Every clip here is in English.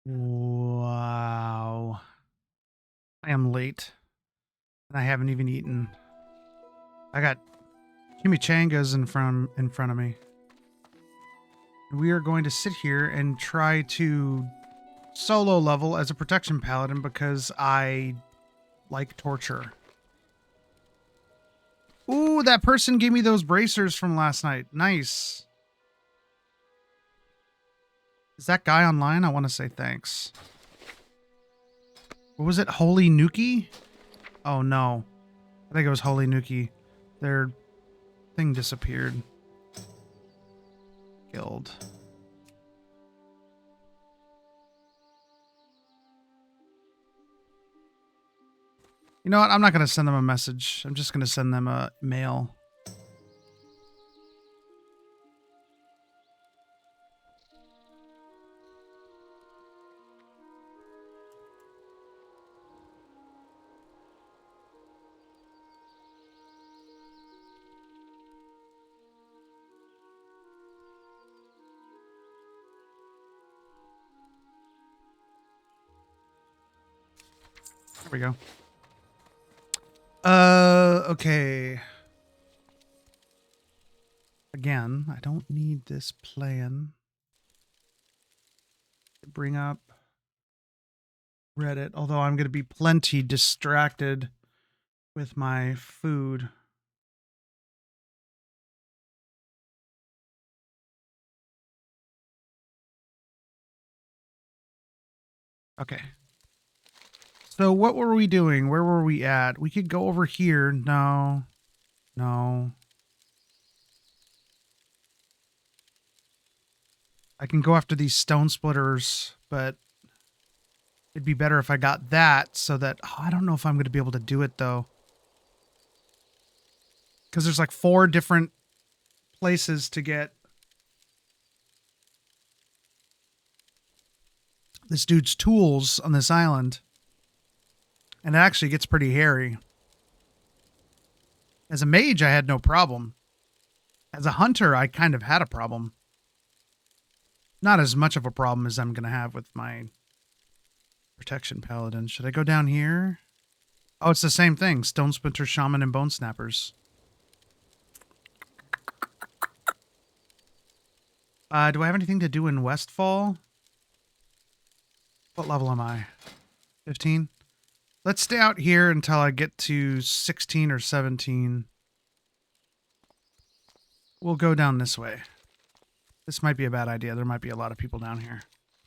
Wow. I am late. And I haven't even eaten. I got chimichangas in front of me. We are going to sit here and try to solo level as a protection paladin because I like torture. Ooh, that person gave me those bracers from last night. Nice. Is that guy online? I want to say thanks. What was it? Holy Nuki? Oh no. I think it was Holy Nuki. Their thing disappeared. Guild. You know what? I'm not going to send them a message. I'm just going to send them a mail. There we go. Okay. Again, I don't need this plan to bring up Reddit, although I'm going to be plenty distracted with my food. Okay. So what were we doing? Where were we at? We could go over here. No. No. I can go after these stone splitters, but it'd be better if I got that so that... Oh, I don't know if I'm going to be able to do it, though. Because there's like 4 different places to get this dude's tools on this island. And it actually gets pretty hairy. As a mage, I had no problem. As a hunter, I kind of had a problem. Not as much of a problem as I'm going to have with my protection paladin. Should I go down here? Oh, it's the same thing. Stone Splinter, Shaman, and Bone Snappers. Do I have anything to do in Westfall? What level am I? 15? Let's stay out here until I get to 16 or 17. We'll go down this way. This might be a bad idea. There might be a lot of people down here.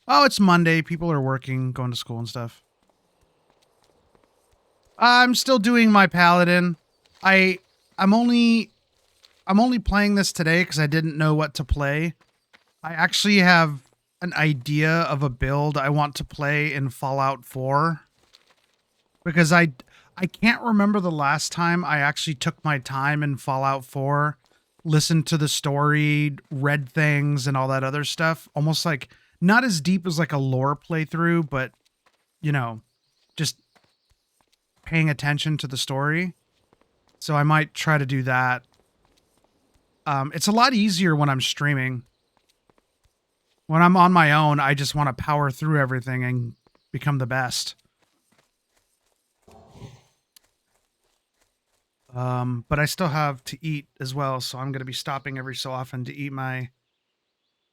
Oh, it's Monday. People are working, going to school and stuff. I'm still doing my paladin. I'm only playing this today because I didn't know what to play. I actually have an idea of a build I want to play in Fallout 4. Because I can't remember the last time I actually took my time in Fallout 4, listened to the story, read things, and all that other stuff. Almost like, not as deep as like a lore playthrough, but, you know, just paying attention to the story. So I might try to do that. It's a lot easier when I'm streaming. When I'm on my own, I just want to power through everything and become the best. But I still have to eat as well, so I'm going to be stopping every so often to eat my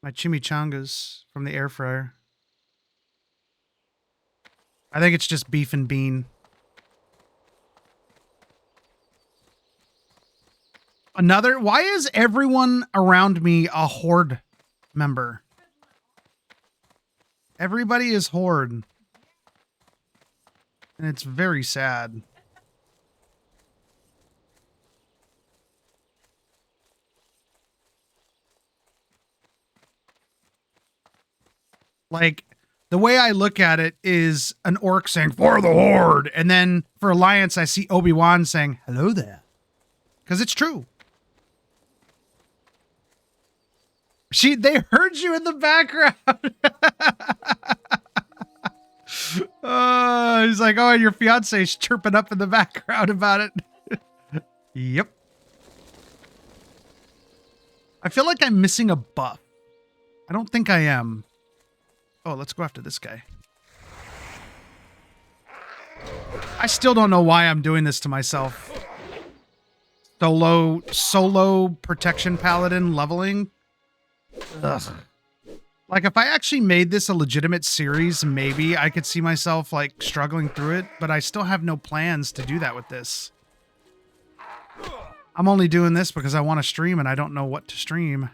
chimichangas from the air fryer. I think it's just beef and bean. Why is everyone around me a Horde member? Everybody is Horde. And it's very sad. Like, the way I look at it is an orc saying, "For the Horde!" And then for Alliance, I see Obi-Wan saying, "Hello there." Because it's true. They heard you in the background. He's like, "Oh, and your fiance's chirping up in the background about it." Yep. I feel like I'm missing a buff. I don't think I am. Oh, let's go after this guy. I still don't know why I'm doing this to myself. Solo protection paladin leveling. Ugh. Like, if I actually made this a legitimate series, maybe I could see myself, like, struggling through it, but I still have no plans to do that with this. I'm only doing this because I want to stream and I don't know what to stream.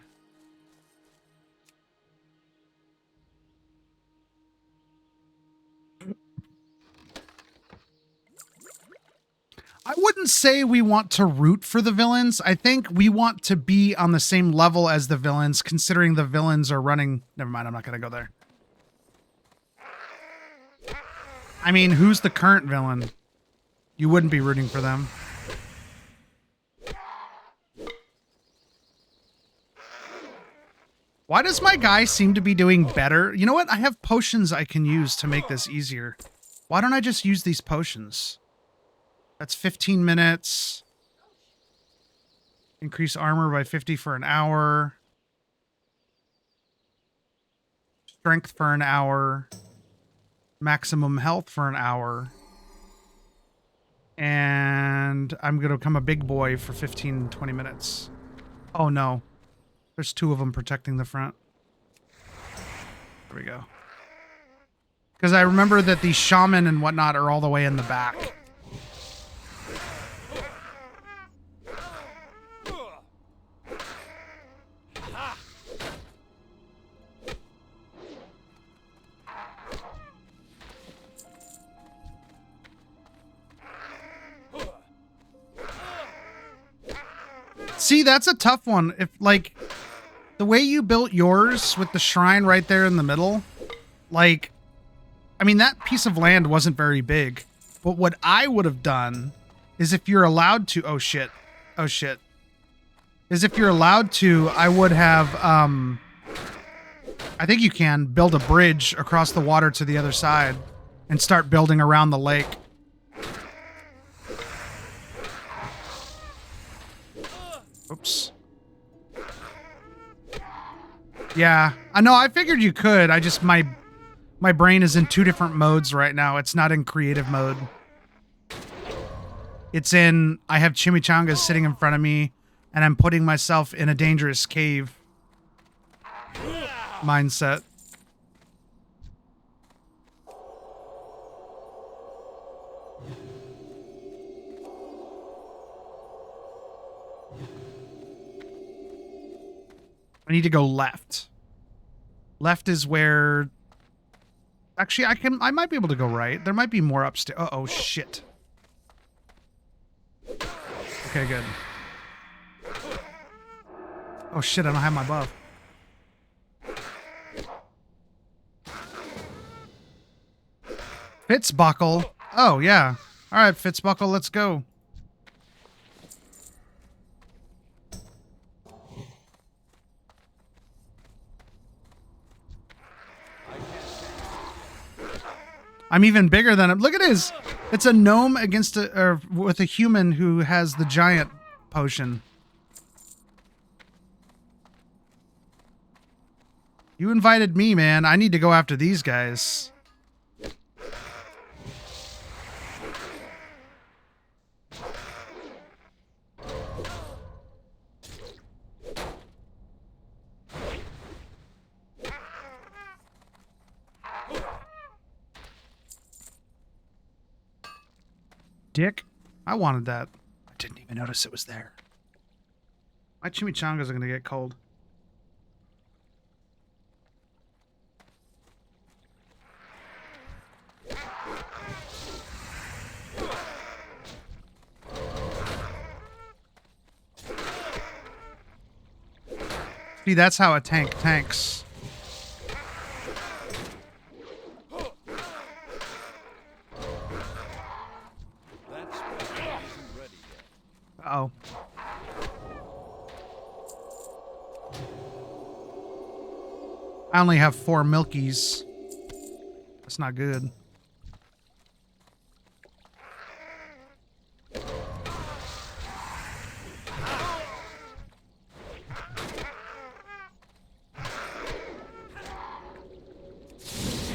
I wouldn't say we want to root for the villains. I think we want to be on the same level as the villains, considering the villains are running... Never mind, I'm not going to go there. I mean, who's the current villain? You wouldn't be rooting for them. Why does my guy seem to be doing better? You know what? I have potions I can use to make this easier. Why don't I just use these potions? That's 15 minutes. Increase armor by 50 for an hour. Strength for an hour. Maximum health for an hour. And I'm going to become a big boy for 15, 20 minutes. Oh no. There's two of them protecting the front. There we go. Because I remember that the shaman and whatnot are all the way in the back. See, that's a tough one. If, like, the way you built yours with the shrine right there in the middle, like, I mean, that piece of land wasn't very big. But what I would have done is if you're allowed to... Oh, shit. Oh, shit. Is if you're allowed to, I would have, I think you can build a bridge across the water to the other side and start building around the lake. Oops. Yeah, I know. I figured you could. I just my brain is in two different modes right now. It's not in creative mode. It's in I have chimichangas sitting in front of me, and I'm putting myself in a dangerous cave mindset. I need to go left. Left is where... Actually, I might be able to go right. There might be more upstairs. Uh-oh, shit. Okay, good. Oh, shit, I don't have my buff. Fitzbuckle. Oh, yeah. All right, Fitzbuckle, let's go. I'm even bigger than him. Look at his. It's a gnome against with a human who has the giant potion. You invited me, man. I need to go after these guys. Dick, I wanted that. I didn't even notice it was there. My chimichangas are going to get cold. See, that's how a tank tanks. Uh-oh. I only have 4 milkies. That's not good.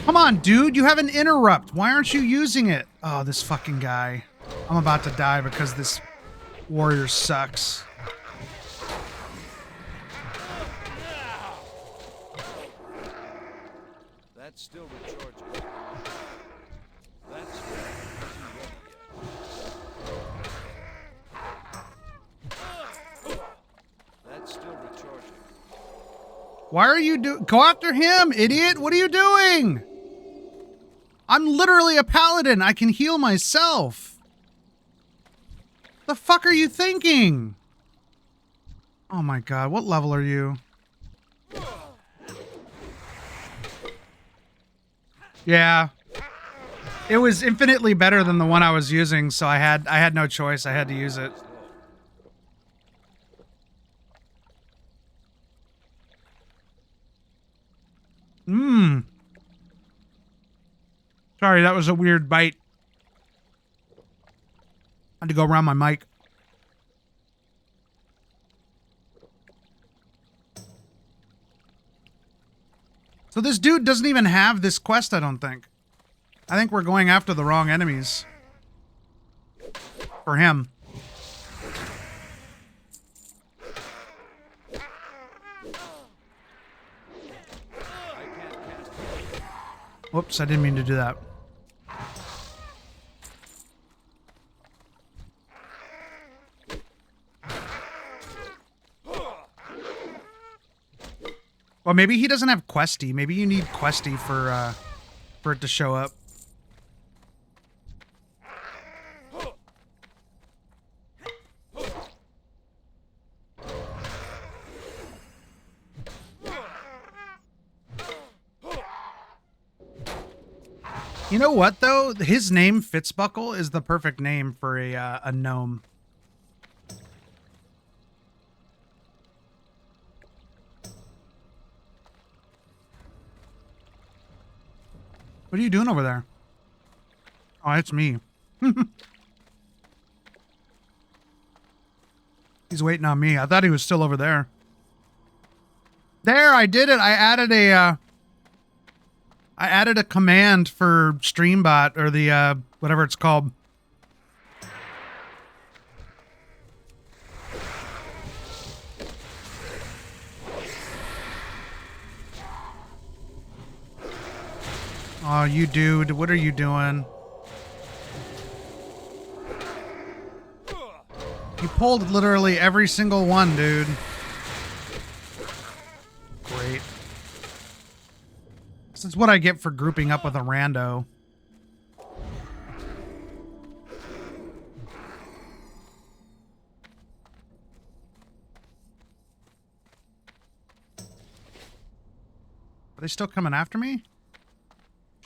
Come on, dude. You have an interrupt. Why aren't you using it? Oh, this fucking guy. I'm about to die because this warrior sucks. That's still recharging. That's still recharging. Why are you go after him, idiot? What are you doing? I'm literally a paladin. I can heal myself. The fuck are you thinking? Oh my god, what level are you? Yeah. It was infinitely better than the one I was using, so I had no choice. I had to use it. Sorry, that was a weird bite. I had to go around my mic. So this dude doesn't even have this quest, I don't think. I think we're going after the wrong enemies. For him. Whoops, I didn't mean to do that. Well, maybe he doesn't have Questy. Maybe you need Questy for it to show up. You know what, though? His name, Fitzbuckle, is the perfect name for a gnome. What are you doing over there? Oh, it's me. He's waiting on me. I thought he was still over there. There, I did it. I added a command for Streambot, or the whatever it's called. Oh, you dude, what are you doing? You pulled literally every single one, dude. Great. This is what I get for grouping up with a rando. Are they still coming after me?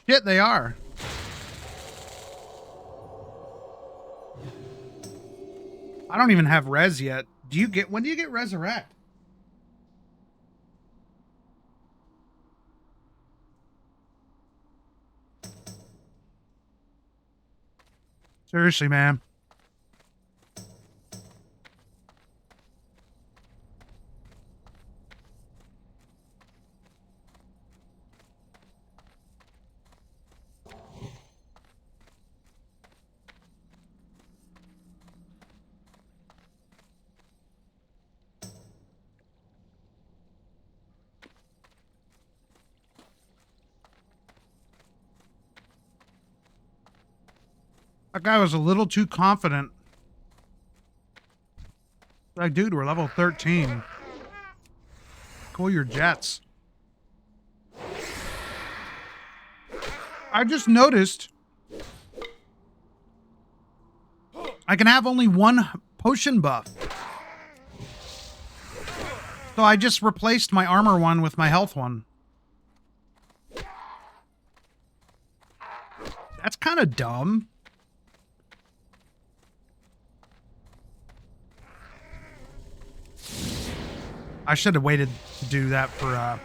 Shit, they are. I don't even have res yet. When do you get resurrect? Seriously, man. That guy was a little too confident. Like, dude, we're level 13. Cool your jets. I just noticed I can have only one potion buff. So I just replaced my armor one with my health one. That's kind of dumb. I should have waited to do that for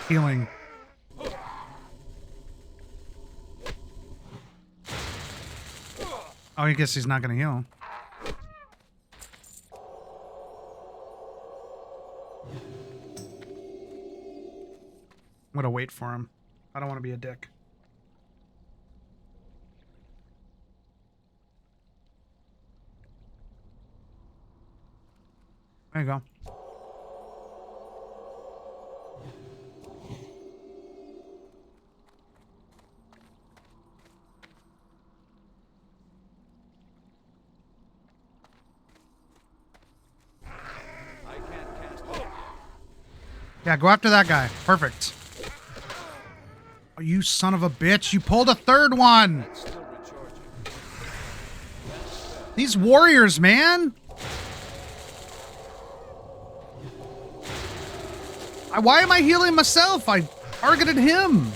healing. Oh, I guess he's not going to heal. I'm going to wait for him. I don't want to be a dick. There you go. I can't cast it. Yeah, go after that guy. Perfect. Oh, you son of a bitch. You pulled a third one. That's still recharging. These warriors, man. Why am I healing myself? I targeted him.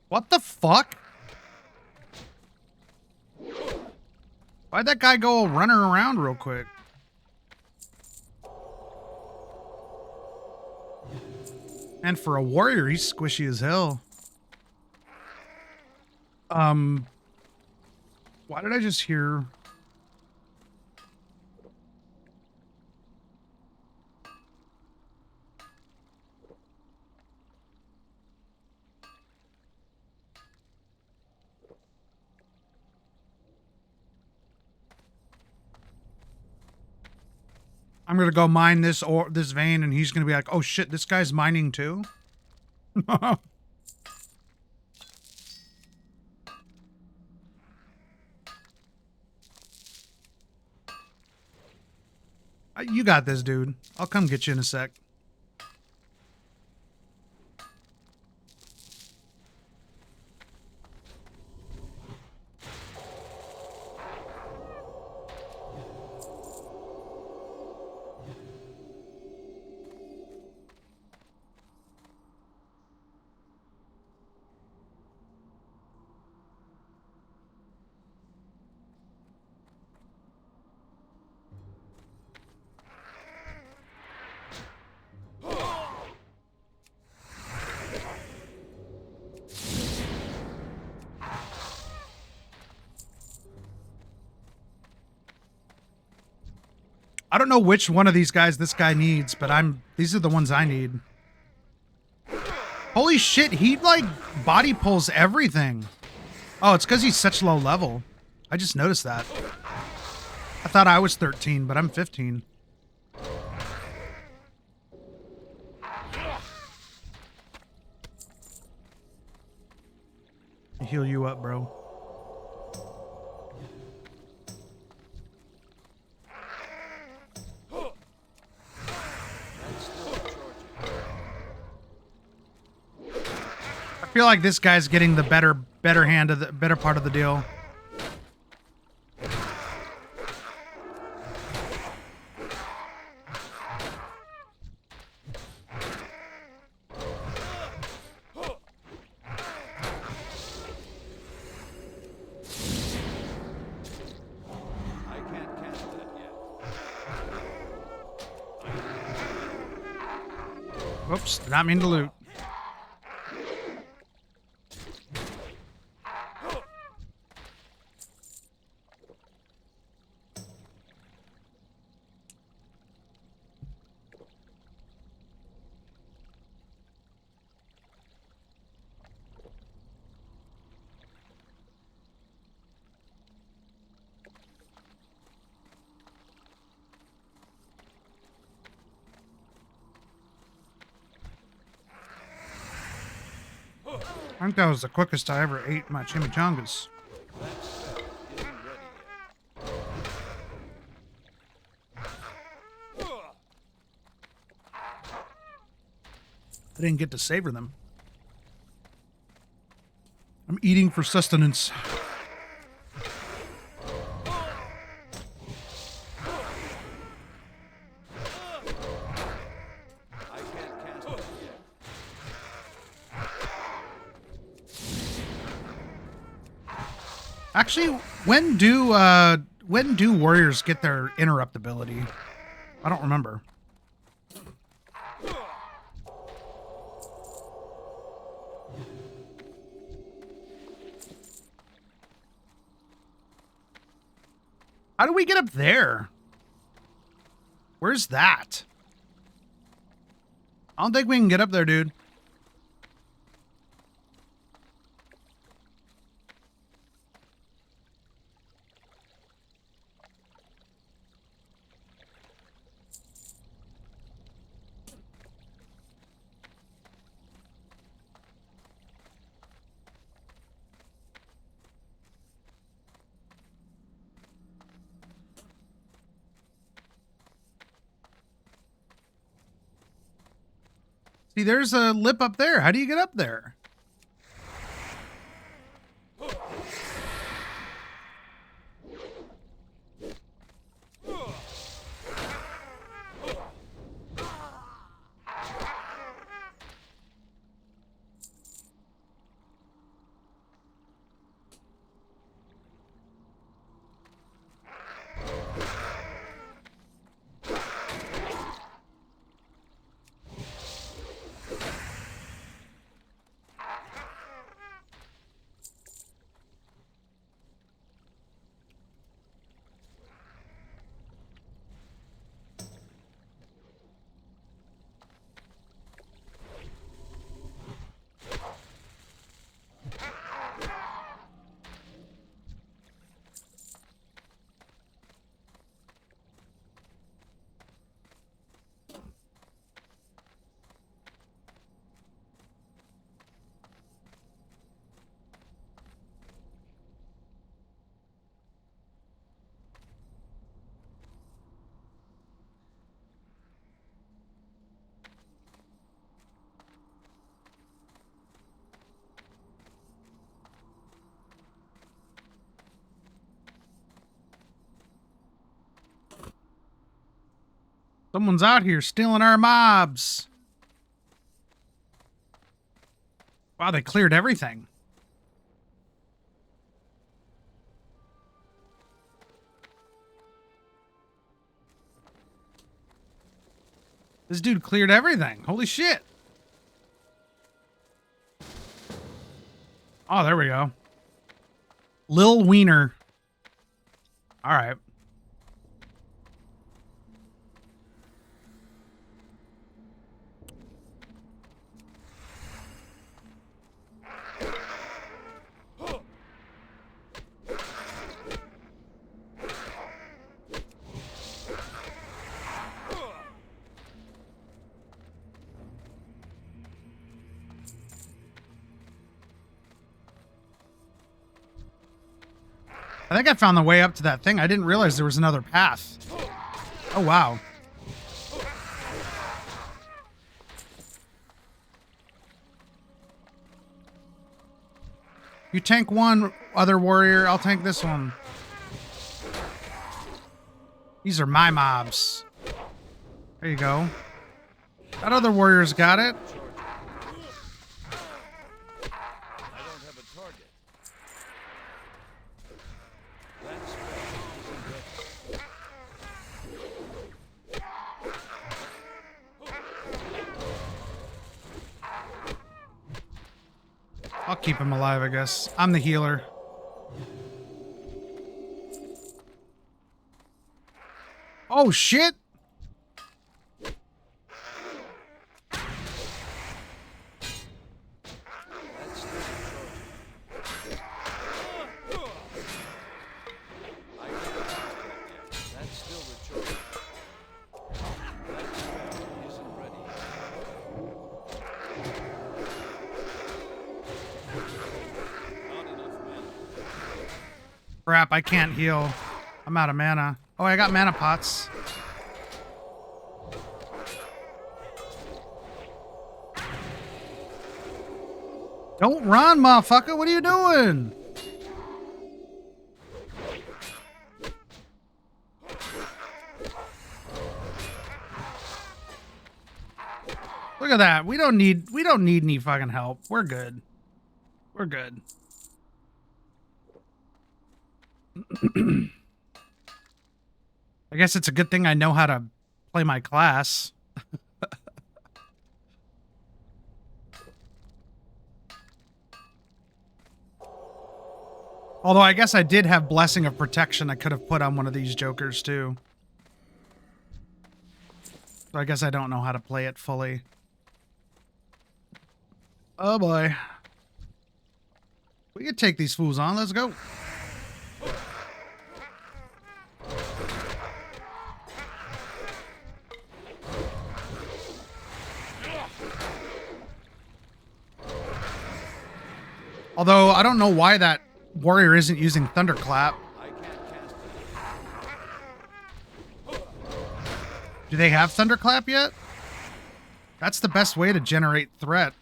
What the fuck? Why'd that guy go running around real quick? And for a warrior, he's squishy as hell. Why did I just hear? I'm gonna go mine this vein, and he's gonna be like, "Oh shit, this guy's mining too." You got this, dude. I'll come get you in a sec. I don't know which one of these guys this guy needs, but these are the ones I need. Holy shit, he like body pulls everything. Oh, it's because he's such low level. I just noticed that. I thought I was 13, but I'm 15. I'll heal you up, bro. I feel like this guy's getting the better part of the deal. I can't cast that yet. Whoops, did not mean to loot. I think that was the quickest I ever ate my chimichangas. That spell isn't ready yet. I didn't get to savor them. I'm eating for sustenance. I can't cast that yet. Actually, when do warriors get their interrupt ability? I don't remember. How do we get up there? Where's that? I don't think we can get up there, dude. See, there's a lip up there. How do you get up there? Someone's out here stealing our mobs. Wow, they cleared everything. This dude cleared everything. Holy shit. Oh, there we go. Lil Wiener. All right. I think I found the way up to that thing. I didn't realize there was another path. Oh, wow. You tank one, other warrior. I'll tank this one. These are my mobs. There you go. That other warrior's got it. I don't have a target. I'll keep him alive, I guess. I'm the healer. Oh, shit! Crap, I can't heal. I'm out of mana. Oh, I got mana pots. Don't run, motherfucker. What are you doing? Look at that. We don't need any fucking help. We're good. We're good. I guess it's a good thing I know how to play my class. Although I guess I did have Blessing of Protection I could have put on one of these jokers too. So I guess I don't know how to play it fully. Oh boy. We could take these fools on. Let's go. Although, I don't know why that warrior isn't using Thunderclap. I can't cast it. Do they have Thunderclap yet? That's the best way to generate threat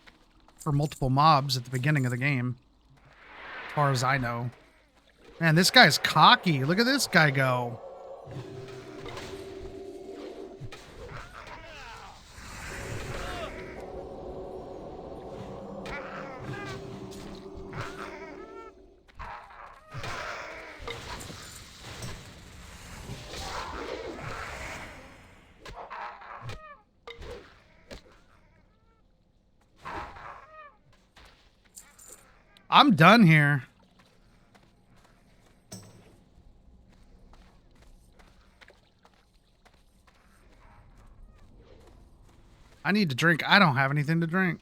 for multiple mobs at the beginning of the game. As far as I know. Man, this guy's cocky. Look at this guy go. I'm done here. I need to drink. I don't have anything to drink.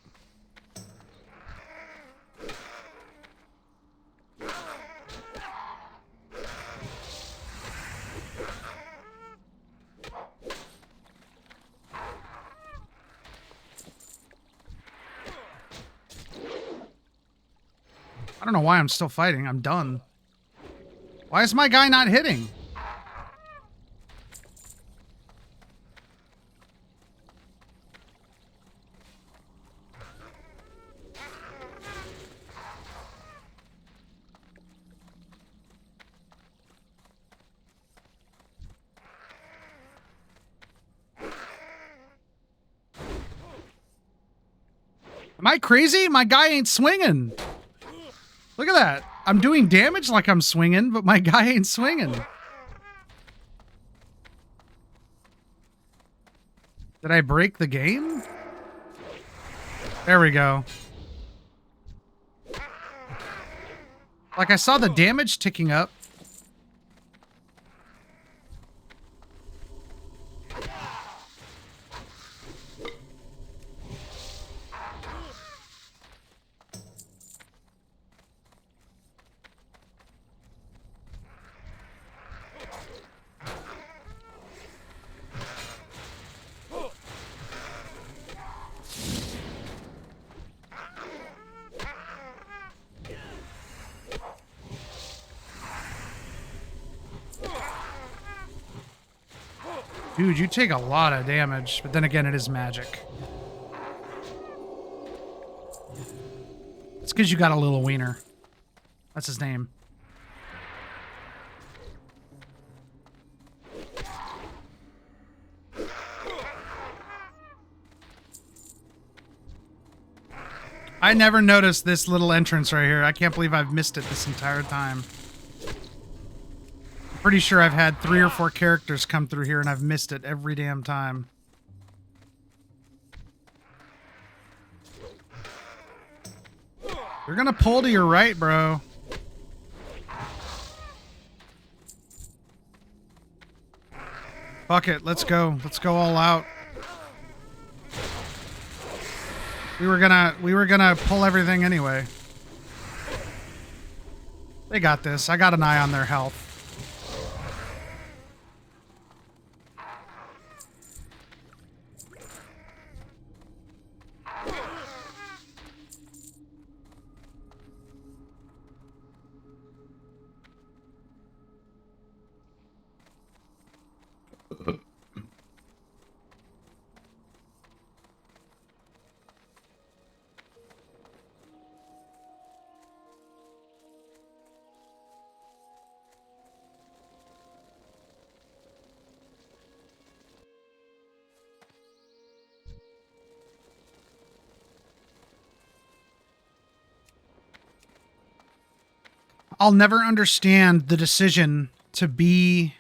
I don't know why I'm still fighting. I'm done. Why is my guy not hitting? Am I crazy? My guy ain't swinging. Look at that. I'm doing damage like I'm swinging, but my guy ain't swinging. Did I break the game? There we go. Like, I saw the damage ticking up. Dude, you take a lot of damage, but then again, it is magic. It's because you got a little wiener. That's his name. I never noticed this little entrance right here. I can't believe I've missed it this entire time. I'm pretty sure I've had 3 or 4 characters come through here and I've missed it every damn time. You're gonna pull to your right, bro. Fuck it, let's go. Let's go all out. We were gonna pull everything anyway. They got this. I got an eye on their health. I'll never understand the decision to be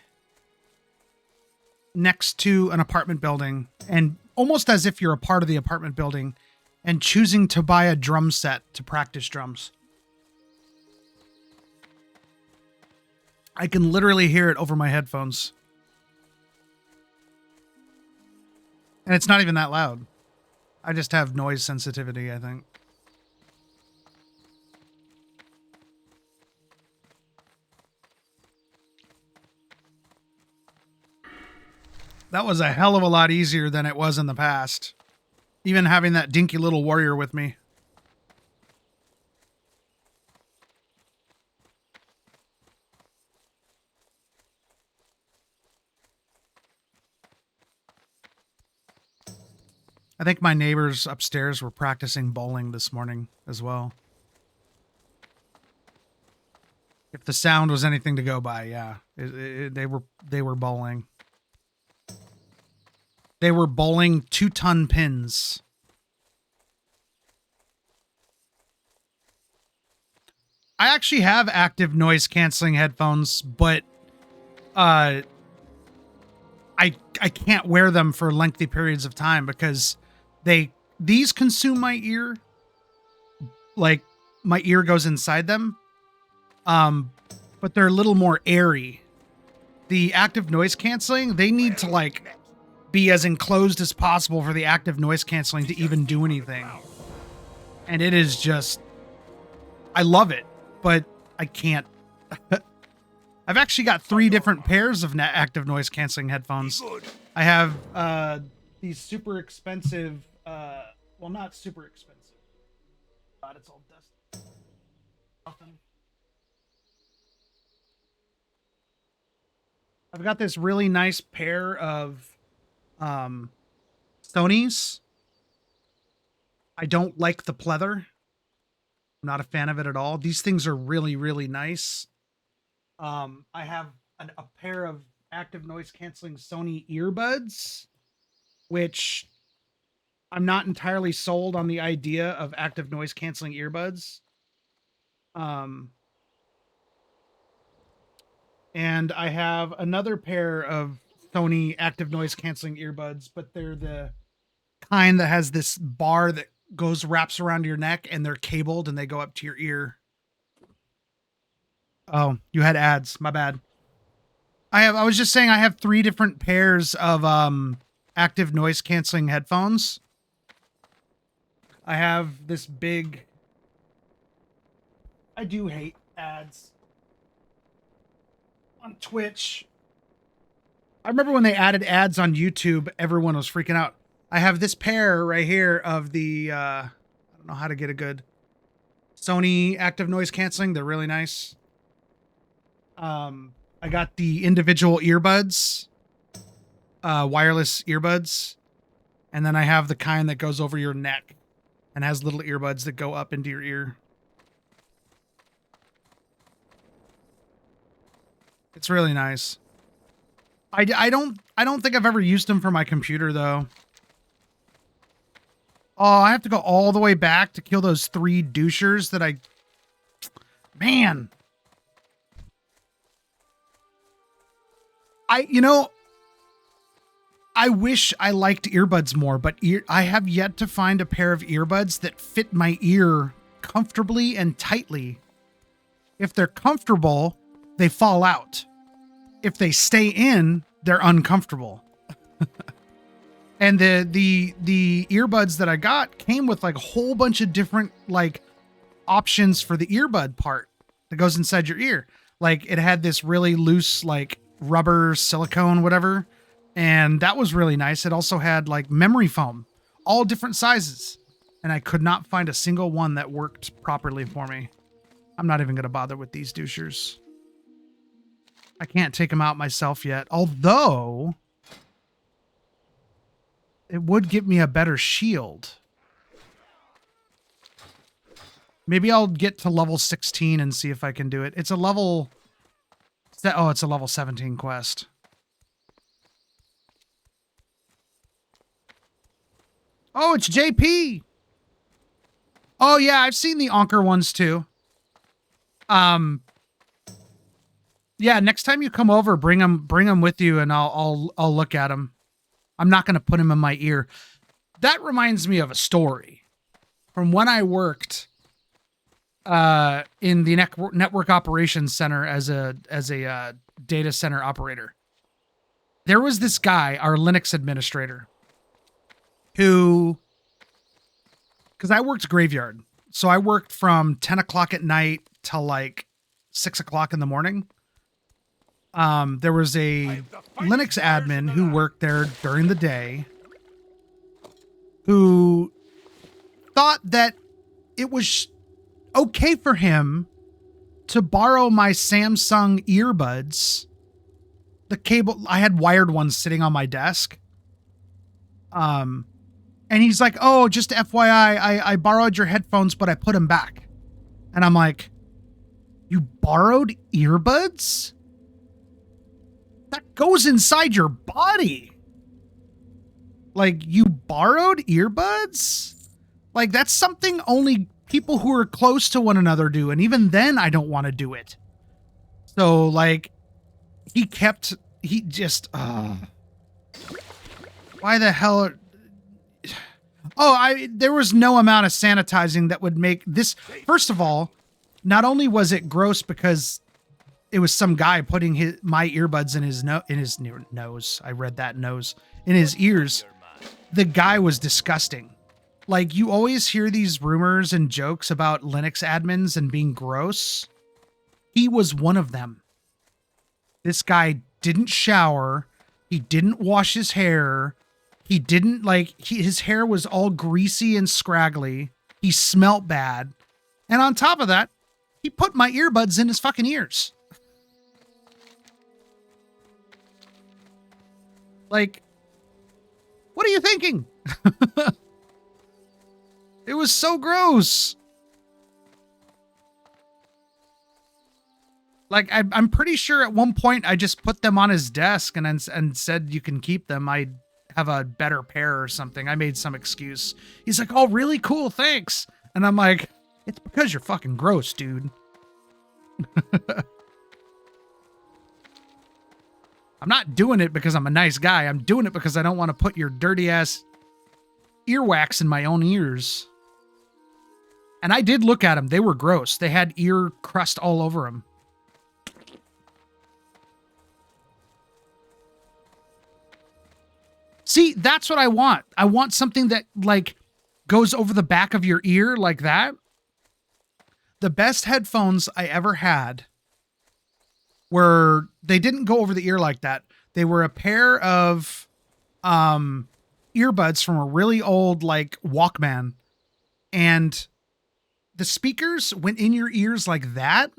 next to an apartment building and almost as if you're a part of the apartment building and choosing to buy a drum set to practice drums. I can literally hear it over my headphones. And it's not even that loud. I just have noise sensitivity, I think. That was a hell of a lot easier than it was in the past. Even having that dinky little warrior with me. I think my neighbors upstairs were practicing bowling this morning as well. If the sound was anything to go by, yeah, they were bowling. They were bowling 2-ton pins. I actually have active noise canceling headphones, but I can't wear them for lengthy periods of time because these consume my ear. Like my ear goes inside them. But they're a little more airy. The active noise canceling, they need to like be as enclosed as possible for the active noise canceling to even do anything. And it is just, I love it, but I can't. I've actually got 3 different pairs of active noise canceling headphones. I have these super expensive, well, not super expensive. God, it's all dusty. Nothing. I've got this really nice pair of Sony's. I don't like the pleather. I'm not a fan of it at all. These things are really, really nice. I have a pair of active noise canceling Sony earbuds, which I'm not entirely sold on the idea of active noise canceling earbuds. And I have another pair of Sony active noise canceling earbuds, but they're the kind that has this bar that wraps around your neck and they're cabled and they go up to your ear. Oh, you had ads. My bad. I was just saying I have 3 different pairs of active noise canceling headphones. I have this big, I do hate ads on Twitch. I remember when they added ads on YouTube, everyone was freaking out. I have this pair right here of the, I don't know how to get a good Sony active noise canceling. They're really nice. I got the individual earbuds, wireless earbuds. And then I have the kind that goes over your neck and has little earbuds that go up into your ear. It's really nice. I don't think I've ever used them for my computer though. Oh, I have to go all the way back to kill those 3 douchers that man. I wish I liked earbuds more, but I have yet to find a pair of earbuds that fit my ear comfortably and tightly. If they're comfortable, they fall out. If they stay in, they're uncomfortable. And the earbuds that I got came with like a whole bunch of different like options for the earbud part that goes inside your ear. Like it had this really loose like rubber silicone, whatever. And that was really nice. It also had like memory foam, all different sizes. And I could not find a single one that worked properly for me. I'm not even going to bother with these douchers. I can't take them out myself yet. Although it would give me a better shield. Maybe I'll get to level 16 and see if I can do it. It's a level... Oh, it's a level 17 quest. Oh, it's JP! Oh, yeah, I've seen the Anker ones, too. Yeah, next time you come over, bring them with you, and I'll look at them. I'm not going to put them in my ear. That reminds me of a story from when I worked in the network operations center as a data center operator. There was this guy, our Linux administrator, who, because I worked graveyard, so I worked from 10 o'clock at night till like 6 o'clock in the morning. There was a Linux admin who worked there during the day who thought that it was okay for him to borrow my Samsung earbuds. The cable, I had wired ones sitting on my desk. And And he's like, oh, just FYI, I borrowed your headphones, but I put them back. And I'm like, you borrowed earbuds? That goes inside your body. Like, you borrowed earbuds? Like, that's something only people who are close to one another do. And even then, I don't want to do it. So, like, he just, why the hell? There was no amount of sanitizing that would make this. First of all, not only was it gross because it was some guy putting my earbuds in his nose. I read that nose in his ears. The guy was disgusting. Like, you always hear these rumors and jokes about Linux admins and being gross. He was one of them. This guy didn't shower. He didn't wash his hair. He didn't, his hair was all greasy and scraggly. He smelt bad. And on top of that, he put my earbuds in his fucking ears. Like, what are you thinking? It was so gross. Like, I'm pretty sure at one point I just put them on his desk and said you can keep them. I have a better pair or something. I made some excuse. He's like, oh, really cool, thanks. And I'm like, it's because you're fucking gross, dude. I'm not doing it because I'm a nice guy. I'm doing it because I don't want to put your dirty ass earwax in my own ears. And I did look at them. They were gross. They had ear crust all over them. See, that's what I want. I want something that, like, goes over the back of your ear like that. The best headphones I ever had were, they didn't go over the ear like that. They were a pair of earbuds from a really old, like, Walkman. And the speakers went in your ears like that.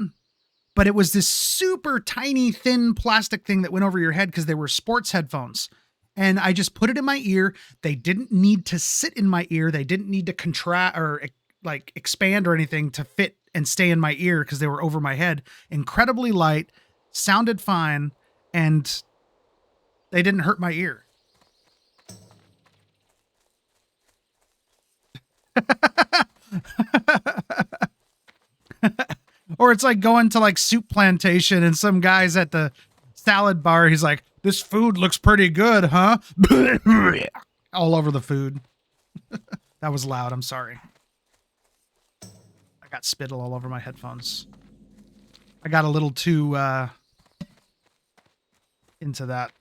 But it was this super tiny, thin plastic thing that went over your head because they were sports headphones. And I just put it in my ear. They didn't need to sit in my ear. They didn't need to contract or like expand or anything to fit and stay in my ear because they were over my head. Incredibly light, sounded fine, and they didn't hurt my ear. Or it's like going to like Soup Plantation and some guy's at the salad bar. He's like, this food looks pretty good, huh? All over the food. That was loud. I'm sorry. I got spittle all over my headphones. I got a little too into that.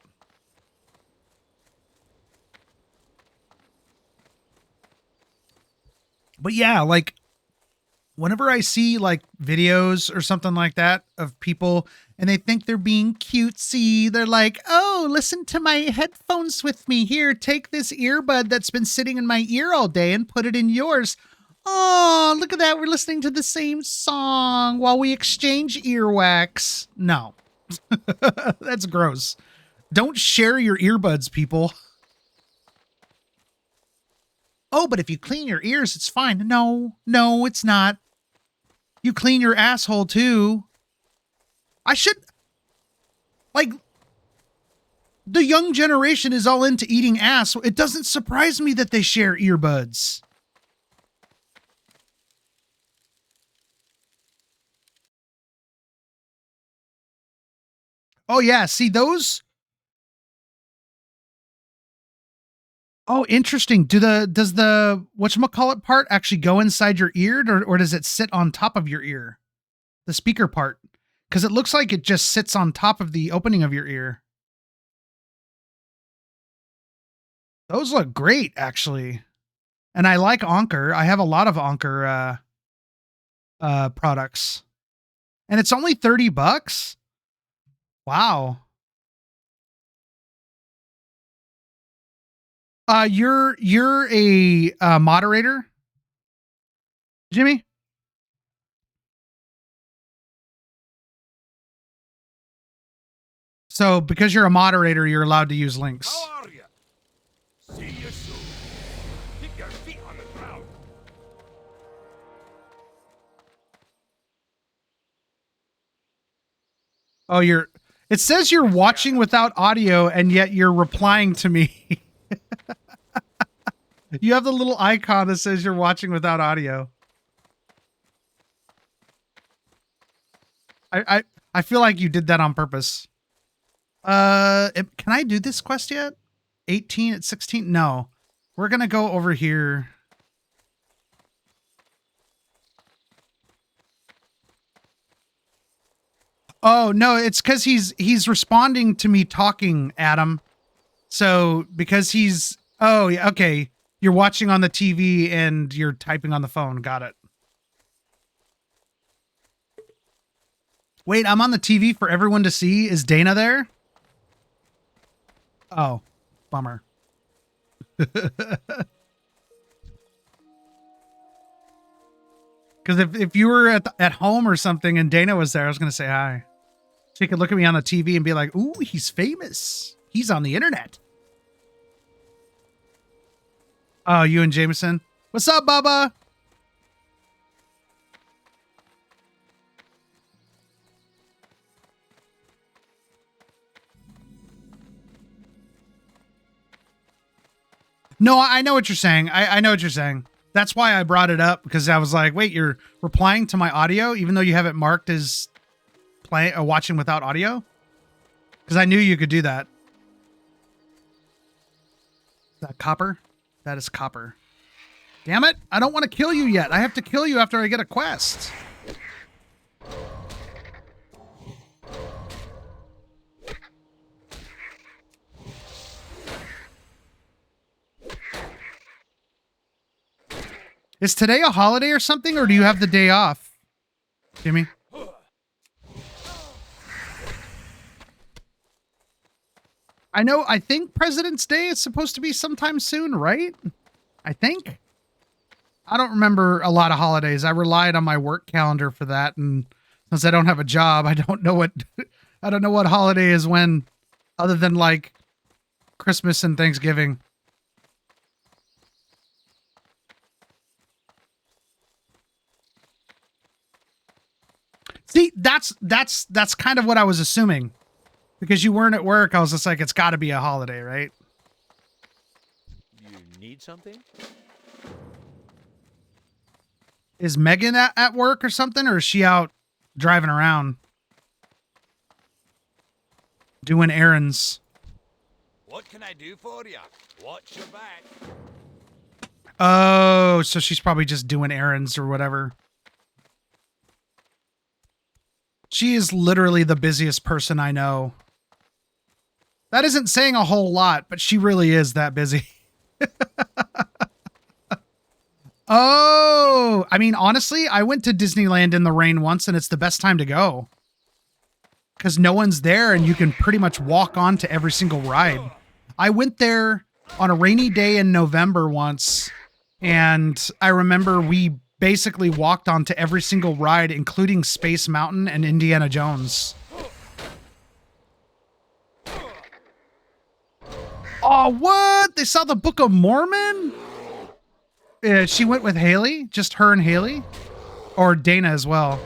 But yeah, like, whenever I see like videos or something like that of people and they think they're being cutesy, they're like, oh, listen to my headphones with me. Here, take this earbud that's been sitting in my ear all day and put it in yours. Oh, look at that. We're listening to the same song while we exchange earwax. No, that's gross. Don't share your earbuds, people. Oh, but if you clean your ears, it's fine. No, it's not. You clean your asshole too. I should, like, the young generation is all into eating ass. So it doesn't surprise me that they share earbuds. Oh yeah, see those? Oh, interesting. Does the whatchamacallit part actually go inside your ear, or does it sit on top of your ear? The speaker part. Because it looks like it just sits on top of the opening of your ear. Those look great, actually. And I like Anker. I have a lot of Anker products. And it's only $30? Wow. You're a moderator, Jimmy? So because you're a moderator, you're allowed to use links. How are you? See you soon. Oh, it says you're watching without audio, and yet you're replying to me. You have the little icon that says you're watching without audio. I feel like you did that on purpose. Can I do this quest yet? 18 at 16? No. We're gonna go over here. Oh, no, it's because he's responding to me talking, Adam. So, because oh, yeah, okay. You're watching on the TV and you're typing on the phone. Got it. Wait, I'm on the TV for everyone to see. Is Dana there? Oh, bummer. Because if you were at home or something and Dana was there, I was going to say hi. She could look at me on the TV and be like, ooh, he's famous. He's on the internet. Oh, you and Jameson. What's up, Bubba? No, I know what you're saying. I know what you're saying. That's why I brought it up, because I was like, wait, you're replying to my audio even though you have it marked as watching without audio? Because I knew you could do that. Is that copper? That is copper. Damn it. I don't want to kill you yet. I have to kill you after I get a quest. Is today a holiday or something, or do you have the day off, Jimmy? I think President's Day is supposed to be sometime soon, right? I think. I don't remember a lot of holidays. I relied on my work calendar for that, and since I don't have a job, I don't know what holiday is when, other than like Christmas and Thanksgiving. See, that's kind of what I was assuming. Because you weren't at work, I was just like, it's got to be a holiday, right? You need something? Is Megan at work or something, or is she out driving around doing errands? What can I do for you? Watch your back. Oh, so she's probably just doing errands or whatever. She is literally the busiest person I know. That isn't saying a whole lot, but she really is that busy. Oh, I mean, honestly, I went to Disneyland in the rain once, and it's the best time to go. Because no one's there, and you can pretty much walk on to every single ride. I went there on a rainy day in November once, and I remember we basically walked onto every single ride, including Space Mountain and Indiana Jones. Oh, what? They saw the Book of Mormon? She went with Haley? Just her and Haley? Or Dana as well?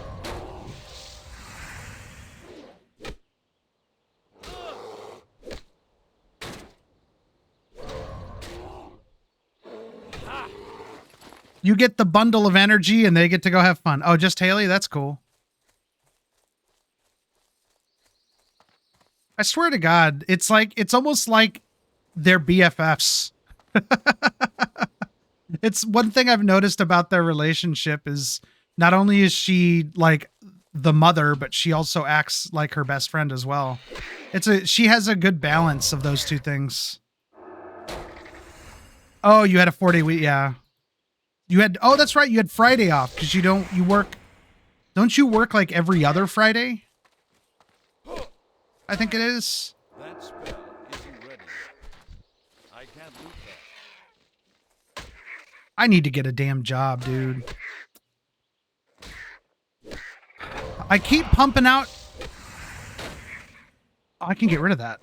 You get the bundle of energy and they get to go have fun. Oh, just Haley? That's cool. I swear to God, it's almost like they're BFFs. It's one thing I've noticed about their relationship is not only is she like the mother, but she also acts like her best friend as well. She has a good balance of those two things. Oh, you had a 4-day week. Yeah. Oh, that's right. You had Friday off because don't you work like every other Friday? I think it is. That spell isn't ready yet. I can't loot that. I need to get a damn job, dude. I keep pumping out. Oh, I can get rid of that.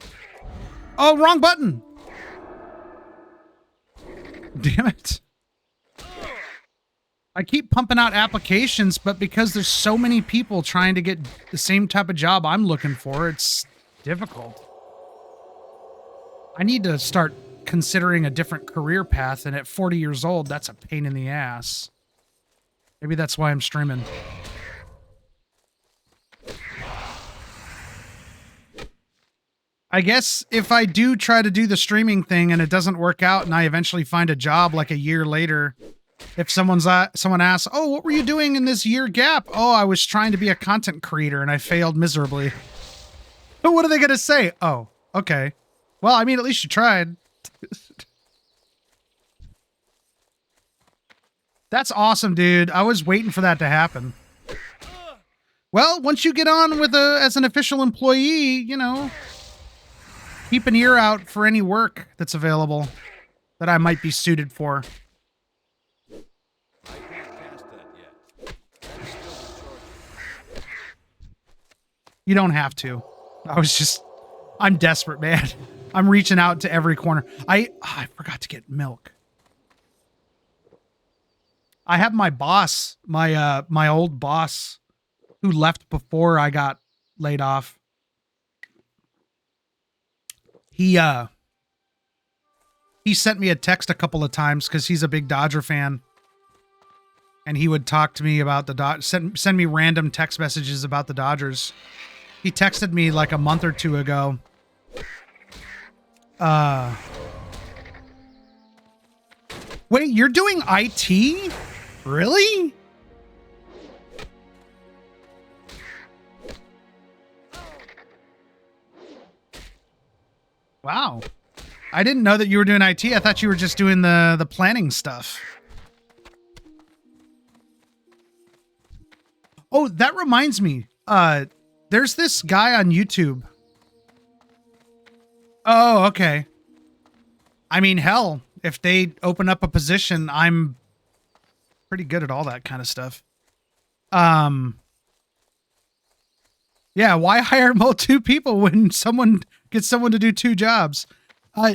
Oh, wrong button. Damn it. I keep pumping out applications, but because there's so many people trying to get the same type of job I'm looking for, it's difficult. I need to start considering a different career path, and at 40 years old, that's a pain in the ass. Maybe that's why I'm streaming. I guess if I do try to do the streaming thing and it doesn't work out and I eventually find a job like a year later, if someone asks, "Oh, what were you doing in this year gap?" "Oh, I was trying to be a content creator and I failed miserably." But what are they going to say? "Oh, okay. Well, I mean, at least you tried." That's awesome, dude. I was waiting for that to happen. Well, once you get on with as an official employee, you know, keep an ear out for any work that's available that I might be suited for. I can't cast that yet. I'm still in charge. You don't have to. I'm desperate, man. I'm reaching out to every corner. I forgot to get milk. I have my boss, my old boss, who left before I got laid off. He sent me a text a couple of times because he's a big Dodger fan, and he would talk to me about the send me random text messages about the Dodgers. He texted me like a month or two ago. Wait, you're doing IT? Really? Wow. I didn't know that you were doing IT. I thought you were just doing the planning stuff. Oh, that reminds me. There's this guy on YouTube. Oh, okay. I mean, hell, if they open up a position, I'm pretty good at all that kind of stuff. Yeah, why hire two people when someone gets someone to do two jobs?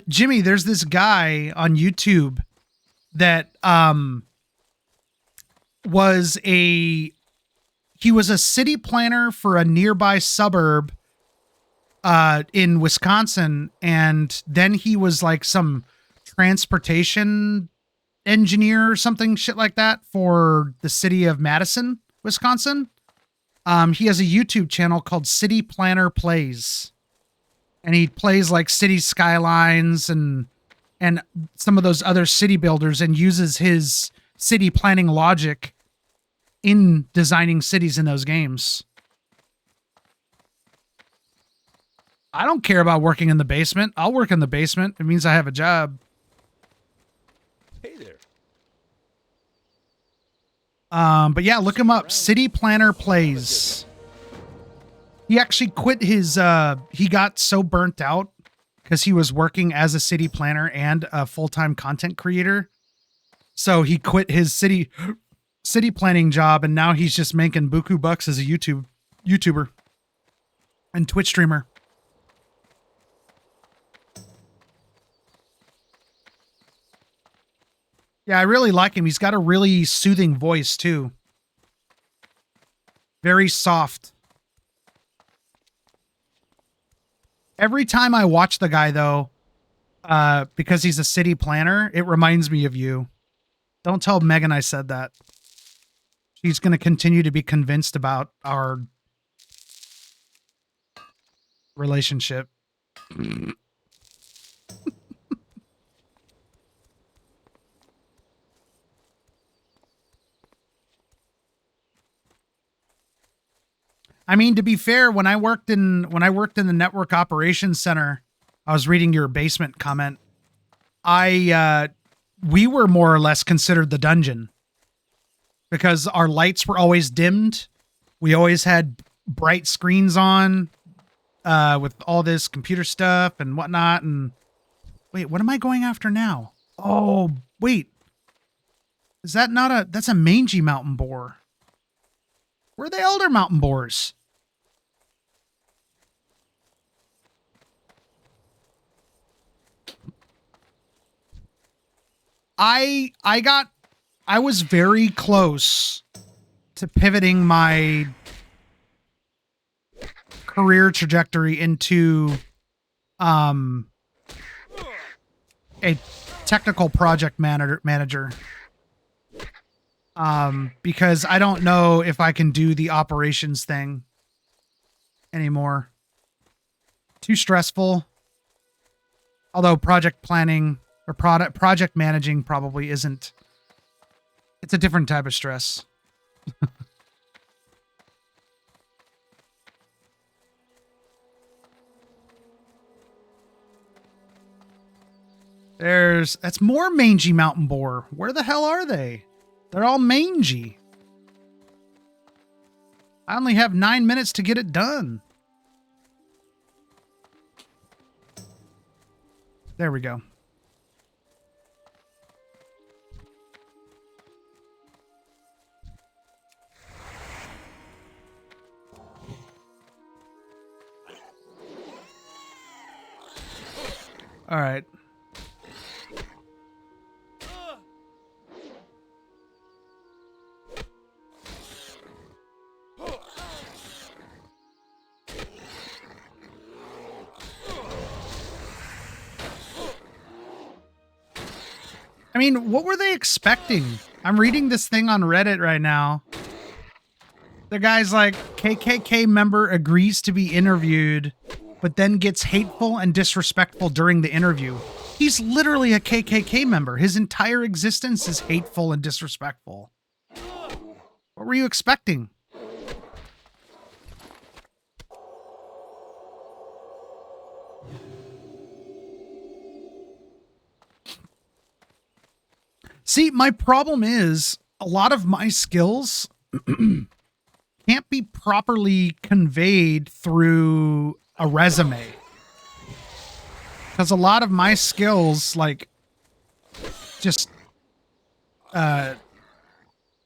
Jimmy, there's this guy on YouTube that he was a city planner for a nearby suburb in Wisconsin, and then he was like some transportation engineer or something shit like that for the city of Madison, Wisconsin. He has a YouTube channel called City Planner Plays, and he plays like city skylines and some of those other city builders and uses his city planning logic in designing cities in those games. I don't care about working in the basement. I'll work in the basement. It means I have a job. Hey there. But yeah, look him up. City Planner Plays. He actually quit his, he got so burnt out because he was working as a city planner and a full-time content creator. So he quit his city planning job, and now he's just making buku bucks as a YouTuber and Twitch streamer. Yeah, I really like him. He's got a really soothing voice, too. Very soft. Every time I watch the guy, though, because he's a city planner, it reminds me of you. Don't tell Megan I said that. She's going to continue to be convinced about our relationship. I mean, to be fair, when I worked in the network operations center, I was reading your basement comment. We were more or less considered the dungeon because our lights were always dimmed. We always had bright screens on, with all this computer stuff and whatnot. And wait, what am I going after now? Oh, wait. Is that not that's a mangy mountain boar? Where are the elder mountain boars? I got I was very close to pivoting my career trajectory into a technical project manager. Because I don't know if I can do the operations thing anymore. Too stressful. Although project planning or project managing probably isn't. It's a different type of stress. That's more mangy mountain boar. Where the hell are they? They're all mangy. I only have 9 minutes to get it done. There we go. All right. I mean, what were they expecting? I'm reading this thing on Reddit right now. The guy's like, KKK member agrees to be interviewed, but then gets hateful and disrespectful during the interview. He's literally a KKK member. His entire existence is hateful and disrespectful. What were you expecting? See, my problem is a lot of my skills can't be properly conveyed through a resume. Because a lot of my skills, like, just,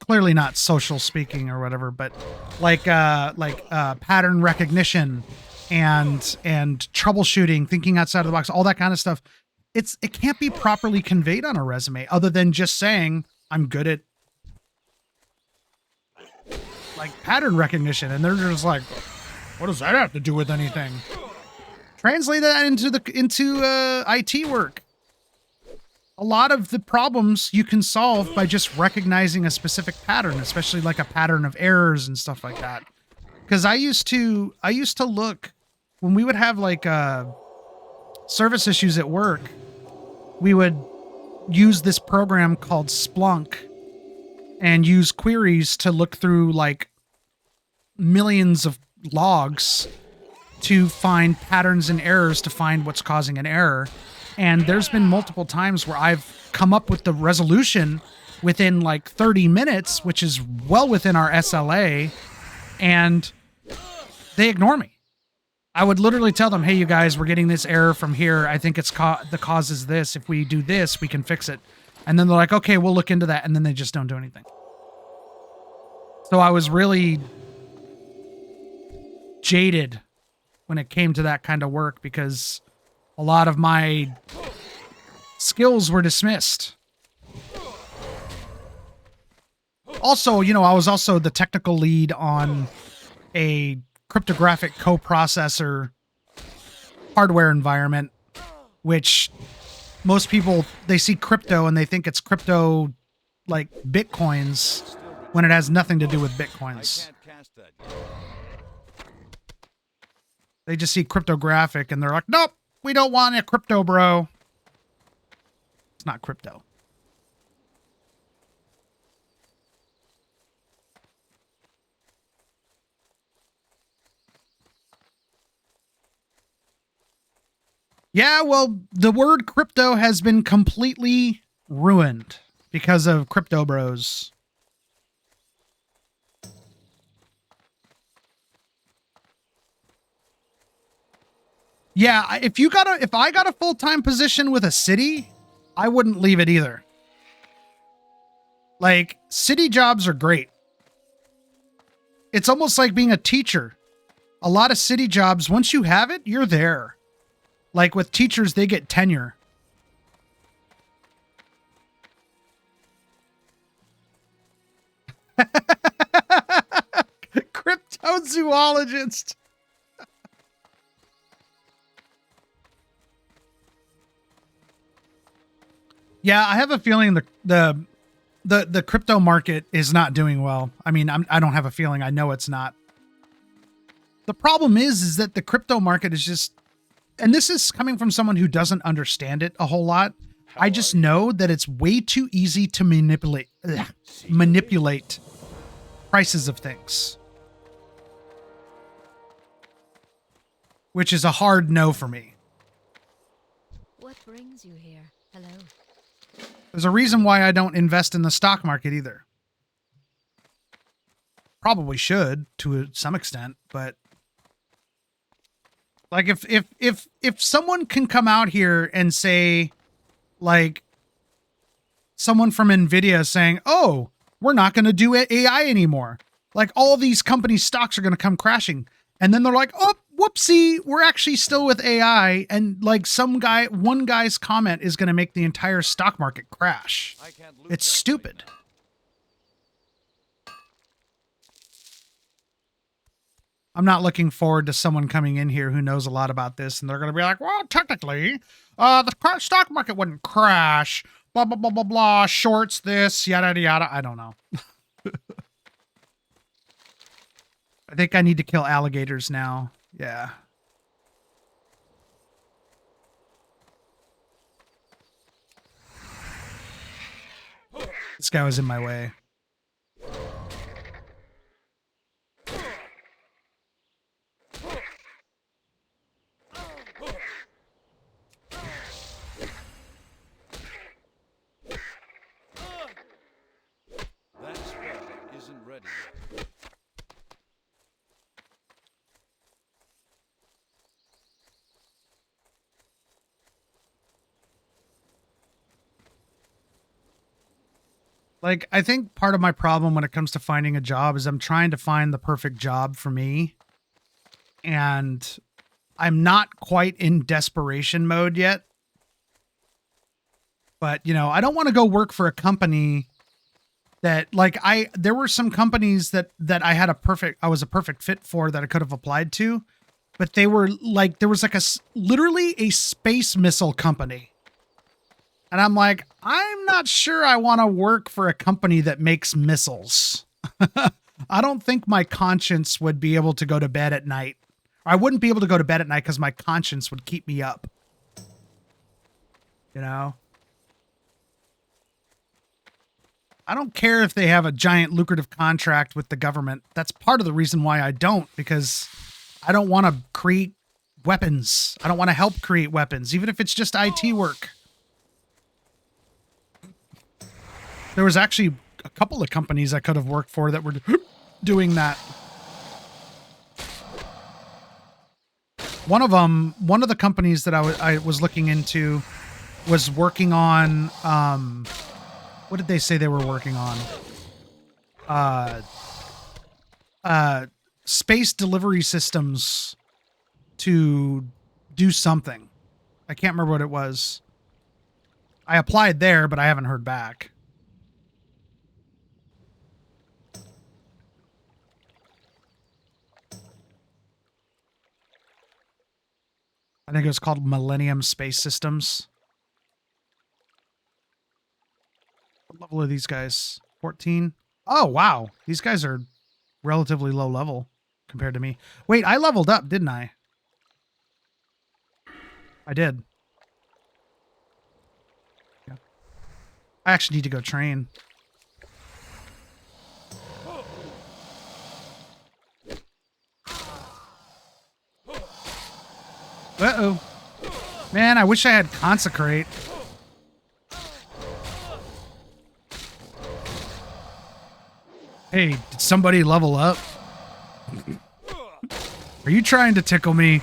clearly not social speaking or whatever, but like pattern recognition and troubleshooting, thinking outside of the box, all that kind of stuff. It can't be properly conveyed on a resume other than just saying I'm good at like pattern recognition, and they're just like, what does that have to do with anything? Translate that into IT work. A lot of the problems you can solve by just recognizing a specific pattern, especially like a pattern of errors and stuff like that. Because I used to look when we would have like service issues at work. We would use this program called Splunk and use queries to look through like millions of logs to find patterns and errors to find what's causing an error. And there's been multiple times where I've come up with the resolution within like 30 minutes, which is well within our SLA, and they ignore me. I would literally tell them, hey, you guys, we're getting this error from here. I think it's the cause is this. If we do this, we can fix it. And then they're like, okay, we'll look into that. And then they just don't do anything. So I was really jaded when it came to that kind of work because a lot of my skills were dismissed. Also, you know, I was also the technical lead on a cryptographic coprocessor hardware environment, which most people, they see crypto and they think it's crypto like bitcoins when it has nothing to do with bitcoins. They just see cryptographic and they're like, nope, we don't want a crypto, bro. It's not crypto. Yeah, well, the word crypto has been completely ruined because of crypto bros. Yeah, if I got a full-time position with a city, I wouldn't leave it either. Like, city jobs are great. It's almost like being a teacher. A lot of city jobs, once you have it, you're there. Like with teachers, they get tenure. Cryptozoologist. Yeah, I have a feeling the crypto market is not doing well. I mean, I don't have a feeling. I know it's not. The problem is that the crypto market is just, and this is coming from someone who doesn't understand it a whole lot. I just know that it's way too easy to manipulate prices of things, which is a hard no for me. What brings you here? Hello. There's a reason why I don't invest in the stock market either. Probably should to some extent, but like if someone can come out here and say, like, someone from Nvidia saying, "Oh, we're not going to do AI anymore. Like, all these companies' stocks are going to come crashing," and then they're like, "Oh, whoopsie, we're actually still with AI," and like one guy's comment is going to make the entire stock market crash. It's stupid. I'm not looking forward to someone coming in here who knows a lot about this, and they're going to be like, "Well, technically, the stock market wouldn't crash, blah, blah, blah, blah, blah, shorts this, yada, yada." I don't know. I think I need to kill alligators now. Yeah. This guy was in my way. That spell isn't ready yet. Like, I think part of my problem when it comes to finding a job is I'm trying to find the perfect job for me. And I'm not quite in desperation mode yet. But, you know, I don't want to go work for a company that, like, there were some companies that I was a perfect fit for that I could have applied to. But they were like, there was like literally a space missile company. And I'm like, I'm not sure I want to work for a company that makes missiles. I don't think my conscience would be able to go to bed at night. I wouldn't be able to go to bed at night because my conscience would keep me up. You know? I don't care if they have a giant lucrative contract with the government. That's part of the reason why I don't, because I don't want to create weapons. I don't want to help create weapons, even if it's just IT work. There was actually a couple of companies I could have worked for that were doing that. One of the companies that I was looking into was working on, what did they say they were working on? Space delivery systems to do something. I can't remember what it was. I applied there, but I haven't heard back. I think it was called Millennium Space Systems. What level are these guys? 14? Oh, wow. These guys are relatively low level compared to me. Wait, I leveled up, didn't I? I did. Yeah. I actually need to go train. Uh-oh. Man, I wish I had Consecrate. Hey, did somebody level up? Are you trying to tickle me?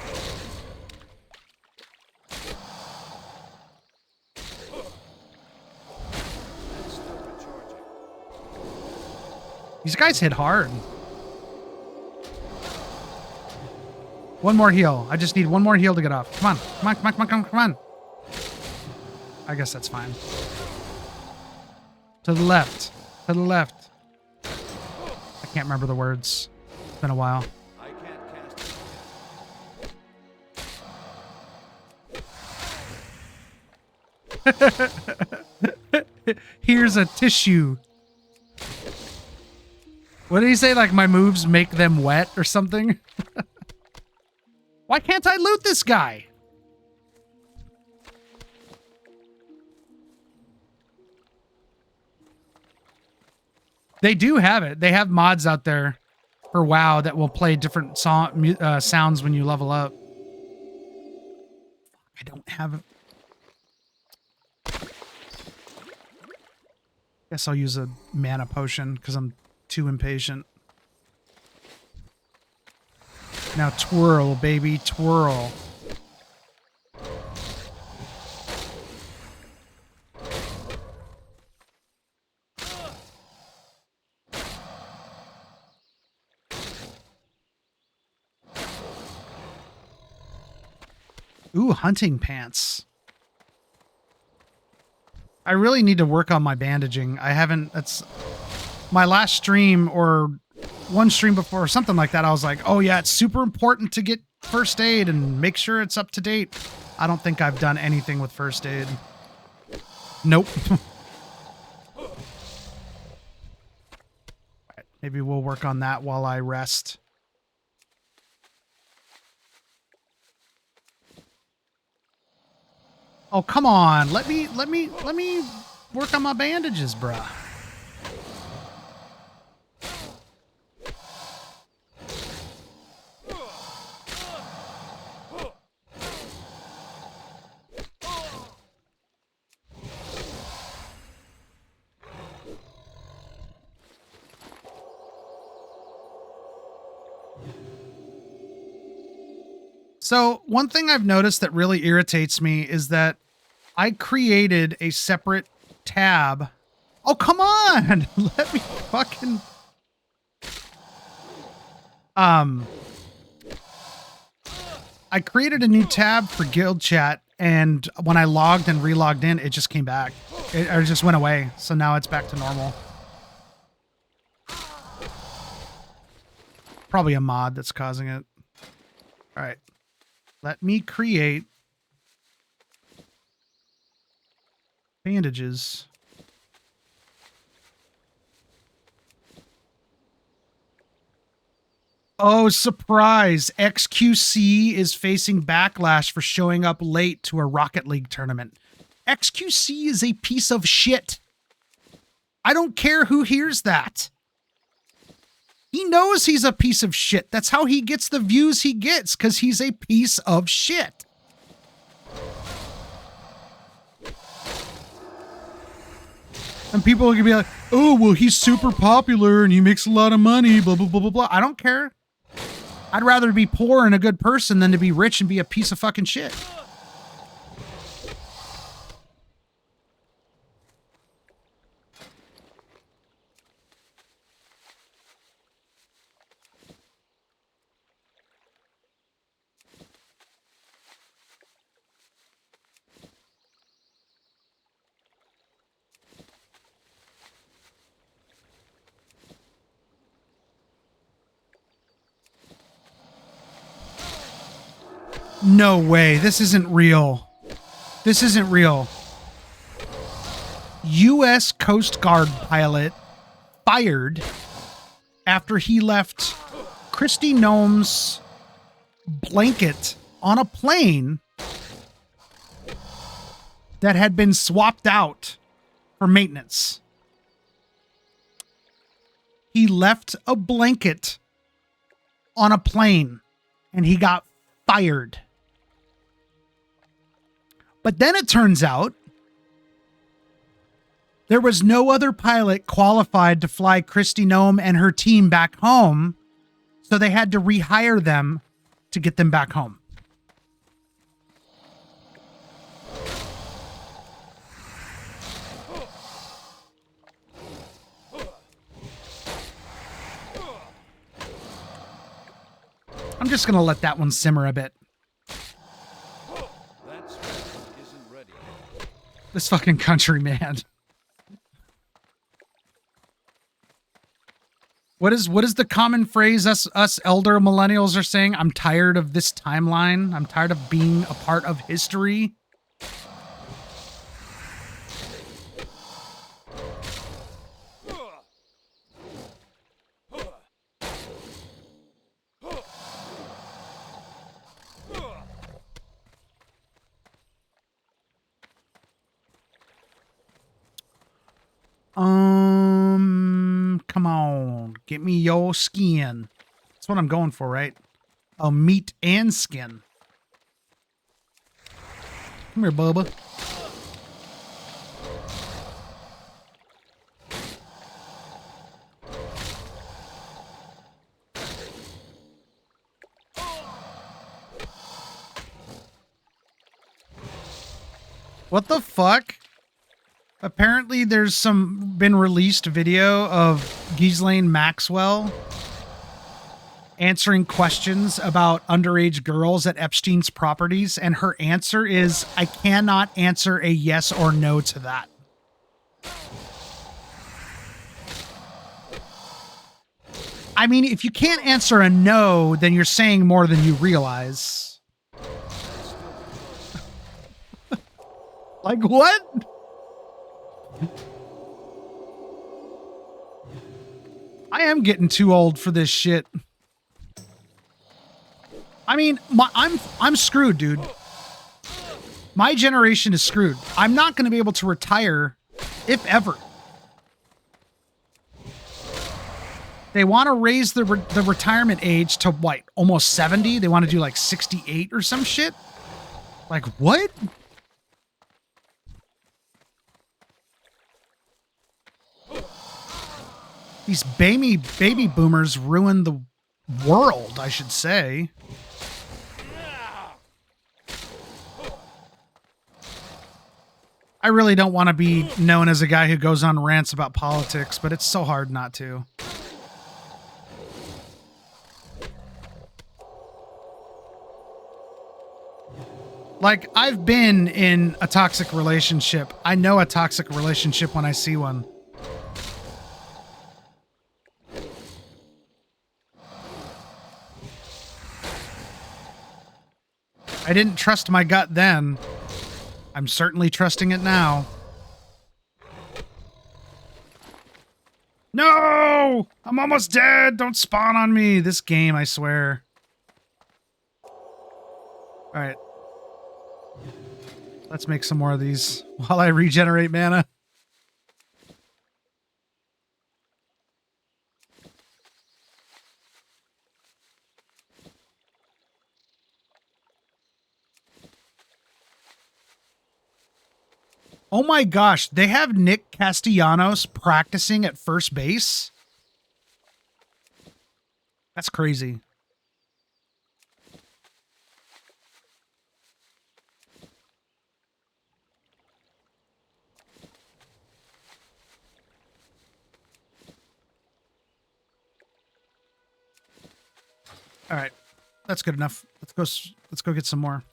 These guys hit hard. One more heal. I just need one more heal to get off. Come on. Come on, come on, come on, come on, come on. I guess that's fine. To the left. To the left. Can't remember the words. It's been a while. I can't cast Here's a tissue. What did he say? Like my moves make them wet or something? Why can't I loot this guy? They do have it. They have mods out there for WoW that will play different sounds when you level up. I don't have it. Guess I'll use a mana potion because I'm too impatient. Now twirl, baby, twirl. Ooh, hunting pants. I really need to work on my bandaging. I haven't, that's my last stream or one stream before or something like that. I was like, oh yeah, it's super important to get first aid and make sure it's up to date. I don't think I've done anything with first aid. Nope. Maybe we'll work on that while I rest. Oh, come on. Let me work on my bandages, bruh. So one thing I've noticed that really irritates me is that I created a separate tab. Oh, come on. Let me fucking... I created a new tab for guild chat, and when I logged and relogged in, it just came back. It just went away. So now it's back to normal. Probably a mod that's causing it. All right. Let me create bandages. Oh, surprise. XQC is facing backlash for showing up late to a Rocket League tournament. XQC is a piece of shit. I don't care who hears that. He knows he's a piece of shit. That's how he gets the views he gets, because he's a piece of shit. And people are going to be like, oh, well, he's super popular and he makes a lot of money, blah, blah, blah, blah, blah. I don't care. I'd rather be poor and a good person than to be rich and be a piece of fucking shit. No way. This isn't real. This isn't real. U.S. Coast Guard pilot fired after he left Kristi Noem's blanket on a plane that had been swapped out for maintenance. He left a blanket on a plane and he got fired. But then it turns out there was no other pilot qualified to fly Kristi Noem and her team back home, so they had to rehire them to get them back home. I'm just going to let that one simmer a bit. That special isn't ready. This fucking country, man. What is the common phrase us elder millennials are saying? I'm tired of this timeline. I'm tired of being a part of history. Come on, get me your skin. That's what I'm going for, right? Oh, meat and skin. Come here, Bubba. What the fuck? Apparently there's been released video of Ghislaine Maxwell answering questions about underage girls at Epstein's properties, and her answer is, I cannot answer a yes or no to that. I mean, if you can't answer a no, then you're saying more than you realize. Like what? I am getting too old for this shit. I mean, I'm screwed, dude. My generation is screwed. I'm not going to be able to retire, if ever. They want to raise the retirement age to what? Almost 70? They want to do like 68 or some shit? Like what? These baby boomers ruined the world, I should say. I really don't want to be known as a guy who goes on rants about politics, but it's so hard not to. Like, I've been in a toxic relationship. I know a toxic relationship when I see one. I didn't trust my gut then. I'm certainly trusting it now. No! I'm almost dead! Don't spawn on me! This game, I swear. Alright. Let's make some more of these while I regenerate mana. Oh my gosh, they have Nick Castellanos practicing at first base? That's crazy. All right. That's good enough. Let's go get some more.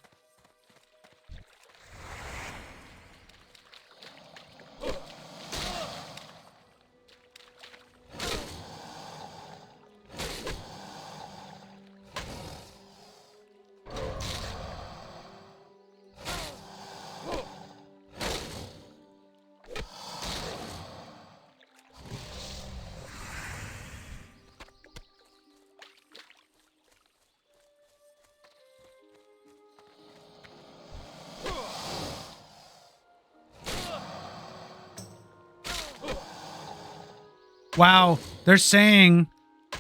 Wow, they're saying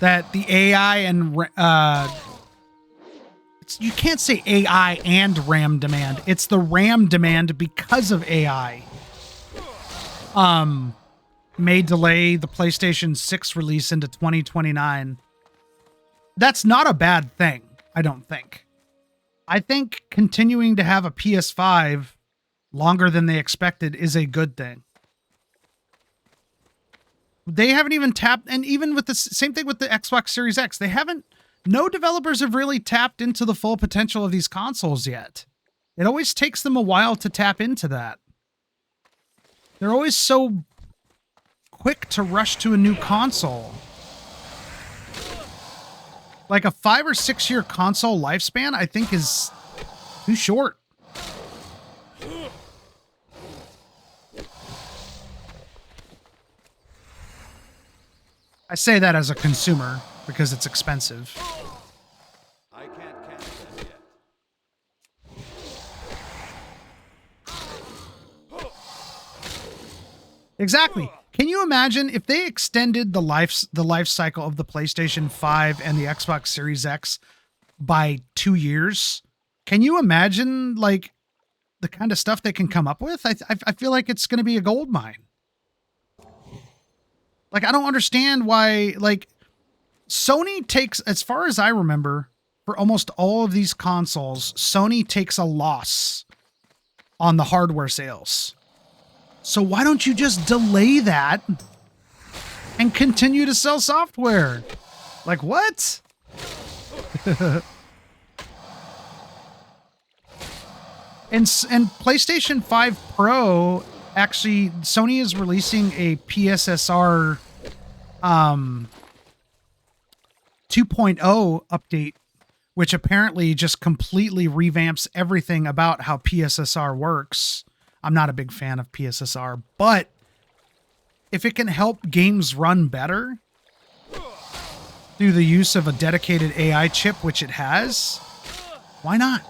that the AI and you can't say AI and RAM demand. It's the RAM demand because of AI. May delay the PlayStation 6 release into 2029. That's not a bad thing, I don't think. I think continuing to have a PS5 longer than they expected is a good thing. They haven't even tapped, and even with the same thing with the Xbox Series X, no developers have really tapped into the full potential of these consoles yet. It always takes them a while to tap into that. They're always so quick to rush to a new console. Like a 5 or 6 year console lifespan, I think is too short. I say that as a consumer because it's expensive. I can't catch them yet. Exactly. Can you imagine if they extended the life cycle of the PlayStation 5 and the Xbox Series X by 2 years? Can you imagine like the kind of stuff they can come up with? I feel like it's going to be a gold mine. Like, I don't understand why, like, Sony takes, as far as I remember, for almost all of these consoles, Sony takes a loss on the hardware sales. So why don't you just delay that and continue to sell software? Like, what? And PlayStation 5 Pro, actually, Sony is releasing a PSSR 2.0 update, which apparently just completely revamps everything about how PSSR works. I'm not a big fan of PSSR, but if it can help games run better through the use of a dedicated AI chip, which it has, why not?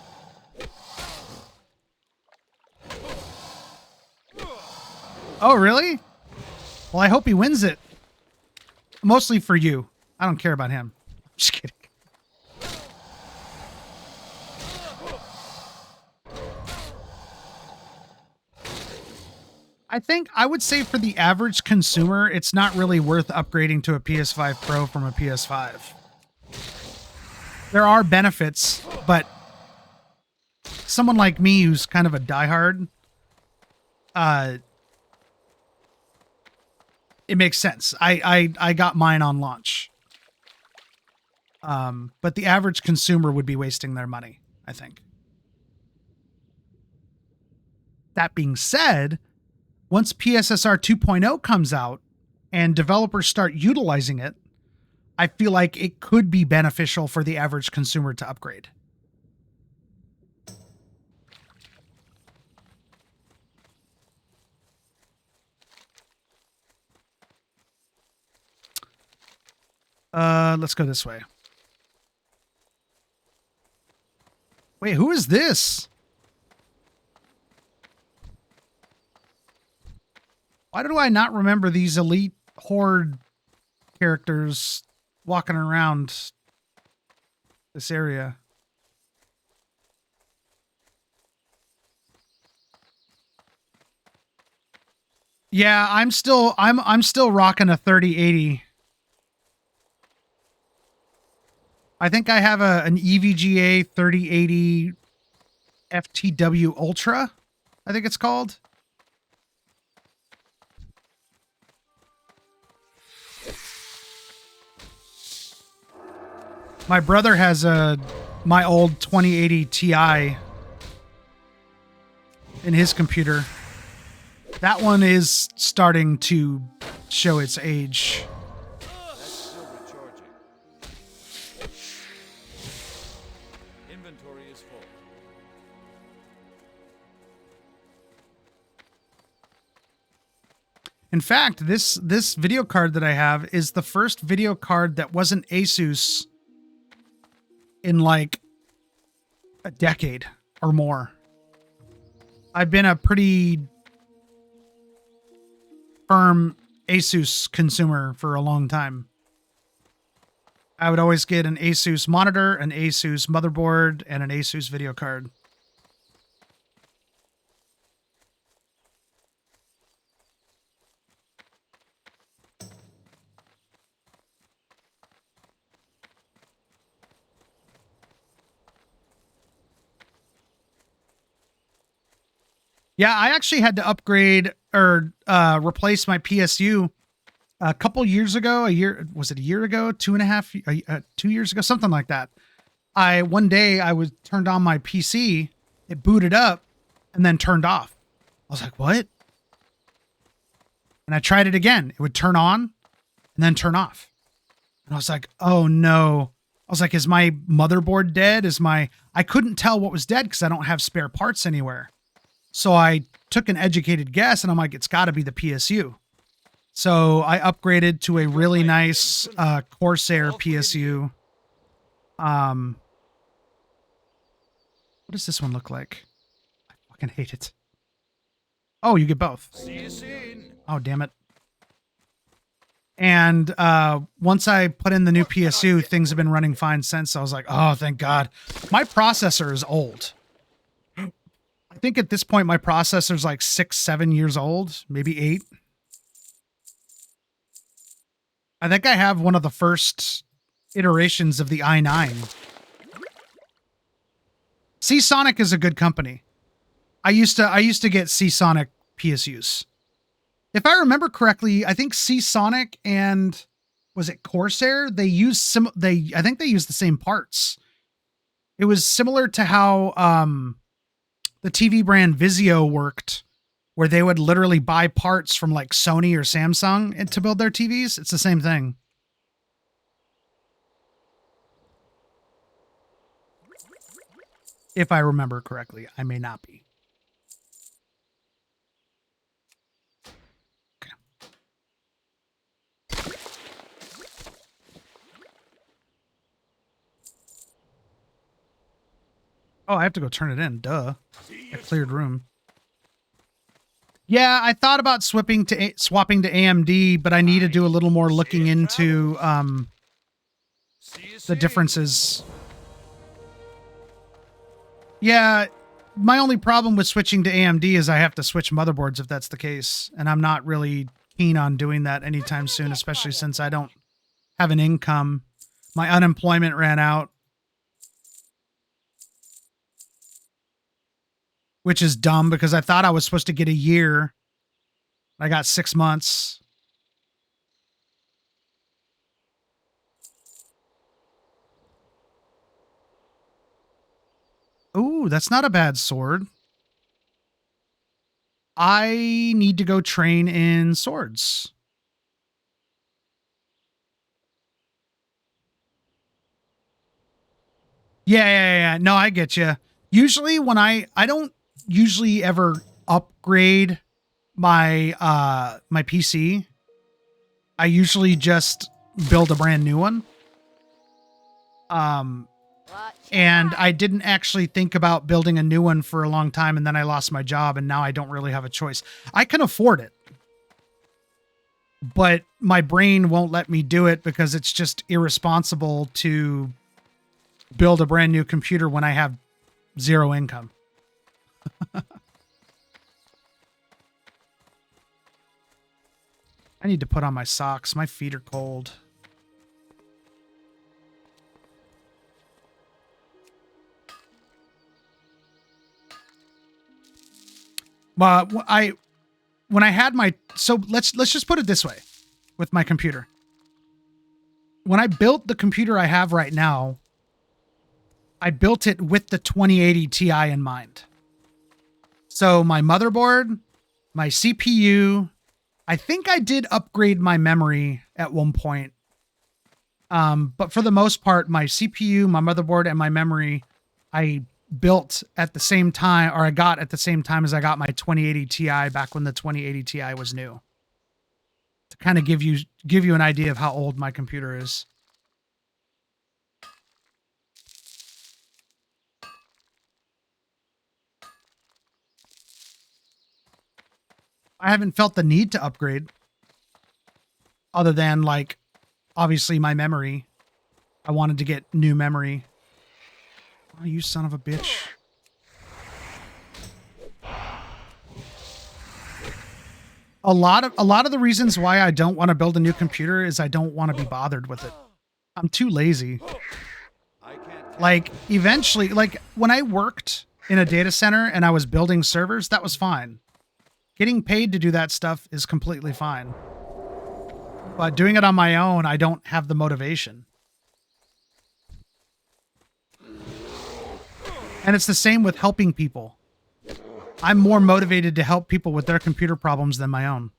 Oh, really? Well, I hope he wins it. Mostly for you. I don't care about him. Just kidding. I think I would say for the average consumer, it's not really worth upgrading to a PS5 Pro from a PS5. There are benefits, but someone like me who's kind of a diehard, it makes sense. I got mine on launch. But the average consumer would be wasting their money, I think. That being said, once PSSR 2.0 comes out and developers start utilizing it, I feel like it could be beneficial for the average consumer to upgrade. Let's go this way. Wait, who is this? Why do I not remember these elite horde characters walking around this area? Yeah, I'm still rocking a 3080. I think I have an EVGA 3080 FTW Ultra, I think it's called. My brother has my old 2080 Ti in his computer. That one is starting to show its age. That's still recharging. Inventory is full. In fact, this video card that I have is the first video card that wasn't Asus in like a decade or more. I've been a pretty firm Asus consumer for a long time. I would always get an Asus monitor, an Asus motherboard, and an Asus video card. Yeah, I actually had to upgrade or replace my PSU a couple years ago. Was it a year ago? 2 years ago, something like that. One day I was turned on my PC, it booted up, and then turned off. I was like, what? And I tried it again. It would turn on and then turn off. And I was like, oh no, I was like, is my motherboard dead? I couldn't tell what was dead because I don't have spare parts anywhere. So I took an educated guess and I'm like, it's got to be the PSU. So I upgraded to a really nice Corsair PSU. What does this one look like? I fucking hate it. Oh, you get both. See you soon. Oh, damn it. And once I put in the new PSU, things have been running fine since. So I was like, oh, thank God. My processor is old. I think at this point, my processor's like 6, 7 years old, maybe 8. I think I have one of the first iterations of the i9. Seasonic is a good company. I used to get Seasonic PSUs. If I remember correctly, I think Seasonic and was it Corsair? They use I think they use the same parts. It was similar to how the TV brand Vizio worked, where they would literally buy parts from like Sony or Samsung to build their TVs. It's the same thing. If I remember correctly, I may not be. Okay. Oh, I have to go turn it in. Duh. A cleared room. Yeah, I thought about swapping to AMD, but I need to do a little more looking into the differences. Yeah, my only problem with switching to AMD is I have to switch motherboards if that's the case, and I'm not really keen on doing that anytime soon, especially since I don't have an income. My unemployment ran out, which is dumb because I thought I was supposed to get a year. I got 6 months. Ooh, that's not a bad sword. I need to go train in swords. Yeah. No, I get you. Usually when I don't usually ever upgrade my my PC. I usually just build a brand new one. And I didn't actually think about building a new one for a long time, and then I lost my job, and now I don't really have a choice. I can afford it, but my brain won't let me do it because it's just irresponsible to build a brand new computer when I have zero income. I need to put on my socks. My feet are cold. When I had my, so let's just put it this way with my computer. When I built the computer I have right now, I built it with the 2080 Ti in mind. So my motherboard, my CPU, I think I did upgrade my memory at one point. But for the most part, my CPU, my motherboard, and my memory, I built at the same time, or I got at the same time as I got my 2080 Ti back when the 2080 Ti was new. To kind of give you an idea of how old my computer is. I haven't felt the need to upgrade. Other than, like, obviously my memory. I wanted to get new memory. Oh, you son of a bitch. A lot of the reasons why I don't want to build a new computer is I don't want to be bothered with it. I'm too lazy. Like, eventually, like, when I worked in a data center and I was building servers, that was fine. Getting paid to do that stuff is completely fine. But doing it on my own, I don't have the motivation. And it's the same with helping people. I'm more motivated to help people with their computer problems than my own.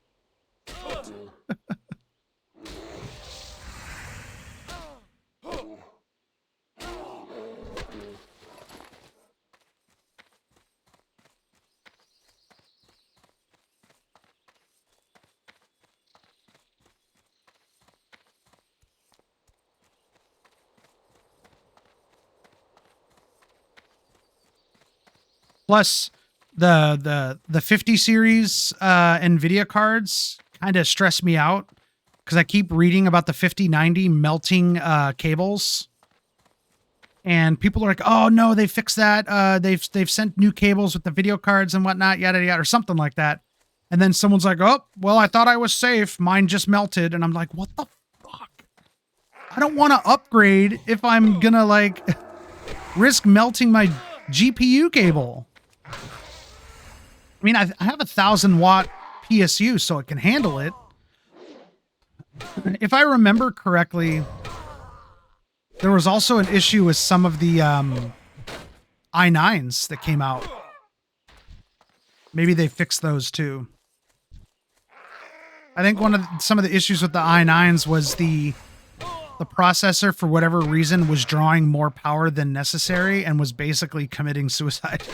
Plus, the 50 series NVIDIA cards kind of stress me out because I keep reading about the 5090 melting cables. And people are like, "Oh no, they fixed that. They've sent new cables with the video cards and whatnot, yada yada, or something like that." And then someone's like, "Oh, well, I thought I was safe. Mine just melted." And I'm like, "What the fuck? I don't want to upgrade if I'm gonna like risk melting my GPU cable." I mean, I have a 1,000-watt PSU, so it can handle it. If I remember correctly, there was also an issue with some of the i9s that came out. Maybe they fixed those too. I think some of the issues with the i9s was the processor, for whatever reason, was drawing more power than necessary and was basically committing suicide.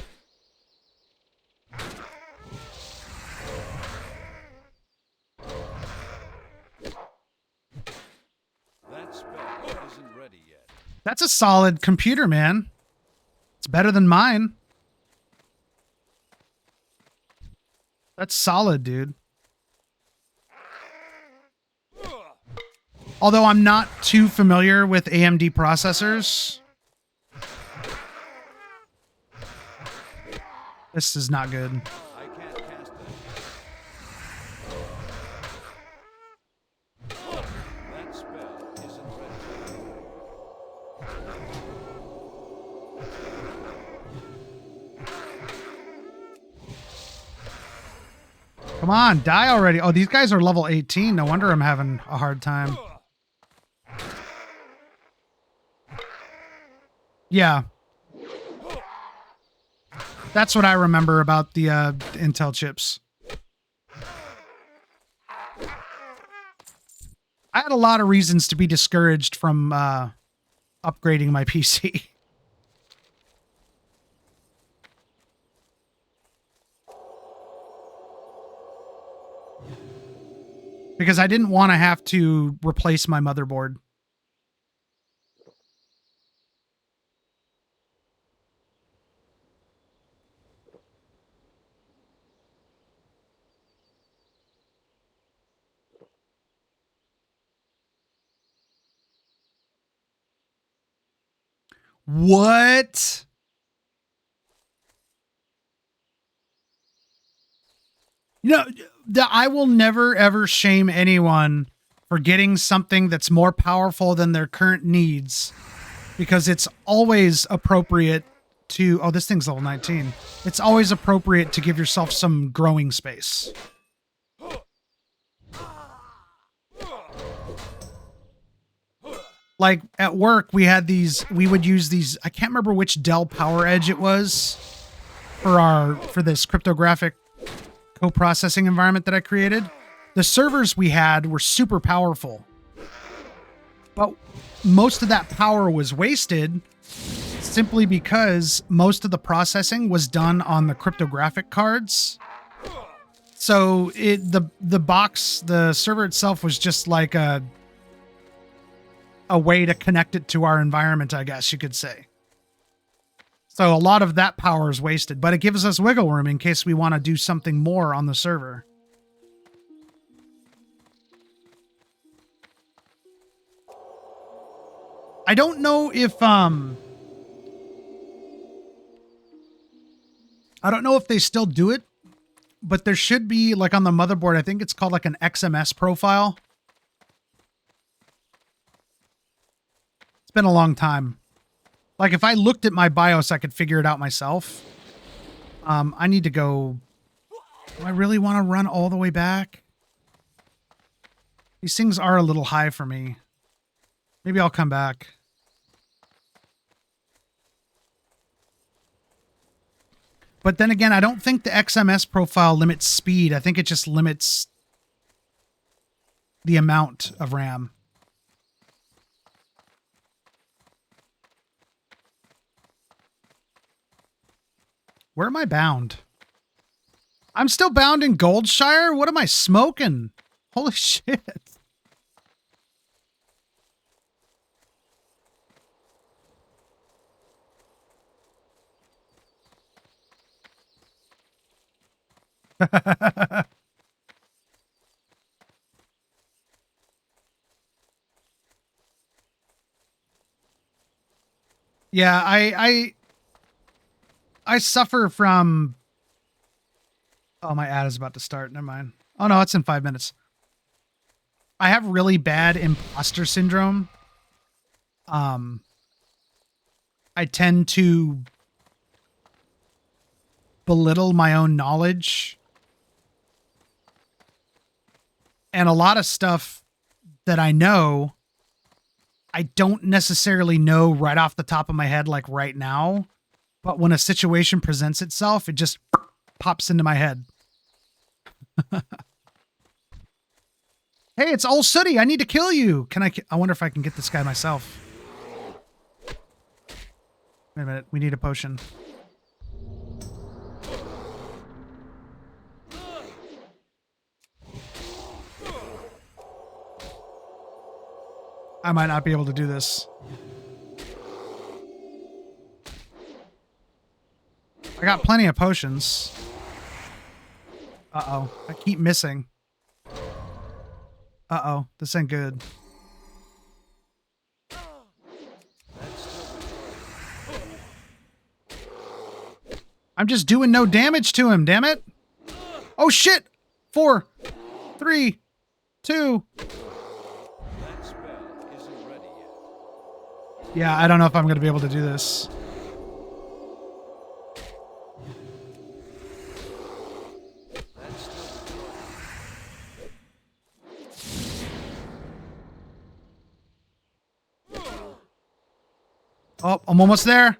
That spell isn't ready yet. That's a solid computer, man. It's better than mine. That's solid, dude. Although I'm not too familiar with AMD processors. This is not good. I can't cast that. That spell isn't ready. Come on, die already. Oh, these guys are level 18. No wonder I'm having a hard time. Yeah. That's what I remember about the Intel chips. I had a lot of reasons to be discouraged from upgrading my PC. Because I didn't want to have to replace my motherboard. What? You know, I will never ever shame anyone for getting something that's more powerful than their current needs, because it's always appropriate to, oh, this thing's level 19. It's always appropriate to give yourself some growing space. Like at work, we would use these, I can't remember which Dell Power Edge it was for this cryptographic co-processing environment that I created. The servers we had were super powerful, but most of that power was wasted simply because most of the processing was done on the cryptographic cards. So the server itself was just like a way to connect it to our environment, I guess you could say. So a lot of that power is wasted, but it gives us wiggle room in case we want to do something more on the server. I don't know if they still do it, but there should be, like on the motherboard, I think it's called like an XMS profile. It's been a long time. Like if I looked at my BIOS, I could figure it out myself. I need to go. Do I really want to run all the way back? These things are a little high for me. Maybe I'll come back. But then again, I don't think the XMS profile limits speed. I think it just limits the amount of RAM. Where am I bound? I'm still bound in Goldshire? What am I smoking? Holy shit. Yeah, I suffer from. Oh, my ad is about to start. Never mind. Oh no, it's in 5 minutes. I have really bad imposter syndrome. I tend to belittle my own knowledge. And a lot of stuff that I know, I don't necessarily know right off the top of my head, like right now. But when a situation presents itself, it just pops into my head. Hey, it's Old Sooty. I need to kill you. I wonder if I can get this guy myself. Wait a minute. We need a potion. I might not be able to do this. I got plenty of potions. Uh-oh. I keep missing. Uh-oh. This ain't good. I'm just doing no damage to him, damn it. Oh, shit. 4, 3, 2. That spell isn't ready yet. Yeah, I don't know if I'm going to be able to do this. That's still Oh, I'm almost there.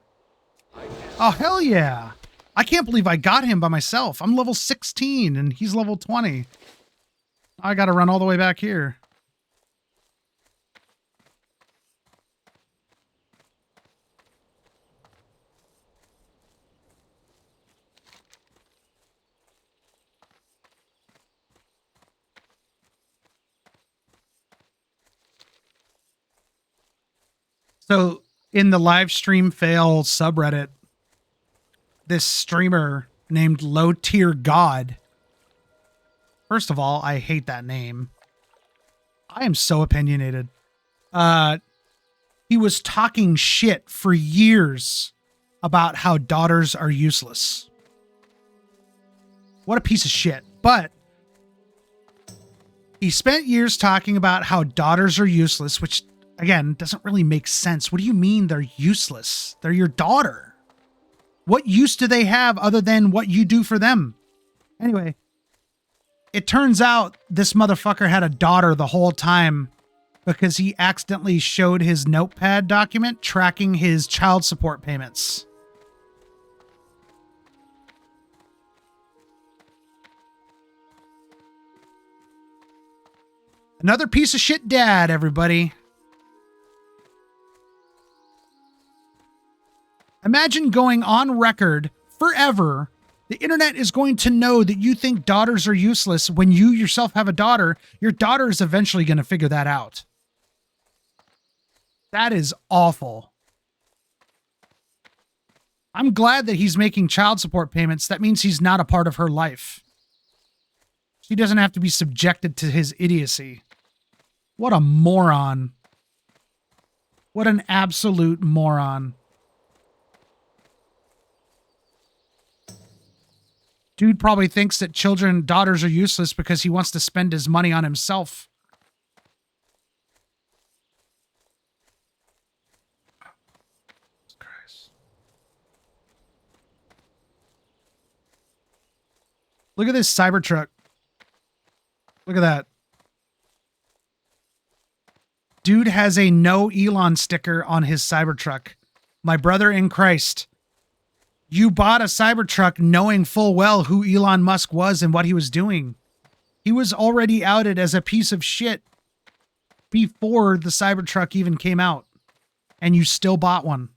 Oh, hell yeah. I can't believe I got him by myself. I'm level 16 and he's level 20. I got to run all the way back here. So in the live stream fail subreddit, this streamer named Low Tier God. First of all, I hate that name. I am so opinionated. He was talking shit for years about how daughters are useless. What a piece of shit. But he spent years talking about how daughters are useless, which, again, doesn't really make sense. What do you mean they're useless? They're your daughter. What use do they have other than what you do for them? Anyway, it turns out this motherfucker had a daughter the whole time because he accidentally showed his notepad document tracking his child support payments. Another piece of shit dad, everybody. Imagine going on record forever. The internet is going to know that you think daughters are useless when you yourself have a daughter. Your daughter is eventually going to figure that out. That is awful. I'm glad that he's making child support payments. That means he's not a part of her life. She doesn't have to be subjected to his idiocy. What a moron. What an absolute moron. Dude probably thinks that daughters are useless because he wants to spend his money on himself. Christ. Look at this Cybertruck. Look at that. Dude has a no Elon sticker on his Cybertruck. My brother in Christ. You bought a Cybertruck knowing full well who Elon Musk was and what he was doing. He was already outed as a piece of shit before the Cybertruck even came out. And you still bought one.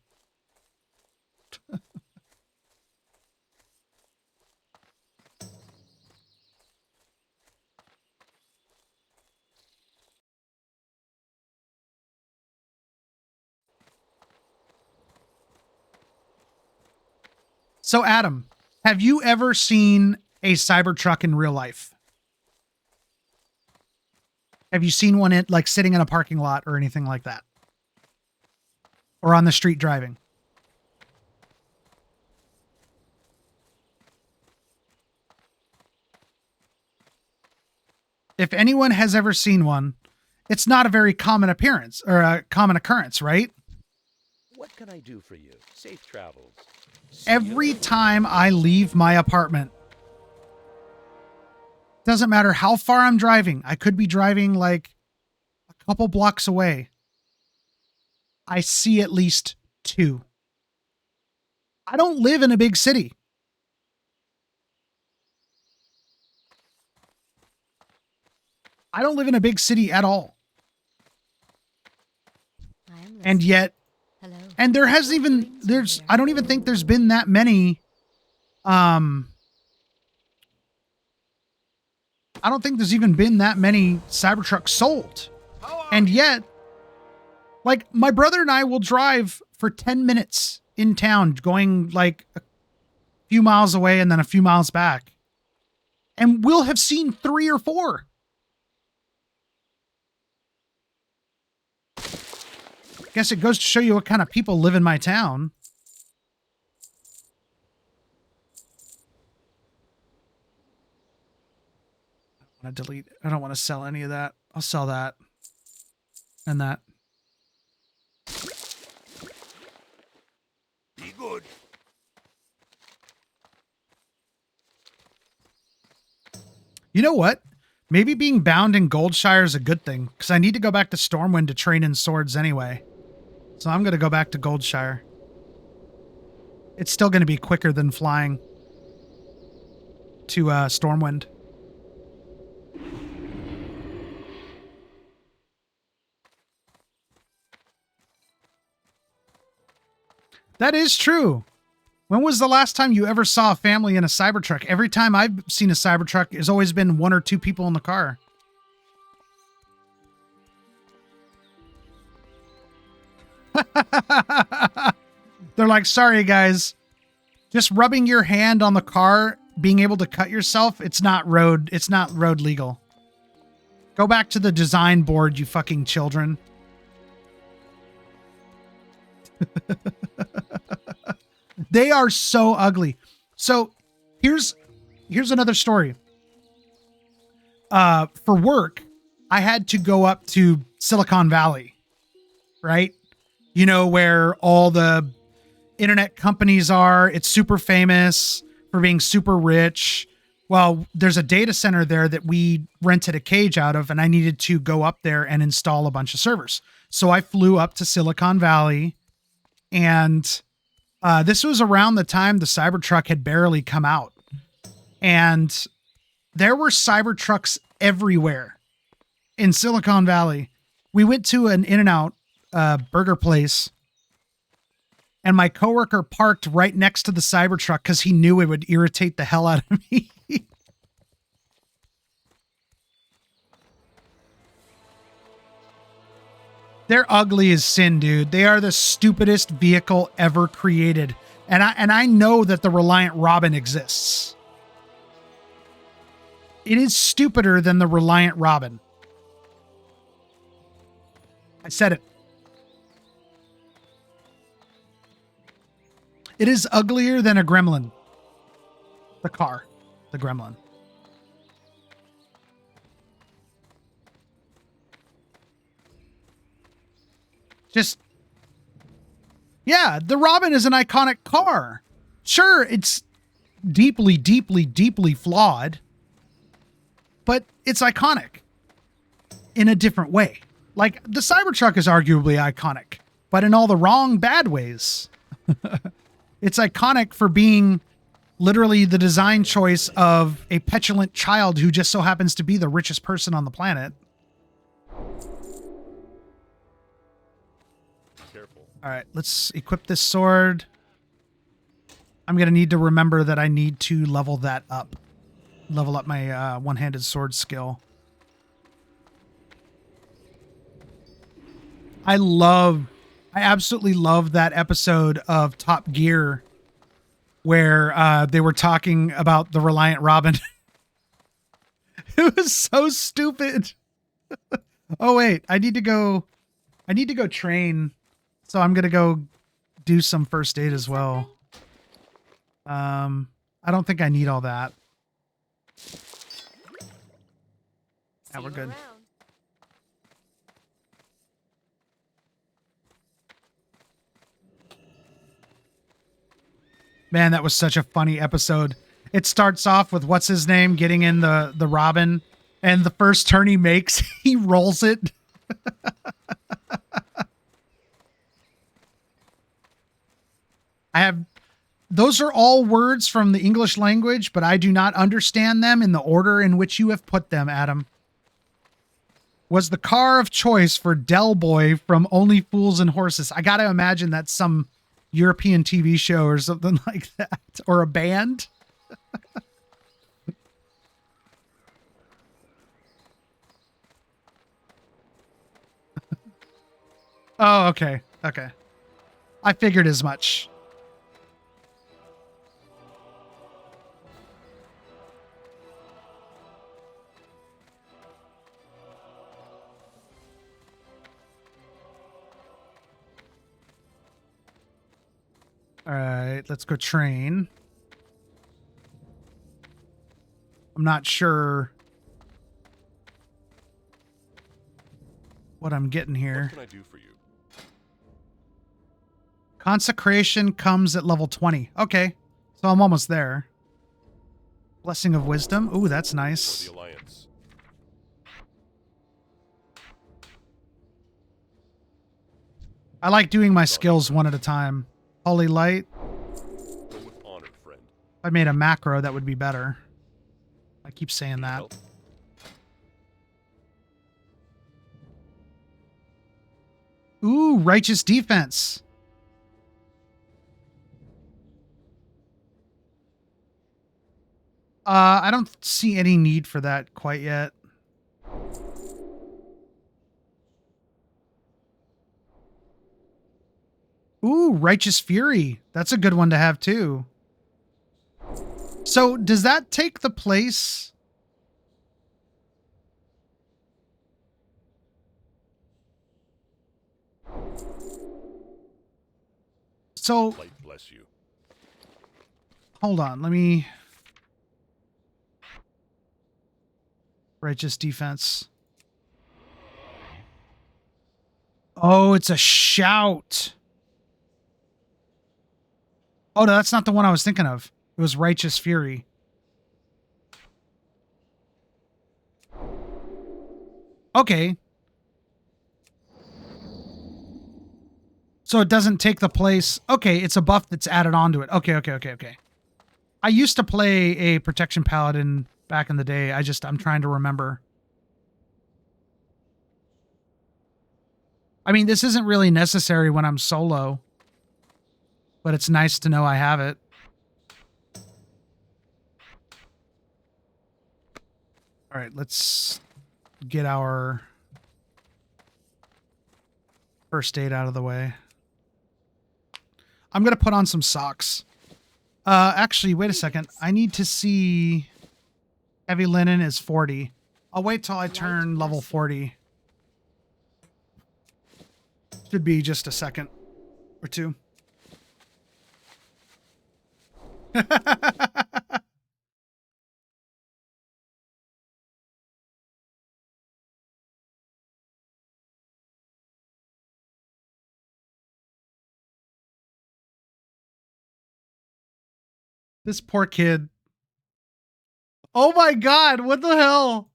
So, Adam, have you ever seen a Cybertruck in real life? Have you seen one like sitting in a parking lot or anything like that? Or on the street driving? If anyone has ever seen one, it's not a very common appearance or a common occurrence, right? What can I do for you? Safe travels. Every time I leave my apartment, doesn't matter how far I'm driving, I could be driving like a couple blocks away, I see at least two. I don't live in a big city. I don't live in a big city at all. I am And listening. yet, Hello. and there hasn't even, I don't even think there's been that many, I don't think there's even been that many Cybertrucks sold. And yet, like, my brother and I will drive for 10 minutes in town, going like a few miles away and then a few miles back. And we'll have seen 3 or 4. Guess it goes to show you what kind of people live in my town. I want to delete. I don't want to sell any of that. I'll sell that. And that. Be good. You know what? Maybe being bound in Goldshire is a good thing, because I need to go back to Stormwind to train in swords anyway. So I'm going to go back to Goldshire. It's still going to be quicker than flying to Stormwind. That is true. When was the last time you ever saw a family in a Cybertruck? Every time I've seen a Cybertruck, there's always been 1 or 2 people in the car. They're like, sorry guys, just rubbing your hand on the car, being able to cut yourself, it's not road legal. Go back to the design board, you fucking children. They are so ugly. So here's another story. For work, I had to go up to Silicon Valley, right? You know, where all the internet companies are. It's super famous for being super rich. Well, there's a data center there that we rented a cage out of, and I needed to go up there and install a bunch of servers. So I flew up to Silicon Valley, and this was around the time the Cybertruck had barely come out. And there were Cybertrucks everywhere in Silicon Valley. We went to an In-N-Out burger place, and my coworker parked right next to the Cybertruck because he knew it would irritate the hell out of me. They're ugly as sin, dude. They are the stupidest vehicle ever created. And I know that the Reliant Robin exists. It is stupider than the Reliant Robin. I said it. It is uglier than a Gremlin. The car. The Gremlin. Just, yeah, the Robin is an iconic car. Sure, it's deeply, deeply, deeply flawed, but it's iconic in a different way. Like, the Cybertruck is arguably iconic, but in all the wrong, bad ways. It's iconic for being literally the design choice of a petulant child who just so happens to be the richest person on the planet. All right, let's equip this sword. I'm going to need to remember that I need to level that up. Level up my one-handed sword skill. I absolutely love that episode of Top Gear where they were talking about the Reliant Robin. It was so stupid. Oh wait, I need to go train. So I'm gonna go do some first aid as well. I don't think I need all that. Yeah, we're good. Man, that was such a funny episode. It starts off with what's his name getting in the Robin, and the first turn he makes, he rolls it. Those are all words from the English language, but I do not understand them in the order in which you have put them, Adam. Was the car of choice for Del Boy from Only Fools and Horses. I gotta imagine that's some European TV show or something like that, or a band. Oh, okay. Okay. I figured as much. All right, let's go train. I'm not sure what I'm getting here. What can I do for you? Consecration comes at level 20. Okay, so I'm almost there. Blessing of Wisdom. Ooh, that's nice. The Alliance. I like doing my skills one at a time. Holy Light. Go with honor, friend. If I made a macro, that would be better. I keep saying that. Help? Ooh, Righteous Defense. I don't see any need for that quite yet. Ooh, Righteous Fury. That's a good one to have too. So does that take the place? So Light bless you. hold on, let me... Righteous Defense. Oh, it's a shout. Oh, no, that's not the one I was thinking of. It was Righteous Fury. Okay. So it doesn't take the place. Okay, it's a buff that's added onto it. Okay. I used to play a Protection Paladin back in the day. I'm trying to remember. I mean, this isn't really necessary when I'm solo, but it's nice to know I have it. All right, let's get our first aid out of the way. I'm going to put on some socks. Actually, wait a second. I need to see... Heavy Linen is 40. I'll wait till I turn level 40. Should be just a second or two. This poor kid. Oh my God, what the hell?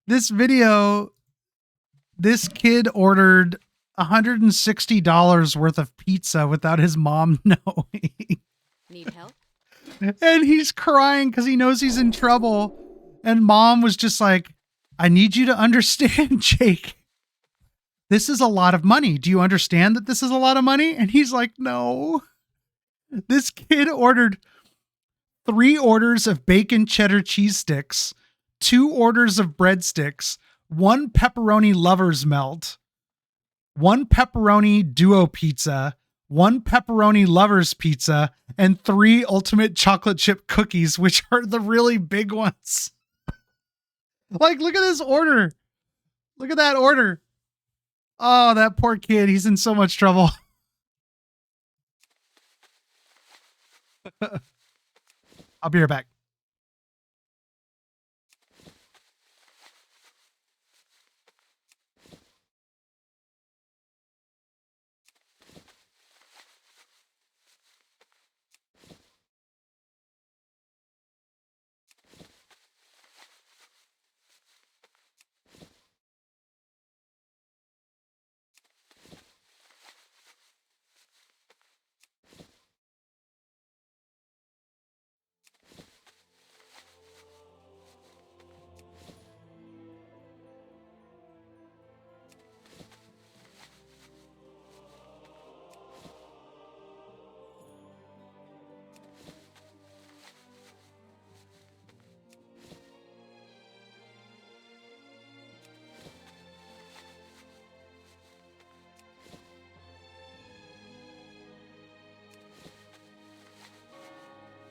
This video, this kid ordered $160 worth of pizza without his mom knowing. Need help? And he's crying because he knows he's in trouble. And mom was just like, I need you to understand, Jake. This is a lot of money. Do you understand that this is a lot of money? And he's like, no. This kid ordered 3 orders of bacon cheddar cheese sticks, 2 orders of breadsticks, 1 pepperoni lover's melt, 1 pepperoni duo pizza, 1 pepperoni lover's pizza, and 3 ultimate chocolate chip cookies, which are the really big ones. Like, look at this order. Look at that order. Oh, that poor kid. He's in so much trouble. I'll be right back.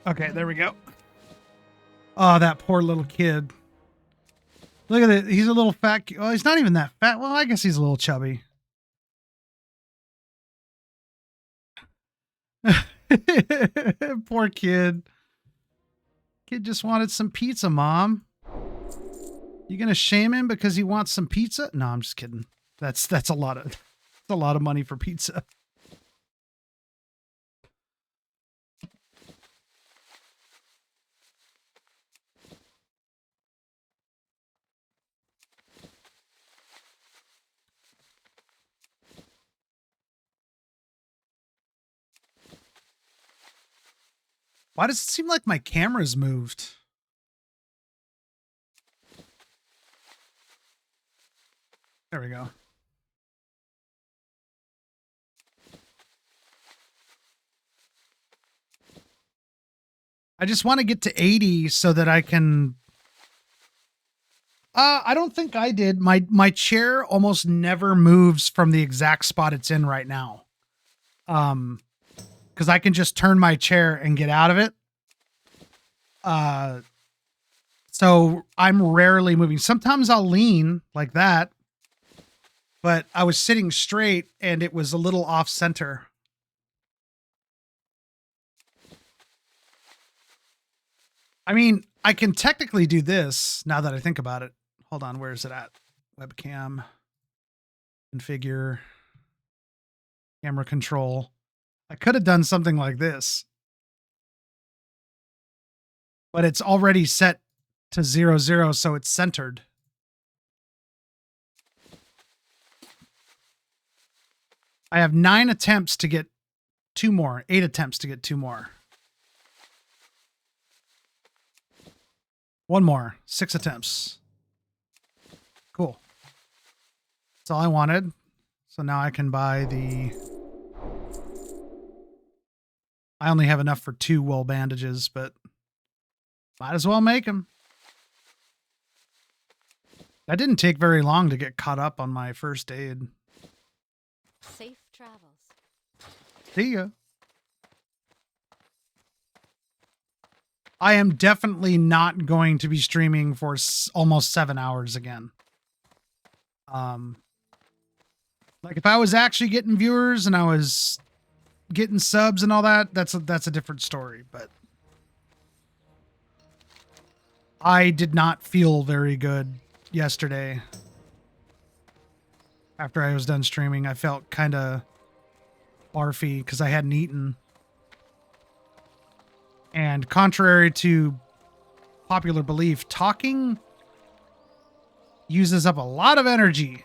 Okay, there we go. Oh, that poor little kid. Look at it. He's a little fat. Oh, he's not even that fat. Well, I guess he's a little chubby. Poor kid. Kid just wanted some pizza, Mom. You gonna shame him because he wants some pizza? No, I'm just kidding. That's a lot of money for pizza. Why does it seem like my camera's moved? There we go. I just want to get to 80 so that I can... I don't think I did. My chair almost never moves from the exact spot it's in right now. Because I can just turn my chair and get out of it. So I'm rarely moving. Sometimes I'll lean like that. But I was sitting straight and it was a little off center. I mean, I can technically do this now that I think about it. Hold on, where is it at? Webcam, configure, camera control. I could have done something like this. But it's already set to 0, 0, so it's centered. I have 9 attempts to get 2 more. 8 attempts to get 2 more. 1 more. 6 attempts. Cool. That's all I wanted. So now I can buy the... I only have enough for 2 wool bandages, but might as well make them. That didn't take very long to get caught up on my first aid. Safe travels. See ya. I am definitely not going to be streaming for almost 7 hours again. Like if I was actually getting viewers and I was getting subs and all that, that's a different story, but I did not feel very good yesterday. After I was done streaming, I felt kind of barfy because I hadn't eaten. And contrary to popular belief, talking uses up a lot of energy.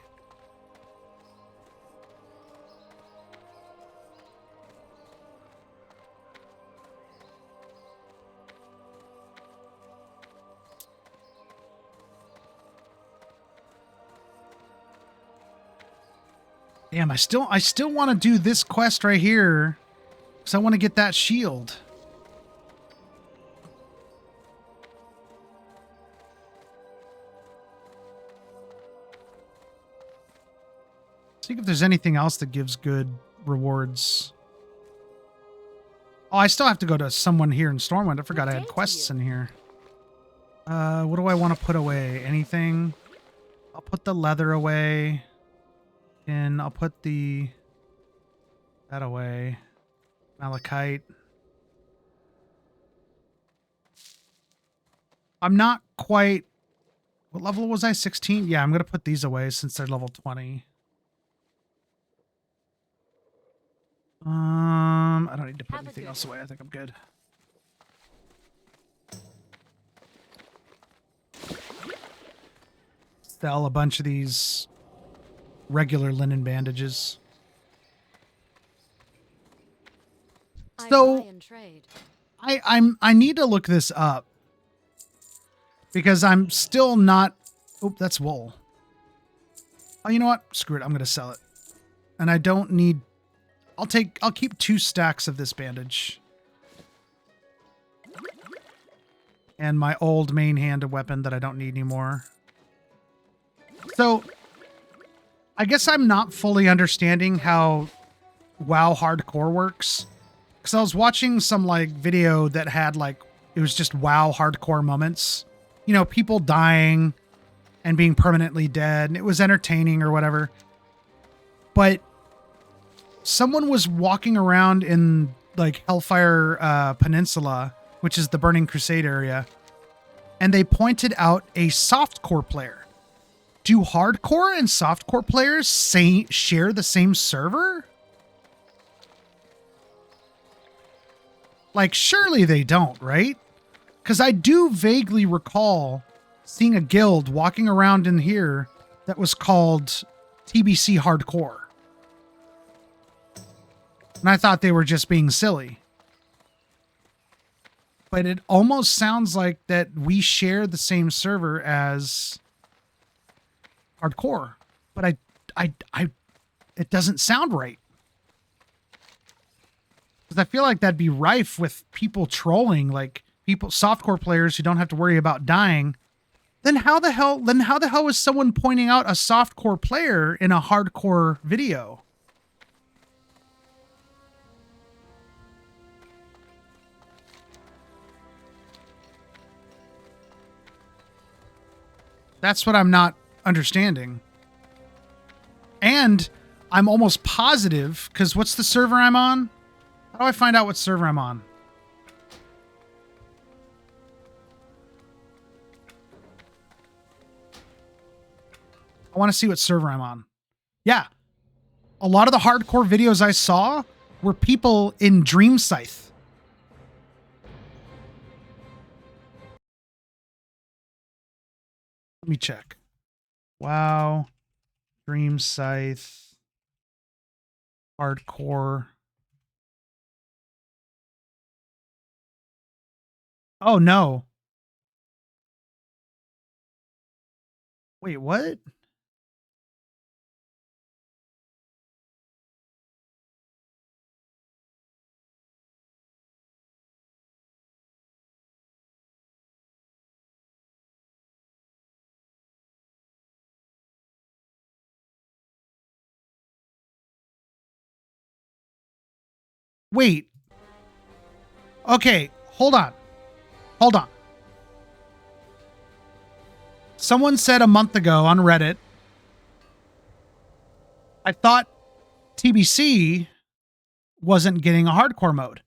Damn, I still want to do this quest right here because I want to get that shield. See if there's anything else that gives good rewards. Oh, I still have to go to someone here in Stormwind. I forgot I had fancy quests you. in here. What do I want to put away? Anything? I'll put the leather away. And I'll put that away. Malachite. I'm not quite... What level was I? 16? Yeah, I'm going to put these away since they're level 20. I don't need to put Have a anything good else one. away. I think I'm good. Sell a bunch of these regular linen bandages. So- I buy and trade. I need to look this up because I'm still not. Oh, that's wool. Oh, you know what? Screw it. I'm gonna sell it, and I don't need. I'll keep 2 stacks of this bandage and my old main-handed weapon that I don't need anymore. So, I guess I'm not fully understanding how WoW hardcore works. Because I was watching some like video that had like, it was just WoW hardcore moments. You know, people dying and being permanently dead. And it was entertaining or whatever. But someone was walking around in like Hellfire Peninsula, which is the Burning Crusade area. And they pointed out a softcore player. Do hardcore and softcore players share the same server? Like, surely they don't, right? Because I do vaguely recall seeing a guild walking around in here that was called TBC Hardcore. And I thought they were just being silly. But it almost sounds like that we share the same server as Hardcore. But it doesn't sound right. Because I feel like that'd be rife with people trolling, like softcore players who don't have to worry about dying. Then how the hell is someone pointing out a softcore player in a hardcore video? That's what I'm not understanding. And I'm almost positive, because what's the server I'm on? How do I find out what server I'm on? I want to see what server I'm on. Yeah. A lot of the hardcore videos I saw were people in Dream Scythe. Let me check. Wow. Dream Scythe. Hardcore. Oh, no. Wait, what? Wait. Okay, hold on. Hold on. Someone said a month ago on Reddit, I thought TBC wasn't getting a hardcore mode.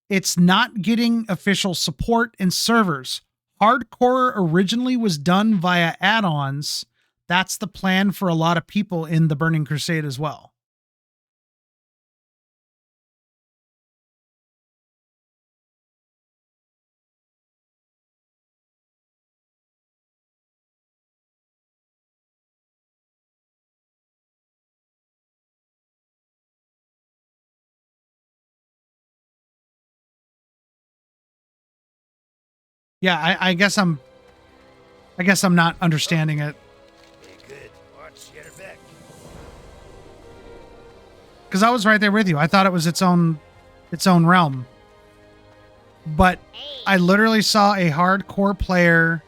It's not getting official support in servers. Hardcore originally was done via add-ons. That's the plan for a lot of people in the Burning Crusade as well. Yeah, I guess I'm not understanding it. Good. Watch your back. Because I was right there with you. I thought it was its own realm. But I literally saw a hardcore player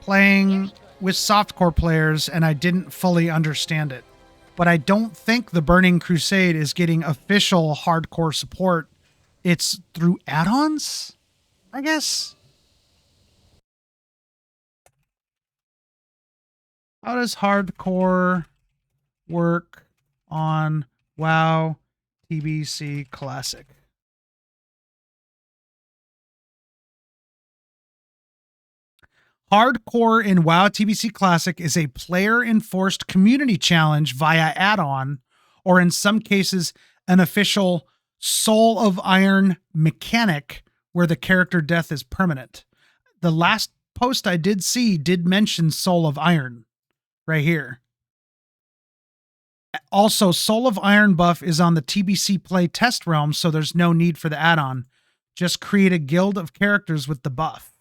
playing with softcore players, and I didn't fully understand it. But I don't think the Burning Crusade is getting official hardcore support it's through add-ons, I guess. How does hardcore work on WoW TBC Classic? Hardcore in WoW TBC Classic is a player-enforced community challenge via add-on, or in some cases, an official Soul of Iron mechanic where the character death is permanent. The last post I did see did mention Soul of Iron right here. Also, Soul of Iron buff is on the TBC Play test realm, so there's no need for the add-on. Just create a guild of characters with the buff.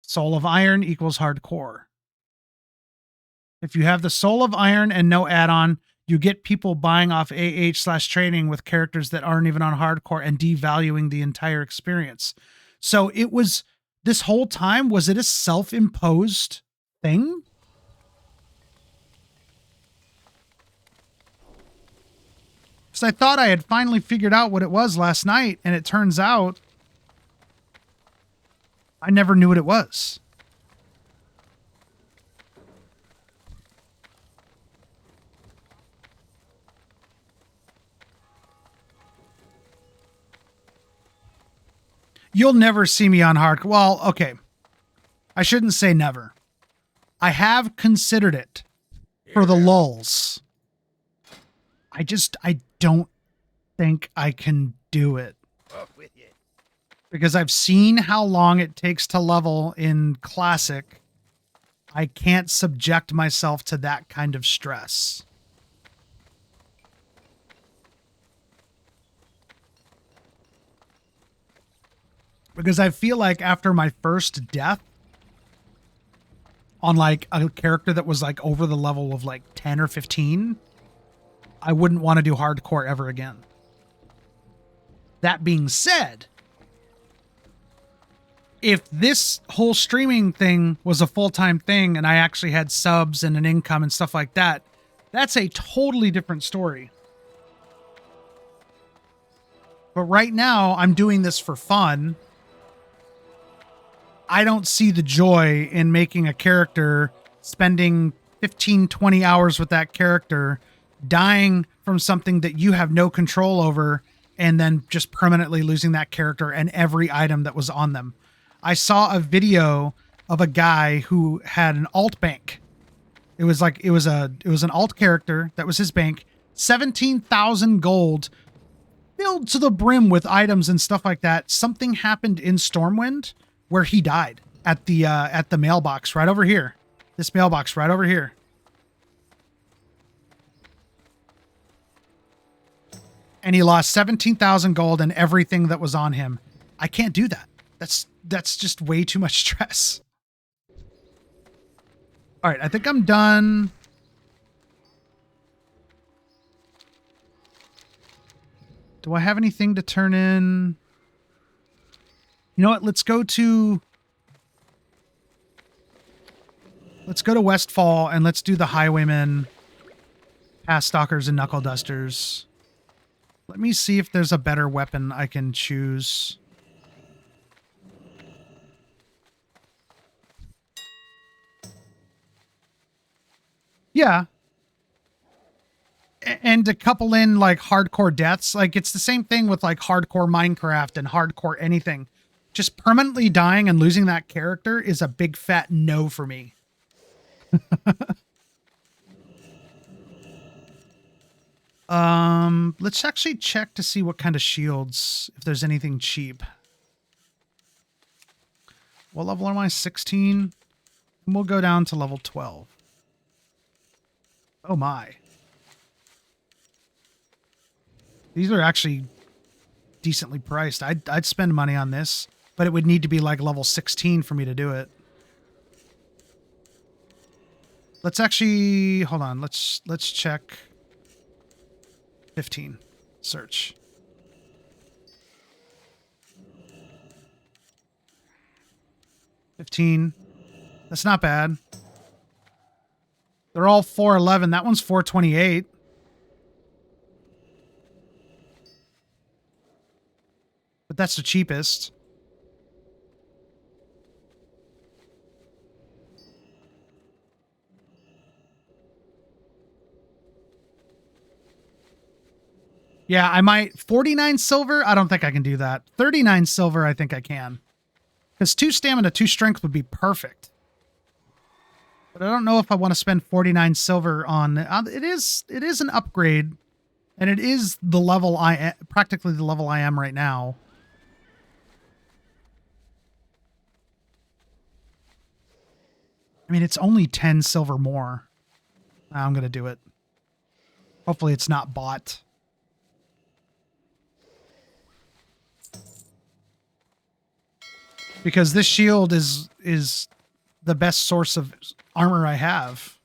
Soul of Iron equals hardcore. If you have the Soul of Iron and no add-on, you get people buying off AH/trading with characters that aren't even on hardcore and devaluing the entire experience. So it was, this whole time, was it a self-imposed thing? Because I thought I had finally figured out what it was last night, and it turns out I never knew what it was. You'll never see me on hardcore. Well, okay. I shouldn't say never. I have considered it for the lulz. I don't think I can do it. Because I've seen how long it takes to level in Classic. I can't subject myself to that kind of stress. Because I feel like after my first death on like a character that was like over the level of like 10 or 15, I wouldn't want to do hardcore ever again. That being said, if this whole streaming thing was a full-time thing and I actually had subs and an income and stuff like that, that's a totally different story. But right now, I'm doing this for fun. I don't see the joy in making a character, spending 15, 20 hours with that character, dying from something that you have no control over, and then just permanently losing that character and every item that was on them. I saw a video of a guy who had an alt bank. It was an alt character that was his bank, 17,000 gold, filled to the brim with items and stuff like that. Something happened in Stormwind where he died at the mailbox right over here. This mailbox right over here. And he lost 17,000 gold and everything that was on him. I can't do that. That's just way too much stress. All right, I think I'm done. Do I have anything to turn in? You know what? Let's go to Westfall and let's do the Highwaymen, Path Stalkers, and Knuckle Dusters. Let me see if there's a better weapon I can choose. Yeah. And to couple in like hardcore deaths, like it's the same thing with like hardcore Minecraft and hardcore anything. Just permanently dying and losing that character is a big fat no for me. Let's actually check to see what kind of shields, if there's anything cheap. What level am I? 16? And we'll go down to level 12. Oh my. These are actually decently priced. I'd spend money on this, but it would need to be like level 16 for me to do it. Let's actually, hold on. Let's check 15. Search. $15. That's not bad. They're all 411. That one's 428. but that's the cheapest. Yeah, I might. 49 silver? I don't think I can do that. 39 silver, I think I can. Because 2 stamina, 2 strength would be perfect. But I don't know if I want to spend 49 silver on... it is an upgrade. And it is the level practically the level I am right now. I mean, it's only 10 silver more. I'm going to do it. Hopefully it's not bought. Because this shield is the best source of armor I have.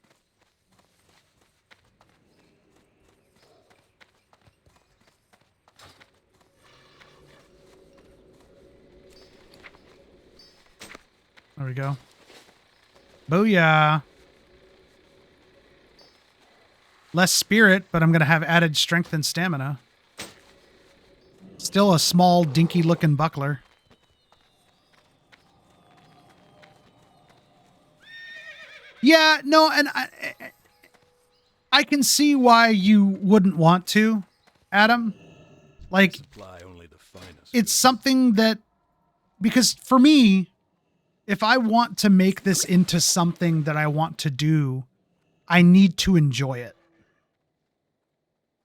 There we go. Booyah. Less spirit, but I'm going to have added strength and stamina. Still a small, dinky-looking buckler. Yeah, no, and I can see why you wouldn't want to, Adam. Like, Supply only the finest. it's something that... Because for me, if I want to make this into something that I want to do, I need to enjoy it.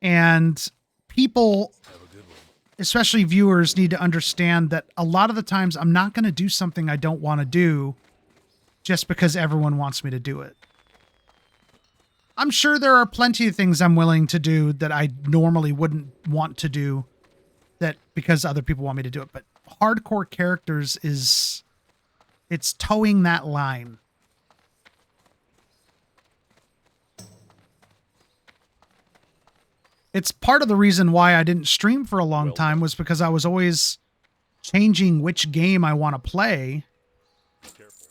And people, Have a good one. especially viewers, need to understand that a lot of the times I'm not going to do something I don't want to do just because everyone wants me to do it. I'm sure there are plenty of things I'm willing to do that I normally wouldn't want to do that because other people want me to do it. But hardcore characters it's towing that line. It's part of the reason why I didn't stream for a long time was because I was always changing which game I want to play. Careful.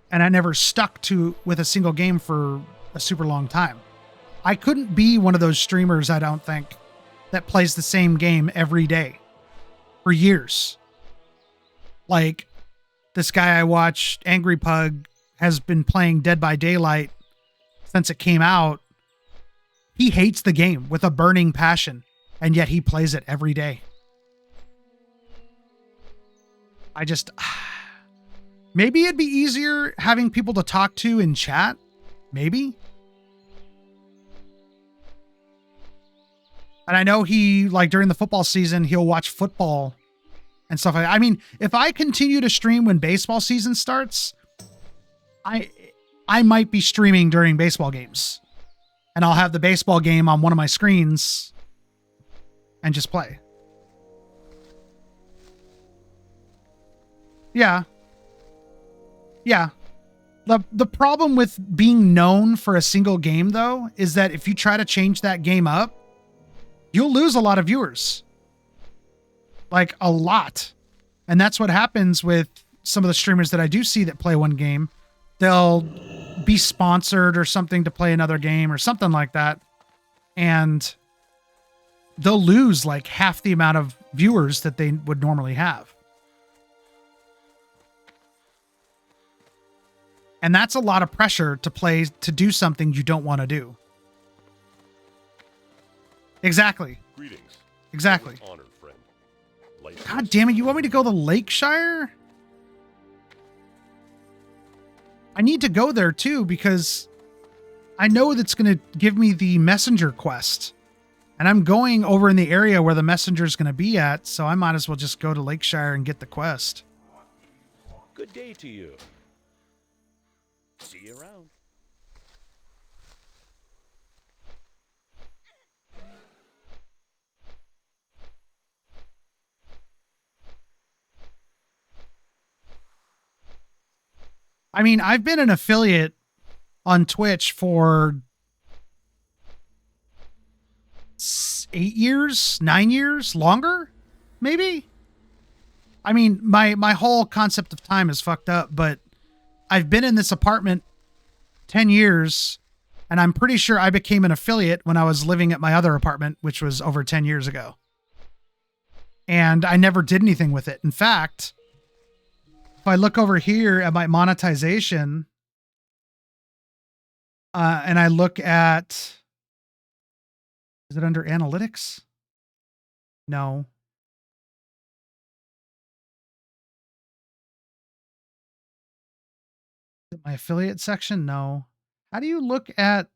And I never stuck with a single game for a super long time. I couldn't be one of those streamers, I don't think, that plays the same game every day for years. Like this guy I watch, Angry Pug, has been playing Dead by Daylight since it came out. He hates the game with a burning passion, and yet he plays it every day. I just... Maybe it'd be easier having people to talk to in chat. Maybe. And I know he, like, during the football season, he'll watch football and stuff like that. I mean, if I continue to stream when baseball season starts, I might be streaming during baseball games. And I'll have the baseball game on one of my screens and just play. Yeah. Yeah. The problem with being known for a single game, though, is that if you try to change that game up, you'll lose a lot of viewers. Like, a lot. And that's what happens with some of the streamers that I do see that play one game. They'll be sponsored or something to play another game or something like that. And they'll lose like half the amount of viewers that they would normally have. And that's a lot of pressure to do something you don't want to do. Exactly. Greetings. Exactly. Honored friend. Light God damn it, you want me to go to Lakeshire? I need to go there too because I know that's going to give me the messenger quest. And I'm going over in the area where the messenger is going to be at, so I might as well just go to Lakeshire and get the quest. Good day to you. See you around. I mean, I've been an affiliate on Twitch for 8 years, 9 years, longer, maybe. I mean, my whole concept of time is fucked up, but I've been in this apartment 10 years, and I'm pretty sure I became an affiliate when I was living at my other apartment, which was over 10 years ago. and I never did anything with it. In fact, if I look over here at my monetization, and I look at, is it under analytics? No. Is it my affiliate section? No. How do you look at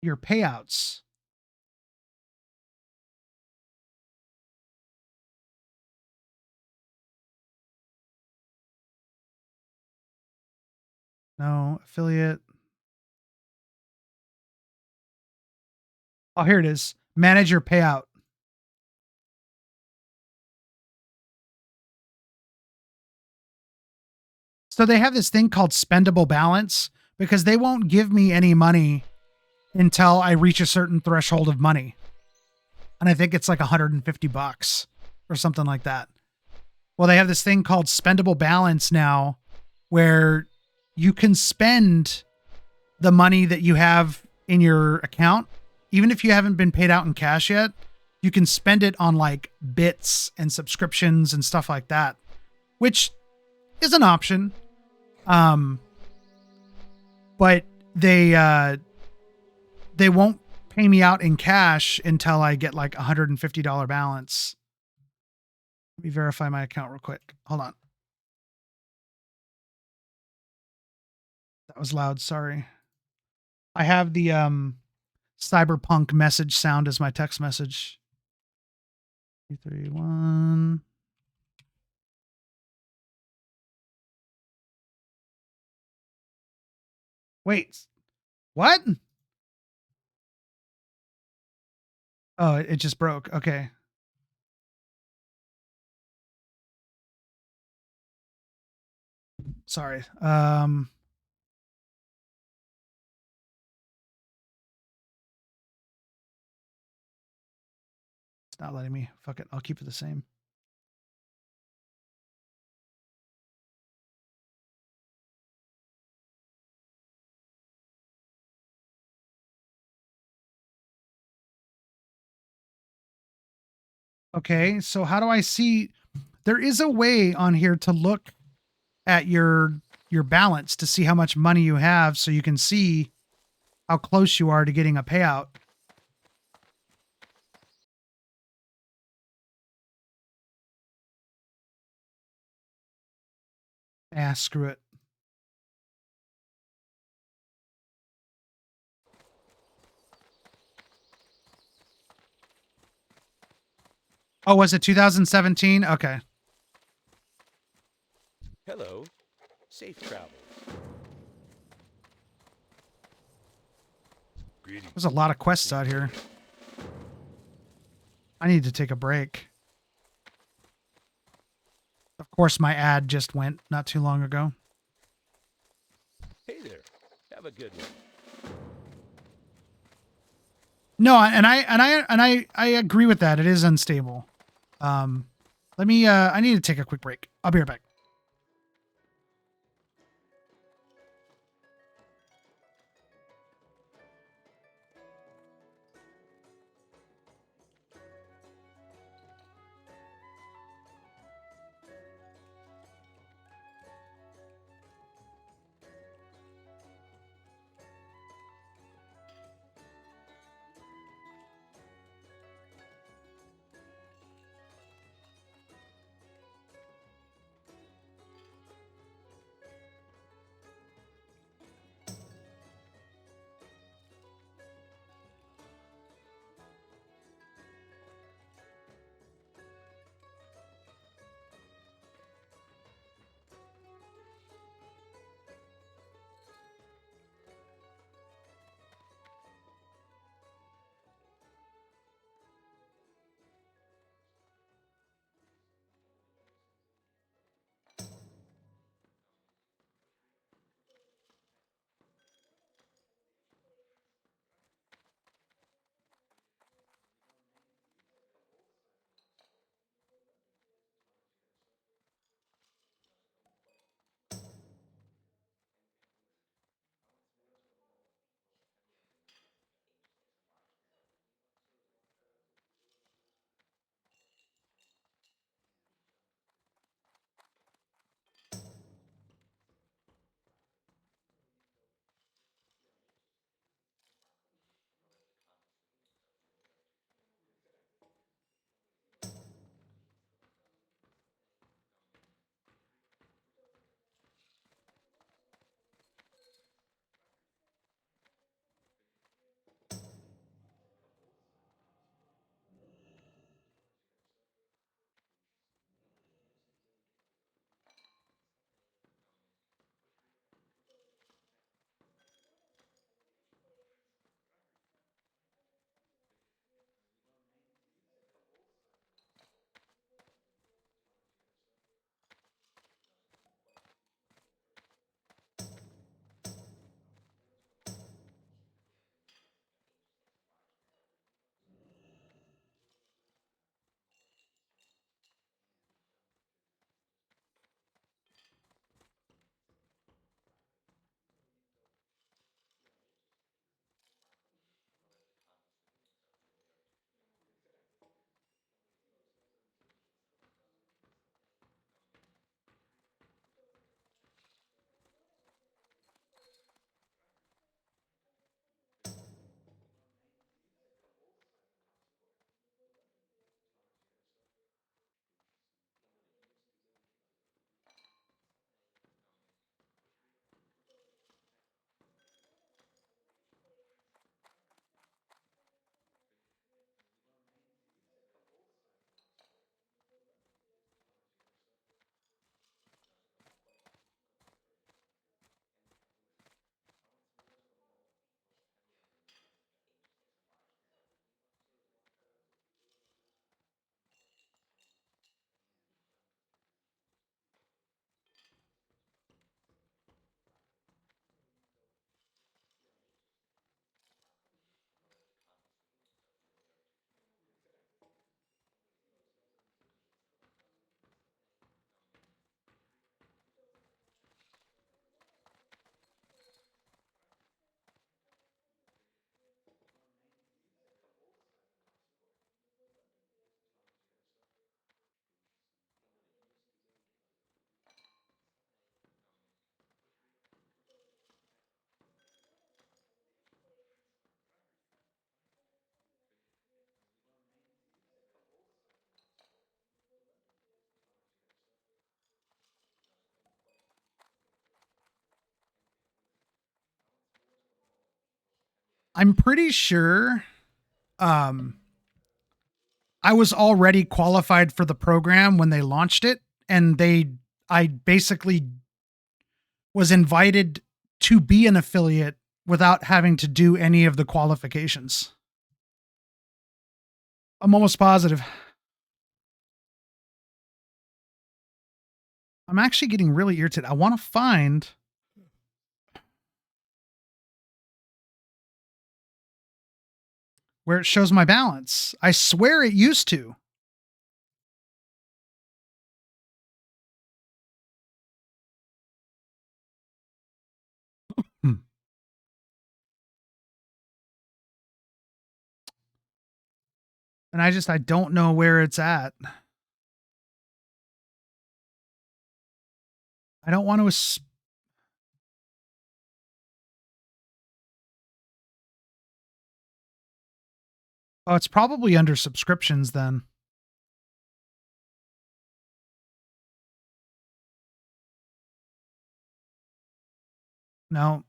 your payouts? No, affiliate. Oh, here it is. Manage your payout. So they have this thing called spendable balance because they won't give me any money until I reach a certain threshold of money. And I think it's like $150 or something like that. Well, they have this thing called spendable balance now where you can spend the money that you have in your account. Even if you haven't been paid out in cash yet, you can spend it on like bits and subscriptions and stuff like that, which is an option. But they won't pay me out in cash until I get like $150 balance. Let me verify my account real quick. Hold on. That was loud. Sorry. I have the cyberpunk message sound as my text message. 331. Wait. What? Oh, it just broke. Okay. Sorry. It's not letting me. Fuck it. I'll keep it the same. Okay, so how do I see? There is a way on here to look at your balance to see how much money you have, so you can see how close you are to getting a payout. Ah, screw it. Oh, was it 2017? Okay. Hello. Safe travels. Greetings. There's a lot of quests out here. I need to take a break. Of course, my ad just went not too long ago. Hey there. Have a good one. No, and I agree with that. It is unstable. Let me I need to take a quick break. I'll be right back. I'm pretty sure I was already qualified for the program when they launched it, and I basically was invited to be an affiliate without having to do any of the qualifications. I'm almost positive. I'm actually getting really irritated. I want to find where it shows my balance. I swear it used to. And I don't know where it's at. I don't want to. Oh, it's probably under subscriptions then. No.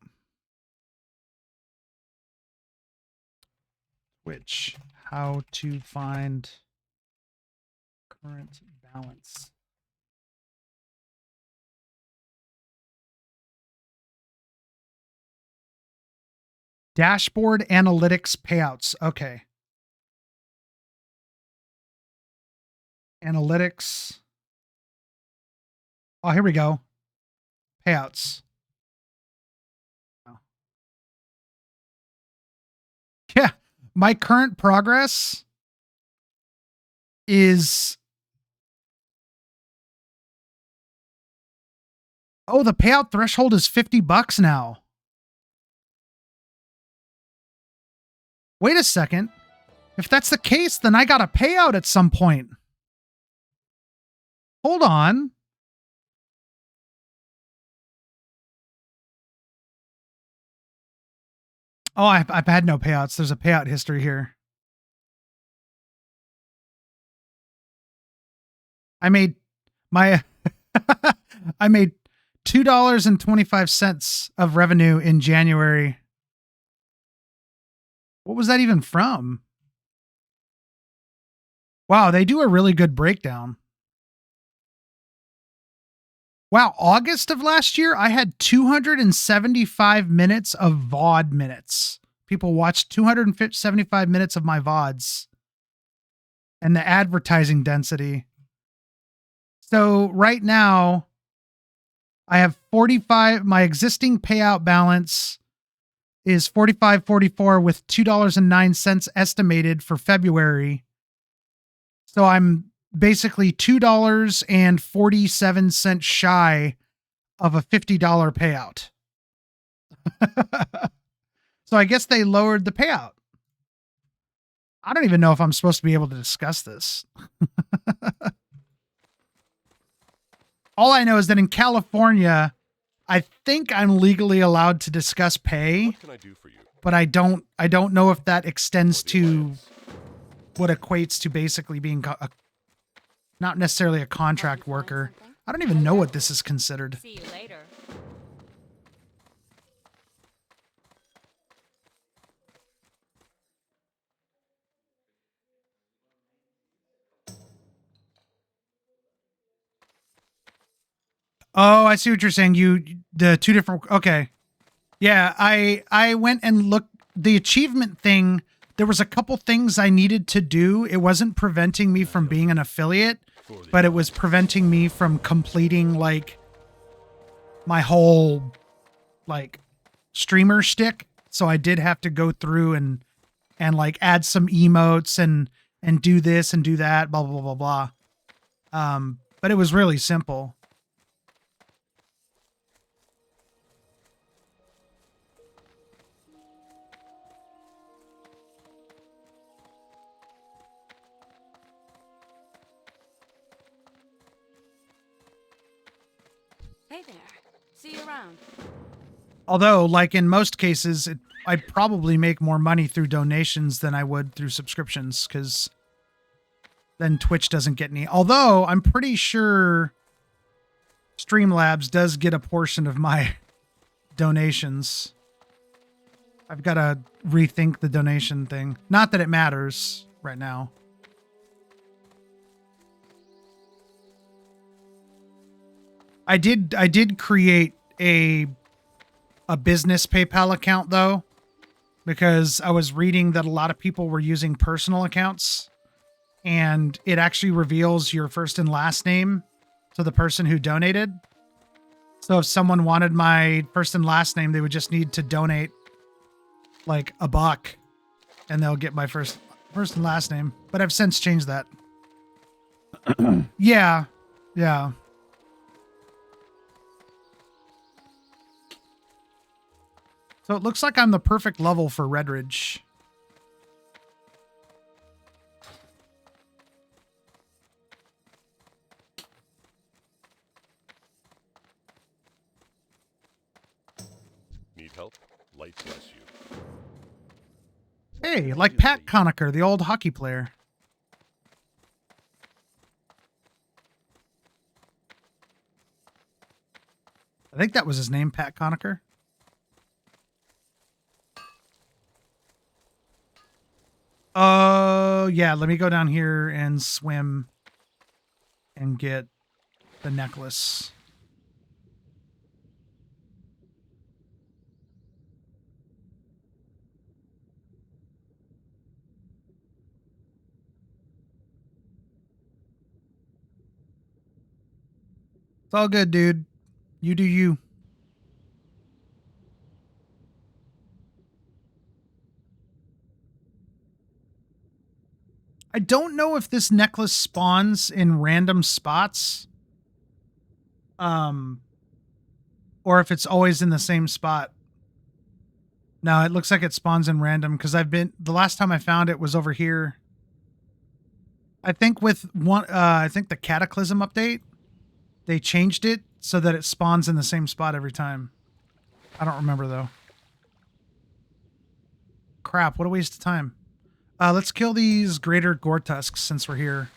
Which, how to find current balance. Dashboard analytics payouts. Okay. Analytics. Oh, here we go. Payouts. Oh. Yeah. My current progress is. Oh, the payout threshold is $50 now. Wait a second. If that's the case, then I got a payout at some point. Hold on. Oh, I've had no payouts. There's a payout history here. I made my I made $2.25 of revenue in January. What was that even from? Wow, they do a really good breakdown. Wow, August of last year, I had 275 minutes of VOD minutes. People watched 275 minutes of my VODs. And the advertising density. So right now, I have 45. My existing payout balance is $45.44 with $2.09 estimated for February. So I'm basically $2.47 shy of a $50 payout. So I guess they lowered the payout. I don't even know if I'm supposed to be able to discuss this. All I know is that in California, I think I'm legally allowed to discuss pay, What can I do for you? but I don't know if that extends to what equates to basically being not necessarily a contract worker. I don't even know what this is considered. See you later. Oh, I see what you're saying. The two different. Okay. Yeah, I went and looked the achievement thing. There was a couple things I needed to do. It wasn't preventing me from being an affiliate, but it was preventing me from completing like my whole like streamer shtick. So I did have to go through and like add some emotes and do this and do that, blah blah blah blah blah. But it was really simple. Hey there. See you around. Although, like in most cases, I'd probably make more money through donations than I would through subscriptions, because then Twitch doesn't get any. Although, I'm pretty sure Streamlabs does get a portion of my donations. I've got to rethink the donation thing. Not that it matters right now. I did create a business PayPal account though, because I was reading that a lot of people were using personal accounts, and it actually reveals your first and last name to the person who donated. So if someone wanted my first and last name, they would just need to donate like $1 and they'll get my first and last name. But I've since changed that. Yeah. Yeah. So it looks like I'm the perfect level for Redridge. Need help? Lights bless you. Hey, like Pat Conacher, the old hockey player. I think that was his name, Pat Conacher. Oh, yeah, let me go down here and swim and get the necklace. It's all good, dude. You do you. I don't know if this necklace spawns in random spots. Or if it's always in the same spot. No, it looks like it spawns in random because the last time I found it was over here. I think with I think the Cataclysm update, they changed it so that it spawns in the same spot every time. I don't remember though. Crap, what a waste of time. Let's kill these greater gore tusks since we're here.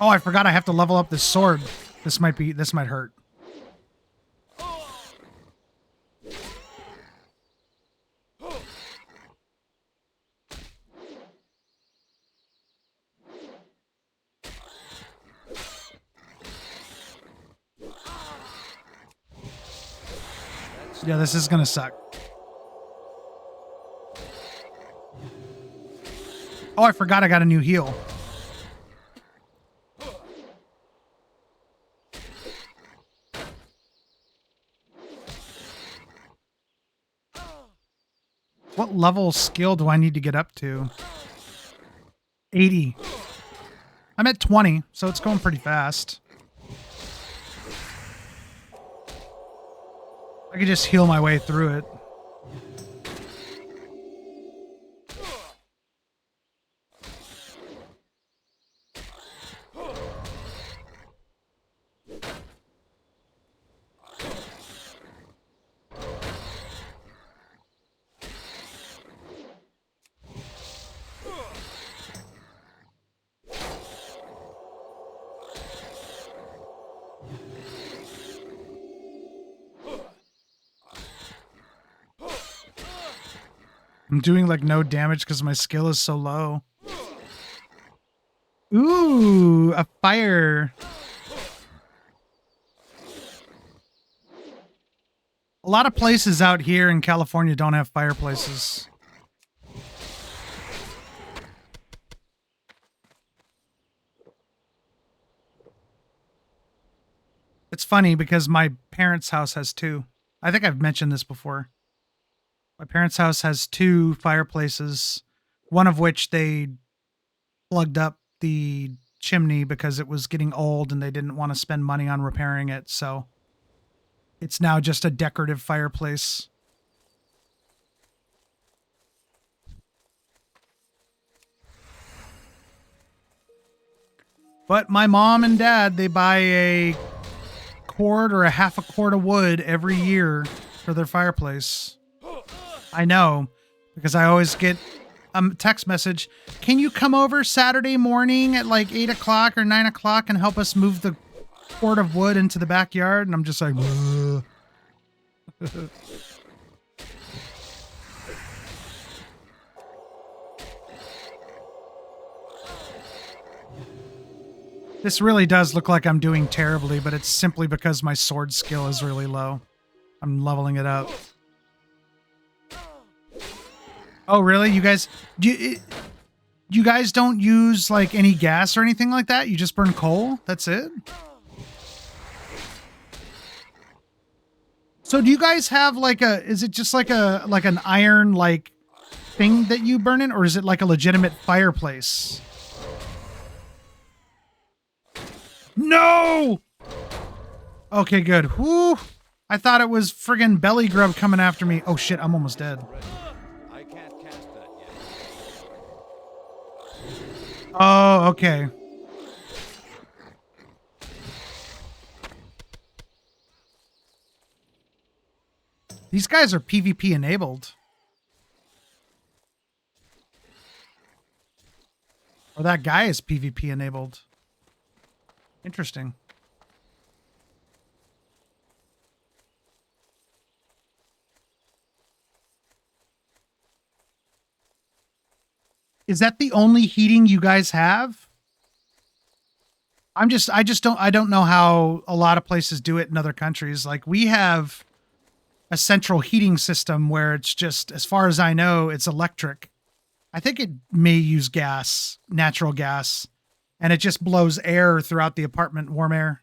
Oh, I forgot I have to level up this sword. This might hurt. Yeah, this is gonna suck. Oh, I forgot I got a new heal. What level skill do I need to get up to? 80. I'm at 20, so it's going pretty fast. I could just heal my way through it. I'm doing like no damage because my skill is so low. Ooh, a fire. A lot of places out here in California don't have fireplaces. It's funny because my parents' house has two. I think I've mentioned this before. My parents' house has two fireplaces, one of which they plugged up the chimney because it was getting old and they didn't want to spend money on repairing it. So it's now just a decorative fireplace. But my mom and dad, they buy a cord or a half a cord of wood every year for their fireplace. I know, because I always get text message. Can you come over Saturday morning at like 8 o'clock or 9 o'clock and help us move the cord of wood into the backyard? And I'm just like, this really does look like I'm doing terribly, but it's simply because my sword skill is really low. I'm leveling it up. Oh, really? You guys, you guys don't use like any gas or anything like that? You just burn coal? That's it? So do you guys have like is it just like an iron like thing that you burn in, or is it like a legitimate fireplace? No! Okay, good. Whew. I thought it was friggin' belly grub coming after me. Oh shit, I'm almost dead. I can't cast that yet. Oh, okay. These guys are PvP enabled. Or that guy is PvP enabled. Interesting. Is that the only heating you guys have? I don't know how a lot of places do it in other countries. Like we have a central heating system where it's just, as far as I know, it's electric. I think it may use gas, natural gas, and it just blows air throughout the apartment, warm air.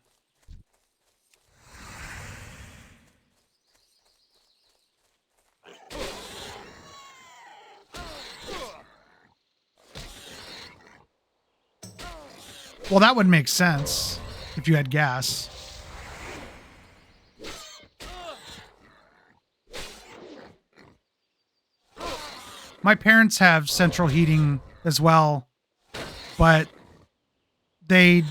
Well, that would make sense if you had gas. My parents have central heating as well, but they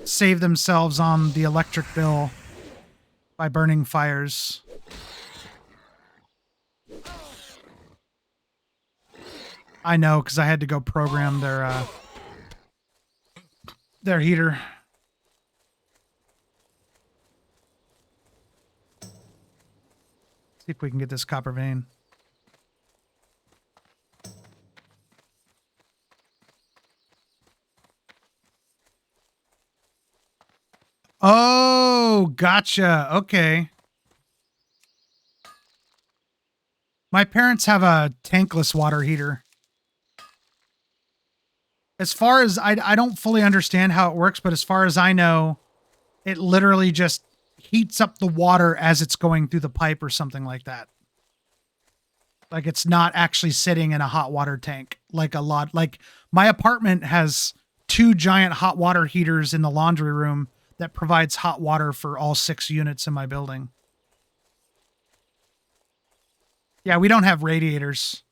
save themselves on the electric bill by burning fires. I know, because I had to go program their heater. See if we can get this copper vein. Oh, gotcha. Okay. My parents have a tankless water heater. As far as I don't fully understand how it works, but as far as I know, it literally just heats up the water as it's going through the pipe or something like that. Like it's not actually sitting in a hot water tank like my apartment has 2 giant hot water heaters in the laundry room that provides hot water for all 6 units in my building. Yeah, we don't have radiators.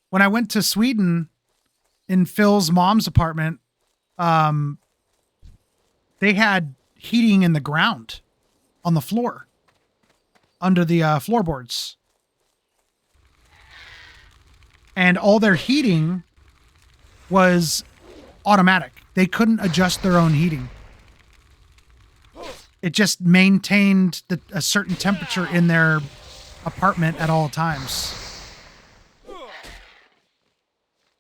When I went to Sweden in Phil's mom's apartment, they had heating in the ground on the floor under the floorboards. And all their heating was automatic. They couldn't adjust their own heating. It just maintained a certain temperature in their apartment at all times.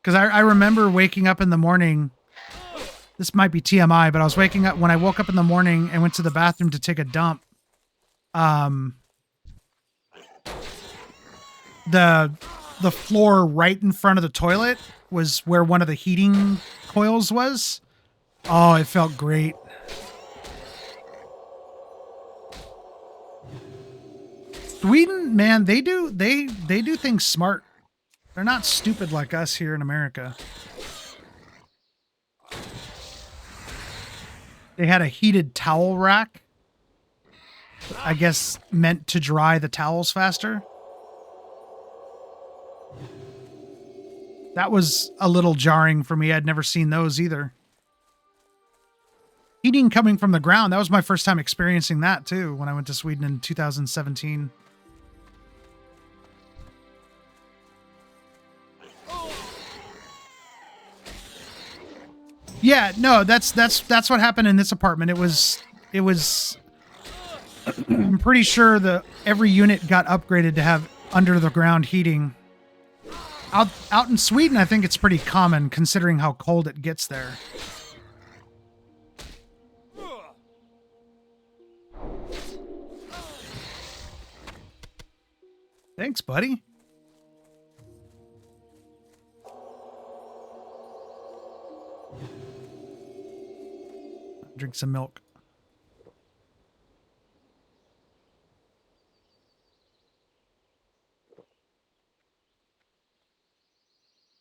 Because I remember waking up in the morning. This might be TMI, but I was waking up when I woke up in the morning and went to the bathroom to take a dump. The floor right in front of the toilet was where one of the heating coils was. Oh, it felt great. Sweden, man, they do things smart. They're not stupid like us here in America. They had a heated towel rack, I guess meant to dry the towels faster. That was a little jarring for me. I'd never seen those either. Heating coming from the ground. That was my first time experiencing that too when I went to Sweden in 2017. Yeah, no, that's what happened in this apartment. It was I'm pretty sure every unit got upgraded to have under the ground heating. Out in Sweden, I think it's pretty common considering how cold it gets there. Thanks, buddy. Drink some milk.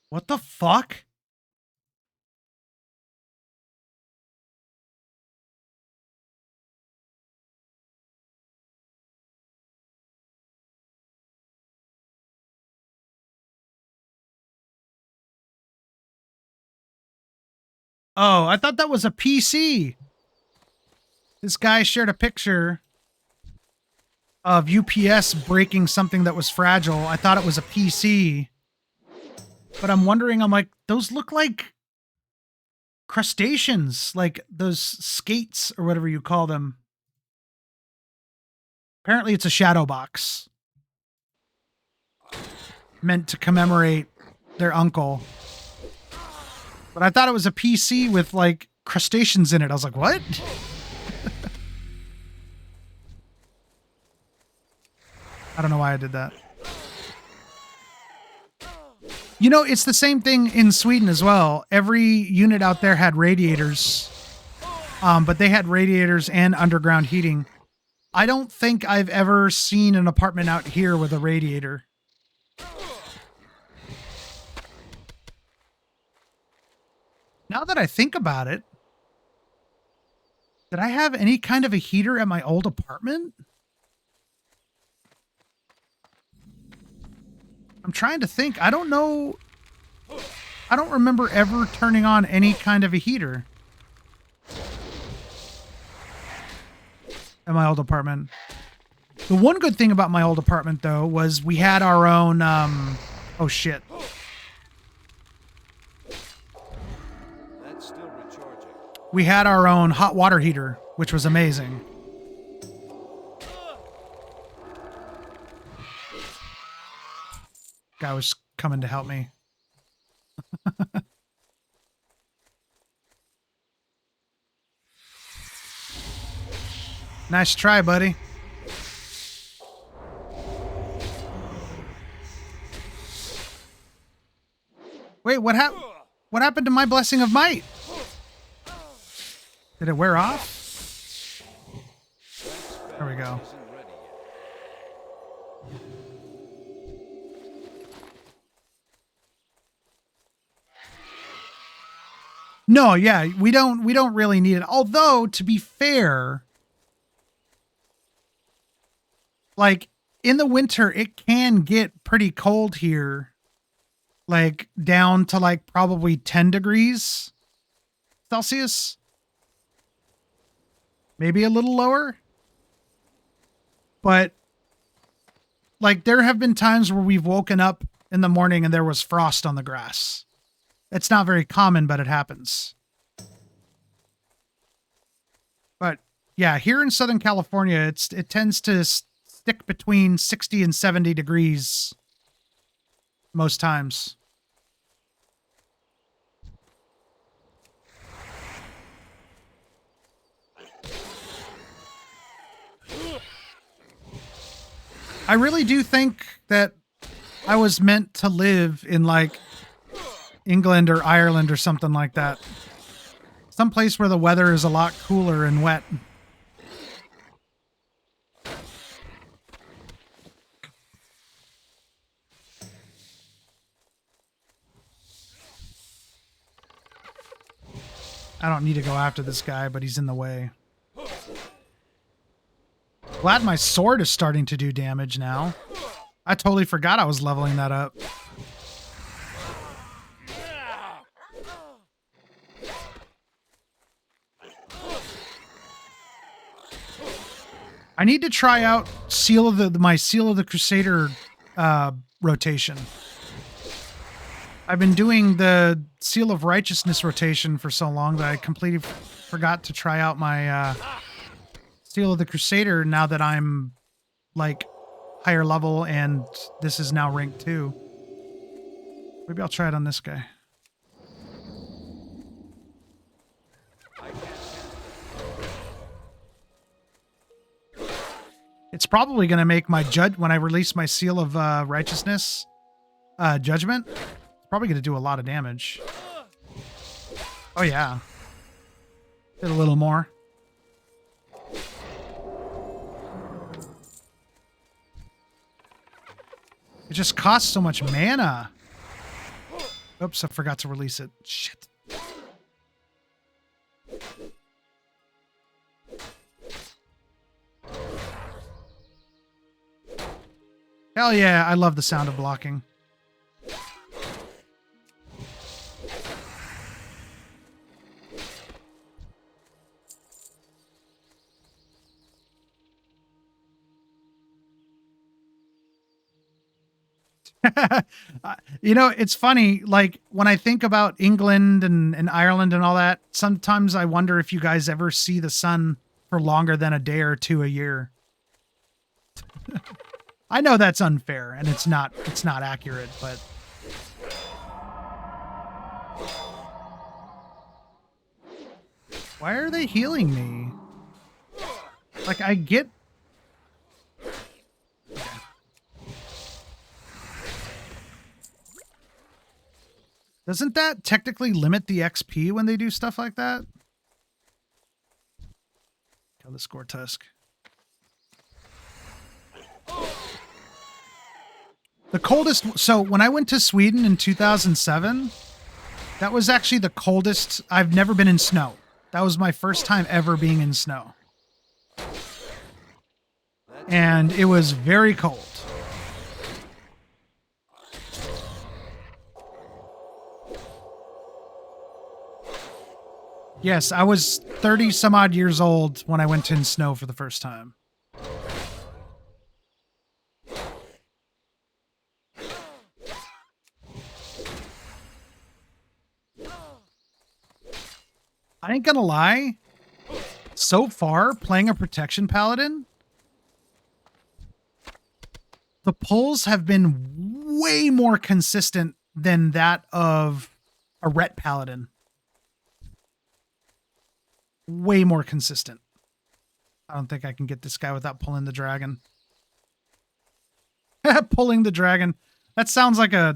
What the fuck? Oh, I thought that was a PC. This guy shared a picture of UPS breaking something that was fragile. I thought it was a PC. But I'm wondering, I'm like, those look like crustaceans, like those skates or whatever you call them. Apparently it's a shadow box. Meant to commemorate their uncle. But I thought it was a PC with like crustaceans in it. I was like, what? I don't know why I did that. You know, it's the same thing in Sweden as well. Every unit out there had radiators. But they had radiators and underground heating. I don't think I've ever seen an apartment out here with a radiator. Now that I think about it, did I have any kind of a heater at my old apartment? I'm trying to think. I don't know. I don't remember ever turning on any kind of a heater at my old apartment. The one good thing about my old apartment, though, was we had our own, oh shit. That's still recharging. We had our own hot water heater, which was amazing. Guy was coming to help me. Nice try, buddy. Wait, what happened to my blessing of might? Did it wear off? There we go. Isn't ready yet. No, yeah, we don't really need it. Although, to be fair, like in the winter it can get pretty cold here. Like down to like probably 10 degrees Celsius. Maybe a little lower. But like there have been times where we've woken up in the morning and there was frost on the grass. It's not very common, but it happens. But yeah, here in Southern California, it tends to stick between 60 and 70 degrees most times. I really do think that I was meant to live in like England or Ireland or something like that. Some place where the weather is a lot cooler and wet. I don't need to go after this guy, but he's in the way. Glad my sword is starting to do damage now. I totally forgot I was leveling that up. I need to try out my Seal of the Crusader rotation. I've been doing the Seal of Righteousness rotation for so long that I completely forgot to try out my Seal of the Crusader now that I'm like higher level and this is now rank 2. Maybe I'll try it on this guy. It's probably going to make my judge when I release my Seal of Righteousness Judgment. It's probably going to do a lot of damage. Oh yeah, did a little more. It just costs so much mana. Oops, I forgot to release it. Shit. Hell yeah, I love the sound of blocking. You know, it's funny, like when I think about England and Ireland and all that, sometimes I wonder if you guys ever see the sun for longer than a day or two a year. I know that's unfair and it's not accurate, but why are they healing me? Like I get Doesn't that technically limit the XP when they do stuff like that? Kill the Score Tusk. The coldest... So, when I went to Sweden in 2007, that was actually the coldest... I've never been in snow. That was my first time ever being in snow. And it was very cold. Yes, I was 30 some odd years old when I went in snow for the first time. I ain't gonna lie. So far, playing a protection paladin, the pulls have been way more consistent than that of a ret paladin. Way more consistent. I don't think I can get this guy without pulling the dragon. Pulling the dragon. That sounds like a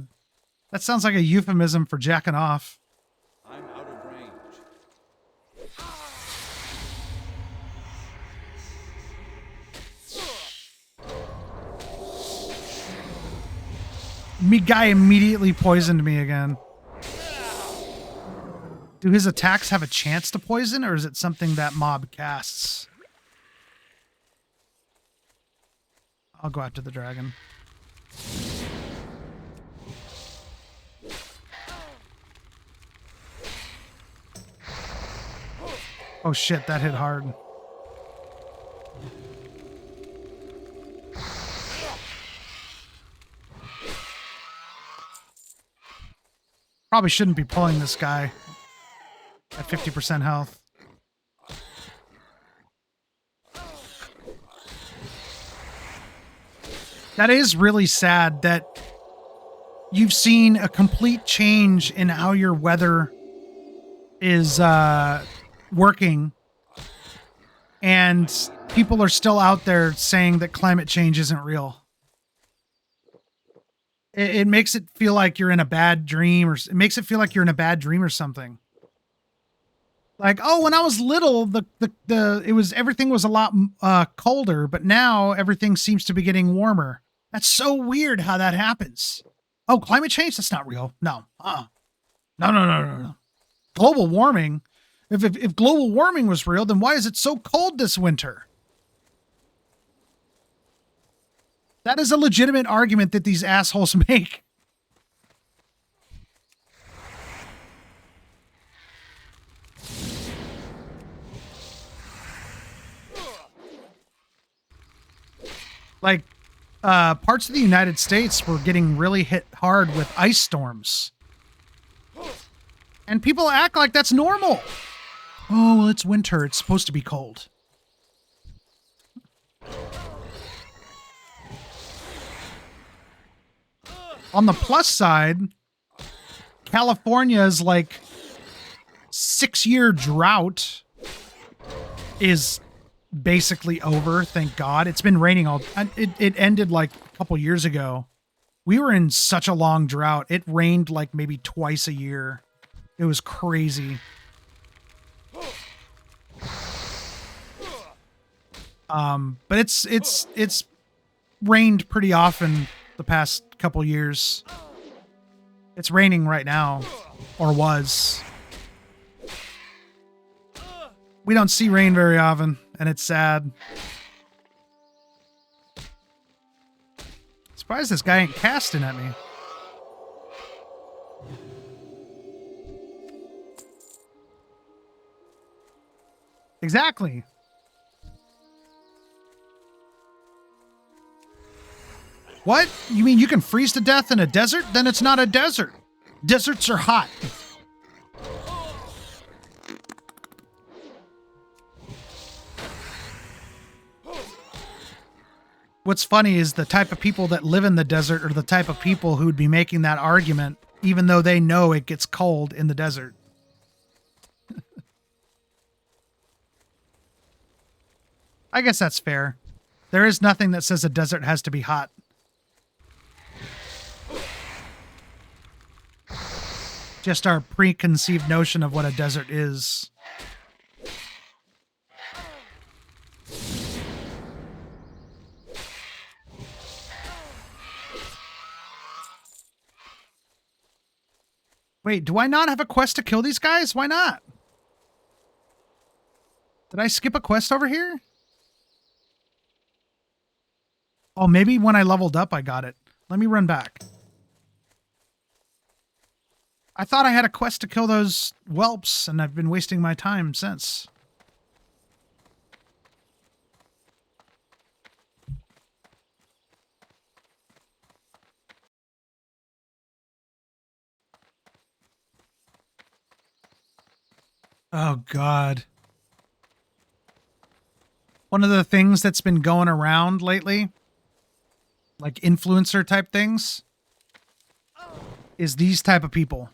euphemism for jacking off. I'm out of range. Me guy immediately poisoned me again. Do his attacks have a chance to poison, or is it something that mob casts? I'll go after the dragon. Oh shit, that hit hard. Probably shouldn't be pulling this guy at 50% health. That is really sad that you've seen a complete change in how your weather is working, and people are still out there saying that climate change isn't real. It makes it feel like you're in a bad dream, or it makes it feel like you're in a bad dream or something. Like, oh, when I was little, everything was a lot colder, but now everything seems to be getting warmer. That's so weird how that happens. Oh, climate change? That's not real. No. No. Global warming. If global warming was real, then why is it so cold this winter? That is a legitimate argument that these assholes make. Like, parts of the United States were getting really hit hard with ice storms And people act like that's normal. Oh, well, it's winter. It's supposed to be cold. On the plus side, California's like 6-year drought is basically over. Thank God. It's been raining all. It ended like a couple years ago. We were in such a long drought. It rained like maybe twice a year. It was crazy. But it's rained pretty often the past couple years. It's raining right now, or was. We don't see rain very often, and it's sad. Surprised this guy ain't casting at me. Exactly. What? You mean you can freeze to death in a desert? Then it's not a desert. Deserts are hot. What's funny is the type of people that live in the desert are the type of people who would be making that argument, even though they know it gets cold in the desert. I guess that's fair. There is nothing that says a desert has to be hot. Just our preconceived notion of what a desert is. Wait, do I not have a quest to kill these guys? Why not? Did I skip a quest over here? Oh, maybe when I leveled up, I got it. Let me run back. I thought I had a quest to kill those whelps, and I've been wasting my time since. Oh, God. One of the things that's been going around lately, like influencer type things, is these type of people.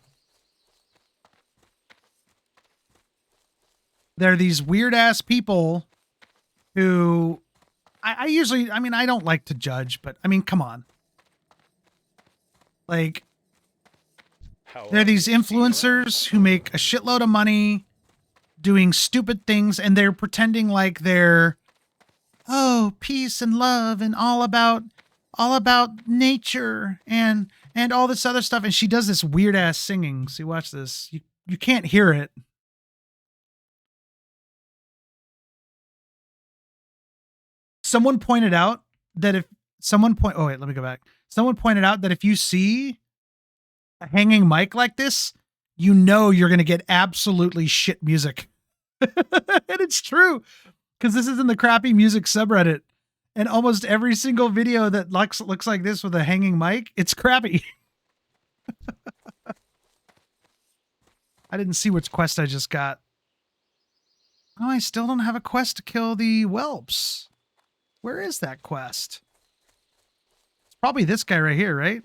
They're these weird ass people who I usually, I mean, I don't like to judge, but I mean, come on. Like, they're these influencers who make a shitload of money doing stupid things, and they're pretending like they're, oh, peace and love and all about nature and all this other stuff. And she does this weird ass singing. See, watch this. You can't hear it. Someone pointed out that if someone oh wait, let me go back. Someone pointed out that if you see a hanging mic like this, you know you're going to get absolutely shit music. And it's true, because this is in the crappy music subreddit, and almost every single video that looks like this with a hanging mic, it's crappy. I didn't see which quest I just got. Oh, I still don't have a quest to kill the whelps. Where is that quest? It's probably this guy right here, right?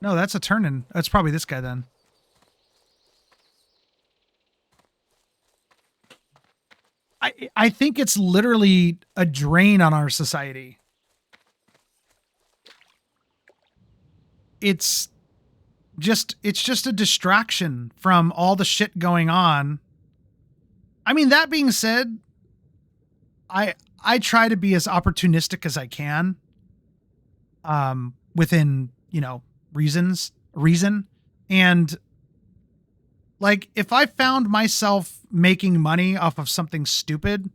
No, that's a turn-in. It's probably this guy then. I think it's literally a drain on our society. It's just a distraction from all the shit going on. I mean, that being said, I try to be as opportunistic as I can, within, reason. And like, if I found myself making money off of something stupid,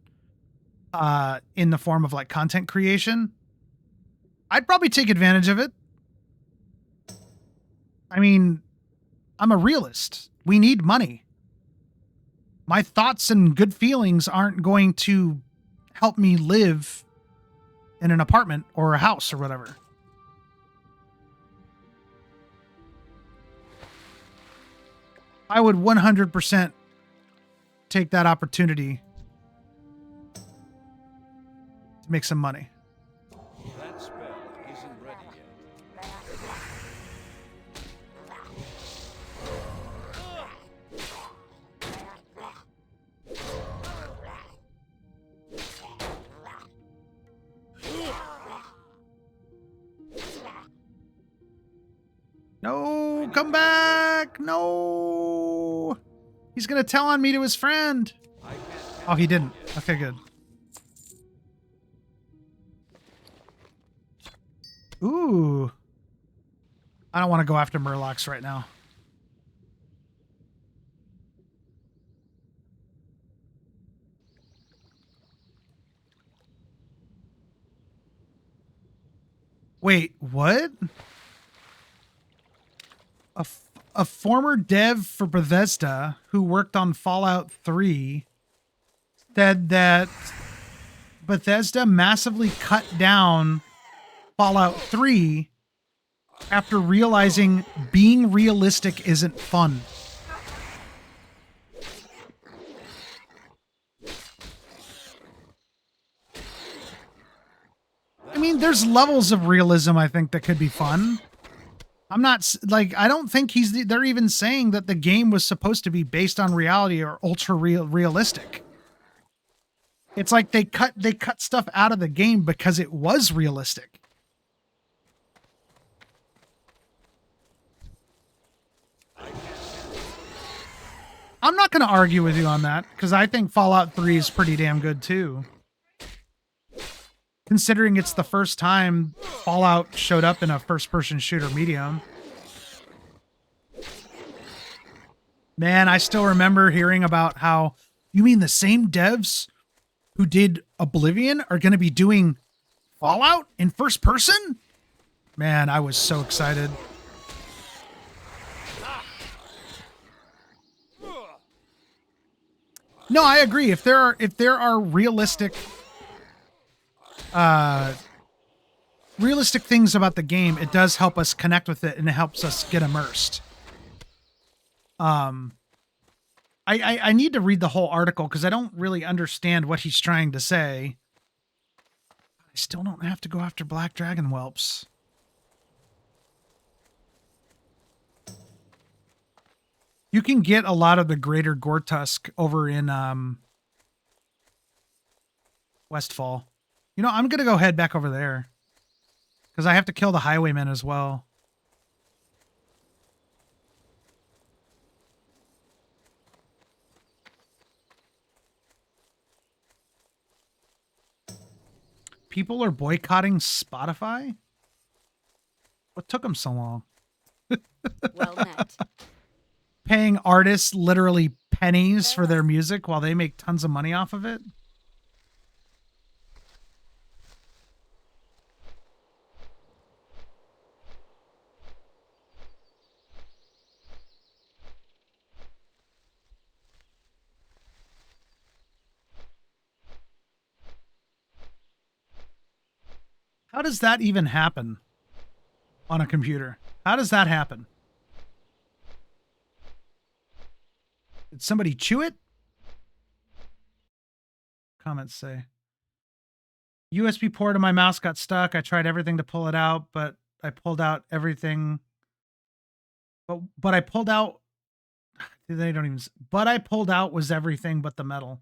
in the form of like content creation, I'd probably take advantage of it. I mean, I'm a realist. We need money. My thoughts and good feelings aren't going to help me live in an apartment or a house or whatever. I would 100% take that opportunity to make some money. That spell isn't ready yet. No, come back. No. He's going to tell on me to his friend. Oh, he didn't. Okay, good. Ooh. I don't want to go after Murlocs right now. Wait, what? A former dev for Bethesda who worked on Fallout 3 said that Bethesda massively cut down Fallout 3 after realizing being realistic isn't fun. I mean, there's levels of realism I think that could be fun. I'm not like, I don't think they're even saying that the game was supposed to be based on reality or ultra realistic. It's like they cut stuff out of the game because it was realistic. I'm not going to argue with you on that because I think Fallout 3 is pretty damn good too. Considering it's the first time Fallout showed up in a first-person shooter medium. Man, I still remember hearing about how, you mean the same devs who did Oblivion are going to be doing Fallout in first person? Man, I was so excited. No, I agree. If there are realistic things about the game, it does help us connect with it and it helps us get immersed. I need to read the whole article because I don't really understand what he's trying to say. I still don't have to go after black dragon whelps. You can get a lot of the greater Gortusk over in Westfall. You know, I'm going to go head back over there because I have to kill the highwaymen as well. People are boycotting Spotify? What took them so long? Well met. Paying artists literally pennies for their music while they make tons of money off of it? How does that even happen on a computer? How does that happen? Did somebody chew it? Comments say. USB port of my mouse got stuck. I tried everything to pull it out, but I pulled out everything. But I pulled out. They don't even. But I pulled out was everything but the metal.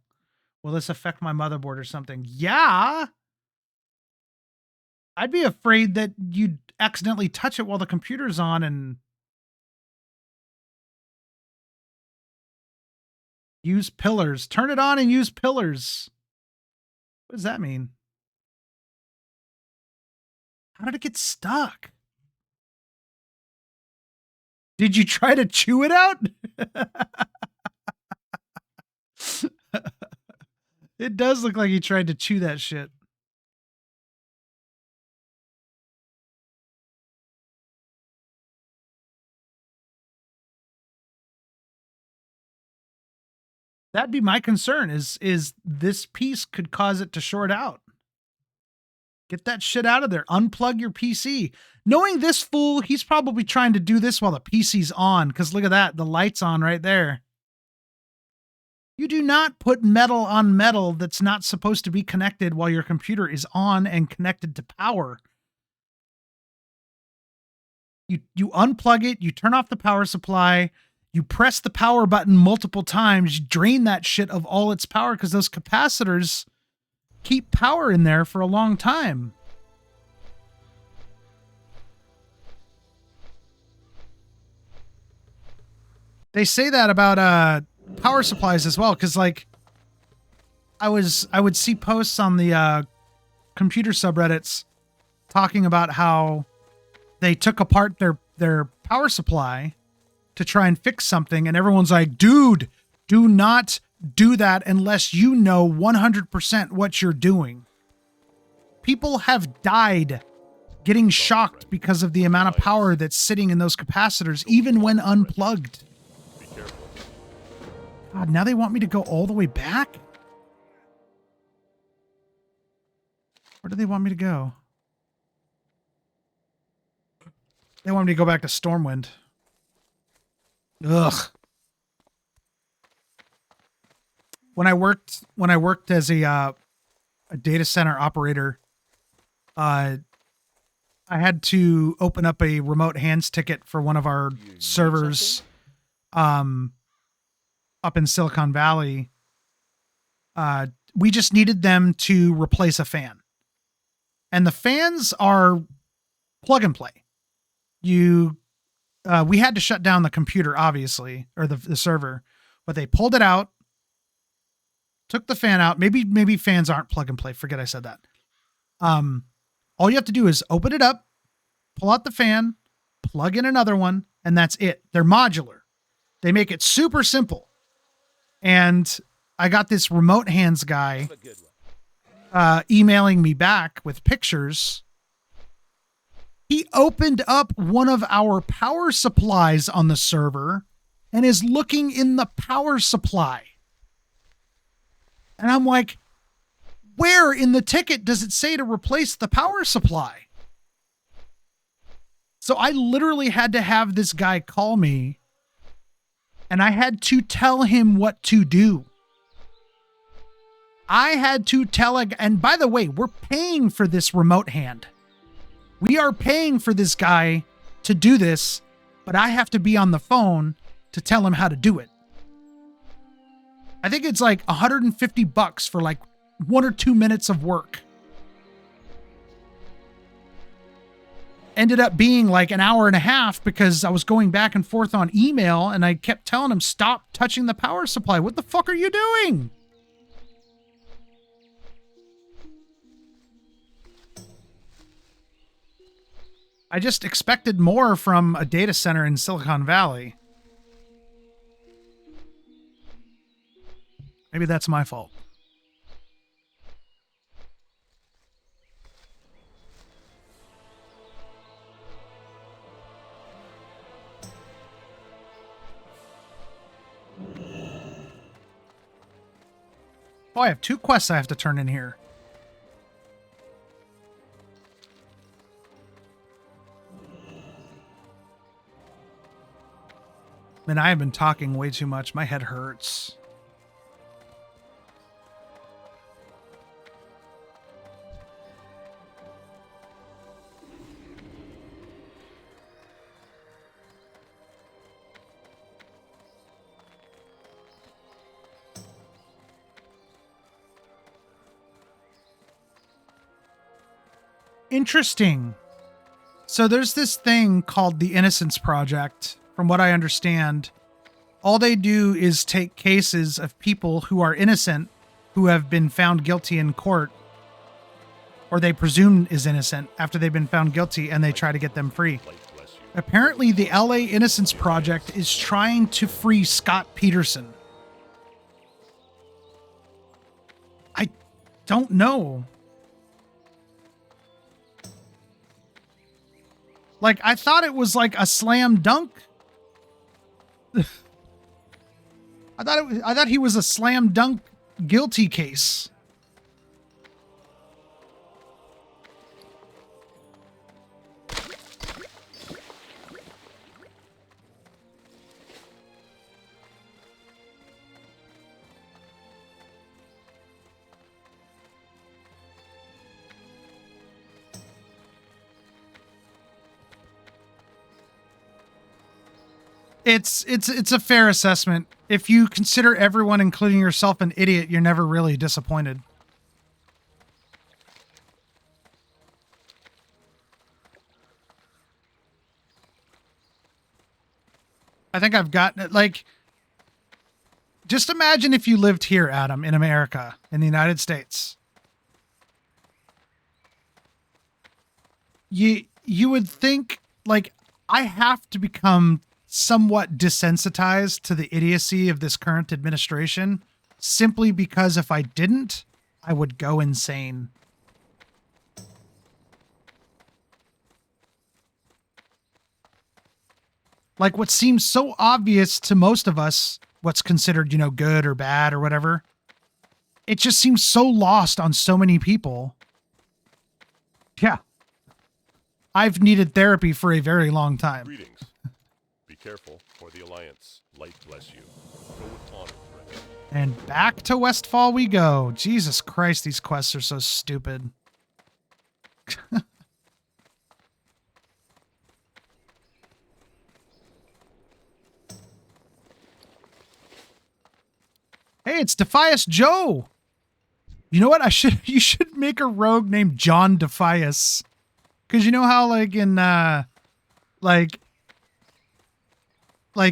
Will this affect my motherboard or something? Yeah. I'd be afraid that you'd accidentally touch it while the computer's on and use pillars. Turn it on and use pillars. What does that mean? How did it get stuck? Did you try to chew it out? It does look like he tried to chew that shit. That'd be my concern is this piece could cause it to short out. Get that shit out of there. Unplug your PC. Knowing this fool, he's probably trying to do this while the PC's on, because look at that. The light's on right there. You do not put metal on metal that's not supposed to be connected while your computer is on and connected to power. You unplug it, you turn off the power supply, you press the power button multiple times, you drain that shit of all its power because those capacitors keep power in there for a long time. They say that about power supplies as well, because like I would see posts on the computer subreddits talking about how they took apart their power supply to try and fix something, and everyone's like, dude, do not do that unless you know 100% what you're doing. People have died getting shocked because of the amount of power that's sitting in those capacitors, even when unplugged. Be careful. God, now they want me to go all the way back? Where do they want me to go? They want me to go back to Stormwind. Ugh. When I worked as a data center operator, I had to open up a remote hands ticket for one of our servers up in Silicon Valley. We just needed them to replace a fan. And the fans are plug and play. We had to shut down the computer, obviously, or the server, but they pulled it out, took the fan out. Maybe fans aren't plug and play. Forget I said that. All you have to do is open it up, pull out the fan, plug in another one, and that's it. They're modular. They make it super simple. And I got this remote hands guy emailing me back with pictures. He opened up one of our power supplies on the server and is looking in the power supply. And I'm like, where in the ticket does it say to replace the power supply? So I literally had to have this guy call me, and I had to tell him what to do. I had to tell, and by the way, we're paying for this remote hand. We are paying for this guy to do this, but I have to be on the phone to tell him how to do it. I think it's like $150 for like 1 or 2 minutes of work. Ended up being like an hour and a half because I was going back and forth on email and I kept telling him, stop touching the power supply. What the fuck are you doing? I just expected more from a data center in Silicon Valley. Maybe that's my fault. Oh, I have 2 quests I have to turn in here. Man, I have been talking way too much. My head hurts. Interesting. So there's this thing called the Innocence Project. From what I understand, all they do is take cases of people who are innocent, who have been found guilty in court, or they presume is innocent after they've been found guilty, and they try to get them free. Apparently, the LA Innocence Project is trying to free Scott Peterson. I don't know. Like, I thought it was like a slam dunk. I thought he was a slam dunk guilty case. It's a fair assessment. If you consider everyone, including yourself, an idiot, you're never really disappointed. I think I've gotten it. Like, just imagine if you lived here, Adam, in America, in the United States. You would think, like, I have to become somewhat desensitized to the idiocy of this current administration simply because if I didn't, I would go insane. Like, what seems so obvious to most of us, what's considered, you know, good or bad or whatever, it just seems so lost on so many people. Yeah. I've needed therapy for a very long time. Greetings. Be careful for the Alliance. Light bless you. Go with honor, friend. And back to Westfall we go. Jesus Christ, these quests are so stupid. Hey, it's Defias Joe. You know what? You should make a rogue named John Defias. Cause you know how like in like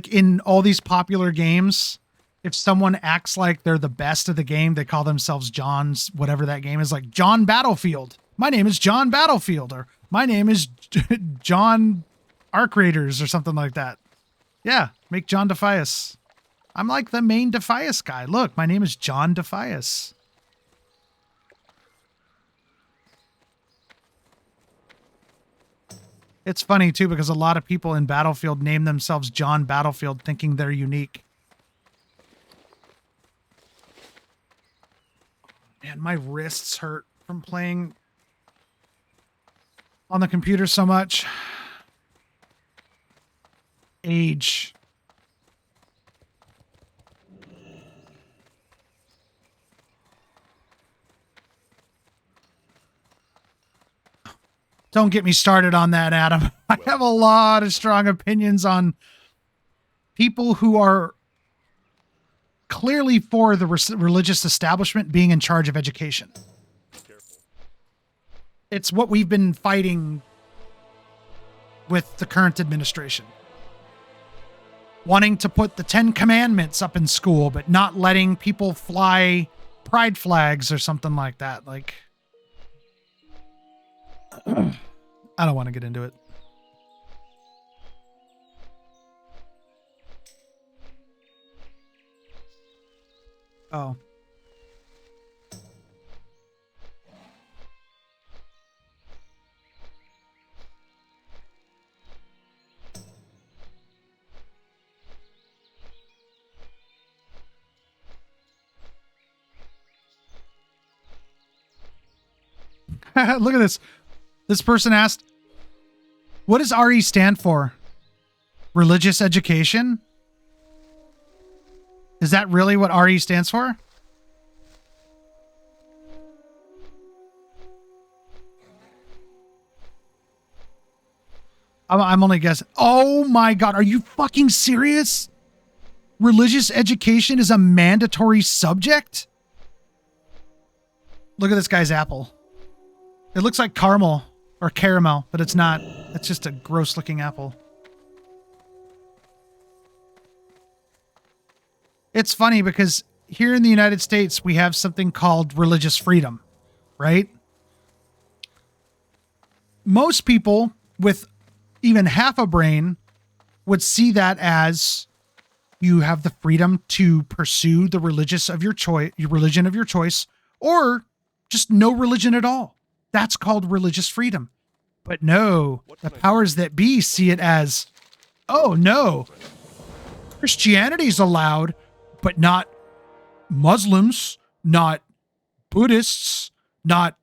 in all these popular games, if someone acts like they're the best of the game, they call themselves John's, whatever that game is, like John Battlefield. My name is John Battlefield, or my name is John Arc Raiders, or something like that. Yeah, make John Defias. I'm like the main Defias guy. Look, my name is John Defias. It's funny, too, because a lot of people in Battlefield name themselves John Battlefield thinking they're unique. Man, my wrists hurt from playing on the computer so much. Age. Don't get me started on that, Adam. I have a lot of strong opinions on people who are clearly for the religious establishment being in charge of education. It's what we've been fighting with the current administration. Wanting to put the 10 Commandments up in school, but not letting people fly pride flags or something like that. Like, I don't want to get into it. Oh. Look at this. This person asked, what does RE stand for? Religious education? Is that really what RE stands for? I'm only guessing. Oh my God. Are you fucking serious? Religious education is a mandatory subject? Look at this guy's apple. It looks like caramel or caramel, but it's not. It's just a gross looking apple. It's funny because here in the United States, we have something called religious freedom, right? Most people with even half a brain would see that as you have the freedom to pursue the religion of your choice, or just no religion at all. That's called religious freedom. But no, the powers that be see it as, oh no, Christianity's allowed, but not Muslims, not Buddhists, not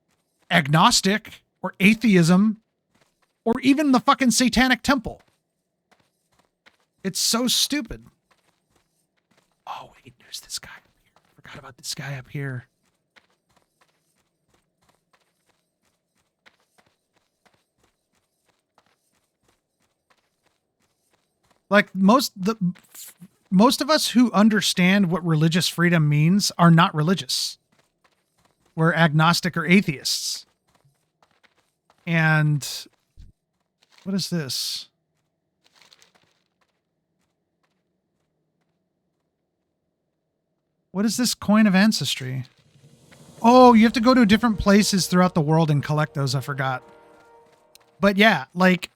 agnostic or atheism, or even the fucking Satanic Temple. It's so stupid. Oh, wait, there's this guy up here. I forgot about this guy up here. Like most of us who understand what religious freedom means are not religious. We're agnostic or atheists. And what is this? What is this coin of ancestry? Oh, you have to go to different places throughout the world and collect those. I forgot. But yeah, like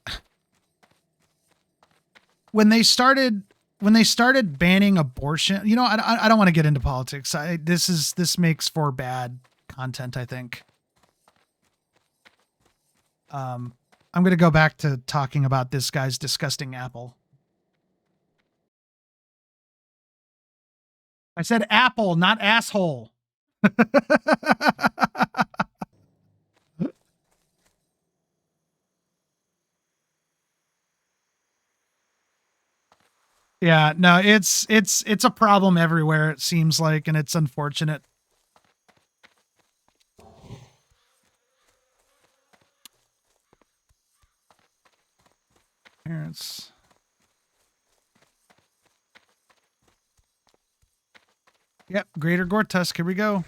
when they started banning abortion, you know, I don't want to get into politics. This makes for bad content, I think. I'm going to go back to talking about this guy's disgusting apple. I said apple, not asshole. Yeah, no, it's a problem everywhere, it seems like, and it's unfortunate. Parents. Yep, Greater Gortusk, here we go.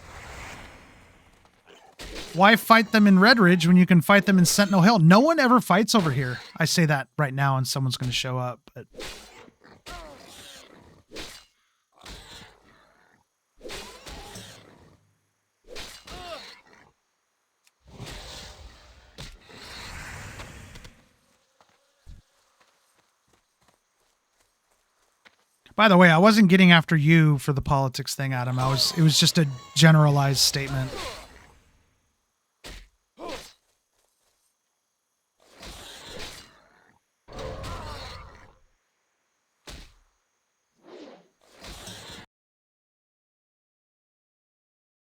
Why fight them in Red Ridge when you can fight them in Sentinel Hill? No one ever fights over here. I say that right now and someone's going to show up, but... By the way, I wasn't getting after you for the politics thing, Adam. It was just a generalized statement.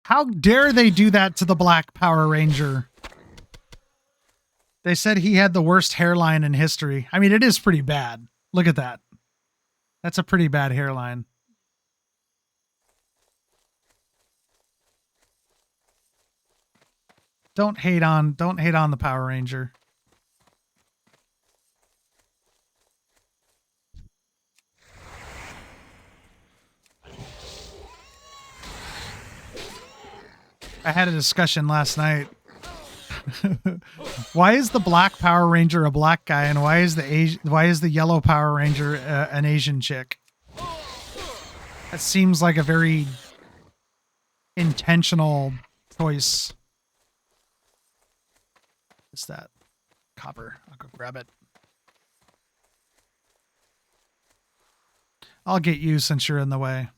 How dare they do that to the Black Power Ranger? They said he had the worst hairline in history. I mean, it is pretty bad. Look at that. That's a pretty bad hairline. Don't hate on the Power Ranger. I had a discussion last night. Why is the Black Power Ranger a black guy, and why is the Yellow Power Ranger an Asian chick? That seems like a very intentional choice. What's that? Copper. I'll go grab it. I'll get you since you're in the way.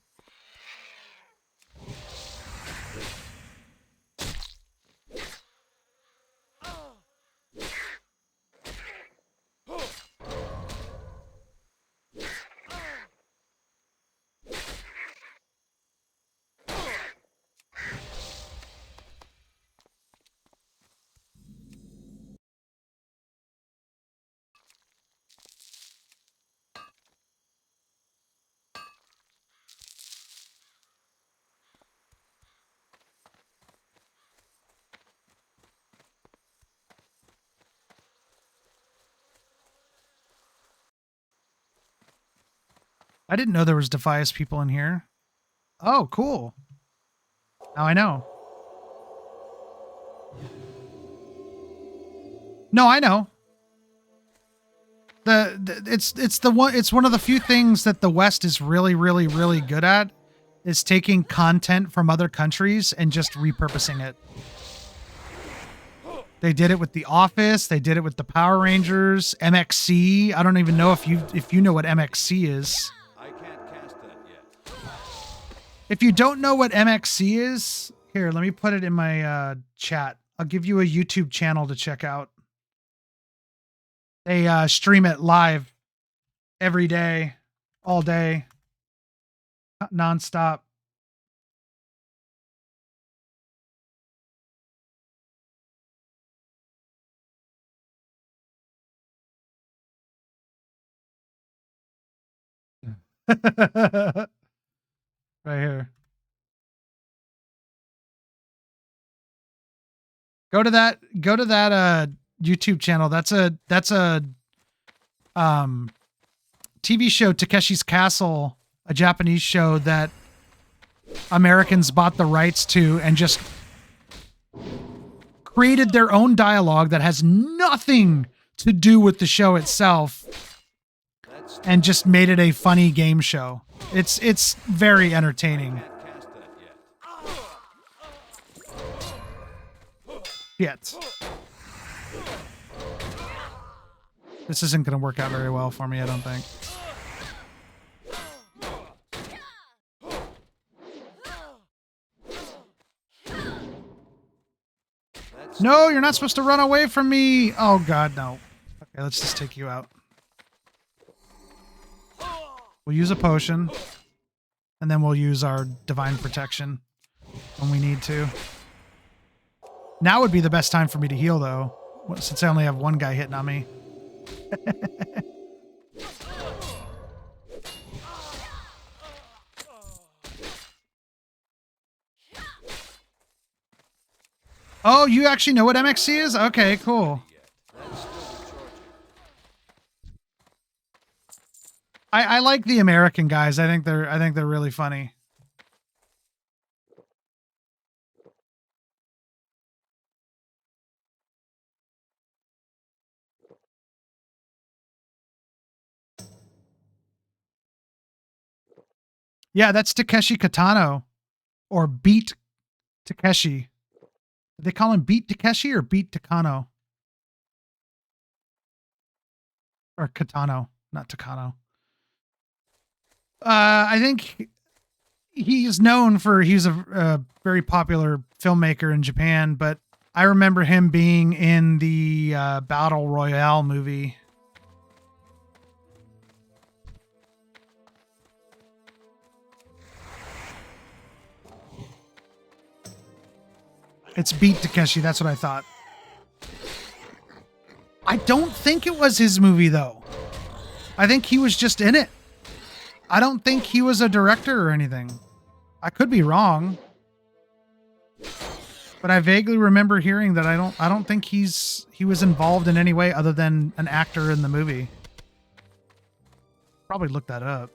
I didn't know there was Defias people in here. Oh, cool. Now I know. No, I know. It's one of the few things that the West is really, really, really good at, is taking content from other countries and just repurposing it. They did it with The Office. They did it with the Power Rangers, MXC. I don't even know if you know what MXC is. I can't cast that yet. If you don't know what MXC is, here, let me put it in my chat. I'll give you a YouTube channel to check out. They stream it live every day, all day, nonstop. Right here. Go to that YouTube channel. That's a TV show Takeshi's Castle, a Japanese show that Americans bought the rights to and just created their own dialogue that has nothing to do with the show itself and just made it a funny game show. It's very entertaining. Can't cast that yet. Yet. This isn't going to work out very well for me, I don't think. No, you're not supposed to run away from me. Oh, God, no. Okay, let's just take you out. We'll use a potion. And then we'll use our divine protection when we need to. Now would be the best time for me to heal, though, since I only have one guy hitting on me. Oh, you actually know what MXC is? Okay, cool. I like the American guys. I think they're really funny. Yeah, that's Takeshi Kitano, or Beat Takeshi. Did they call him Beat Takeshi or Beat Takano? Or Kitano, not Takano. I think he's known for, he's a very popular filmmaker in Japan, but I remember him being in the Battle Royale movie. It's Beat Takeshi, that's what I thought. I don't think it was his movie, though. I think he was just in it. I don't think he was a director or anything. I could be wrong. But I vaguely remember hearing that I don't think he was involved in any way other than an actor in the movie. Probably look that up.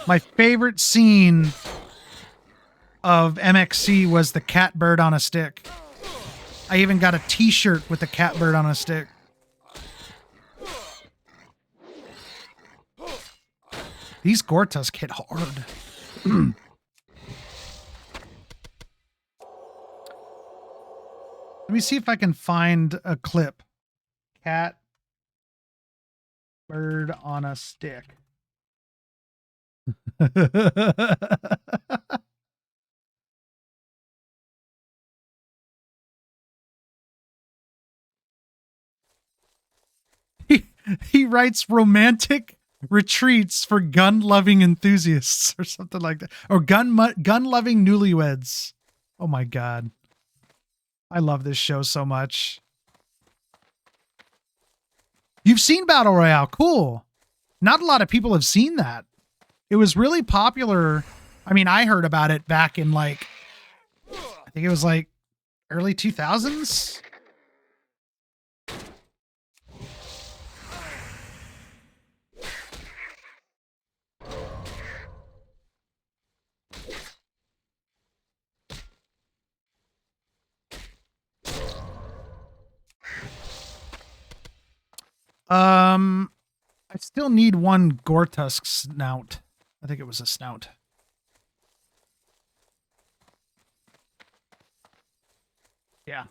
My favorite scene of MXC was the cat bird on a stick. I even got a t-shirt with the cat bird on a stick. These Gortusk hit hard. Let me see if I can find a clip. Cat bird on a stick. he writes romantic retreats for gun-loving enthusiasts or something like that, or gun-loving newlyweds. Oh my God, I love this show so much. You've seen Battle Royale, cool. Not a lot of people have seen that. It was really popular. I mean, I heard about it back in like, I think it was like early 2000s. I still need one Gortusk snout. I think it was a snout. Yeah.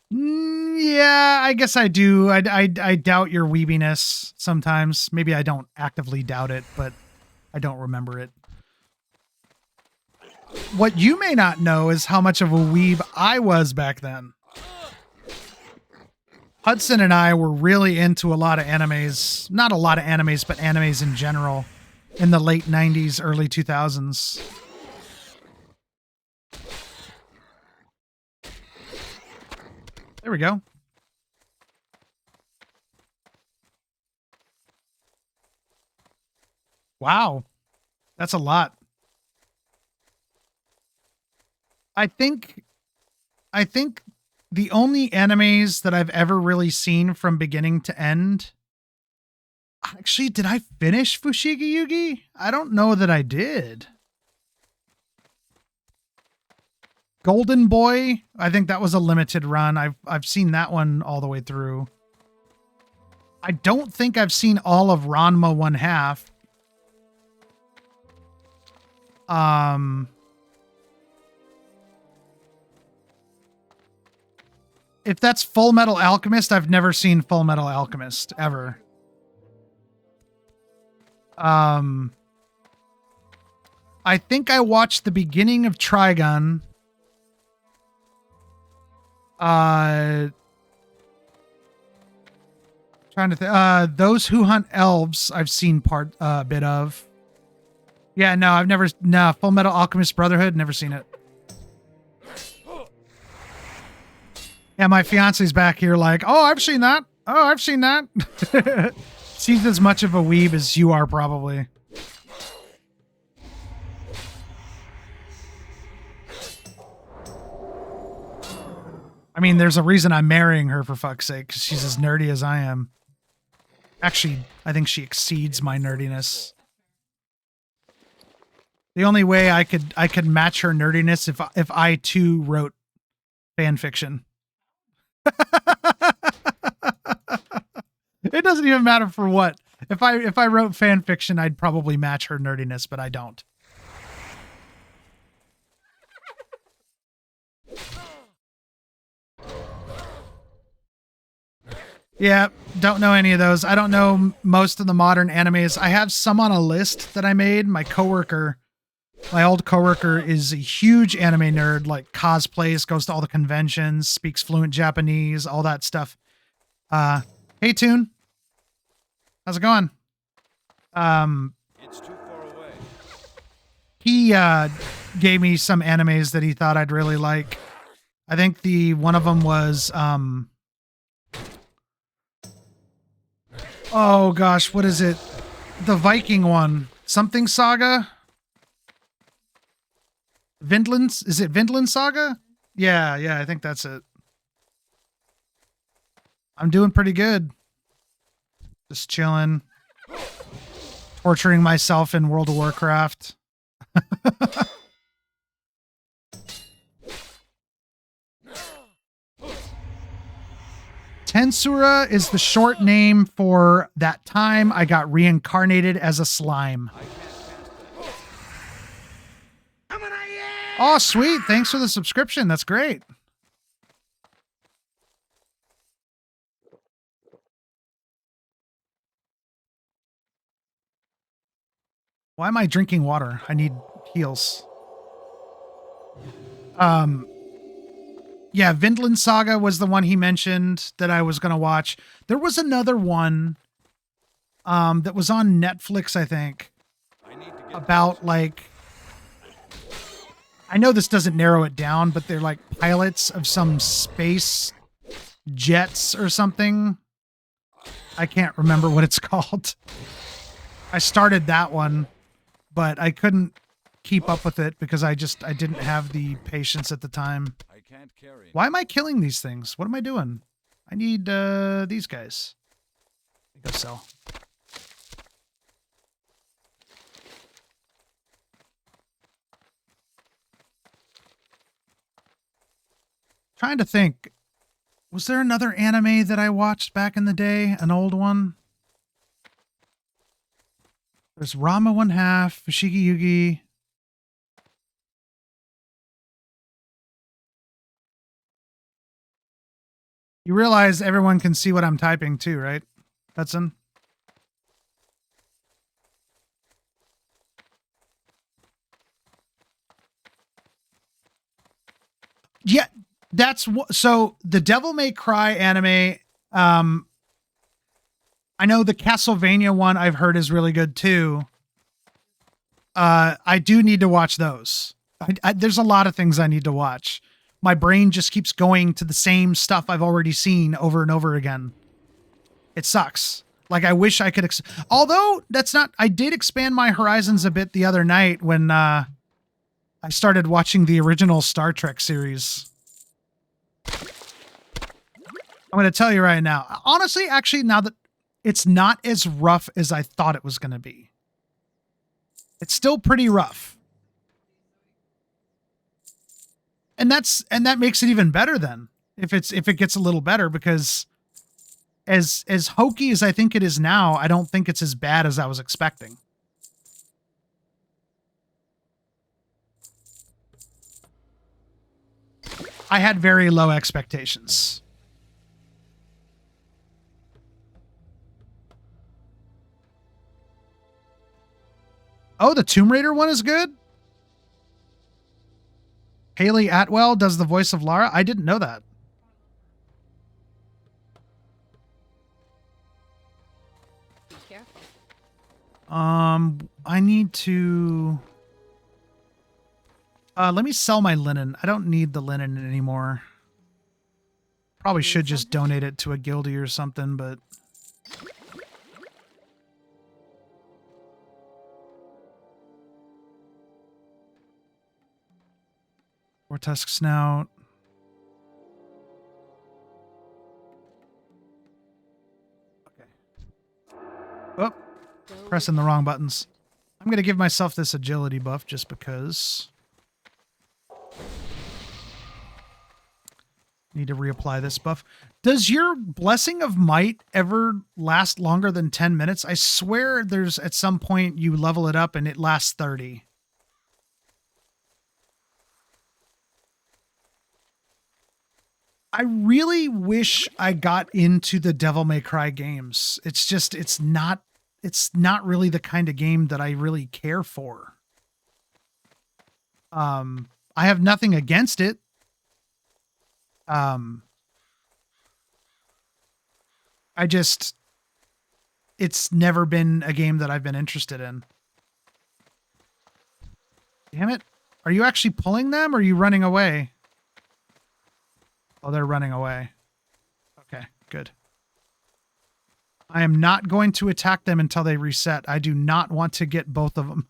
Yeah, I guess I do. I doubt your weebiness sometimes. Maybe I don't actively doubt it, but I don't remember it. What you may not know is how much of a weeb I was back then. Hudson and I were really into a lot of animes. Not a lot of animes, but animes in general in the late 90s, early 2000s. There we go. Wow. That's a lot. I think the only animes that I've ever really seen from beginning to end. Actually, did I finish Fushigi Yugi? I don't know that I did. Golden Boy, I think that was a limited run. I've seen that one all the way through. I don't think I've seen all of Ranma 1/2. If that's Full Metal Alchemist, I've never seen Full Metal Alchemist ever. I think I watched the beginning of Trigun. Trying to think. Those Who Hunt Elves, I've seen a bit of. Yeah, no, I've never. No, Full Metal Alchemist Brotherhood, never seen it. Yeah, my fiance's back here like, oh, I've seen that. Oh, I've seen that. She's as much of a weeb as you are, probably. I mean, there's a reason I'm marrying her, for fuck's sake, because she's as nerdy as I am. Actually, I think she exceeds my nerdiness. The only way I could match her nerdiness if I too wrote fan fiction. It doesn't even matter for what. If I wrote fan fiction, I'd probably match her nerdiness, but I don't. Yeah, don't know any of those. I don't know most of the modern animes. I have some on a list that I made. My old coworker is a huge anime nerd, like cosplays, goes to all the conventions, speaks fluent Japanese, all that stuff. Hey, Toon. How's it going? It's too far away. He gave me some animes that he thought I'd really like. I think one of them was oh gosh, what is it? The Viking one. Something Saga? Vinland? Is it Vinland Saga? Yeah, I think that's it. I'm doing pretty good. Just chilling. Torturing myself in World of Warcraft. Tensura is the short name for that time I got reincarnated as a slime. Oh, sweet. Thanks for the subscription. That's great. Why am I drinking water? I need heals. Yeah, Vinland Saga was the one he mentioned that I was going to watch. There was another one that was on Netflix, I think, about like, I know this doesn't narrow it down, but they're like pilots of some space jets or something. I can't remember what it's called. I started that one, but I couldn't keep up with it because I didn't have the patience at the time. I can't carry. Why am I killing these things? What am I doing? I need these guys. Go sell. Trying to think. Was there another anime that I watched back in the day? An old one? There's Ranma 1/2, Fushigi Yugi. You realize everyone can see what I'm typing too, right, Hudson? Yeah, that's what. So the Devil May Cry anime. I know the Castlevania one I've heard is really good too. I do need to watch those. There's a lot of things I need to watch. My brain just keeps going to the same stuff I've already seen over and over again. It sucks. Like, I wish I could, although that's not, I did expand my horizons a bit the other night when I started watching the original Star Trek series. I'm going to tell you right now, honestly, actually, now that it's not as rough as I thought it was going to be. It's still pretty rough. And that makes it even better then, if it gets a little better, because as hokey as I think it is now, I don't think it's as bad as I was expecting. I had very low expectations. Oh, the Tomb Raider one is good? Haley Atwell does the voice of Lara? I didn't know that. Be careful. I need to... let me sell my linen. I don't need the linen anymore. Probably should just donate it to a guildie or something, but... Wartusk Snout. Okay. Oh, pressing the wrong buttons. I'm going to give myself this agility buff just because. Need to reapply this buff. Does your Blessing of Might ever last longer than 10 minutes? I swear there's at some point you level it up and it lasts 30. I really wish I got into the Devil May Cry games. It's just, it's not really the kind of game that I really care for. I have nothing against it. It's never been a game that I've been interested in. Damn it. Are you actually pulling them or are you running away? Oh, they're running away. Okay, good. I am not going to attack them until they reset. I do not want to get both of them.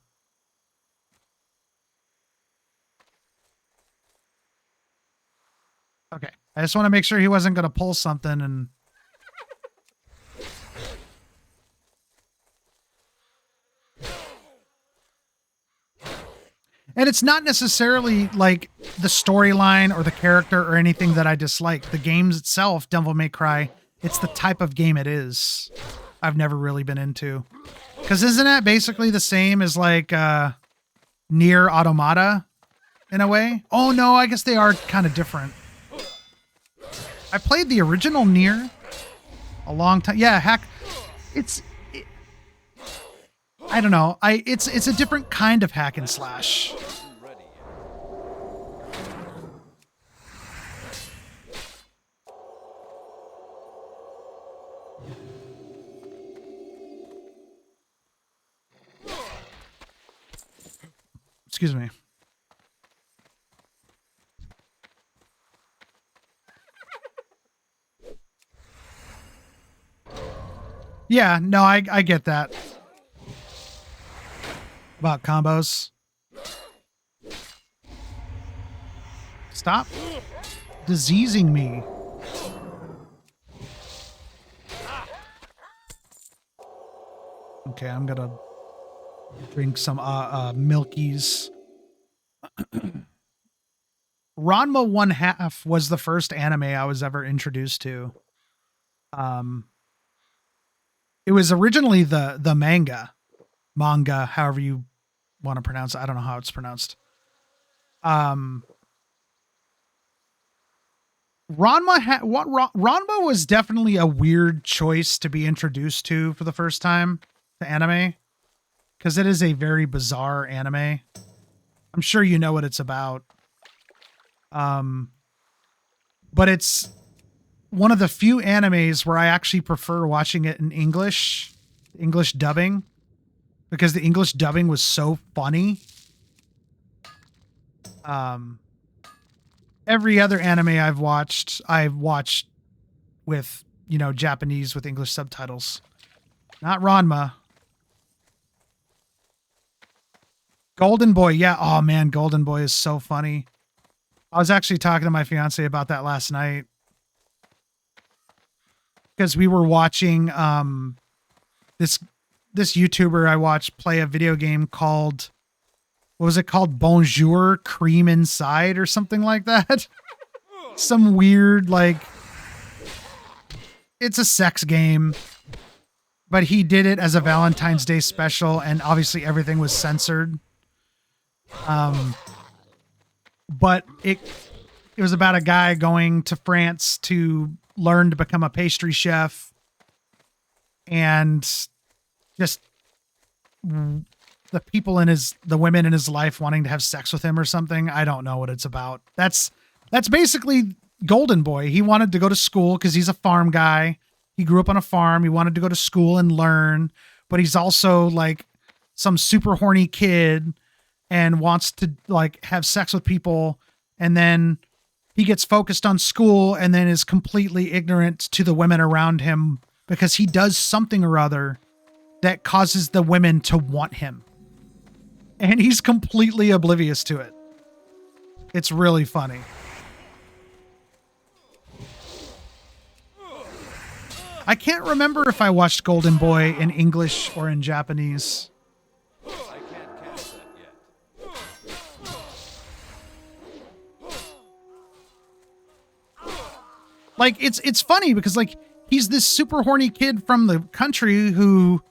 Okay. I just want to make sure he wasn't going to pull something and... And it's not necessarily like the storyline or the character or anything that I dislike. The games itself, Devil May Cry, it's the type of game it is. I've never really been into. Because isn't that basically the same as like Nier Automata in a way? Oh no, I guess they are kind of different. I played the original Nier a long time. Yeah, heck, I don't know. It's a different kind of hack and slash. Excuse me. Yeah, no, I get that. About combos. Stop diseasing me. Okay, I'm gonna drink some Milkies. Ranma 1/2 was the first anime I was ever introduced to. It was originally the manga, however you want to pronounce it. I don't know how it's pronounced. Ranma was definitely a weird choice to be introduced to for the first time to anime, because it is a very bizarre anime. I'm sure you know what it's about. But it's one of the few animes where I actually prefer watching it in English dubbing, because the English dubbing was so funny. Every other anime I've watched with, Japanese with English subtitles. Not Ranma. Golden Boy. Yeah. Oh, man. Golden Boy is so funny. I was actually talking to my fiance about that last night. Because we were watching this YouTuber I watched play a video game called, what was it called? Bonjour Cream Inside or something like that. Some weird, like, it's a sex game, but he did it as a Valentine's Day special, and obviously everything was censored. But it was about a guy going to France to learn to become a pastry chef, and just the people in the women in his life wanting to have sex with him or something. I don't know what it's about. That's basically Golden Boy. He wanted to go to school because he's a farm guy. He grew up on a farm. He wanted to go to school and learn, but he's also like some super horny kid and wants to like have sex with people. And then he gets focused on school and then is completely ignorant to the women around him because he does something or other that causes the women to want him. And he's completely oblivious to it. It's really funny. I can't remember if I watched Golden Boy in English or in Japanese. I can't cast that yet. Like, it's funny because, like, he's this super horny kid from the country who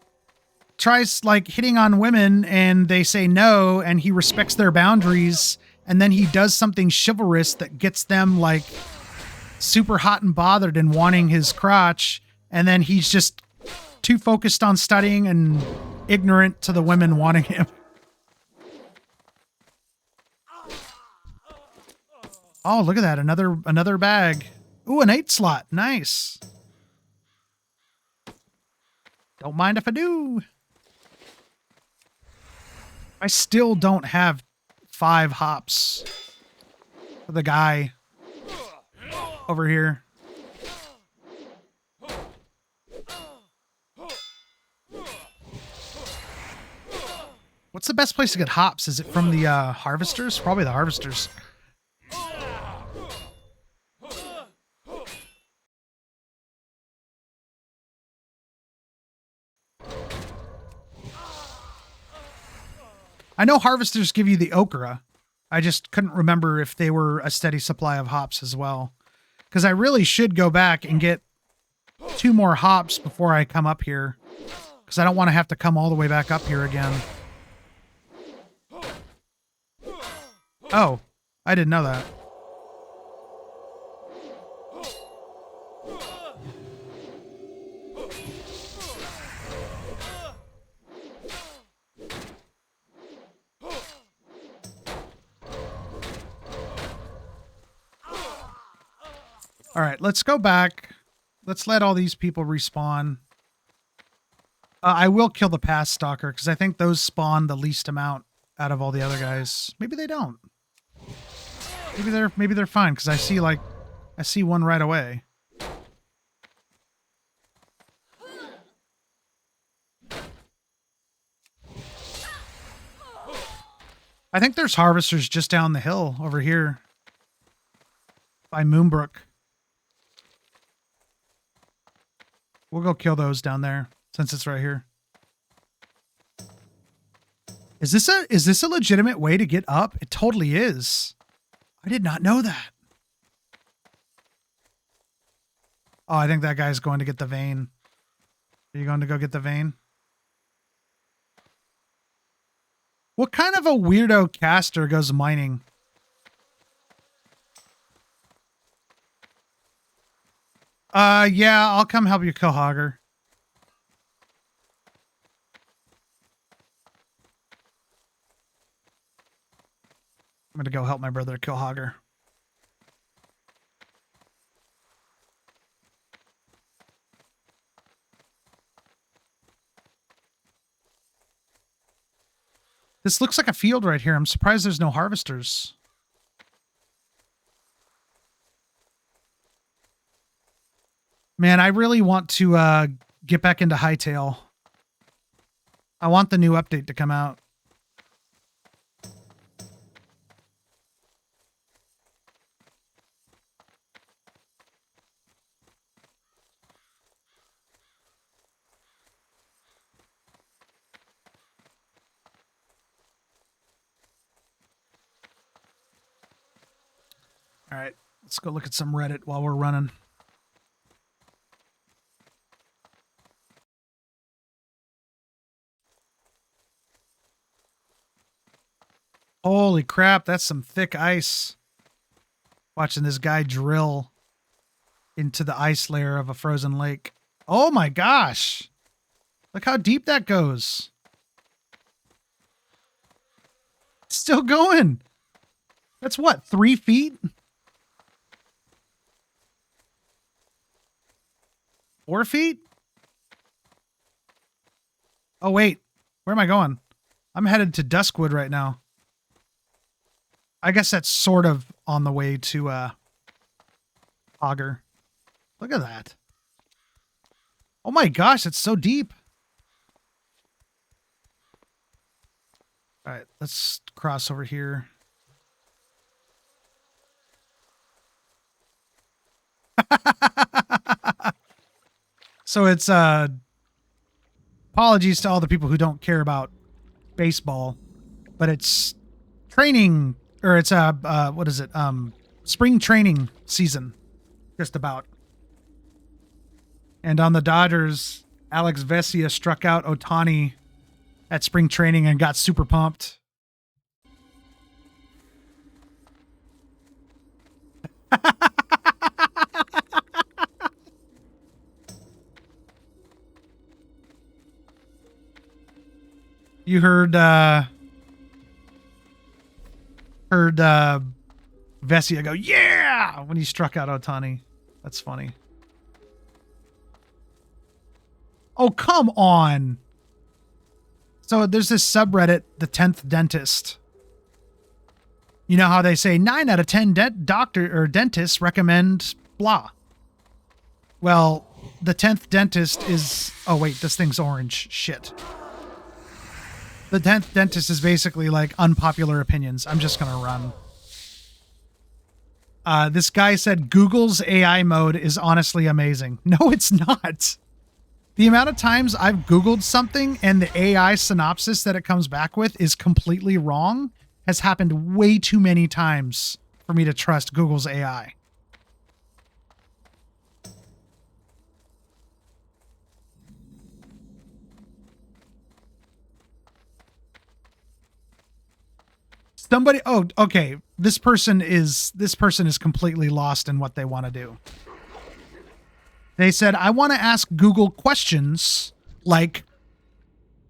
tries, like, hitting on women and they say no, and he respects their boundaries, and then he does something chivalrous that gets them, like, super hot and bothered and wanting his crotch, and then he's just too focused on studying and ignorant to the women wanting him. Oh, look at that. Another bag. Ooh, an 8 slot. Nice. Don't mind if I do. I still don't have 5 hops for the guy over here. What's the best place to get hops? Is it from the harvesters? Probably the harvesters. I know harvesters give you the okra. I just couldn't remember if they were a steady supply of hops as well. Because I really should go back and get 2 more hops before I come up here. Because I don't want to have to come all the way back up here again. Oh, I didn't know that. All right, let's go back. Let's let all these people respawn. I will kill the past stalker because I think those spawn the least amount out of all the other guys. Maybe they don't. Maybe they're fine because I see one right away. I think there's harvesters just down the hill over here by Moonbrook. We'll go kill those down there since it's right here. Is this a legitimate way to get up? It totally is. I did not know that. Oh, I think that guy's going to get the vein. Are you going to go get the vein? What kind of a weirdo caster goes mining? Yeah, I'll come help you kill Hogger. I'm gonna go help my brother kill Hogger. This looks like a field right here. I'm surprised there's no harvesters. Man, I really want to get back into Hightail. I want the new update to come out. All right, let's go look at some Reddit while we're running. Holy crap, that's some thick ice. Watching this guy drill into the ice layer of a frozen lake. Oh my gosh. Look how deep that goes. Still going. That's what, 3 feet? 4 feet? Oh, wait. Where am I going? I'm headed to Duskwood right now. I guess that's sort of on the way to, Auger. Look at that. Oh my gosh, it's so deep. All right, let's cross over here. So it's apologies to all the people who don't care about baseball, but it's training, or it's what is it? Spring training season, just about. And on the Dodgers, Alex Vesia struck out Ohtani at spring training and got super pumped. You heard Vesia go, yeah, when he struck out Ohtani. That's funny. Oh, come on. So there's this subreddit, the 10th Dentist. You know how they say 9 out of 10 doctor or dentists recommend blah. Well, the 10th Dentist is... Oh, wait, this thing's orange. Shit. The 10th Dentist is basically like unpopular opinions. I'm just going to run. This guy said Google's AI mode is honestly amazing. No, it's not. The amount of times I've Googled something and the AI synopsis that it comes back with is completely wrong has happened way too many times for me to trust Google's AI. Somebody, oh, okay. This person is completely lost in what they want to do. They said, I want to ask Google questions like,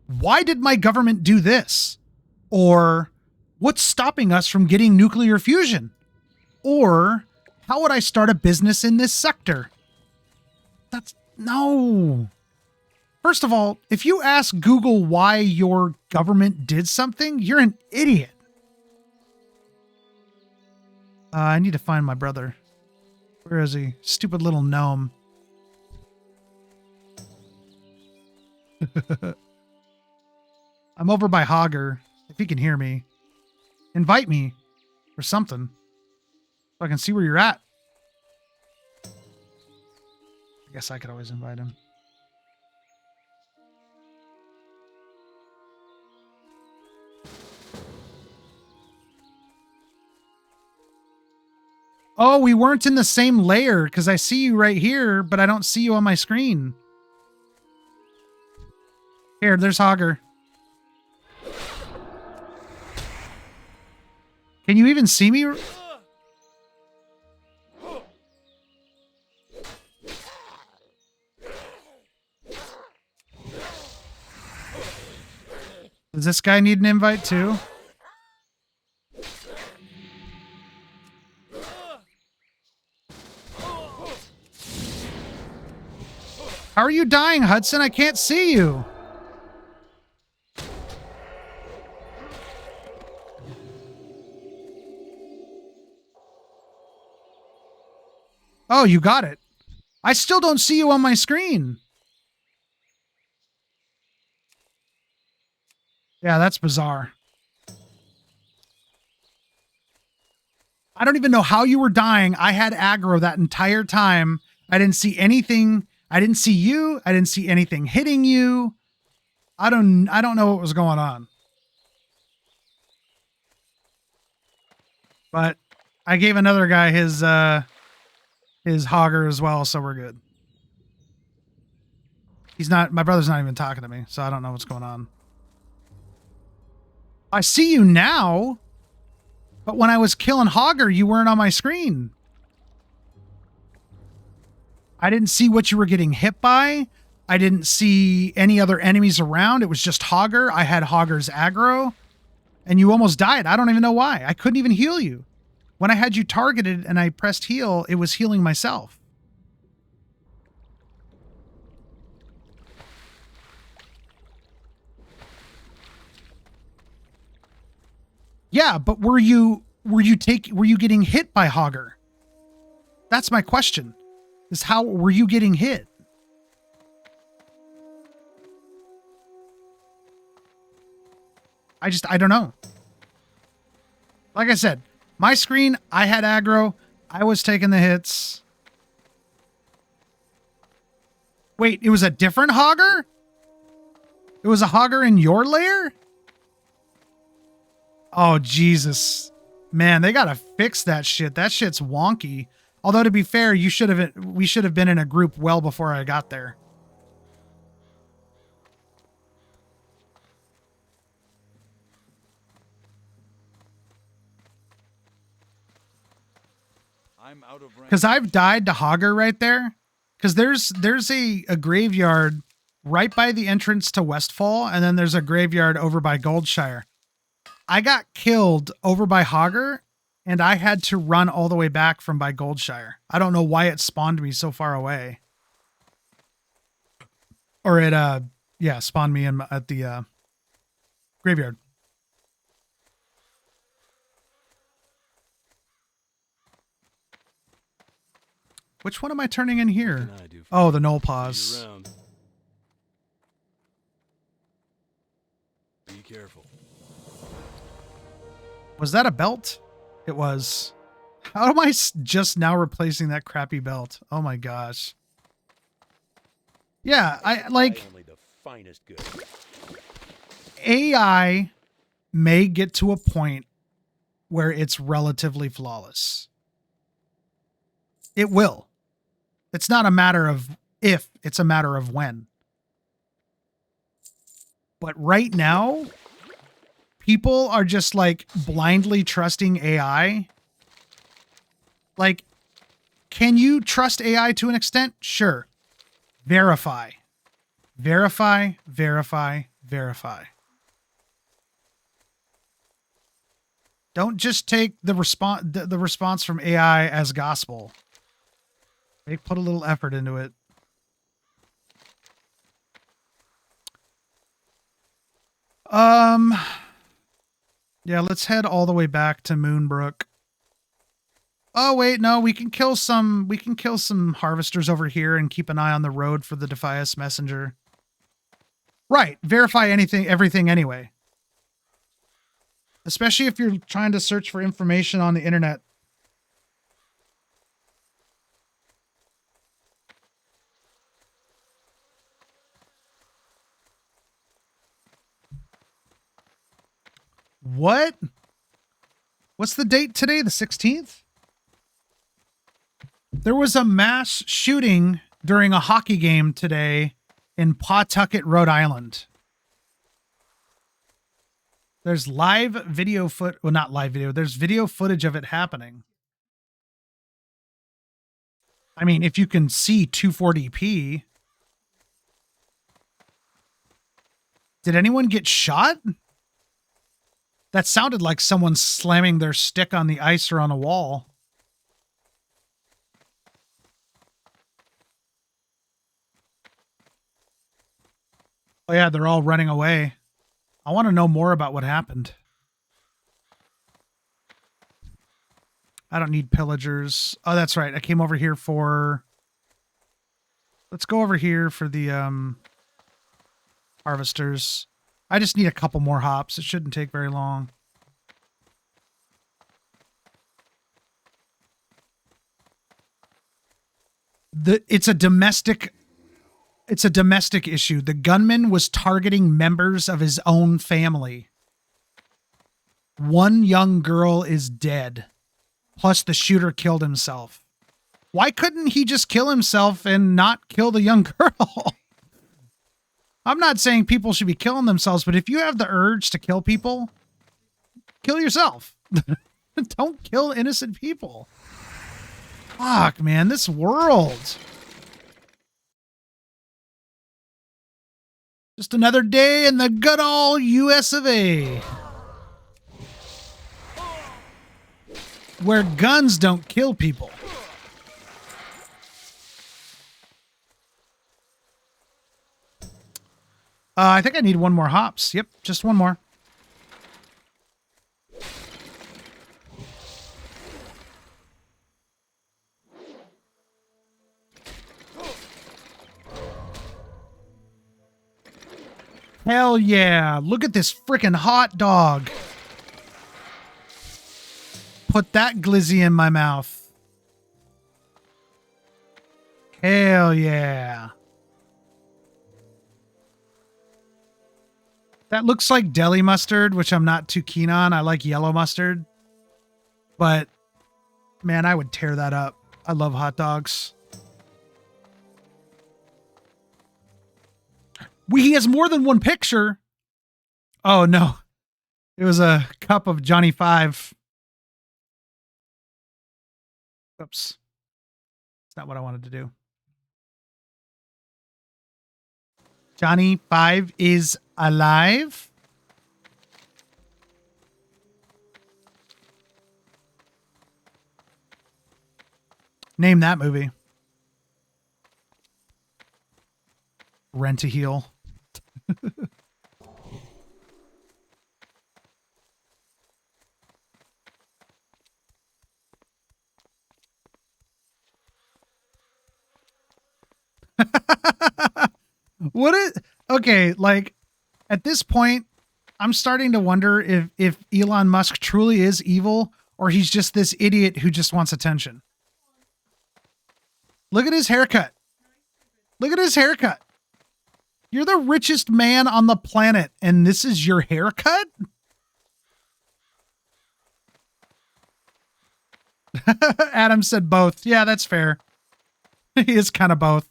why did my government do this? Or, what's stopping us from getting nuclear fusion? Or, how would I start a business in this sector? No. First of all, if you ask Google why your government did something, you're an idiot. I need to find my brother. Where is he? Stupid little gnome. I'm over by Hogger. If he can hear me, invite me or something so I can see where you're at. I guess I could always invite him. Oh, we weren't in the same layer because I see you right here, but I don't see you on my screen. Here, there's Hogger. Can you even see me? Does this guy need an invite too? How are you dying, Hudson? I can't see you. Oh, you got it. I still don't see you on my screen. Yeah, that's bizarre. I don't even know how you were dying. I had aggro that entire time. I didn't see anything. I didn't see you. I didn't see anything hitting you. I don't know what was going on. But I gave another guy his hogger as well, so we're good. My brother's not even talking to me, so I don't know what's going on. I see you now, but when I was killing Hogger, you weren't on my screen. I didn't see what you were getting hit by. I didn't see any other enemies around. It was just Hogger. I had Hogger's aggro, and you almost died. I don't even know why. I couldn't even heal you. When I had you targeted and I pressed heal, it was healing myself. Yeah, but were you getting hit by Hogger? That's my question. Is how were you getting hit? I don't know. Like I said, my screen, I had aggro. I was taking the hits. Wait, it was a different Hogger? It was a Hogger in your lair? Oh, Jesus. Man, they gotta fix that shit. That shit's wonky. Although, to be fair, we should have been in a group well before I got there. I'm out of range. Because I've died to Hogger right there. Because there's a graveyard right by the entrance to Westfall, and then there's a graveyard over by Goldshire. I got killed over by Hogger, and I had to run all the way back from by Goldshire. I don't know why it spawned me so far away. Or it, spawned me at the graveyard. Which one am I turning in here? What can I do for Oh, the you? null See pause. you around. Be careful. Was that a belt? It was. How am I just now replacing that crappy belt? Oh my gosh. Yeah, I like Only the finest good. AI may get to a point where it's relatively flawless. It will. It's not a matter of if, it's a matter of when. But right now, people are just like blindly trusting AI. Like, can you trust AI to an extent? Sure. Verify. Verify, verify, verify. Don't just take the response from AI as gospel. They put a little effort into it. Yeah, let's head all the way back to Moonbrook. Oh wait, no, we can kill some harvesters over here and keep an eye on the road for the Defias messenger. Right, verify everything anyway. Especially if you're trying to search for information on the internet. What? What's the date today? The 16th? There was a mass shooting during a hockey game today in Pawtucket, Rhode Island. There's live video well, not live video. There's video footage of it happening. I mean, if you can see 240p. Did anyone get shot? That sounded like someone slamming their stick on the ice or on a wall. Oh yeah, they're all running away. I want to know more about what happened. I don't need pillagers. Oh, that's right. I came over here for... Let's go over here for the harvesters. I just need a couple more hops. It shouldn't take very long. It's a domestic issue. The gunman was targeting members of his own family. One young girl is dead. Plus the shooter killed himself. Why couldn't he just kill himself and not kill the young girl? I'm not saying people should be killing themselves, but if you have the urge to kill people, kill yourself. Don't kill innocent people. Fuck, man, this world. Just another day in the good old US of A. Where guns don't kill people. I think I need one more hops. Yep, just one more. Hell yeah. Look at this freaking hot dog. Put that glizzy in my mouth. Hell yeah. That looks like deli mustard, which I'm not too keen on. I like yellow mustard. But, man, I would tear that up. I love hot dogs. He has more than one picture. Oh, no. It was a cup of Johnny Five. Oops. That's not what I wanted to do. Johnny Five is alive. Name that movie. Rent a Heel. Okay, like at this point, I'm starting to wonder if Elon Musk truly is evil or he's just this idiot who just wants attention. Look at his haircut. Look at his haircut. You're the richest man on the planet, and this is your haircut? Adam said both. Yeah, that's fair. He is kind of both.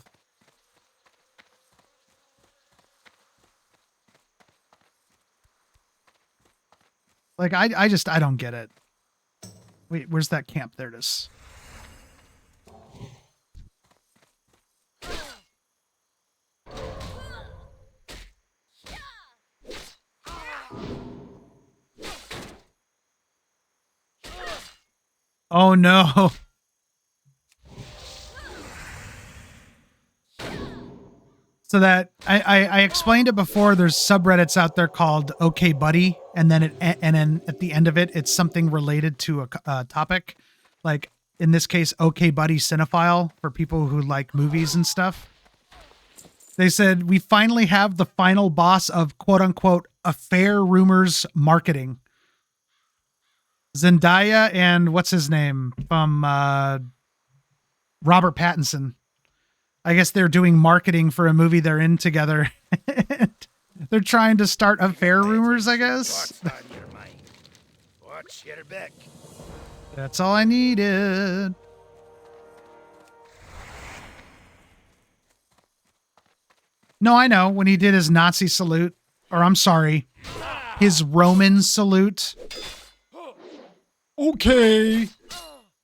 Like, I don't get it. Wait, where's that camp? There it is. Oh no. So that I explained it before. There's subreddits out there called OK Buddy, and then at the end of it, it's something related to a topic. Like in this case, OK Buddy Cinephile for people who like movies and stuff. They said we finally have the final boss of quote unquote affair rumors marketing. Zendaya and what's his name from Robert Pattinson. I guess they're doing marketing for a movie they're in together. They're trying to start affair rumors, I guess. What's on your mind? Watch your back. That's all I needed. No, I know. When he did his Nazi salute, or I'm sorry, his Roman salute. Okay,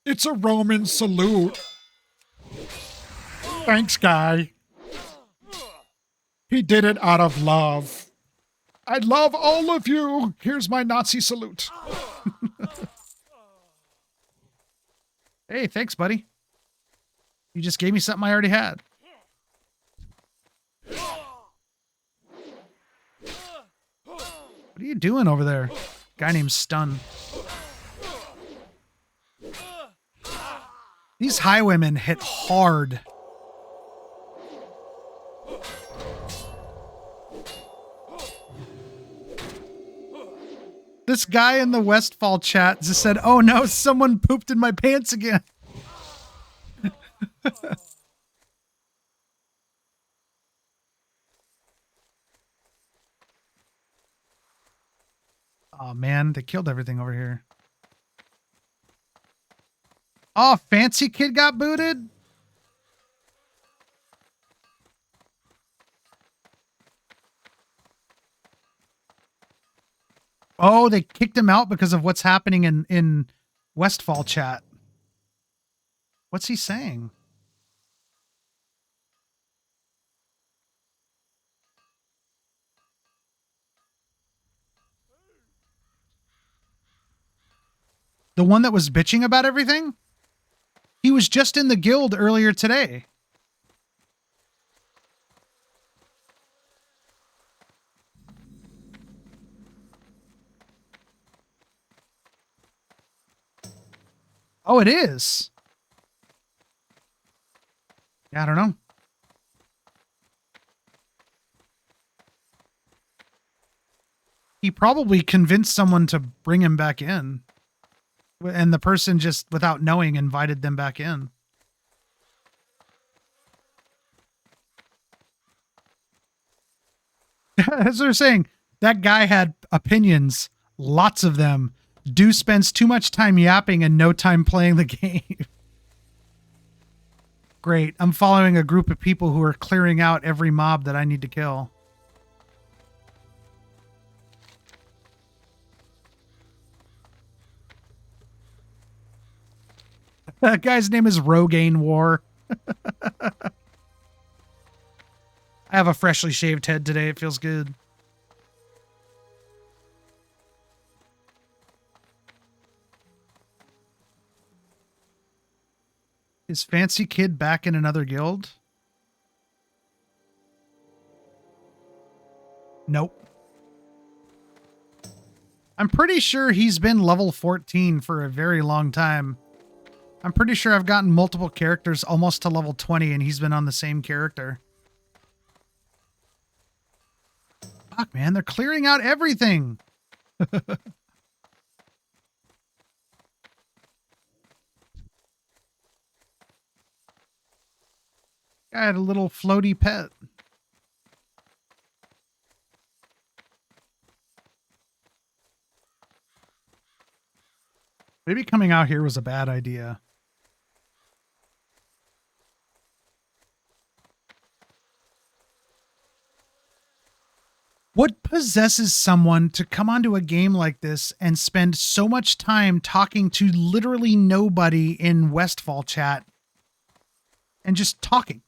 it's a Roman salute. Thanks, guy. He did it out of love. I love all of you. Here's my Nazi salute. Hey, thanks, buddy. You just gave me something I already had. What are you doing over there? Guy named Stun. These highwaymen hit hard. This guy in the Westfall chat just said, "Oh no, someone pooped in my pants again." Oh man, they killed everything over here. Oh, Fancy Kid got booted? Oh, they kicked him out because of what's happening in Westfall chat. What's he saying? The one that was bitching about everything? He was just in the guild earlier today. Oh, it is. Yeah, I don't know. He probably convinced someone to bring him back in. And the person just, without knowing, invited them back in. As they're saying, that guy had opinions. Lots of them. Dew spends too much time yapping and no time playing the game. Great. I'm following a group of people who are clearing out every mob that I need to kill. That guy's name is Rogaine War. I have a freshly shaved head today. It feels good. Is Fancy Kid back in another guild? Nope. I'm pretty sure he's been level 14 for a very long time. I'm pretty sure I've gotten multiple characters almost to level 20 and he's been on the same character. Fuck, man, they're clearing out everything. I had a little floaty pet. Maybe coming out here was a bad idea. What possesses someone to come onto a game like this and spend so much time talking to literally nobody in Westfall chat and just talking?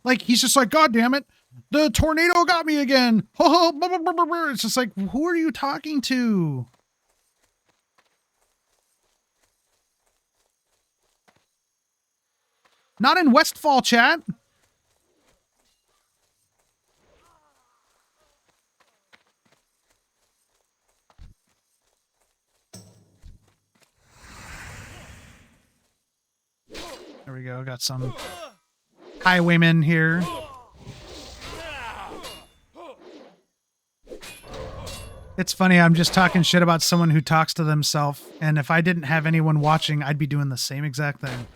Like, he's just like, God damn it, the tornado got me again. It's just like, who are you talking to? Not in Westfall chat. There we go. Got some highwaymen here. It's funny. I'm just talking shit about someone who talks to themselves. And if I didn't have anyone watching, I'd be doing the same exact thing.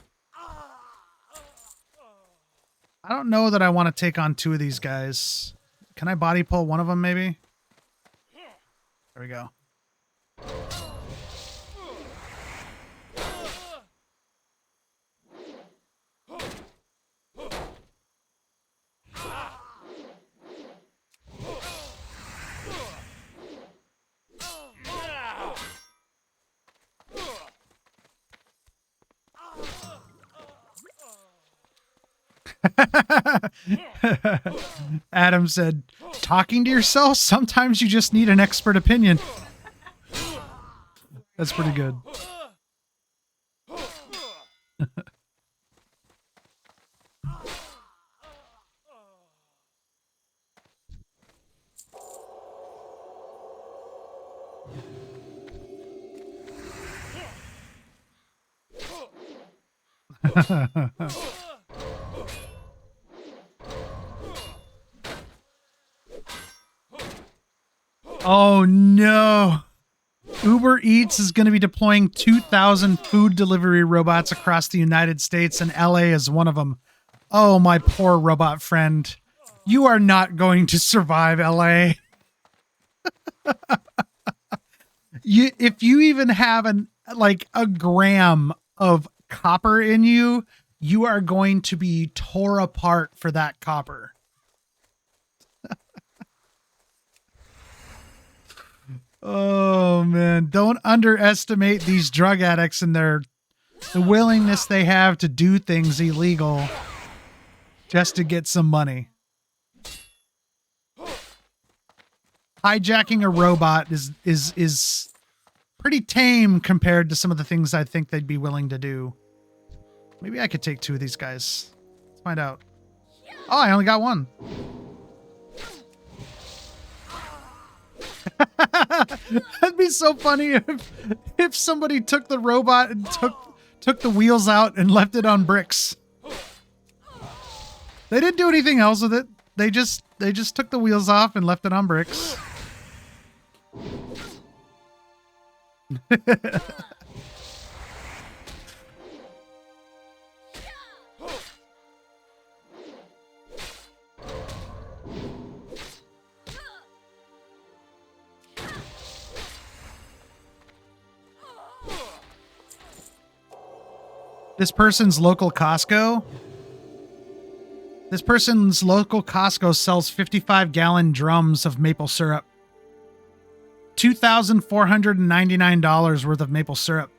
I don't know that I want to take on two of these guys. Can I body pull one of them, maybe? There we go. Adam said, talking to yourself, sometimes you just need an expert opinion. That's pretty good. Oh no. Uber Eats is going to be deploying 2,000 food delivery robots across the United States, and LA is one of them. Oh, my poor robot friend. You are not going to survive, LA. If you even have a gram of copper in you, you are going to be tore apart for that copper. Oh man, don't underestimate these drug addicts and the willingness they have to do things illegal just to get some money. Hijacking a robot is pretty tame compared to some of the things I think they'd be willing to do. Maybe I could take 2 of these guys. Let's find out. Oh, I only got 1. That'd be so funny if somebody took the robot and took the wheels out and left it on bricks. They didn't do anything else with it. They just took the wheels off and left it on bricks. This person's local Costco sells 55-gallon drums of maple syrup. $2,499 worth of maple syrup.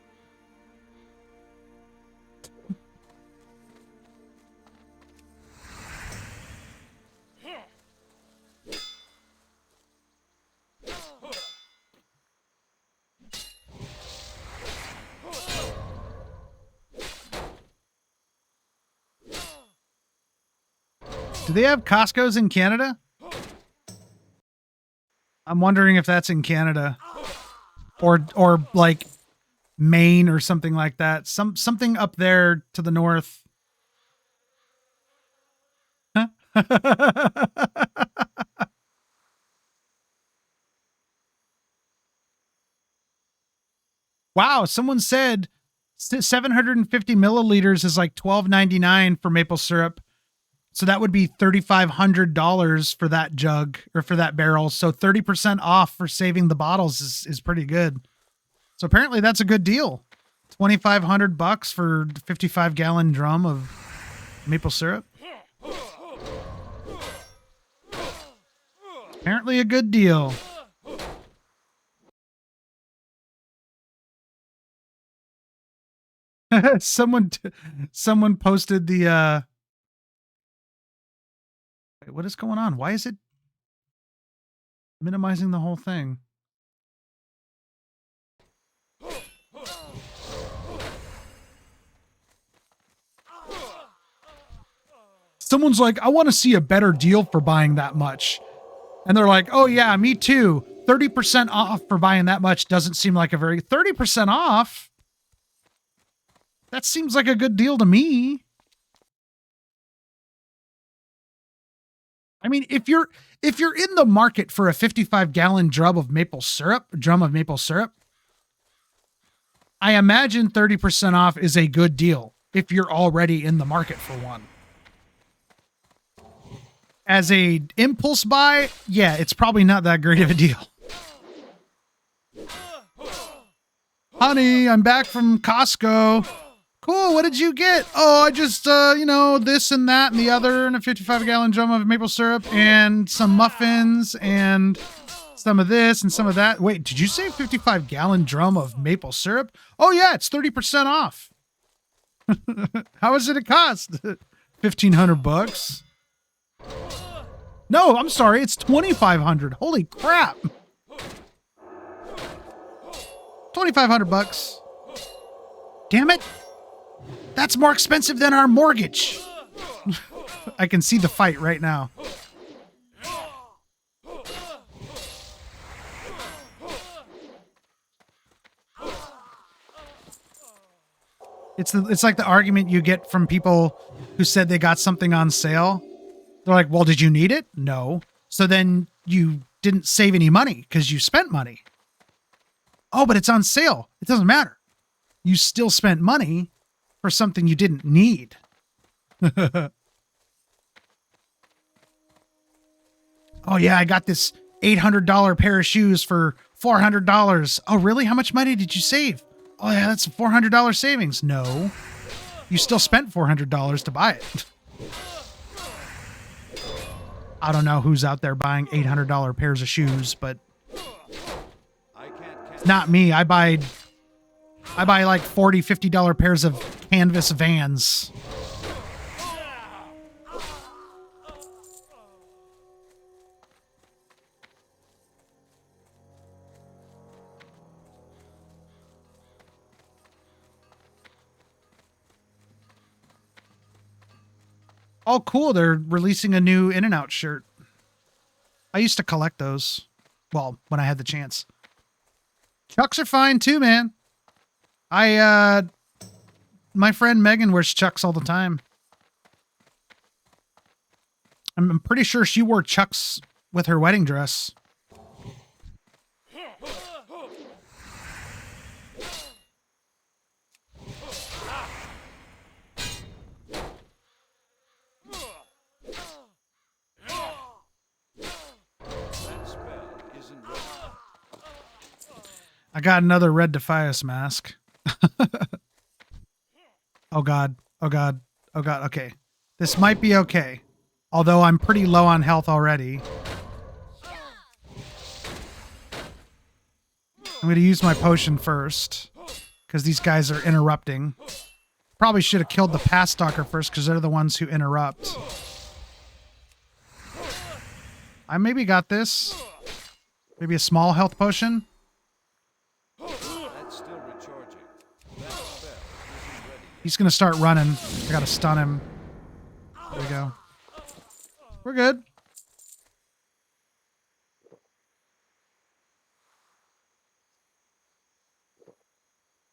Do they have Costco's in Canada? I'm wondering if that's in Canada or like Maine or something like that. Something up there to the north. Huh? Wow, someone said 750 milliliters is like $12.99 for maple syrup. So that would be $3,500 for that jug or for that barrel. So 30% off for saving the bottles is pretty good. So apparently that's a good deal. $2,500 for a 55-gallon drum of maple syrup. Apparently a good deal. Someone posted the wait, what is going on? Why is it minimizing the whole thing? Someone's like, I want to see a better deal for buying that much. And they're like, oh yeah, me too. 30% off for buying that much doesn't seem like a very 30% off. That seems like a good deal to me. I mean, if you're in the market for a 55-gallon drum of maple syrup, I imagine 30% off is a good deal if you're already in the market for one. As a impulse buy, yeah, it's probably not that great of a deal. Honey, I'm back from Costco. Cool, what did you get? Oh, I just, this and that and the other, and a 55-gallon drum of maple syrup, and some muffins, and some of this and some of that. Wait, did you say 55-gallon drum of maple syrup? Oh, yeah, it's 30% off. How much did it cost? $1,500? No, I'm sorry, it's $2,500. Holy crap. $2,500. Damn it. That's more expensive than our mortgage. I can see the fight right now. It's like the argument you get from people who said they got something on sale. They're like, well, did you need it? No. So then you didn't save any money because you spent money. Oh, but it's on sale. It doesn't matter. You still spent money for something you didn't need. Oh, yeah, I got this $800 pair of shoes for $400. Oh, really? How much money did you save? Oh, yeah, that's a $400 savings. No, you still spent $400 to buy it. I don't know who's out there buying $800 pairs of shoes, but I can't not me. I buy like $40, $50 pairs of canvas Vans. Oh, cool. They're releasing a new In-N-Out shirt. I used to collect those. Well, when I had the chance. Chucks are fine too, man. My friend Megan wears Chucks all the time. I'm pretty sure she wore Chucks with her wedding dress. That spell isn't ready. I got another Red Defias mask. Oh god. Oh god. Oh god. Okay. This might be okay. Although I'm pretty low on health already. I'm going to use my potion first. Because these guys are interrupting. Probably should have killed the Pass Stalker first because they're the ones who interrupt. I maybe got this. Maybe a small health potion. That's still recharging. That spell isn't ready. He's going to start running. I got to stun him. There we go. We're good.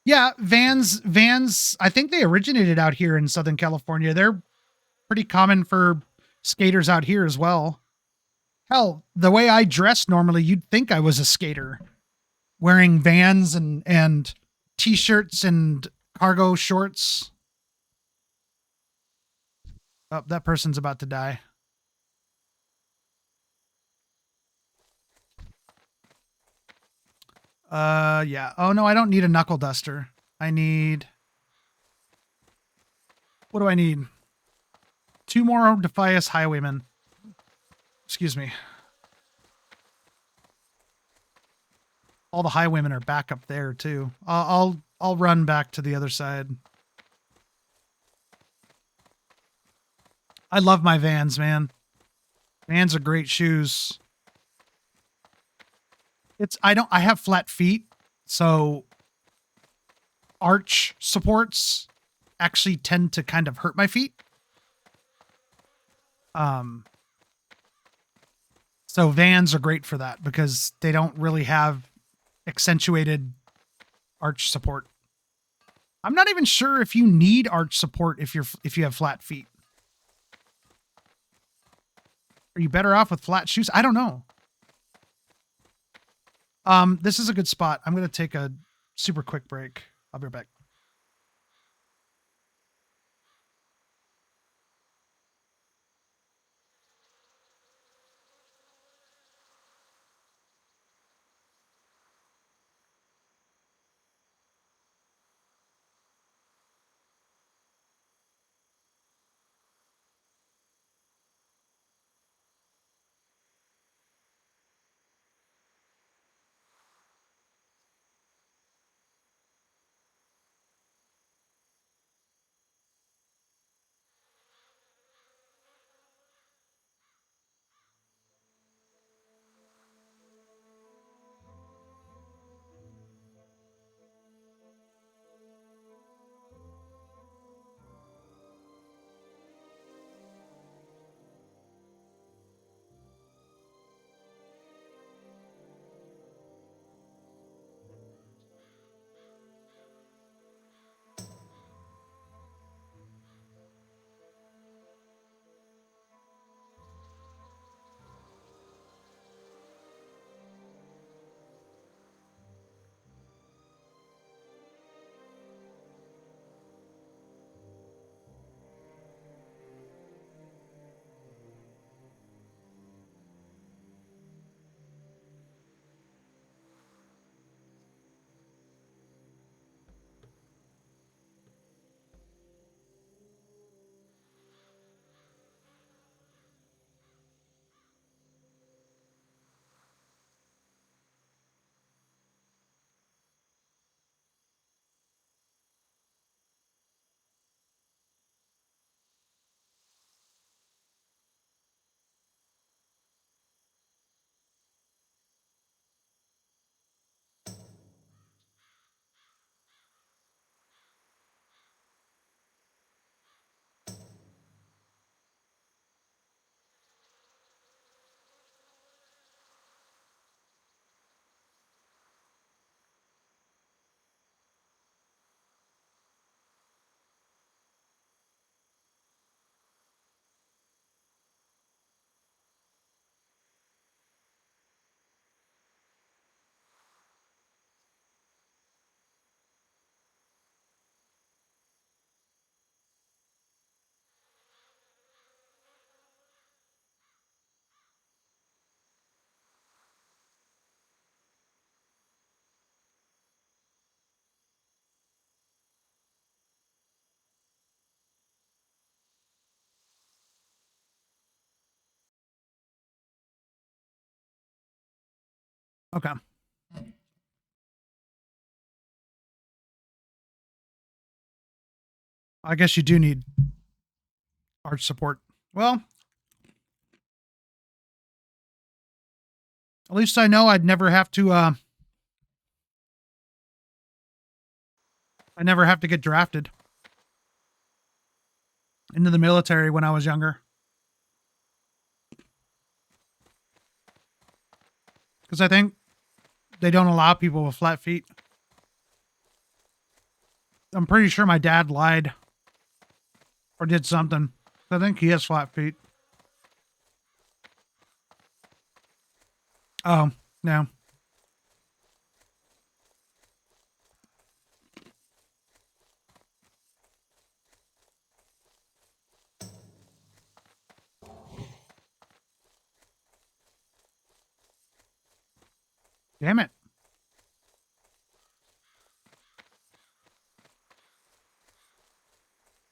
Yeah, Vans, I think they originated out here in Southern California. They're pretty common for skaters out here as well. Hell, the way I dress normally, you'd think I was a skater. Wearing Vans and t-shirts and cargo shorts. Oh, that person's about to die. Yeah. Oh, no, I don't need a knuckle duster. I need... What do I need? 2 more Defias Highwaymen. Excuse me. All the Highwaymen are back up there, too. I'll run back to the other side. I love my Vans, man. Vans are great shoes. I have flat feet, so arch supports actually tend to kind of hurt my feet. So Vans are great for that because they don't really have accentuated arch support. I'm not even sure if you need arch support if you have flat feet. Are you better off with flat shoes? I don't know. This is a good spot. I'm going to take a super quick break. I'll be right back. Okay. I guess you do need arch support. Well, at least I know I'd never have to, I never have to get drafted into the military when I was younger. Because I think they don't allow people with flat feet. I'm pretty sure my dad lied or did something. I think he has flat feet. Oh, no. Damn it.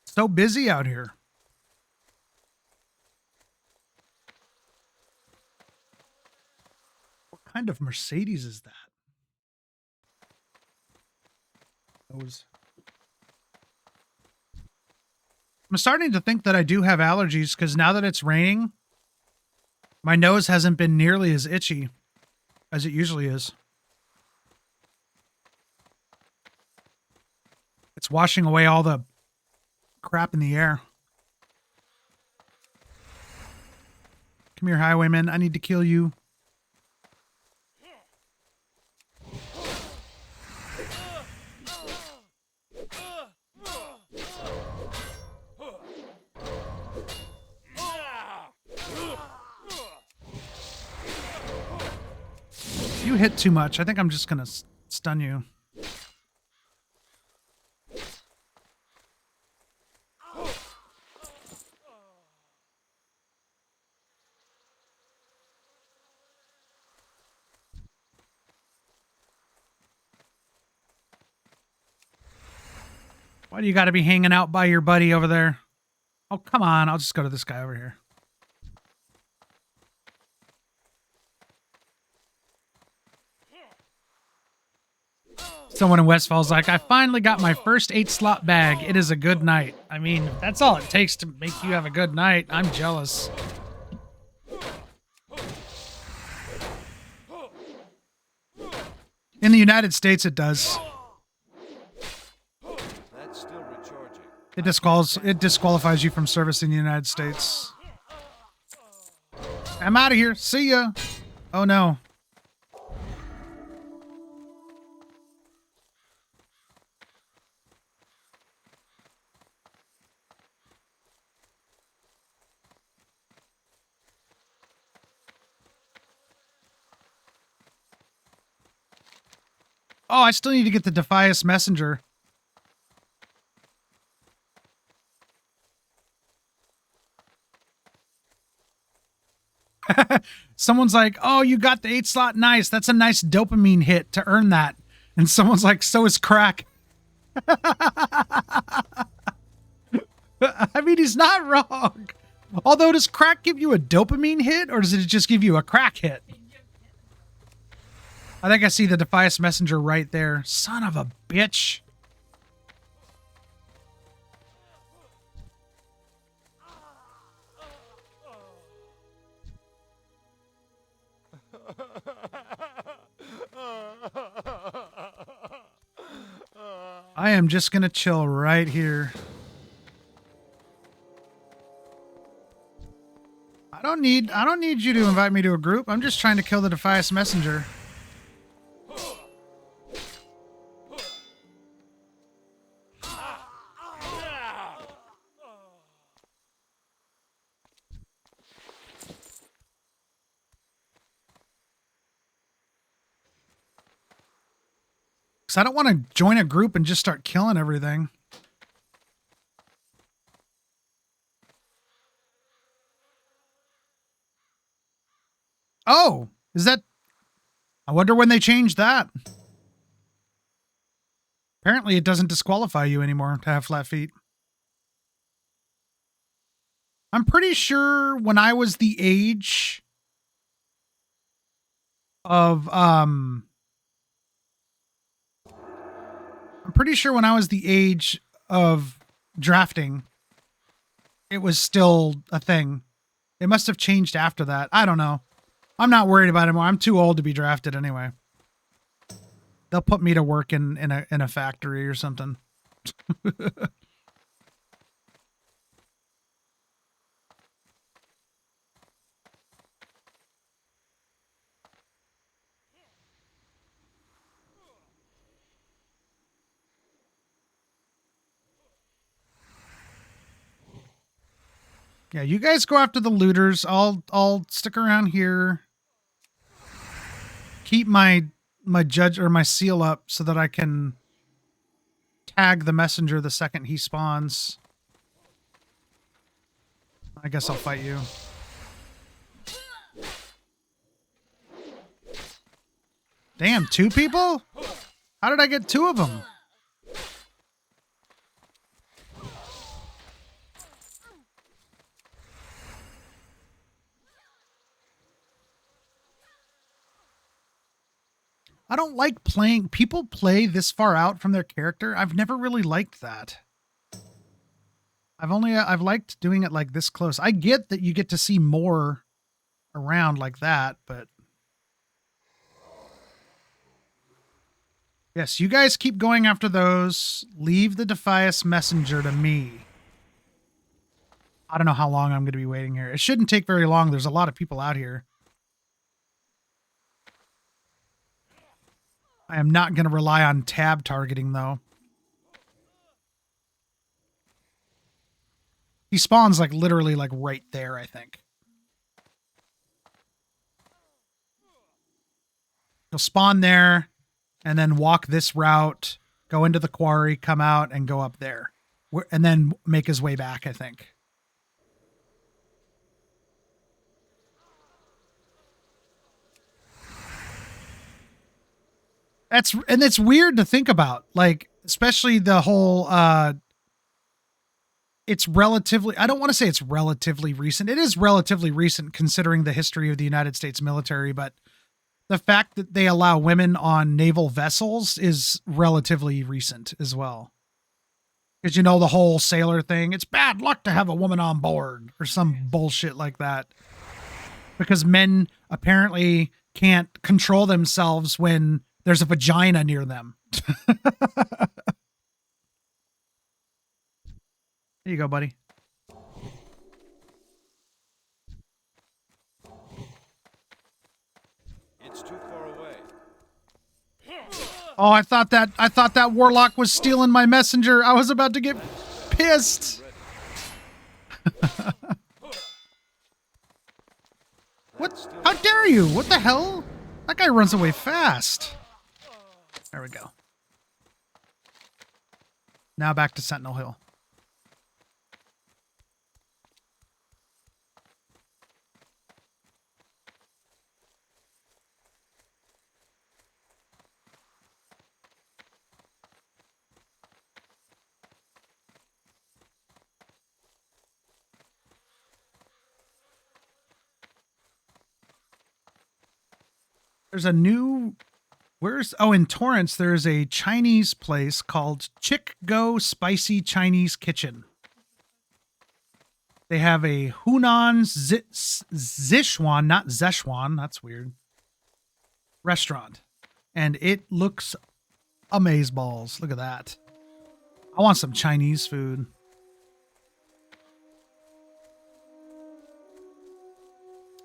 So busy out here. What kind of Mercedes is that? Those. I'm starting to think that I do have allergies because now that it's raining, my nose hasn't been nearly as itchy as it usually is. It's washing away all the crap in the air. Come here, highwayman. I need to kill you. You hit too much. I think I'm just going to stun you. Why do you got to be hanging out by your buddy over there? Oh, come on. I'll just go to this guy over here. Someone in Westfall's like, I finally got my first 8-slot bag. It is a good night. I mean, if that's all it takes to make you have a good night. I'm jealous. In the United States, it does. That's still recharging. It disqualifies you from service in the United States. I'm out of here. See ya. Oh, no. Oh, I still need to get the Defias Messenger. Someone's like, oh, you got the 8-slot. Nice. That's a nice dopamine hit to earn that. And someone's like, so is crack. I mean, he's not wrong. Although, does crack give you a dopamine hit or does it just give you a crack hit? I think I see the Defias Messenger right there. Son of a bitch. I am just going to chill right here. I don't need you to invite me to a group. I'm just trying to kill the Defias Messenger. Because I don't want to join a group and just start killing everything. Oh, is that... I wonder when they changed that. Apparently it doesn't disqualify you anymore to have flat feet. I'm pretty sure when I was the age of I'm pretty sure when I was the age of drafting, it was still a thing. It must have changed after that. I don't know. I'm not worried about it anymore. I'm too old to be drafted anyway. They'll put me to work in a factory or something. Yeah, you guys go after the looters. I'll stick around here. Keep my judge or my seal up so that I can tag the messenger the second he spawns. I guess I'll fight you. Damn, 2 people? How did I get 2 of them? I don't like playing. People play this far out from their character. I've never really liked that. I've liked doing it like this close. I get that you get to see more around like that, but yes, you guys keep going after those. Leave the Defias messenger to me. I don't know how long I'm going to be waiting here. It shouldn't take very long. There's a lot of people out here. I am not going to rely on tab targeting, though. He spawns, like, literally, like, right there, I think. He'll spawn there, and then walk this route, go into the quarry, come out, and go up there. And then make his way back, I think. And it's weird to think about, like, especially the whole it's relatively, I don't want to say it's relatively recent. It is relatively recent considering the history of the United States military, but the fact that they allow women on naval vessels is relatively recent as well. Because you know the whole sailor thing, it's bad luck to have a woman on board or some bullshit like that. Because men apparently can't control themselves when there's a vagina near them. Here you go, buddy. It's too far away. Oh, I thought that warlock was stealing my messenger. I was about to get pissed. What? How dare you? What the hell? That guy runs away fast. There we go. Now back to Sentinel Hill. There's a new, in Torrance, there's a Chinese place called Chick Go Spicy Chinese Kitchen. They have a Hunan Sichuan, not Szechuan, that's weird, restaurant. And it looks amazeballs. Look at that. I want some Chinese food.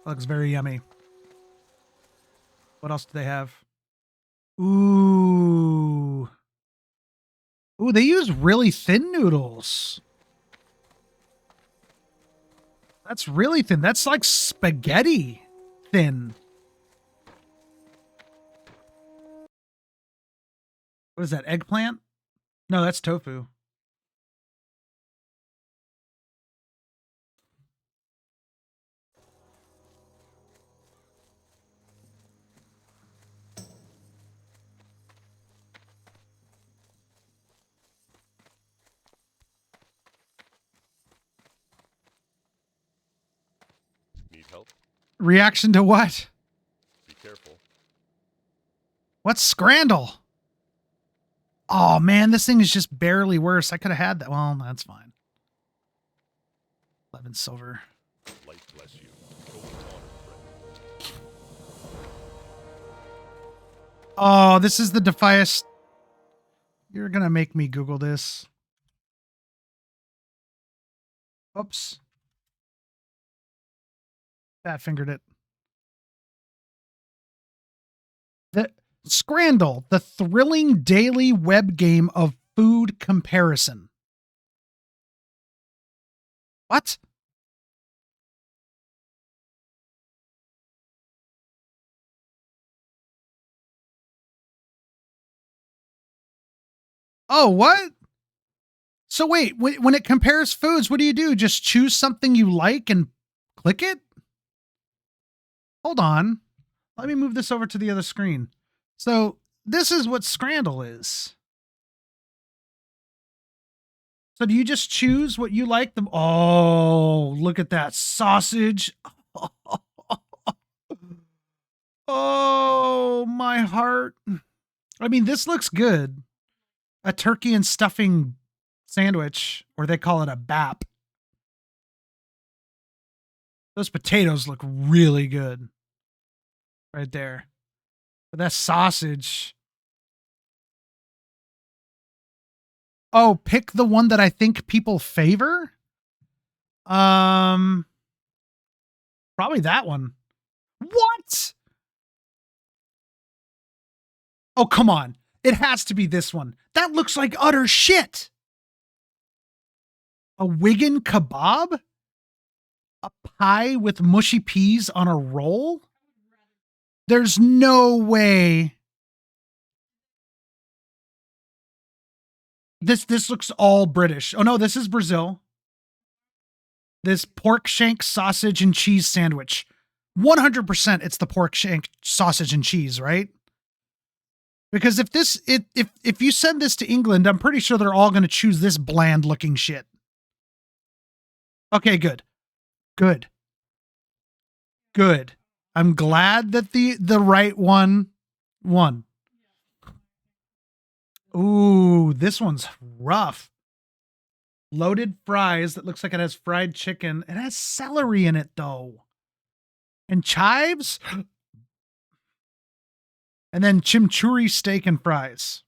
Looks very yummy. What else do they have? Ooh. Ooh, they use really thin noodles. That's really thin. That's like spaghetti thin. What is that, eggplant? No, that's tofu. Need help? Reaction to what? Be careful, What's Scrandle? Oh man, this thing is just barely worse. I could have had that. Well, that's fine. 11 silver. Light bless you. Go with honor, friend. Oh, this is the Defias. You're gonna make me Google this. Oops. Fat fingered it. The Scrandle, the thrilling daily web game of food comparison. What? Oh, what? So wait, when it compares foods, what do? Just choose something you like and click it? Hold on. Let me move this over to the other screen. So this is what Scrandle is. So do you just choose what you like? Oh, look at that sausage. Oh, my heart. I mean, this looks good. A turkey and stuffing sandwich, or they call it a bap. Those potatoes look really good. Right there. But that sausage. Oh, pick the one that I think people favor? Probably that one. What? Oh, come on. It has to be this one. That looks like utter shit. A Wigan kebab? A pie with mushy peas on a roll? There's no way. This looks all British. Oh no, this is Brazil. This pork shank sausage and cheese sandwich. 100% it's the pork shank sausage and cheese, right? Because if you send this to England, I'm pretty sure they're all going to choose this bland looking shit. Okay, good. Good. Good. I'm glad that the right one won. Ooh, this one's rough. Loaded fries that looks like it has fried chicken. It has celery in it though. And chives? And then chimichurri steak and fries.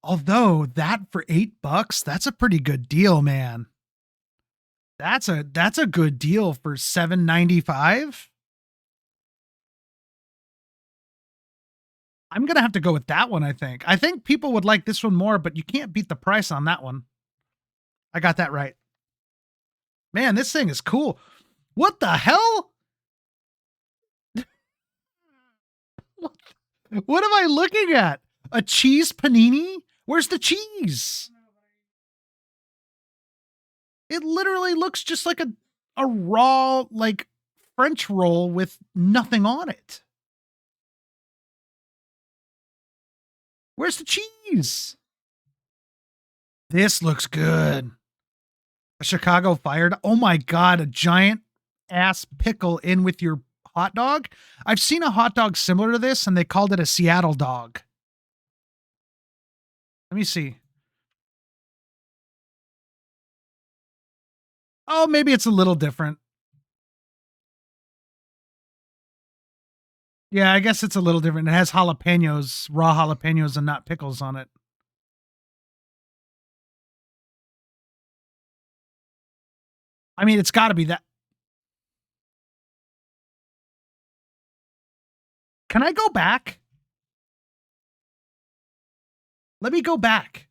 Although that for $8, that's a pretty good deal, man. That's a good deal for $7.95. I'm gonna have to go with that one, I think. I think people would like this one more, but you can't beat the price on that one. I got that right. Man, this thing is cool. What the hell? What am I looking at? A cheese panini? Where's the cheese? It literally looks just like a raw, like, French roll with nothing on it. Where's the cheese? This looks good. A Chicago fired. Oh my God, a giant ass pickle in with your hot dog. I've seen a hot dog similar to this and they called it a Seattle dog. Let me see. Oh, maybe it's a little different. Yeah, I guess it's a little different. It has jalapenos, raw jalapenos and not pickles on it. I mean, it's got to be that. Can I go back? Let me go back.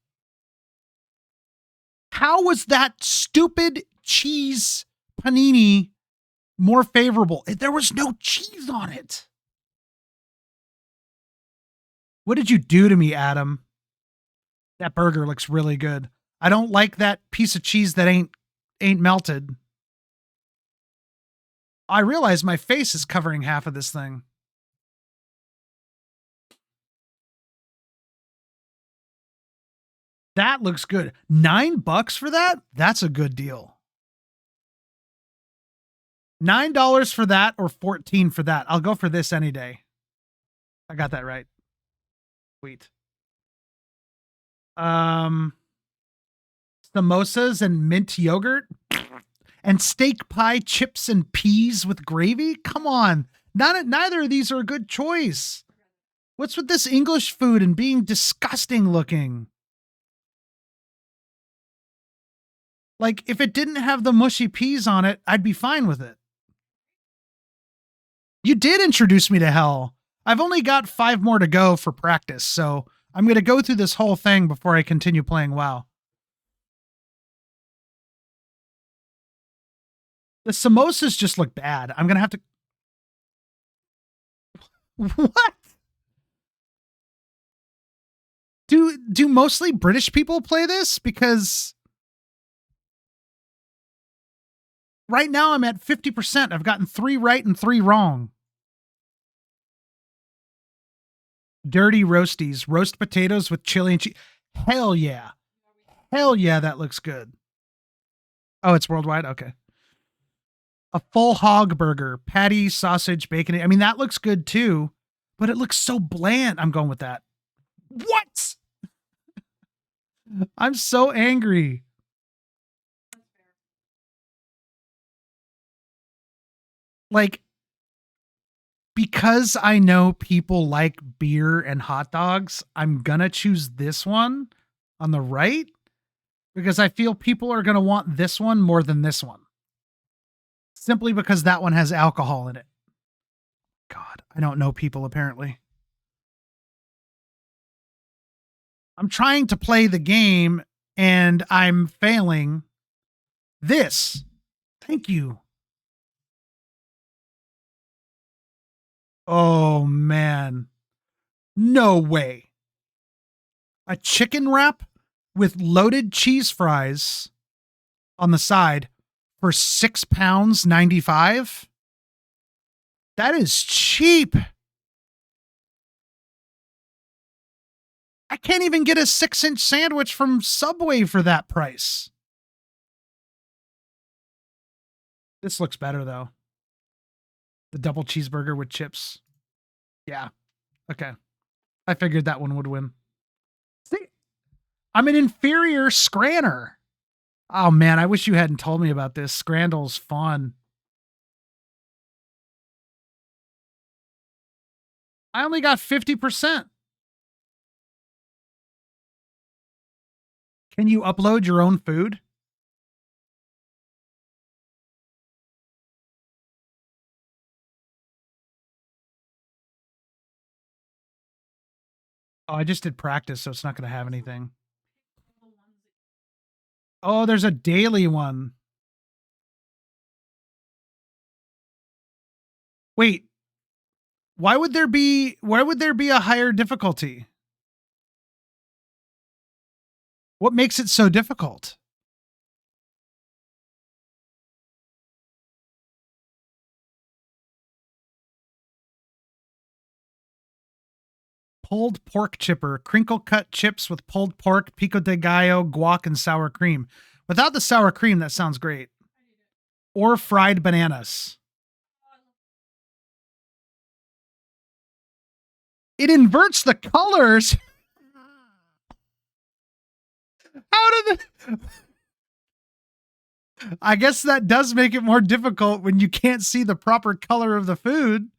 How was that stupid cheese panini more favorable? There was no cheese on it. What did you do to me, Adam? That burger looks really good. I don't like that piece of cheese that ain't melted. I realize my face is covering half of this thing. That looks good. $9 for that? That's a good deal. $9 for that or $14 for that. I'll go for this any day. I got that right. Sweet. Samosas and mint yogurt and steak pie, chips and peas with gravy. Come on. Neither of these are a good choice. What's with this English food and being disgusting looking? Like, if it didn't have the mushy peas on it, I'd be fine with it. You did introduce me to hell. I've only got 5 more to go for practice, so I'm going to go through this whole thing before I continue playing WoW. The samosas just look bad. I'm going to have to... What? Do mostly British people play this? Because right now I'm at 50%. I've gotten 3 right and 3 wrong. Dirty roasties. Roast potatoes with chili and cheese. Hell yeah. Hell yeah, that looks good. Oh, it's worldwide? Okay. A full hog burger. Patty, sausage, bacon. I mean, that looks good too, but it looks so bland. I'm going with that. What? I'm so angry. Like, because I know people like beer and hot dogs, I'm gonna choose this one on the right because I feel people are gonna want this one more than this one. Simply because that one has alcohol in it. God, I don't know people apparently. I'm trying to play the game and I'm failing. This. Thank you. Oh, man. No way. A chicken wrap with loaded cheese fries on the side for £6.95. That is cheap. I can't even get a 6-inch sandwich from Subway for that price. This looks better, though. The double cheeseburger with chips. Yeah. Okay. I figured that one would win. See? I'm an inferior Scranner. Oh, man. I wish you hadn't told me about this. Scrandle's fun. I only got 50%. Can you upload your own food? Oh, I just did practice, so it's not going to have anything. Oh, there's a daily one. Wait. Why would there be a higher difficulty? What makes it so difficult? Pulled pork chipper, crinkle cut chips with pulled pork, pico de gallo, guac, and sour cream. Without the sour cream, that sounds great. Or fried bananas. It inverts the colors. How did the... I guess that does make it more difficult when you can't see the proper color of the food.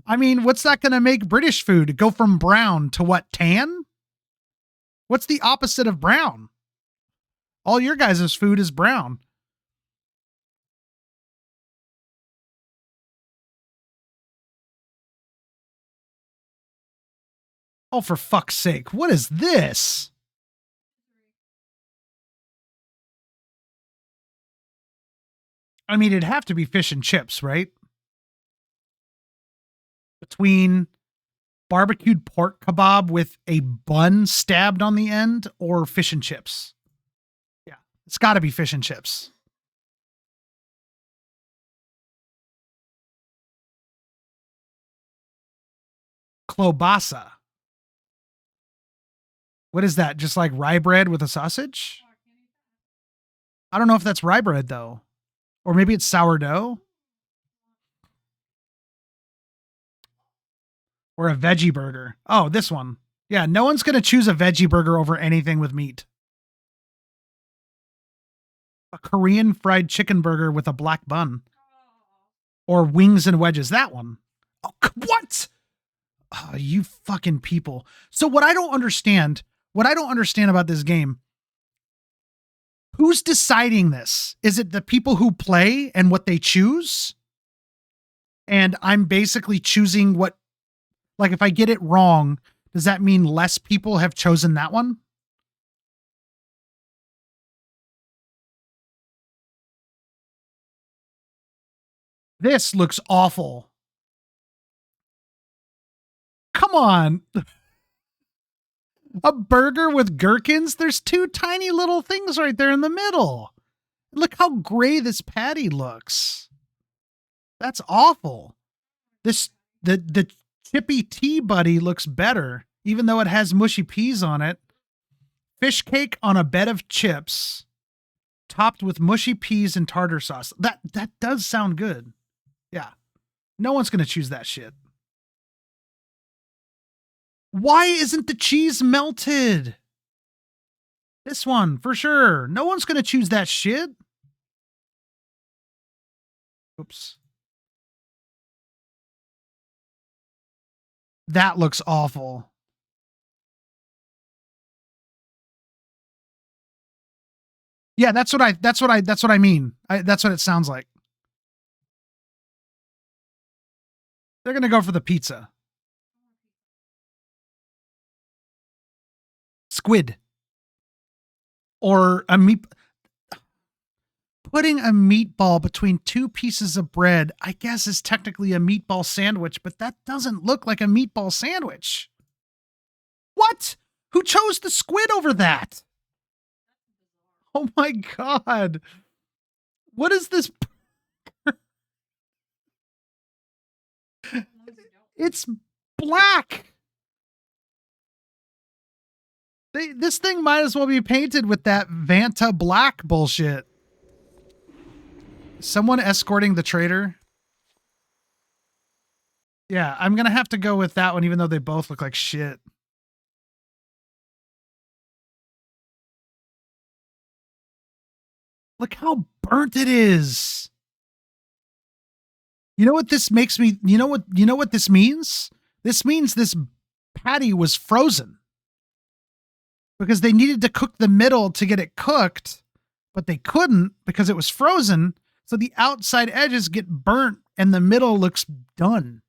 I mean, what's that going to make British food? Go from brown to what, tan? What's the opposite of brown? All your guys' food is brown. Oh, for fuck's sake. What is this? I mean, it'd have to be fish and chips, right? Between barbecued pork kebab with a bun stabbed on the end or fish and chips. Yeah, it's got to be fish and chips. Klobasa. What is that? Just like rye bread with a sausage? I don't know if that's rye bread, though. Or maybe it's sourdough. or a veggie burger. Oh, this one. Yeah, no one's going to choose a veggie burger over anything with meat. A Korean fried chicken burger with a black bun. Or wings and wedges. That one. Oh, what? Oh, you fucking people. So what I don't understand about this game, who's deciding this? Is it the people who play and what they choose? And I'm basically choosing what, like, if I get it wrong, does that mean less people have chosen that one? This looks awful. Come on. A burger with gherkins? There's two tiny little things right there in the middle. Look how gray this patty looks. That's awful. The chippy tea buddy looks better, even though it has mushy peas on it. Fish cake on a bed of chips, topped with mushy peas and tartar sauce. That does sound good. Yeah. No one's gonna choose that shit. Why isn't the cheese melted? This one, for sure. No one's gonna choose that shit. Oops. That looks awful. Yeah, that's what I mean. That's what it sounds like. They're gonna go for the pizza. Squid. Or a meat. Putting a meatball between two pieces of bread, I guess, is technically a meatball sandwich, but that doesn't look like a meatball sandwich. What? Who chose the squid over that? Oh my God. What is this? It's black. This thing might as well be painted with that Vanta black bullshit. Someone escorting the trader. Yeah, I'm going to have to go with that one, even though they both look like shit. Look how burnt it is. You know what this makes me, you know what this means? This means this patty was frozen. Because they needed to cook the middle to get it cooked, but they couldn't because it was frozen. So the outside edges get burnt and the middle looks done.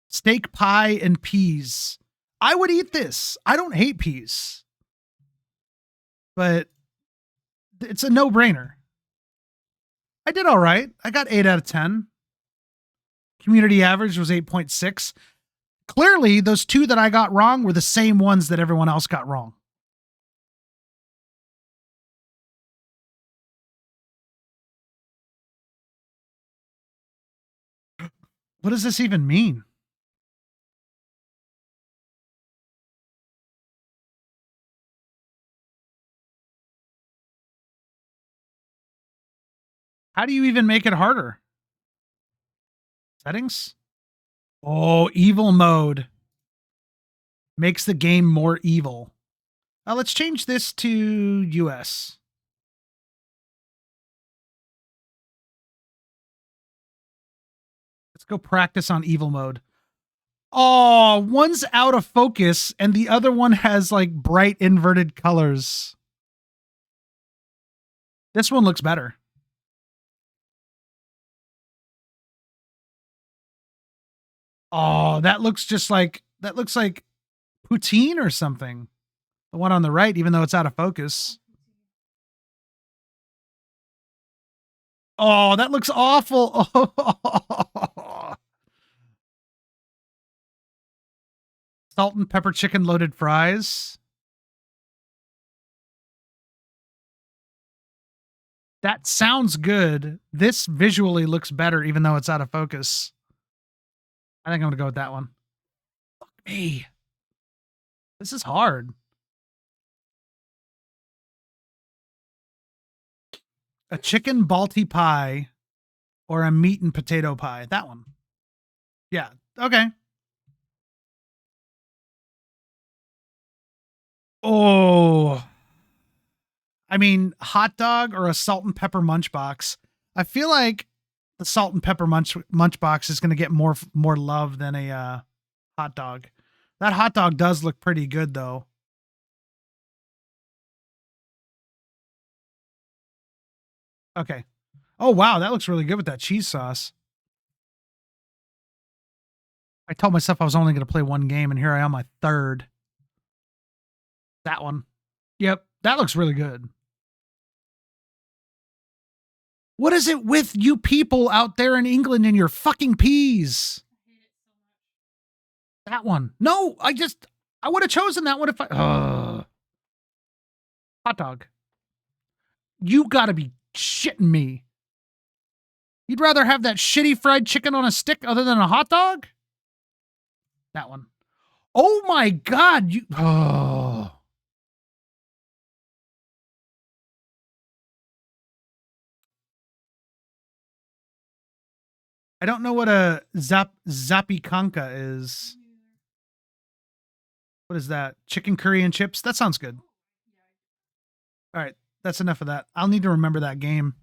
Steak pie and peas. I would eat this. I don't hate peas. But it's a no-brainer. I did all right. I got 8 out of 10. Community average was 8.6. Clearly, those two that I got wrong were the same ones that everyone else got wrong. What does this even mean? How do you even make it harder? Settings? Oh, evil mode. Makes the game more evil. Let's change this to US. Let's go practice on evil mode. Oh, one's out of focus and the other one has like bright inverted colors. This one looks better. Oh, that looks like poutine or something. The one on the right, even though it's out of focus. Oh, that looks awful. Salt and pepper chicken loaded fries. That sounds good. This visually looks better, even though it's out of focus. I think I'm gonna go with that one. Fuck me. This is hard. A chicken balti pie or a meat and potato pie. That one. Yeah. Okay. Oh. I mean, hot dog or a salt and pepper munch box. I feel like the salt and pepper munch box is going to get more love than a hot dog. That hot dog does look pretty good though. Okay. Oh wow, that looks really good with that cheese sauce. I told myself I was only going to play one game, and here I am, my third. That one. Yep, that looks really good. What is it with you people out there in England and your fucking peas? That one. No, I would have chosen that one if I. Hot dog. You gotta be shitting me. You'd rather have that shitty fried chicken on a stick other than a hot dog? That one. Oh my god, you. Oh. I don't know what a zapikanka is. What is that? Chicken curry and chips? That sounds good. All right, that's enough of that. I'll need to remember that game.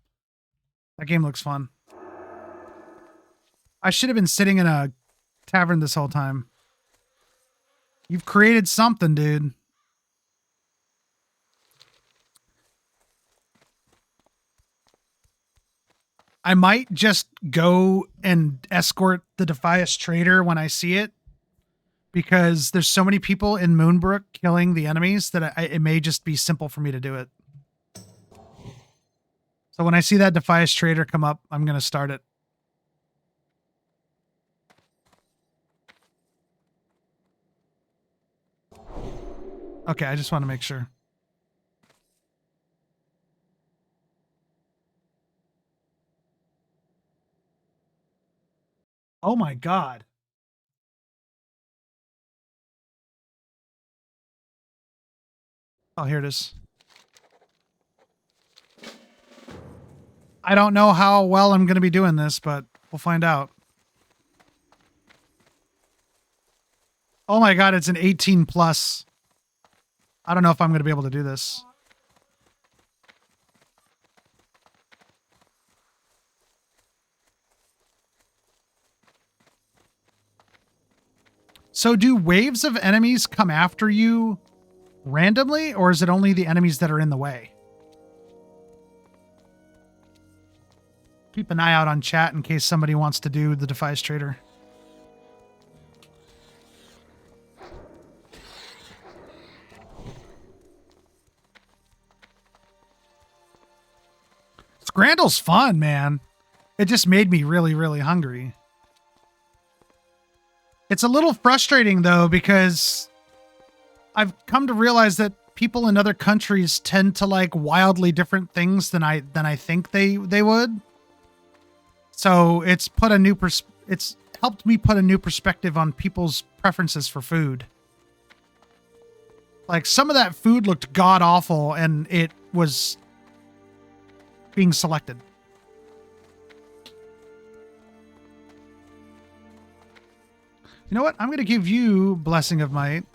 That game looks fun. I should have been sitting in a tavern this whole time. You've created something, dude. I might just go and escort the Defias Trader when I see it, because there's so many people in Moonbrook killing the enemies that it may just be simple for me to do it. So when I see that Defias Trader come up, I'm going to start it. Okay, I just want to make sure. Oh my god. Oh, here it is. I don't know how well I'm going to be doing this, but we'll find out. Oh my god, it's an 18 plus. I don't know if I'm going to be able to do this. So do waves of enemies come after you randomly, or is it only the enemies that are in the way? Keep an eye out on chat in case somebody wants to do the Defias Trader. Scrandle's fun, man. It just made me really, really hungry. It's a little frustrating though, because I've come to realize that people in other countries tend to like wildly different things than I think they would. So it's put a new it's helped me put a new perspective on people's preferences for food. Like some of that food looked god awful and it was being selected. You know what? I'm going to give you Blessing of Might.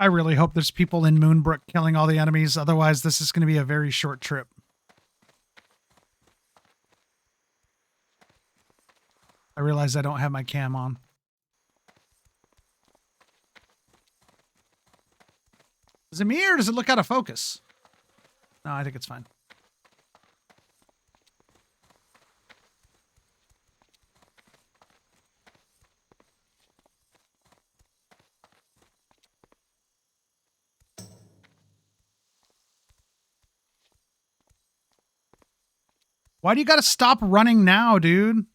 I really hope there's people in Moonbrook killing all the enemies. Otherwise, this is going to be a very short trip. I realize I don't have my cam on. Is it me or does it look out of focus? No, I think it's fine. Why do you got to stop running now, dude?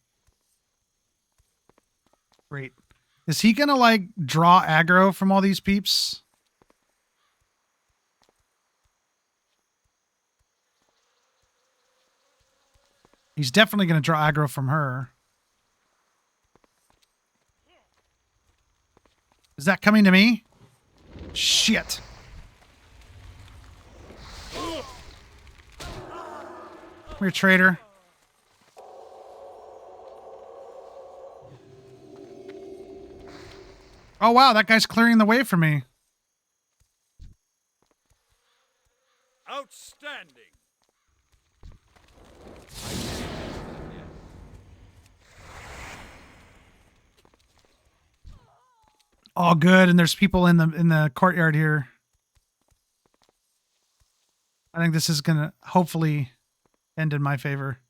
Great. Is he gonna like draw aggro from all these peeps? He's definitely gonna draw aggro from her. Is that coming to me? Shit. Come here, traitor. Oh, wow, that guy's clearing the way for me. Outstanding. All good, and there's people in the courtyard here. I think this is gonna hopefully end in my favor.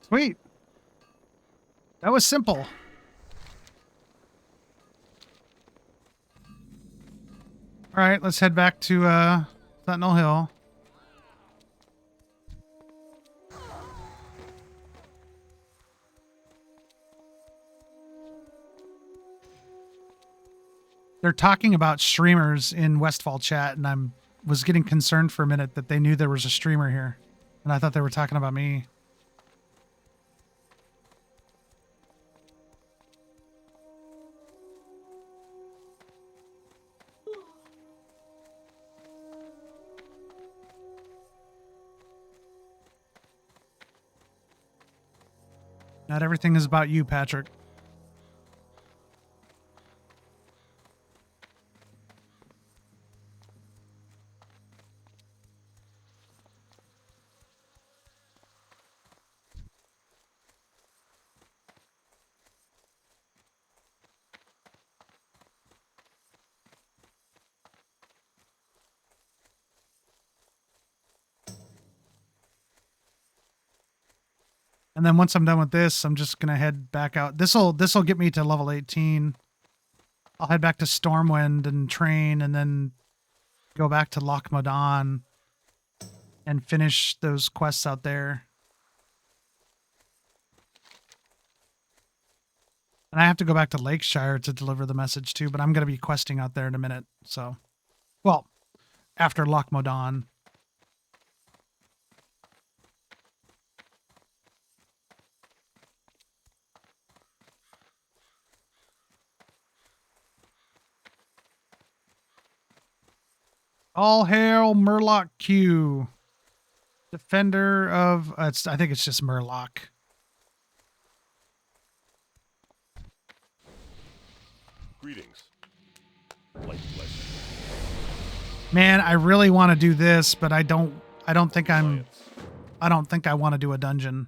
Sweet. That was simple. All right, let's head back to Sentinel Hill. They're talking about streamers in Westfall chat, and was getting concerned for a minute that they knew there was a streamer here, and I thought they were talking about me. Not everything is about you, Patrick. And then once I'm done with this, I'm just gonna head back out. This'll get me to level 18. I'll head back to Stormwind and train, and then go back to Loch Modan and finish those quests out there. And I have to go back to Lakeshire to deliver the message too, but I'm gonna be questing out there in a minute. So, well, after Loch Modan. All hail Murloc Q, defender of. I think it's just Murloc. Greetings. Light bless you. Man, I really want to do this, but I don't think Alliance. I don't think I want to do a dungeon.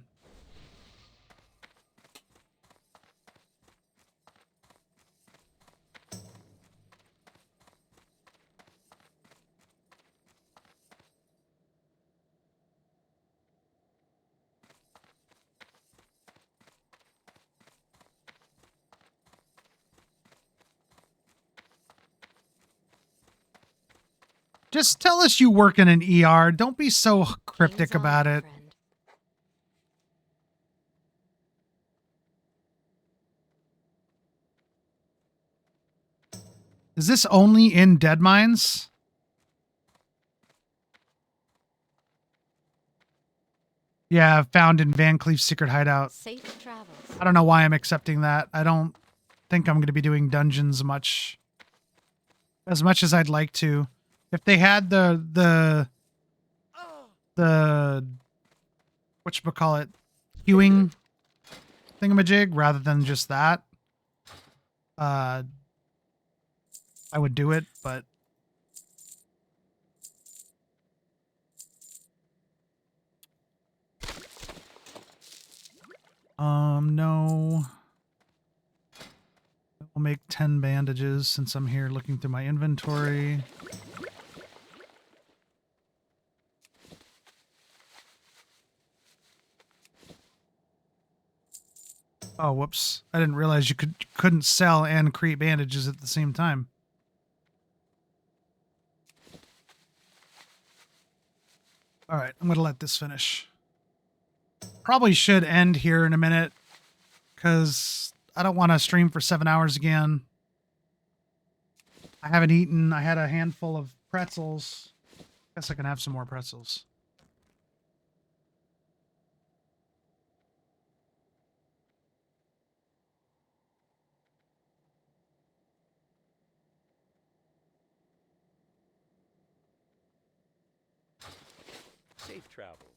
Just tell us you work in an ER. Don't be so cryptic Hands on, about it. friend. Is this only in Dead Mines? Yeah, found in Van Cleef's secret hideout. Safe travels. I don't know why I'm accepting that. I don't think I'm going to be doing dungeons as much as I'd like to. If they had the whatchamacallit, queuing thingamajig rather than just that, I would do it, but No. I'll make 10 bandages since I'm here looking through my inventory. Oh, whoops. I didn't realize you couldn't sell and create bandages at the same time. All right, I'm going to let this finish. Probably should end here in a minute because I don't want to stream for 7 hours again. I haven't eaten. I had a handful of pretzels. Guess I can have some more pretzels. Safe travels.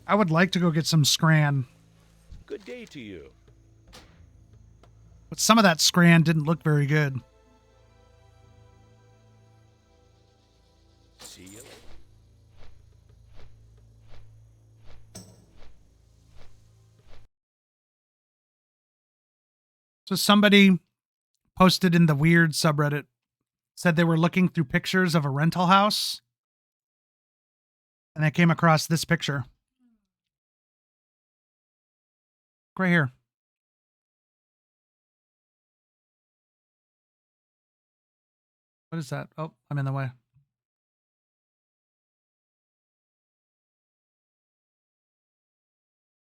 I would like to go get some scran, Good day to you. but some of that scran didn't look very good. See you later. So somebody posted in the weird subreddit, said they were looking through pictures of a rental house, and they came across this picture. Right here. What is that? Oh, I'm in the way.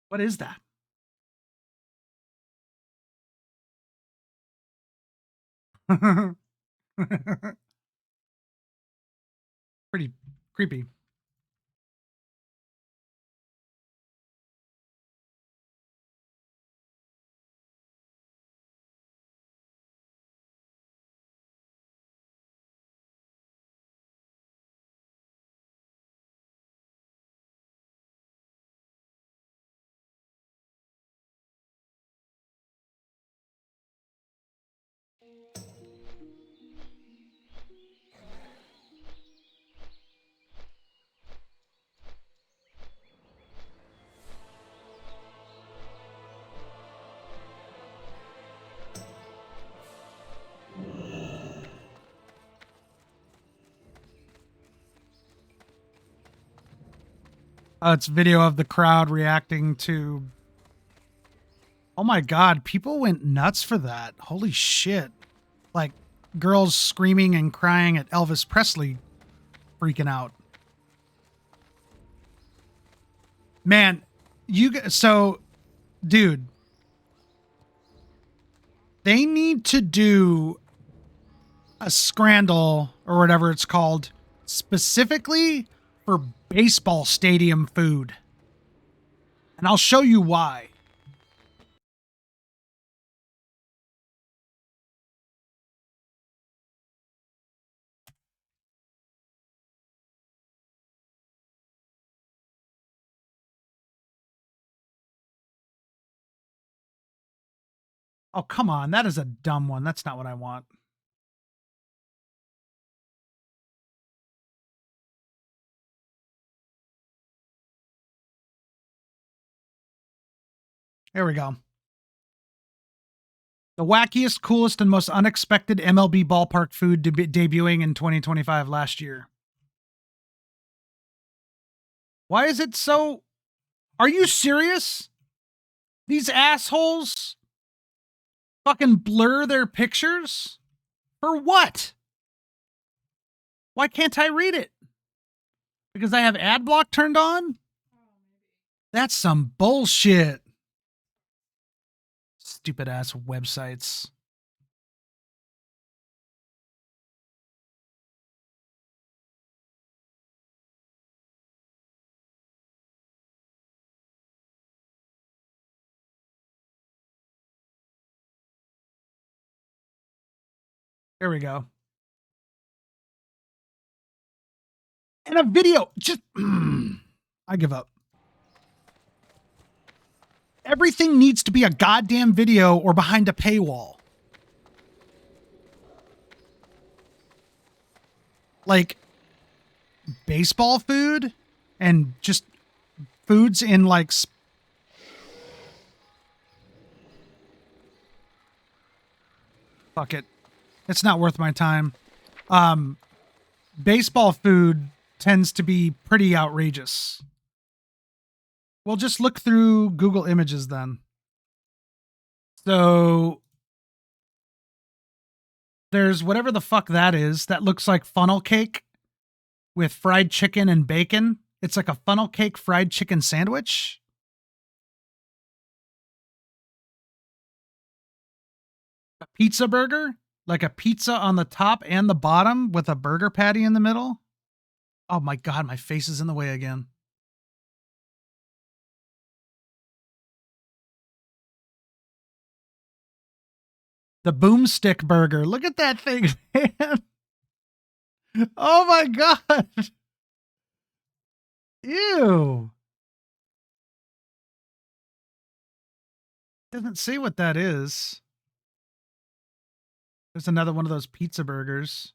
What is that? Pretty creepy. It's video of the crowd reacting to. Oh my God, people went nuts for that. Holy shit. Like girls screaming and crying at Elvis Presley freaking out. Man, dude, they need to do a scrandal or whatever it's called specifically for baseball stadium food. And I'll show you why. Oh, come on. That is a dumb one. That's not what I want. Here we go. The wackiest, coolest, and most unexpected MLB ballpark food debuting in 2025 last year. Why is it so... Are you serious? These assholes fucking blur their pictures? For what? Why can't I read it? Because I have ad block turned on? That's some bullshit. Stupid ass websites. Here we go. And a video. Just, I give up. Everything needs to be a goddamn video or behind a paywall. Like baseball food and just foods in like fuck it. It's not worth my time. Baseball food tends to be pretty outrageous. We'll just look through Google Images then. So there's whatever the fuck that is. That looks like funnel cake with fried chicken and bacon. It's like a funnel cake fried chicken sandwich. A pizza burger, like a pizza on the top and the bottom with a burger patty in the middle. Oh my God, my face is in the way again. The boomstick burger. Look at that thing, man. Oh my God. Ew. Doesn't say what that is. There's another one of those pizza burgers.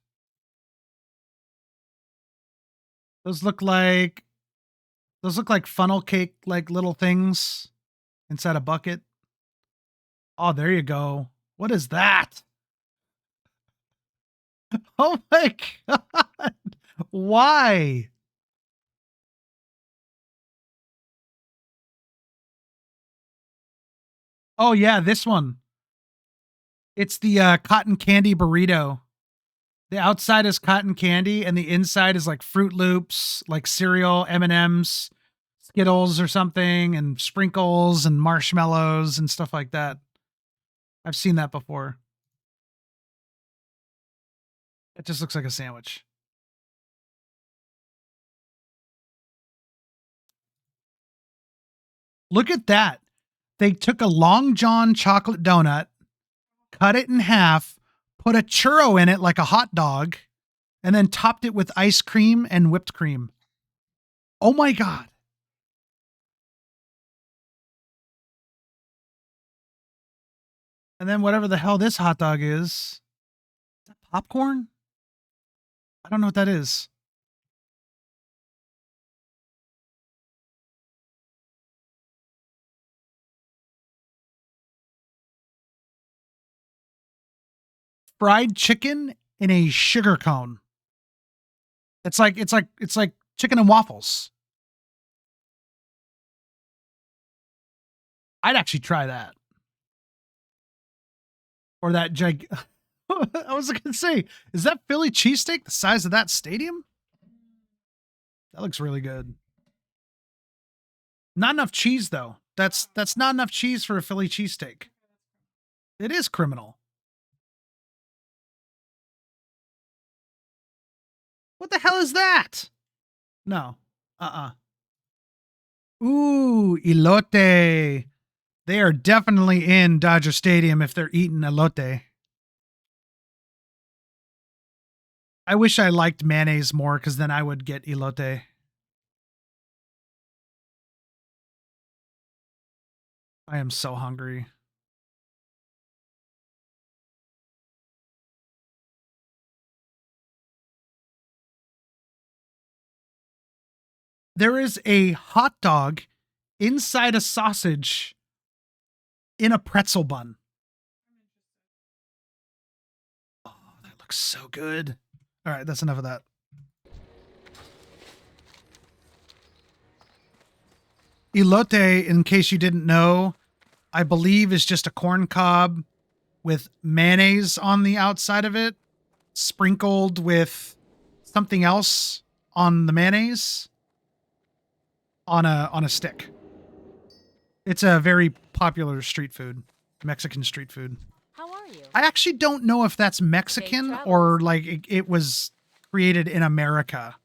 Those look like funnel cake, like little things inside a bucket. Oh, there you go. What is that? Oh my God. Why? Oh yeah, this one. It's the cotton candy burrito. The outside is cotton candy and the inside is like Fruit Loops, like cereal, M&Ms, Skittles or something, and sprinkles and marshmallows and stuff like that. I've seen that before. It just looks like a sandwich. Look at that. They took a Long John chocolate donut, cut it in half, put a churro in it like a hot dog, and then topped it with ice cream and whipped cream. Oh my God. And then whatever the hell this hot dog is that popcorn? I don't know what that is. Fried chicken in a sugar cone. It's like chicken and waffles. I'd actually try that. Or that I was gonna say, is that Philly cheesesteak the size of that stadium? That looks really good. Not enough cheese though. That's not enough cheese for a Philly cheesesteak. It is criminal. What the hell is that? No. Ooh, elote. They are definitely in Dodger Stadium if they're eating elote. I wish I liked mayonnaise more because then I would get elote. I am so hungry. There is a hot dog inside a sausage in a pretzel bun. Oh, that looks so good. All right, that's enough of that. Elote, in case you didn't know, I believe is just a corn cob with mayonnaise on the outside of it, sprinkled with something else on the mayonnaise on a stick. It's a very popular street food, Mexican street food. How are you? I actually don't know if that's Mexican or like it was created in America.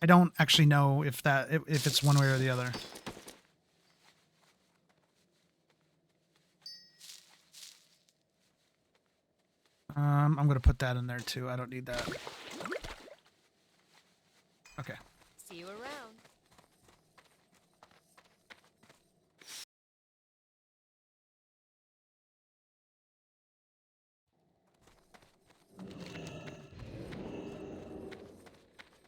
I don't actually know if it's one way or the other. I'm going to put that in there too. I don't need that. Okay. See you around.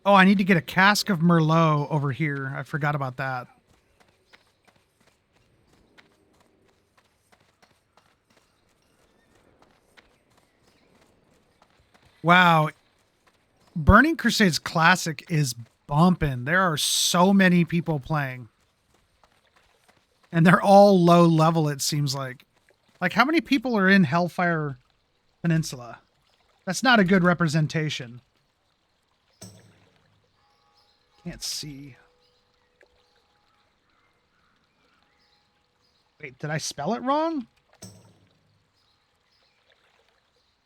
Oh, I need to get a cask of Merlot over here. I forgot about that. Wow. Burning Crusades Classic is bumping. There are so many people playing. And they're all low level, it seems like. Like, how many people are in Hellfire Peninsula? That's not a good representation. Can't see. Wait, did I spell it wrong?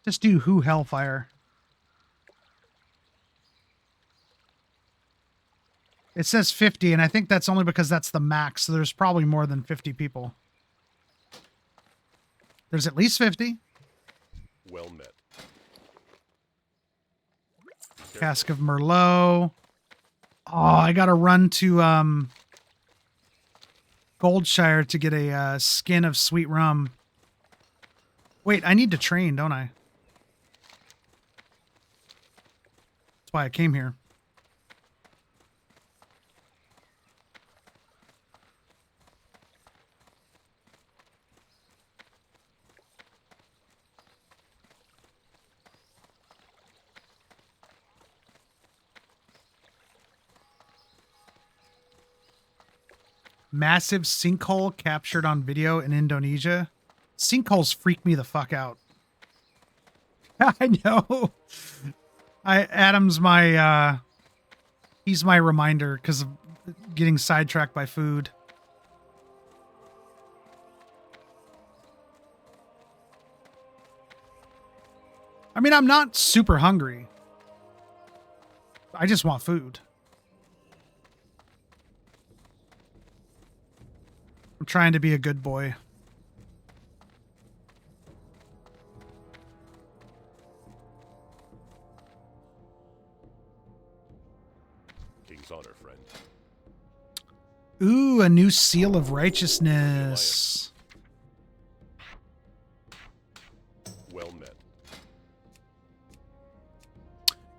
Just do who Hellfire. It says 50, and I think that's only because that's the max, so there's probably more than 50 people. There's at least 50. Well met. Cask of Merlot. Oh, I gotta run to Goldshire to get a skin of sweet rum. Wait, I need to train, don't I? That's why I came here. Massive sinkhole captured on video in Indonesia. Sinkholes freak me the fuck out. I know. Adam's my he's my reminder because of getting sidetracked by food. I mean, I'm not super hungry. I just want food. I'm trying to be a good boy. King's honor, friend. Ooh, a new seal of righteousness. Well met.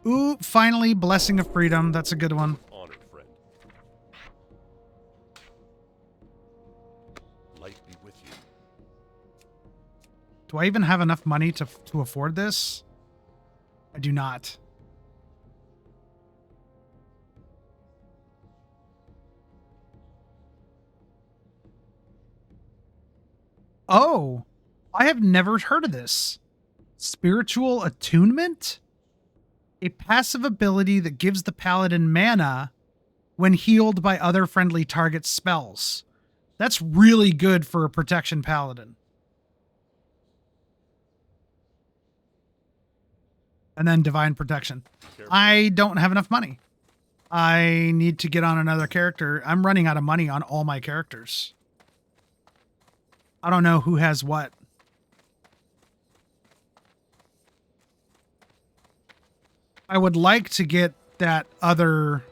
Ooh, finally, blessing of freedom. That's a good one. Honored friend. Light be with you. Do I even have enough money to afford this? I do not. Oh, I have never heard of this. Spiritual attunement? A passive ability that gives the paladin mana when healed by other friendly target spells. That's really good for a protection paladin. And then divine protection. I don't have enough money. I need to get on another character. I'm running out of money on all my characters. I don't know who has what. I would like to get that other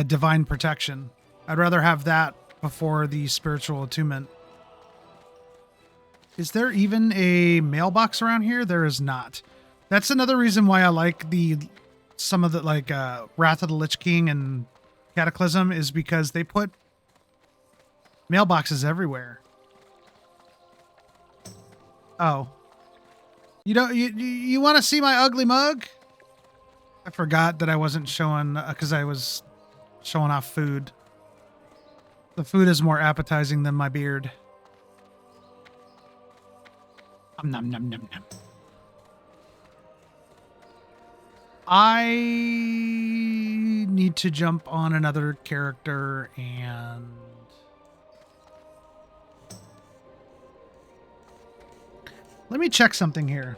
divine protection. I'd rather have that before the spiritual attunement. Is there even a mailbox around here? There is not. That's another reason why I like some of the Wrath of the Lich King and Cataclysm, is because they put mailboxes everywhere. Oh. You want to see my ugly mug? I forgot that I wasn't showing because I was showing off food. The food is more appetizing than my beard. Nom nom nom nom. I need to jump on another character and let me check something here.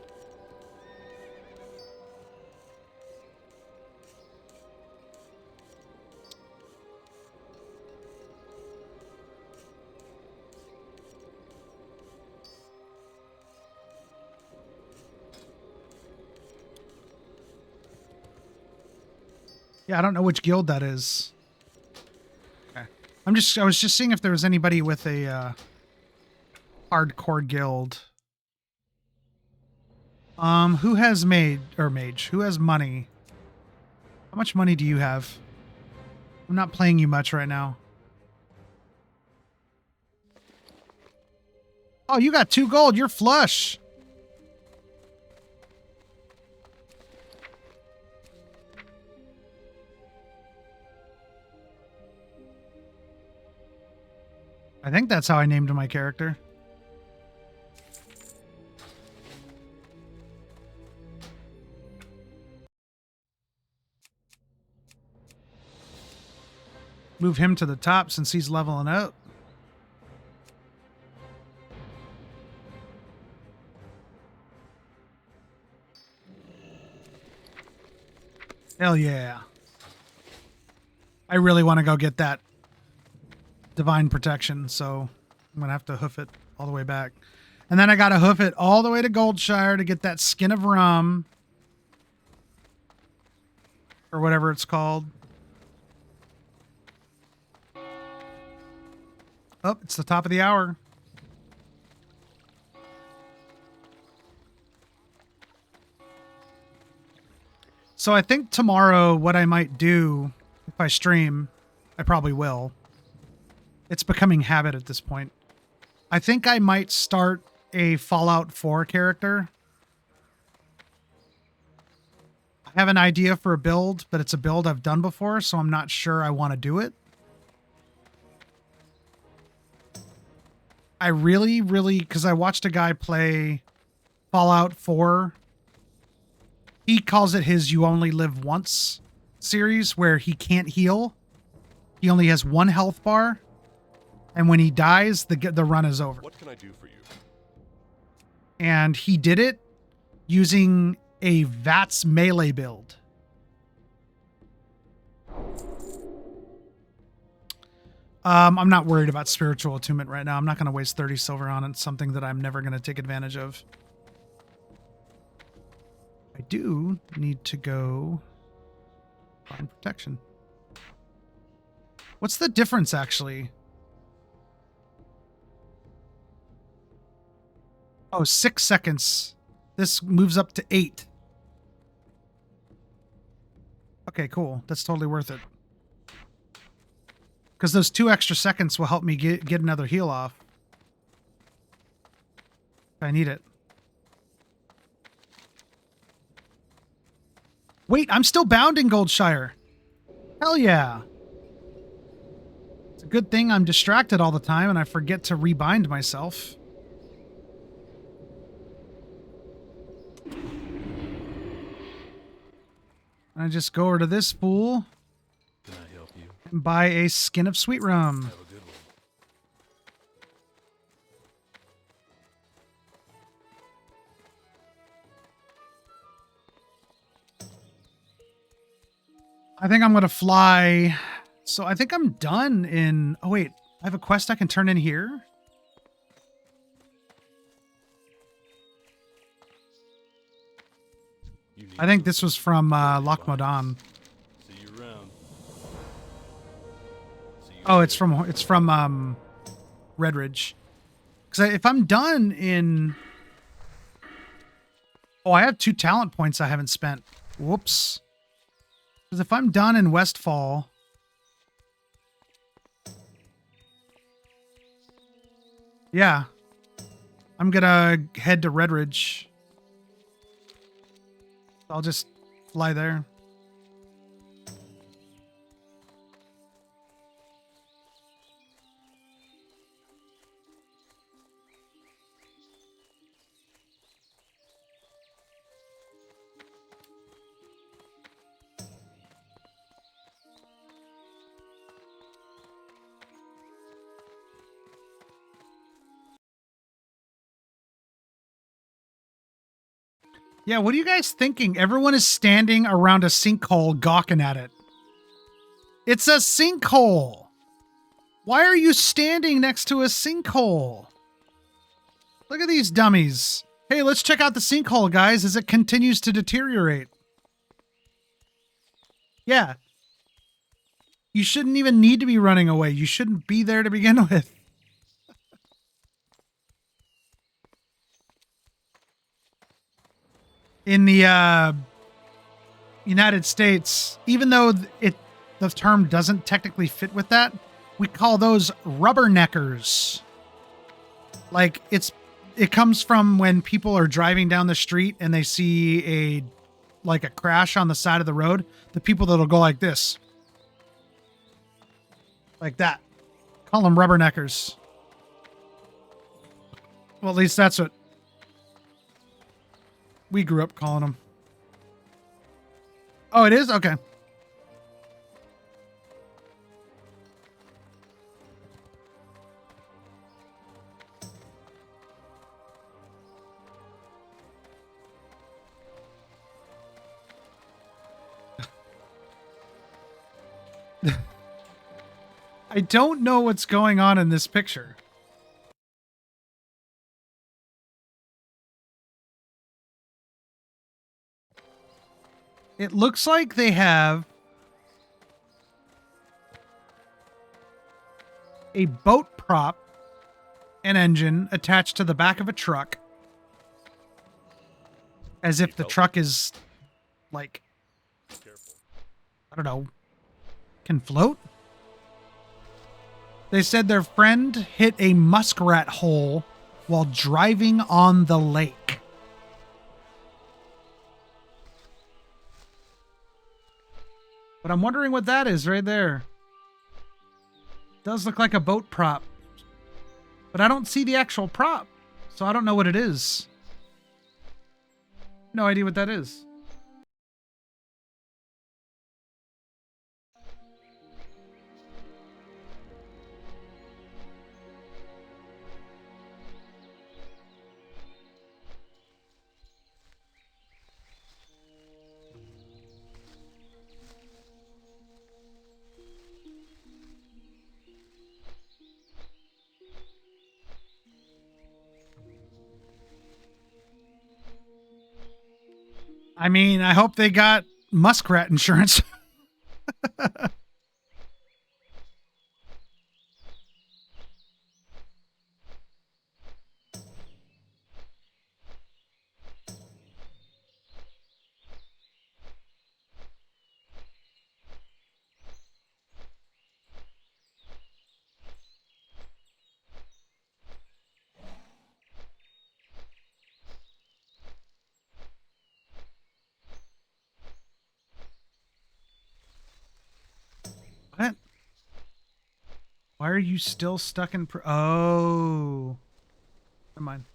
Yeah, I don't know which guild that is. Okay. I was just seeing if there was anybody with a hardcore guild. Who has mage? Who has money? How much money do you have? I'm not playing you much right now. Oh, you got 2 gold. You're flush. I think that's how I named my character. Move him to the top since he's leveling up. Hell yeah. I really want to go get that divine protection, so I'm going to have to hoof it all the way back. And then I got to hoof it all the way to Goldshire to get that skin of rum. Or whatever it's called. Oh, it's the top of the hour. So I think tomorrow what I might do, if I stream, I probably will. It's becoming habit at this point. I think I might start a Fallout 4 character. I have an idea for a build, but it's a build I've done before, so I'm not sure I want to do it. I really, because I watched a guy play Fallout 4. He calls it his You Only Live Once series, where he can't heal. He only has 1 health bar. And when he dies, the run is over. What can I do for you? And he did it using a VATS melee build. I'm not worried about spiritual attunement right now. I'm not going to waste 30 silver on it. Something that I'm never going to take advantage of. I do need to go find protection. What's the difference, actually? Oh, 6 seconds. This moves up to 8. Okay, cool. That's totally worth it. Because those 2 extra seconds will help me get another heal off. If I need it. Wait, I'm still bound in Goldshire. Hell yeah. It's a good thing I'm distracted all the time and I forget to rebind myself. I just go over to this fool. Can I help you? And buy a skin of sweet rum. Have a good one. I think I'm going to fly. So I think I'm done in... Oh, wait. I have a quest I can turn in here? You need I think this something? was from Good Loch advice. Modan. See you around. See you Oh, it's later. from Redridge. Because if I'm done in... Oh, I have 2 talent points I haven't spent. Whoops. Because if I'm done in Westfall... Yeah. I'm gonna head to Redridge. I'll just fly there. Yeah, what are you guys thinking? Everyone is standing around a sinkhole gawking at it. It's a sinkhole! Why are you standing next to a sinkhole? Look at these dummies. Hey, let's check out the sinkhole, guys, as it continues to deteriorate. Yeah. You shouldn't even need to be running away. You shouldn't be there to begin with. In the, United States, even though the term doesn't technically fit with that, we call those rubberneckers. Like it comes from when people are driving down the street and they see a crash on the side of the road, the people that'll go like this. Like that. Call them rubberneckers. Well, at least that's what we grew up calling them. Oh, it is? Okay. I don't know what's going on in this picture. It looks like they have a boat prop and engine attached to the back of a truck. As if the truck is, like, Careful. I don't know, can float? They said their friend hit a muskrat hole while driving on the lake. But I'm wondering what that is right there. Does look like a boat prop. But I don't see the actual prop, so I don't know what it is. No idea what that is. I mean, I hope they got muskrat insurance. What? Why are you still stuck in... Oh. Never mind.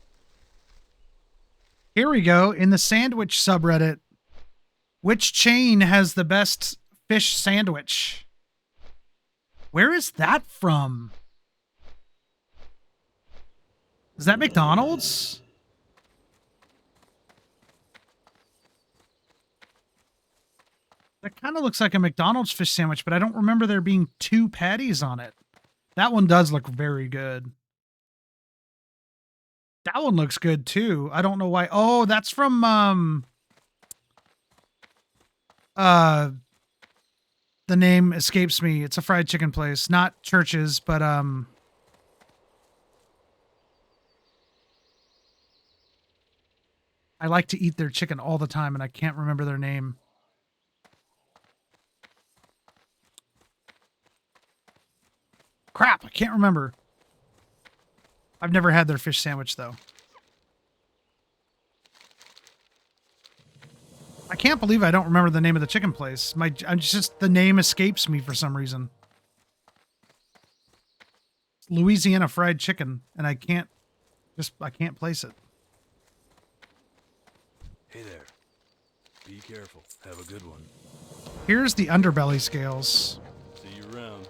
Here we go. In the sandwich subreddit. Which chain has the best fish sandwich? Where is that from? Is that McDonald's? That kind of looks like a McDonald's fish sandwich, but I don't remember there being 2 patties on it. That one does look very good. That one looks good too. I don't know why. Oh, that's from the name escapes me. It's a fried chicken place, not Church's, but I like to eat their chicken all the time and I can't remember their name. Crap, I can't remember. I've never had their fish sandwich, though. I can't believe I don't remember the name of the chicken place. The name escapes me for some reason. It's Louisiana Fried Chicken, and I can't place it. Hey there. Be careful. Have a good one. Here's the underbelly scales. See you around.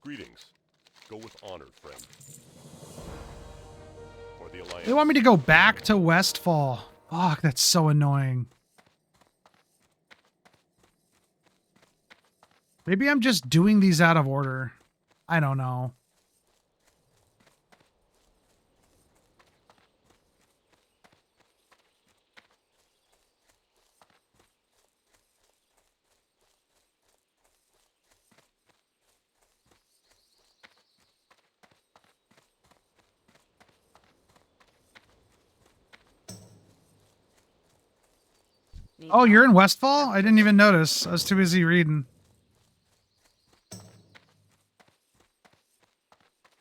Greetings. Go with honor, friend. For the Alliance. They want me to go back to Westfall. Fuck, that's so annoying. Maybe I'm just doing these out of order. I don't know. Need Oh, help? you're in Westfall? I didn't even notice. I was too busy reading.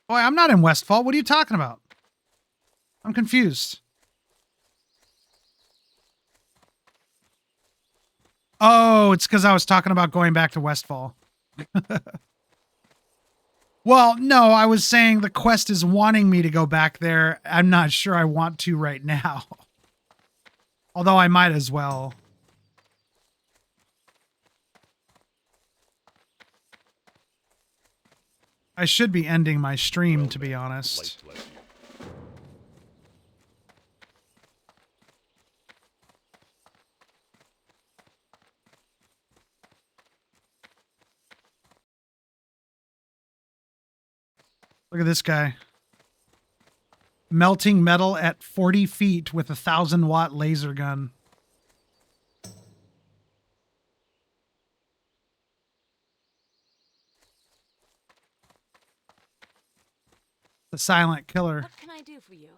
Boy, I'm not in Westfall. What are you talking about? I'm confused. Oh, it's because I was talking about going back to Westfall. Well, no, I was saying the quest is wanting me to go back there. I'm not sure I want to right now. Although I might as well. I should be ending my stream, Well to be met. honest. Light bless you. Look at this guy. Melting metal at 40 feet with a 1,000-watt laser gun. The silent killer. What can I do for you?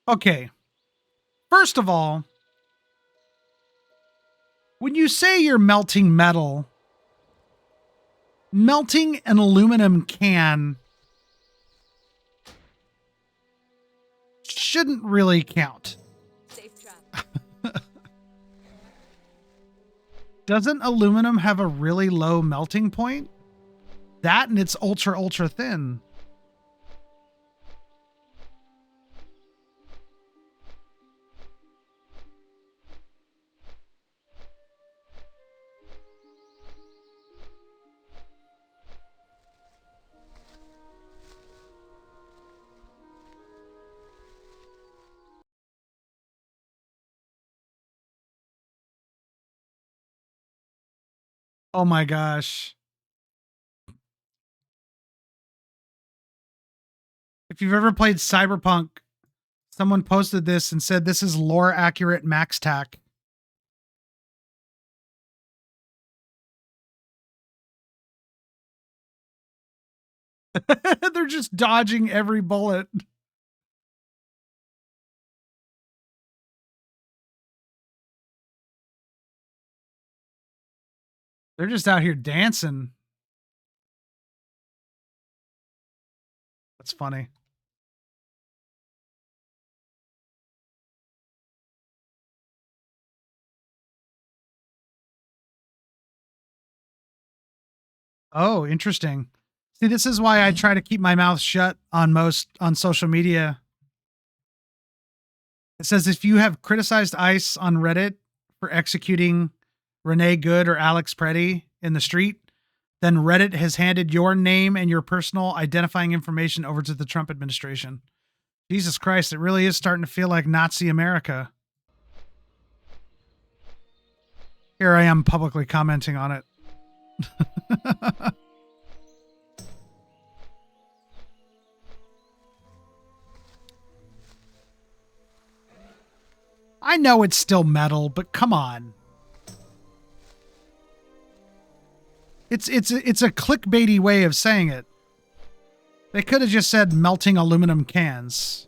Okay. First of all, when you say you're melting metal, melting an aluminum can shouldn't really count. Safe travel. Doesn't aluminum have a really low melting point? That and it's ultra, ultra thin. Oh my gosh. If you've ever played Cyberpunk, someone posted this and said this is lore accurate max tack. They're just dodging every bullet. They're just out here dancing. That's funny. Oh, interesting. See, this is why I try to keep my mouth shut on social media. It says if you have criticized ICE on Reddit for executing Renee Good or Alex Preddy in the street, then Reddit has handed your name and your personal identifying information over to the Trump administration. Jesus Christ, it really is starting to feel like Nazi America. Here I am publicly commenting on it. I know it's still metal, but come on. It's a clickbaity way of saying it. They could have just said melting aluminum cans.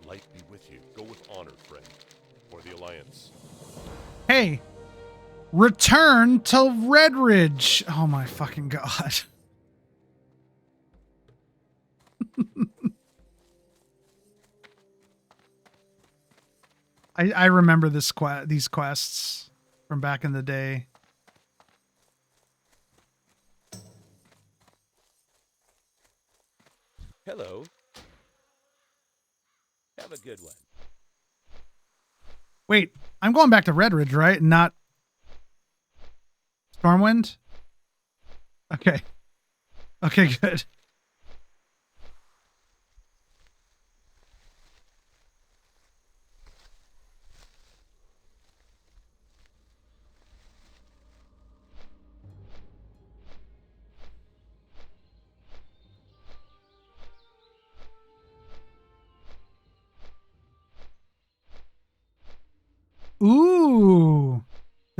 Light be with you. Go with honor, friend. For the Alliance. Hey, return to Red Ridge. Oh my fucking god. I remember these quests from back in the day. Hello. Have a good one. Wait, I'm going back to Red Ridge, right? Not Stormwind? Okay. Okay, good.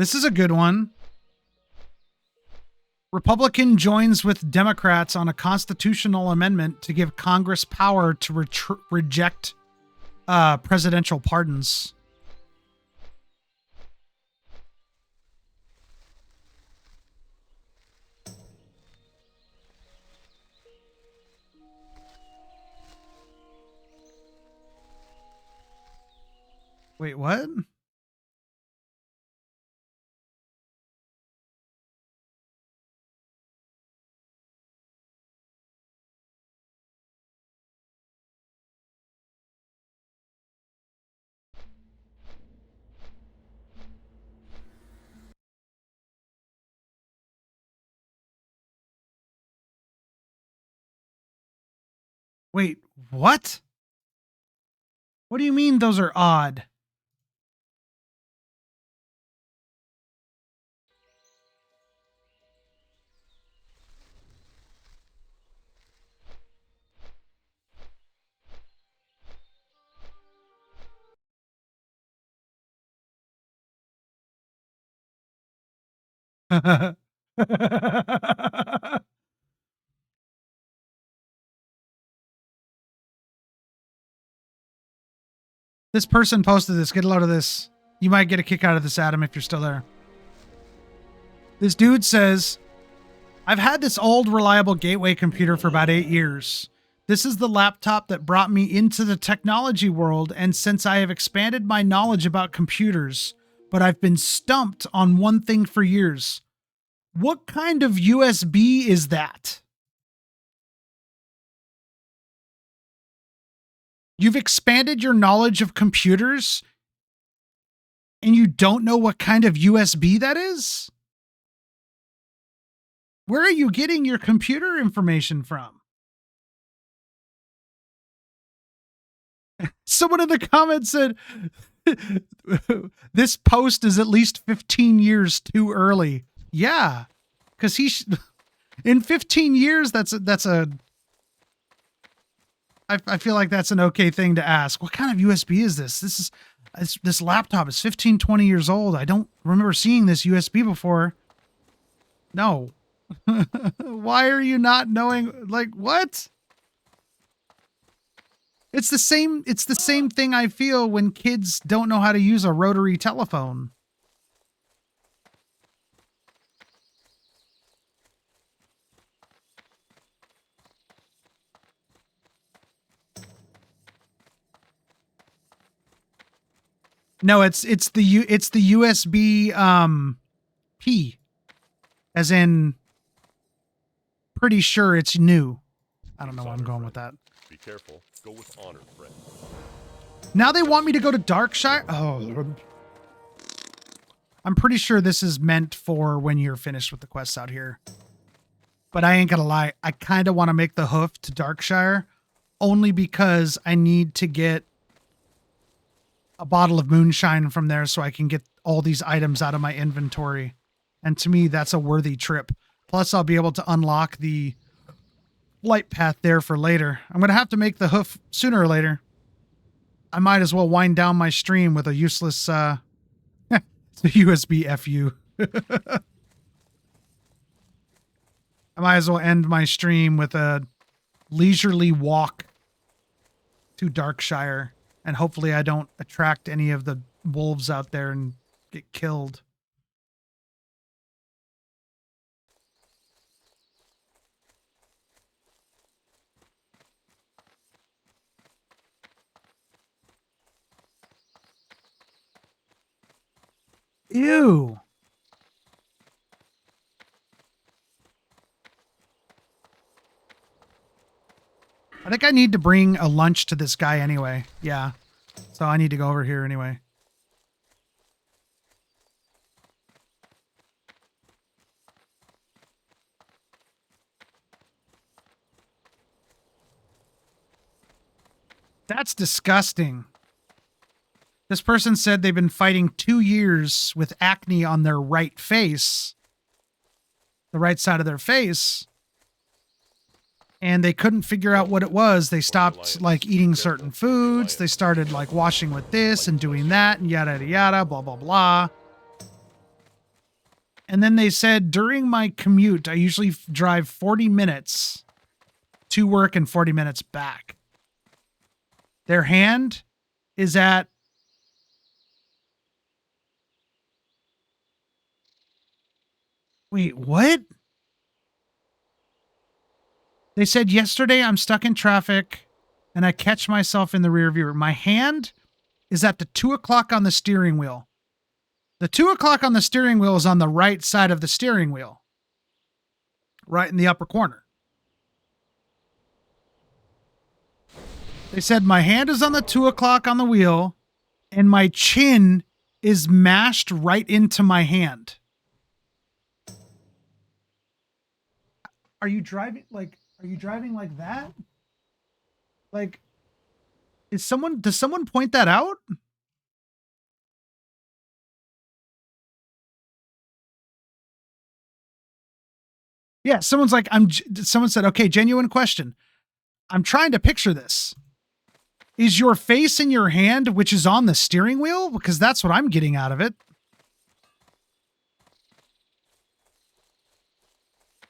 This is a good one. Republican joins with Democrats on a constitutional amendment to give Congress power to reject presidential pardons. Wait, what? Wait, what? What do you mean those are odd? This person posted this. Get a load of this. You might get a kick out of this, Adam, if you're still there. This dude says, I've had this old reliable gateway computer for about 8 years. This is the laptop that brought me into the technology world, and since I have expanded my knowledge about computers, but I've been stumped on one thing for years. What kind of USB is that? You've expanded your knowledge of computers, and you don't know what kind of USB that is? Where are you getting your computer information from? Someone in the comments said, this post is at least 15 years too early. Yeah, because in 15 years, I feel like that's an okay thing to ask. What kind of USB is this? This laptop is 15, 20 years old. I don't remember seeing this USB before. No. Why are you not knowing? Like, what? It's the same thing I feel when kids don't know how to use a rotary telephone. No, it's the USB P, as in pretty sure it's new. I don't know where I'm going with that. Be careful. Go with honor, friend. Now they want me to go to Darkshire? Oh, I'm pretty sure this is meant for when you're finished with the quests out here. But I ain't gonna lie, I kind of want to make the hoof to Darkshire, only because I need to get a bottle of moonshine from there so I can get all these items out of my inventory. And to me, that's a worthy trip. Plus, I'll be able to unlock the light path there for later. I'm going to have to make the hoof sooner or later. I might as well wind down my stream with a useless USB FU. I might as well end my stream with a leisurely walk to Darkshire. And hopefully I don't attract any of the wolves out there and get killed. Ew. I think I need to bring a lunch to this guy anyway. Yeah. So I need to go over here anyway. That's disgusting. This person said they've been fighting 2 years with acne on their right face. The right side of their face. And they couldn't figure out what it was. They stopped like eating certain foods. They started like washing with this and doing that and yada yada yada, blah blah blah. And then they said during my commute, I usually drive 40 minutes to work and 40 minutes back. Their hand is at Wait, what? They said yesterday I'm stuck in traffic and I catch myself in the rear view. My hand is at the 2 o'clock on the steering wheel. The 2 o'clock on the steering wheel is on the right side of the steering wheel, right in the upper corner. They said my hand is on the 2 o'clock on the wheel and my chin is mashed right into my hand. Are you driving like that? Like, does someone point that out? Yeah, someone said, okay, genuine question. I'm trying to picture this. Is your face in your hand, which is on the steering wheel? Because that's what I'm getting out of it.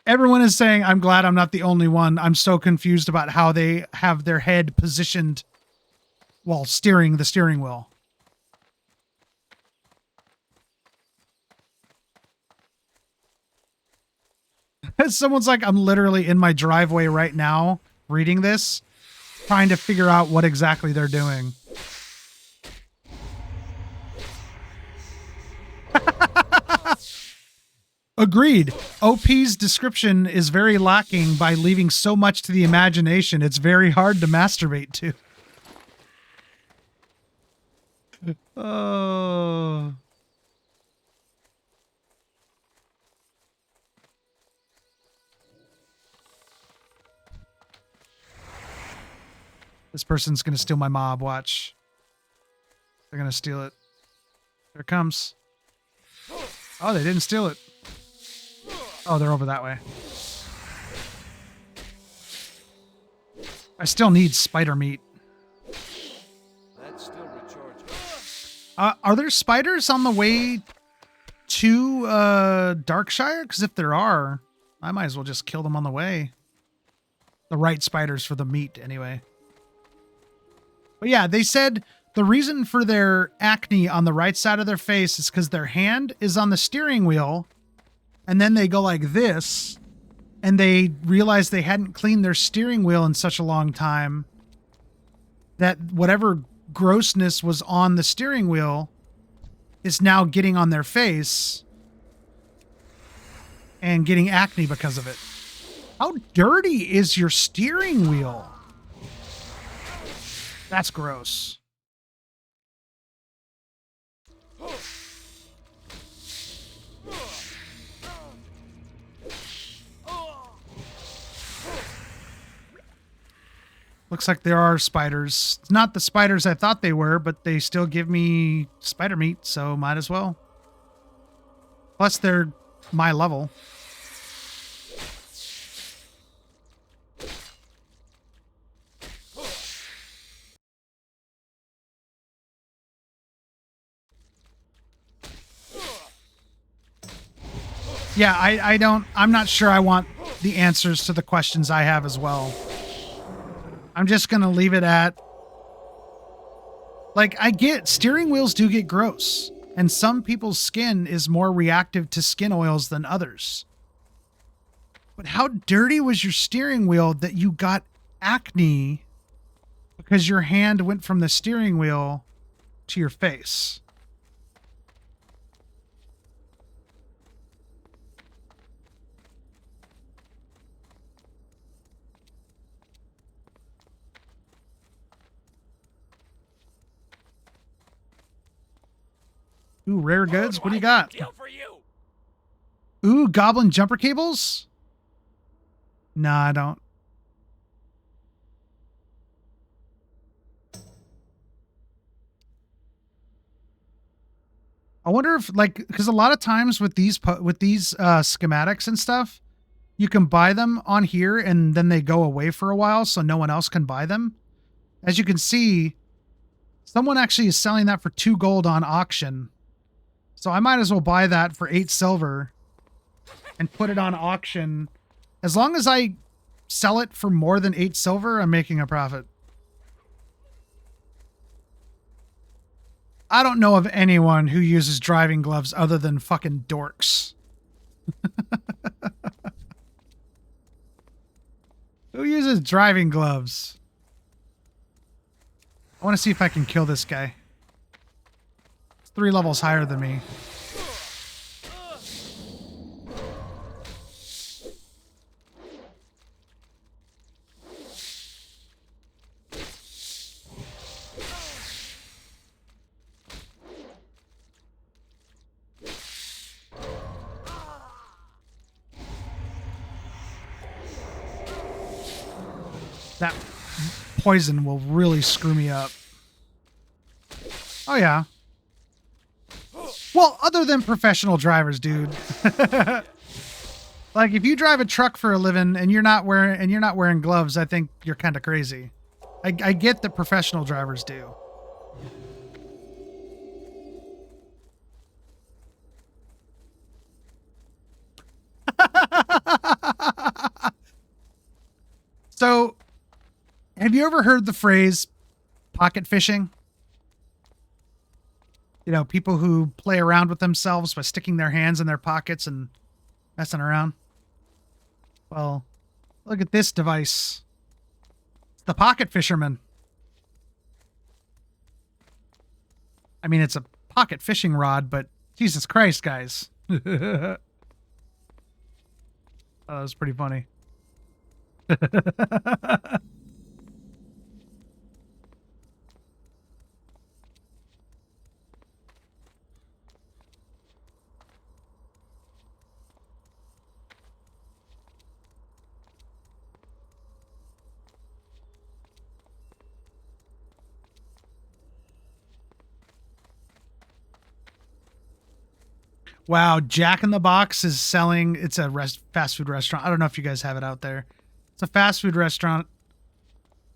Everyone is saying, I'm glad I'm not the only one. I'm so confused about how they have their head positioned while steering the steering wheel. Someone's like, I'm literally in my driveway right now reading this, trying to figure out what exactly they're doing. Agreed. OP's description is very lacking by leaving so much to the imagination. It's very hard to masturbate to. Oh. This person's going to steal my mob. Watch. They're going to steal it. Here it comes. Oh, they didn't steal it. Oh, they're over that way. I still need spider meat. That's still recharging. Are there spiders on the way to Darkshire? Because if there are, I might as well just kill them on the way. The right spiders for the meat, anyway. But yeah, they said the reason for their acne on the right side of their face is because their hand is on the steering wheel, and then they go like this, and they realize they hadn't cleaned their steering wheel in such a long time that whatever grossness was on the steering wheel is now getting on their face and getting acne because of it. How dirty is your steering wheel? That's gross. Looks like there are spiders. It's not the spiders I thought they were, but they still give me spider meat, so might as well. Plus, they're my level. Yeah, I'm not sure I want the answers to the questions I have as well. I'm just going to leave it at, like, I get steering wheels do get gross, and some people's skin is more reactive to skin oils than others. But how dirty was your steering wheel that you got acne because your hand went from the steering wheel to your face? Ooh, rare goods. What do you got? Kill for you. Ooh, goblin jumper cables? Nah, I don't. I wonder if, like, because a lot of times with these schematics and stuff, you can buy them on here and then they go away for a while so no one else can buy them. As you can see, someone actually is selling that for 2 gold on auction. So I might as well buy that for 8 silver and put it on auction, as long as I sell it for more than 8 silver, I'm making a profit. I don't know of anyone who uses driving gloves other than fucking dorks. Who uses driving gloves? I want to see if I can kill this guy. It's 3 levels higher than me. That poison will really screw me up. Oh, yeah. Well, other than professional drivers, dude. Like, if you drive a truck for a living and you're not wearing gloves, I think you're kind of crazy. I get that professional drivers do. So, have you ever heard the phrase pocket fishing? You know, people who play around with themselves by sticking their hands in their pockets and messing around. Well, look at this device. It's the pocket fisherman. I mean, it's a pocket fishing rod, but Jesus Christ, guys. That was pretty funny. Wow, Jack in the Box is selling. It's a fast food restaurant. I don't know if you guys have it out there. It's a fast food restaurant,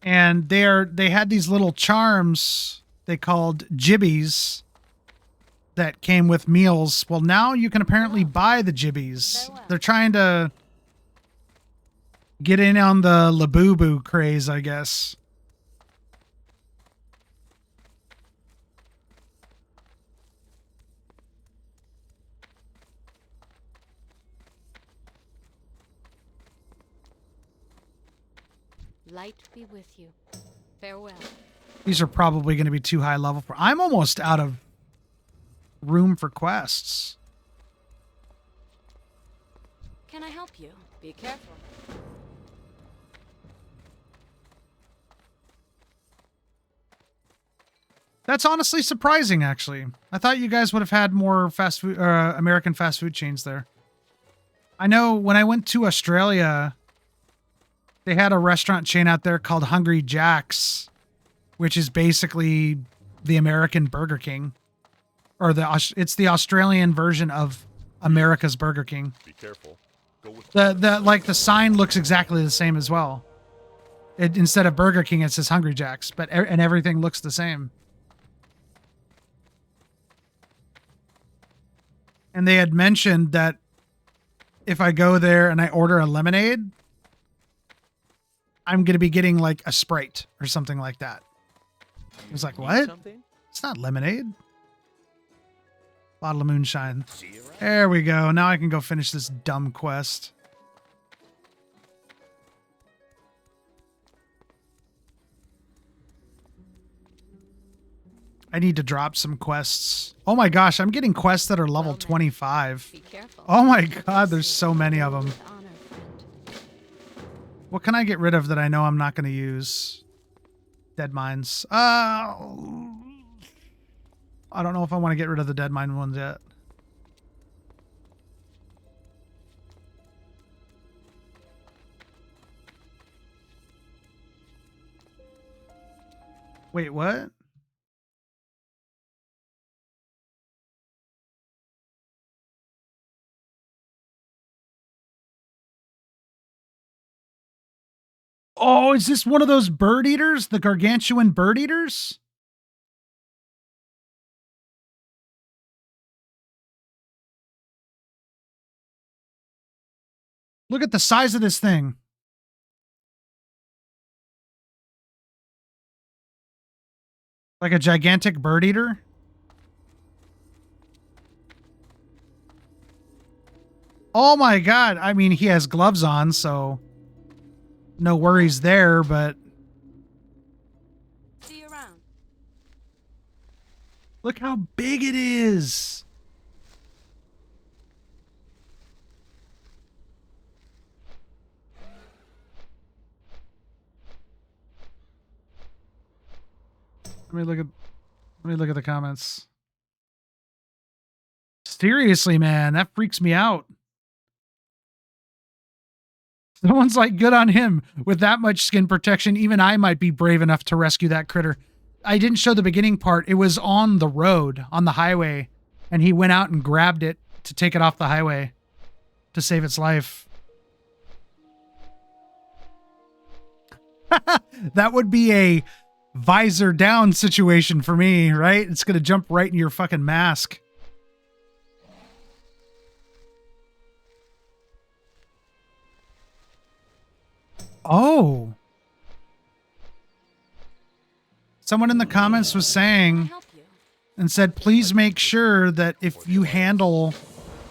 and they had these little charms they called jibbies that came with meals. Well, now you can apparently buy the jibbies. They're trying to get in on the Labubu craze, I guess. Light be with you. Farewell. These are probably going to be too high level for... I'm almost out of room for quests. Can I help you? Be careful. That's honestly surprising, actually. I thought you guys would have had more fast food, American fast food chains there. I know when I went to Australia, they had a restaurant chain out there called Hungry Jack's, which is basically the American Burger King, or it's the Australian version of America's Burger King. Be careful. Go with The sign looks exactly the same as well. Instead of Burger King, it says Hungry Jack's, and everything looks the same. And they had mentioned that if I go there and I order a lemonade, I'm going to be getting like a Sprite or something like that. I was like, what? Something? It's not lemonade. Bottle of moonshine. There we go. Now I can go finish this dumb quest. I need to drop some quests. Oh my gosh, I'm getting quests that are level 25. Be careful. Oh my god, there's so many of them. With honor, friend. What can I get rid of that I know I'm not going to use? Dead mines. I don't know if I want to get rid of the dead mine ones yet. Wait, what? Oh, is this one of those bird eaters? The gargantuan bird eaters? Look at the size of this thing. Like a gigantic bird eater. Oh my god. I mean, he has gloves on, so no worries there, but See you around. look how big it is. Let me look at the comments. Seriously, man, that freaks me out. Someone's like, good on him. With that much skin protection, even I might be brave enough to rescue that critter. I didn't show the beginning part. It was on the road, on the highway, and he went out and grabbed it to take it off the highway to save its life. That would be a visor down situation for me, right? It's going to jump right in your fucking mask. Oh. Someone in the comments was saying Help you. and said, please make sure that if you handle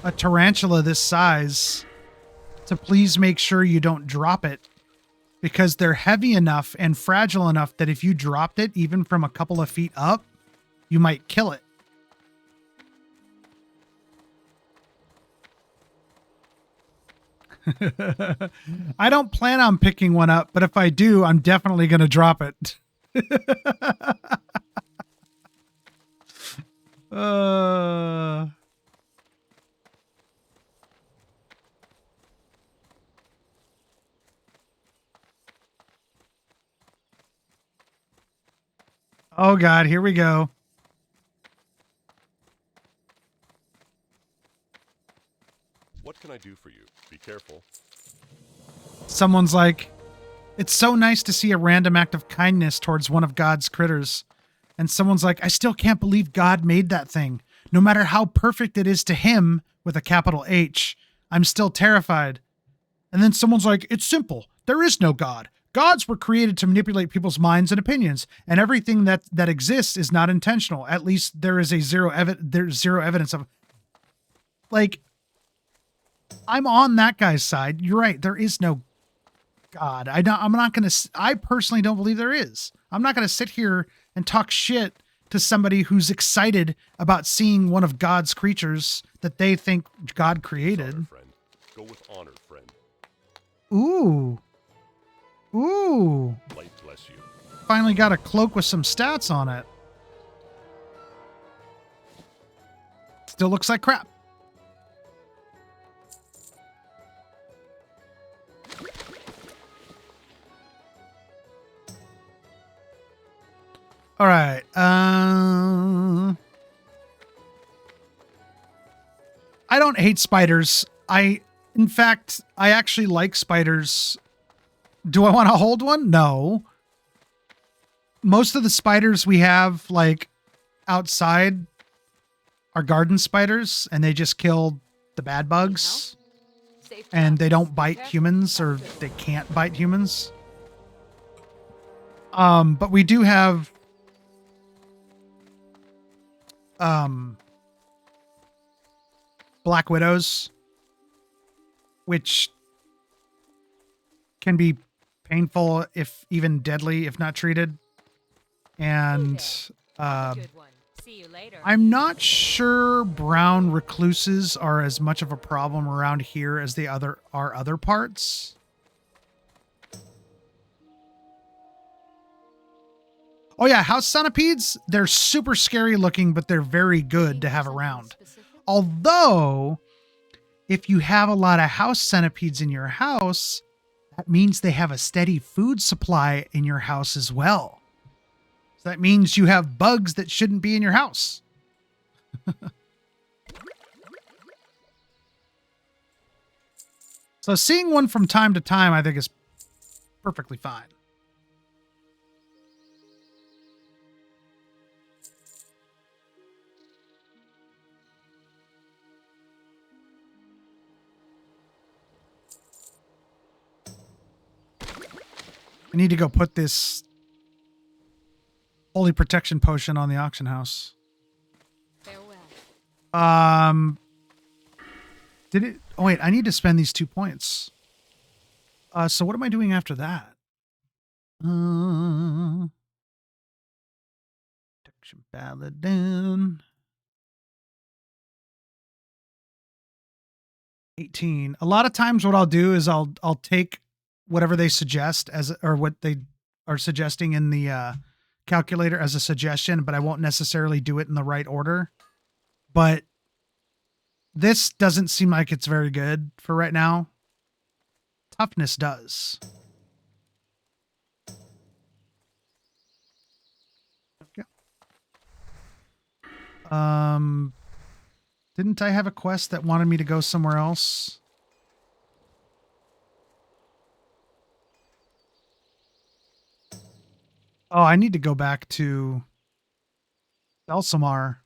a tarantula this size, to please make sure you don't drop it. Because they're heavy enough and fragile enough that if you dropped it, even from a couple of feet up, you might kill it. I don't plan on picking one up, but if I do, I'm definitely going to drop it. Oh God, here we go. What can I do for you? Be careful. Someone's like, it's so nice to see a random act of kindness towards one of God's critters. And someone's like, I still can't believe God made that thing. No matter how perfect it is to him, with a capital H, I'm still terrified. And then someone's like, it's simple. There is no God. Gods were created to manipulate people's minds and opinions, and everything that exists is not intentional. At least there is there's zero evidence of. Like, I'm on that guy's side. You're right. There is no God. I personally don't believe there is. I'm not going to sit here and talk shit to somebody who's excited about seeing one of God's creatures that they think God created. Honor, friend. Go with honor, friend. Ooh. Ooh. Light bless you. Finally got a cloak with some stats on it. Still looks like crap. All right. I don't hate spiders. In fact, I actually like spiders. Do I want to hold one? No. Most of the spiders we have, like, outside are garden spiders, and they just kill the bad bugs. Safe And they travels. don't bite Careful. humans, or they can't bite humans. But we do have black widows, which can be painful, if even deadly, if not treated. And Good one. See you later. I'm not sure brown recluses are as much of a problem around here as they are other parts. Oh yeah, house centipedes, they're super scary looking, but they're very good to have around. Although, if you have a lot of house centipedes in your house, that means they have a steady food supply in your house as well. So that means you have bugs that shouldn't be in your house. So seeing one from time to time, I think, is perfectly fine. I need to go put this holy protection potion on the auction house. Farewell. Did it? Oh wait, I need to spend these 2 points. So what am I doing after that? Protection Paladin. 18. A lot of times what I'll do is I'll take whatever they suggest as, or what they are suggesting in the calculator as a suggestion, but I won't necessarily do it in the right order. But this doesn't seem like it's very good for right now. Toughness does. Okay. Didn't I have a quest that wanted me to go somewhere else? Oh, I need to go back to Elsamar.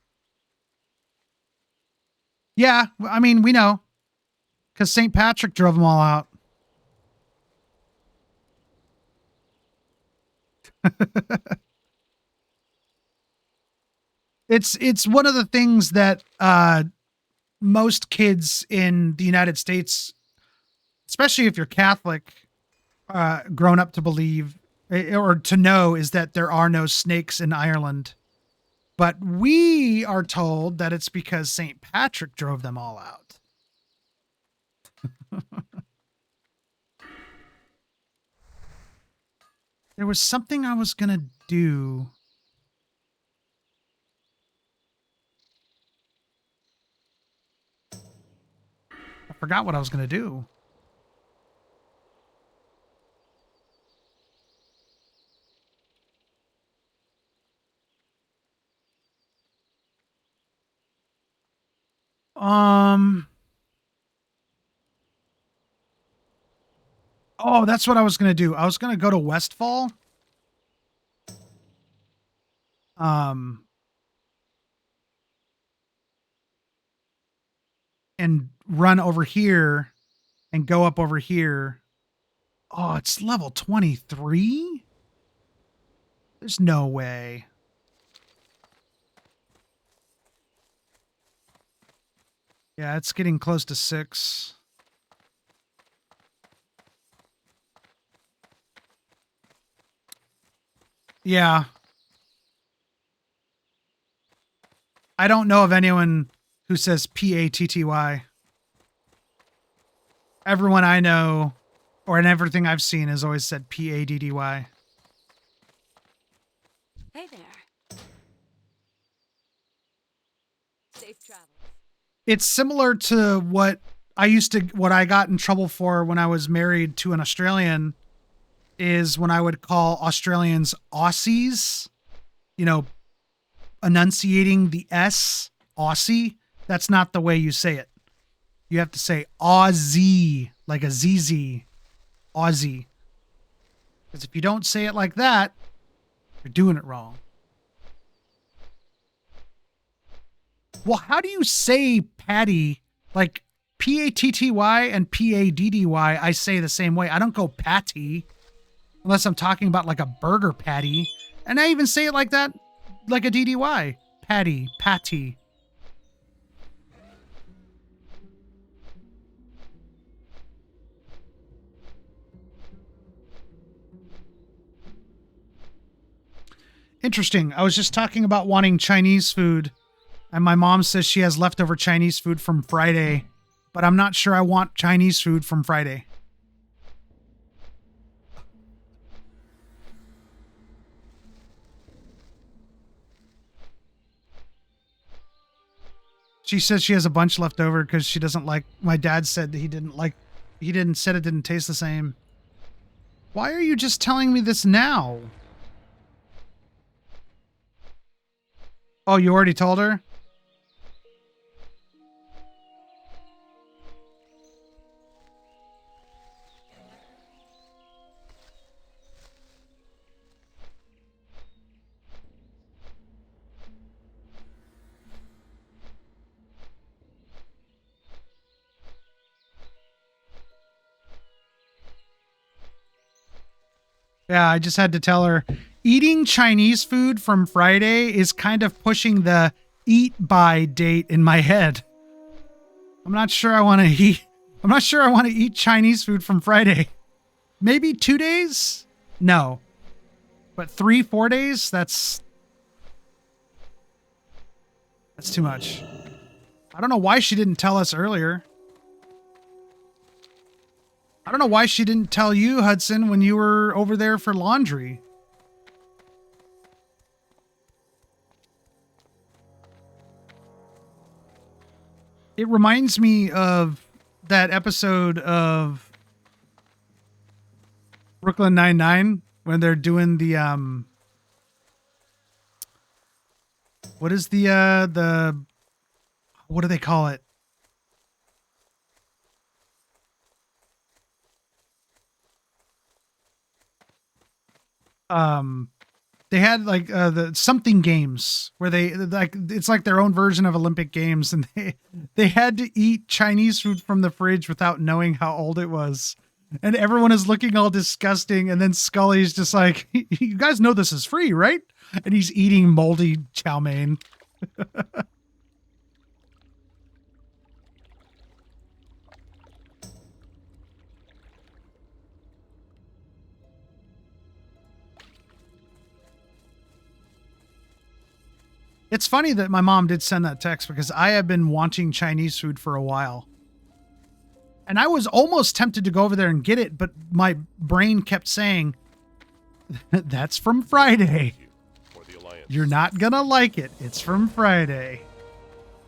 Yeah, I mean, we know. Because St. Patrick drove them all out. It's one of the things that most kids in the United States, especially if you're Catholic, grown up to believe or to know, is that there are no snakes in Ireland. But we are told that it's because St. Patrick drove them all out. There was something I was going to do. I forgot what I was going to do. Oh, that's what I was going to do. I was going to go to Westfall. And run over here and go up over here. Oh, it's level 23? There's no way. Yeah, it's getting close to 6. Yeah. I don't know of anyone who says Patty. Everyone I know, or in everything I've seen, has always said Paddy. Hey there. Safe travel. It's similar to what I got in trouble for when I was married to an Australian, is when I would call Australians Aussies, you know, enunciating the S, Aussie. That's not the way you say it. You have to say Aussie, like a ZZ, Aussie. Because if you don't say it like that, you're doing it wrong. Well, how do you say patty? Like Patty and Paddy, I say the same way. I don't go patty unless I'm talking about like a burger patty. And I even say it like that, like a DDY. Patty. Interesting. I was just talking about wanting Chinese food, and my mom says she has leftover Chinese food from Friday, but I'm not sure I want Chinese food from Friday. She says she has a bunch left over because she doesn't like, my dad said that he said it didn't taste the same. Why are you just telling me this now? Oh, you already told her? Yeah, I just had to tell her eating Chinese food from Friday is kind of pushing the eat by date in my head. I'm not sure I want to eat. I'm not sure I want to eat Chinese food from Friday. Maybe 2 days? No. But 3-4 days? That's too much. I don't know why she didn't tell us earlier. I don't know why she didn't tell you, Hudson, when you were over there for laundry. It reminds me of that episode of Brooklyn Nine-Nine when they're doing the what is the what do they call it? They had like the something games where they like it's like their own version of Olympic Games, and they had to eat Chinese food from the fridge without knowing how old it was, and everyone is looking all disgusting, and then Scully's just like, "You guys know this is free, right?" And he's eating moldy chow mein. It's funny that my mom did send that text because I have been wanting Chinese food for a while. And I was almost tempted to go over there and get it, but my brain kept saying, that's from Friday. For the Alliance. You're not gonna like it. It's from Friday.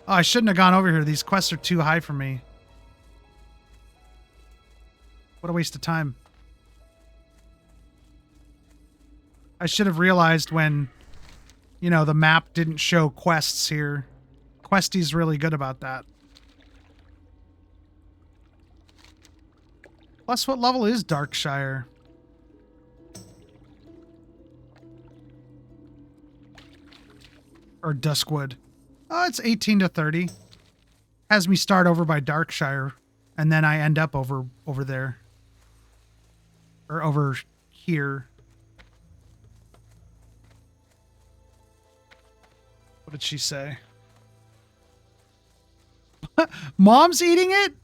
Oh, I shouldn't have gone over here. These quests are too high for me. What a waste of time. I should have realized when, you know, the map didn't show quests here. Questy's really good about that. Plus, what level is Darkshire? Or Duskwood? Oh, it's 18 to 30. Has me start over by Darkshire, and then I end up over there. Or over here. What did she say? Mom's eating it?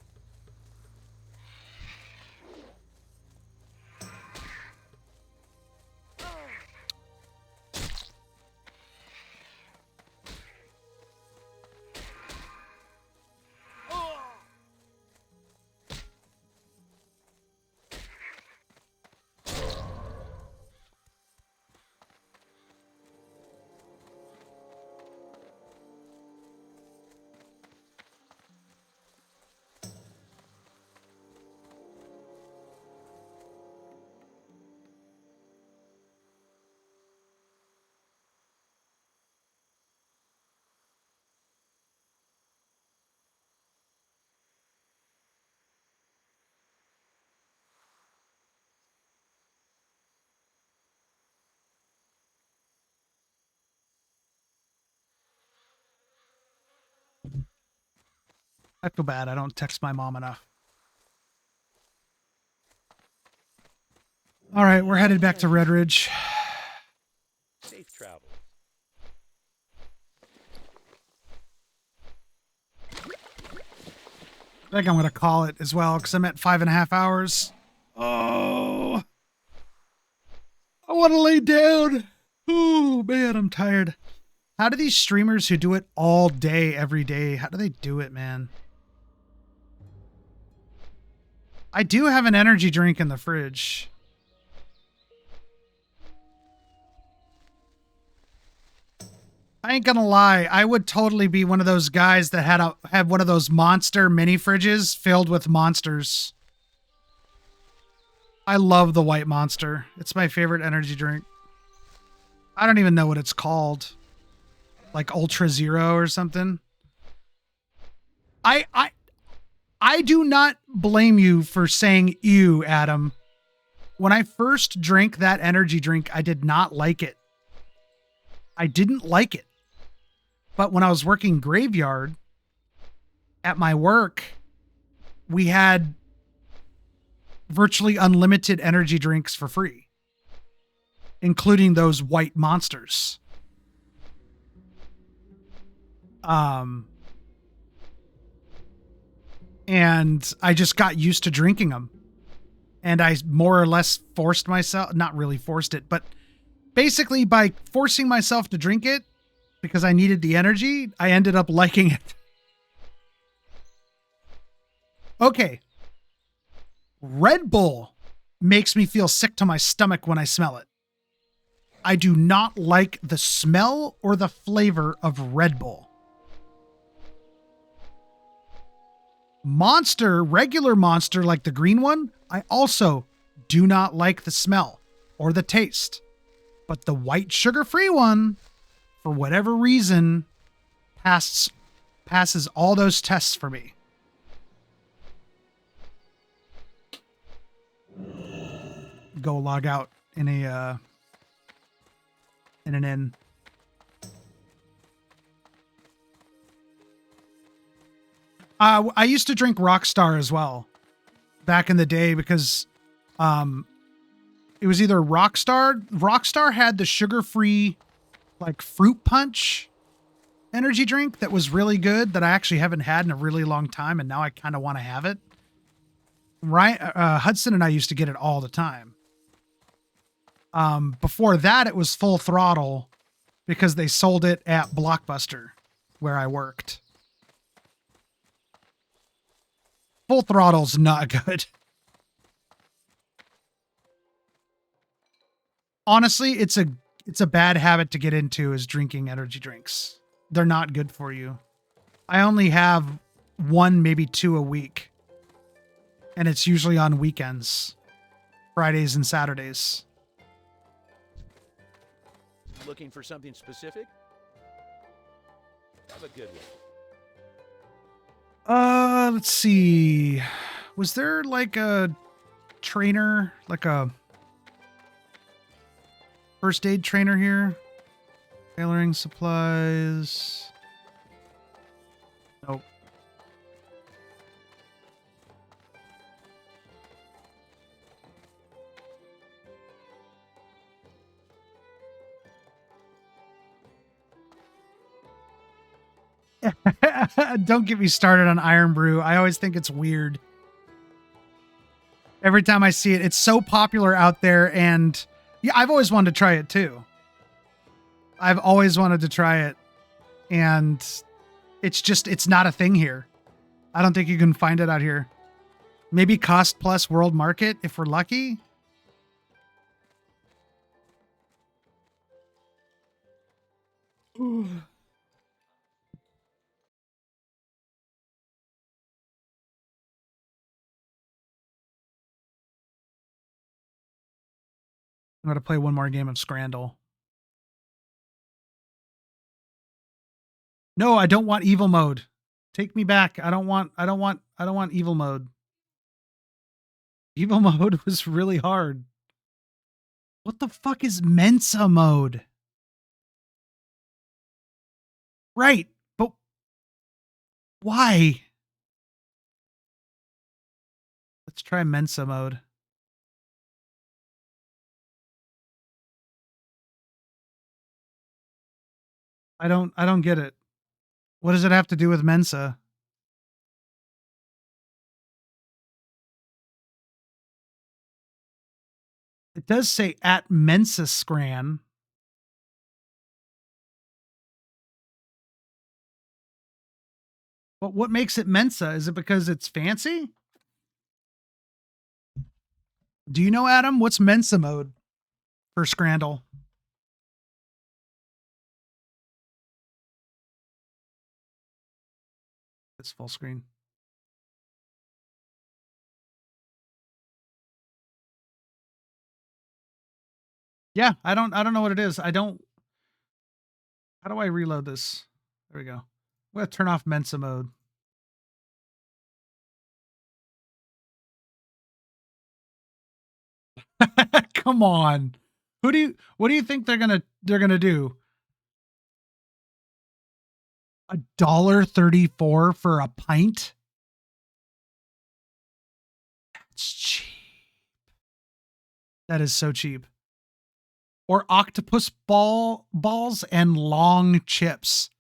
I feel bad. I don't text my mom enough. All right, we're headed back to Red Ridge. Safe travel. I think I'm going to call it as well because I'm at 5.5 hours. Oh, I want to lay down. Oh, man, I'm tired. How do these streamers who do it all day, every day, how do they do it, man? I do have an energy drink in the fridge. I ain't gonna lie, I would totally be one of those guys that had one of those monster mini fridges filled with monsters. I love the White Monster. It's my favorite energy drink. I don't even know what it's called. Like Ultra Zero or something. I do not blame you for saying ew, Adam. When I first drank that energy drink, I did not like it. I didn't like it. But when I was working graveyard at my work, we had virtually unlimited energy drinks for free. including those white monsters. And I just got used to drinking them. And I more or less forced myself, not really forced it, but basically by forcing myself to drink it because I needed the energy, I ended up liking it. Okay. Red Bull makes me feel sick to my stomach when I smell it. I do not like the smell or the flavor of Red Bull. Monster, regular Monster like the green one, I also do not like the smell or the taste. But the white sugar-free one, for whatever reason, passes all those tests for me. Go log out in an inn. I used to drink Rockstar as well back in the day because it was either Rockstar. Rockstar had the sugar-free like fruit punch energy drink that was really good that I actually haven't had in a really long time, and now I kind of want to have it. Hudson and I used to get it all the time. Before that, it was Full Throttle because they sold it at Blockbuster where I worked. Full Throttle's not good. Honestly, it's a bad habit to get into is drinking energy drinks. They're not good for you. I only have one, maybe two a week. And it's usually on weekends. Fridays and Saturdays. Looking for something specific? Have a good one. Let's see. Was there like a trainer, like a first aid trainer here? Tailoring supplies. Nope. Don't get me started on Iron Brew. I always think it's weird. Every time I see it, it's so popular out there, and yeah, I've always wanted to try it too. I've always wanted to try it, and it's not a thing here. I don't think you can find it out here. Maybe Cost Plus World Market if we're lucky. Ooh. I'm going to play one more game of Scrandle. No, I don't want evil mode. Take me back. I don't want evil mode. Evil mode was really hard. What the fuck is Mensa mode? Right, but why? Let's try Mensa mode. I don't get it. What does it have to do with Mensa? It does say at Mensa Scran. But what makes it Mensa? Is it because it's fancy? Do you know, Adam? What's Mensa mode for Scrandle? It's full screen. Yeah, I don't know what it is. How do I reload this? There we go. I'm gonna turn off Mensa mode. Come on. What do you think they're gonna do? $1.34 for a pint? That's cheap. That is so cheap. or octopus balls and long chips.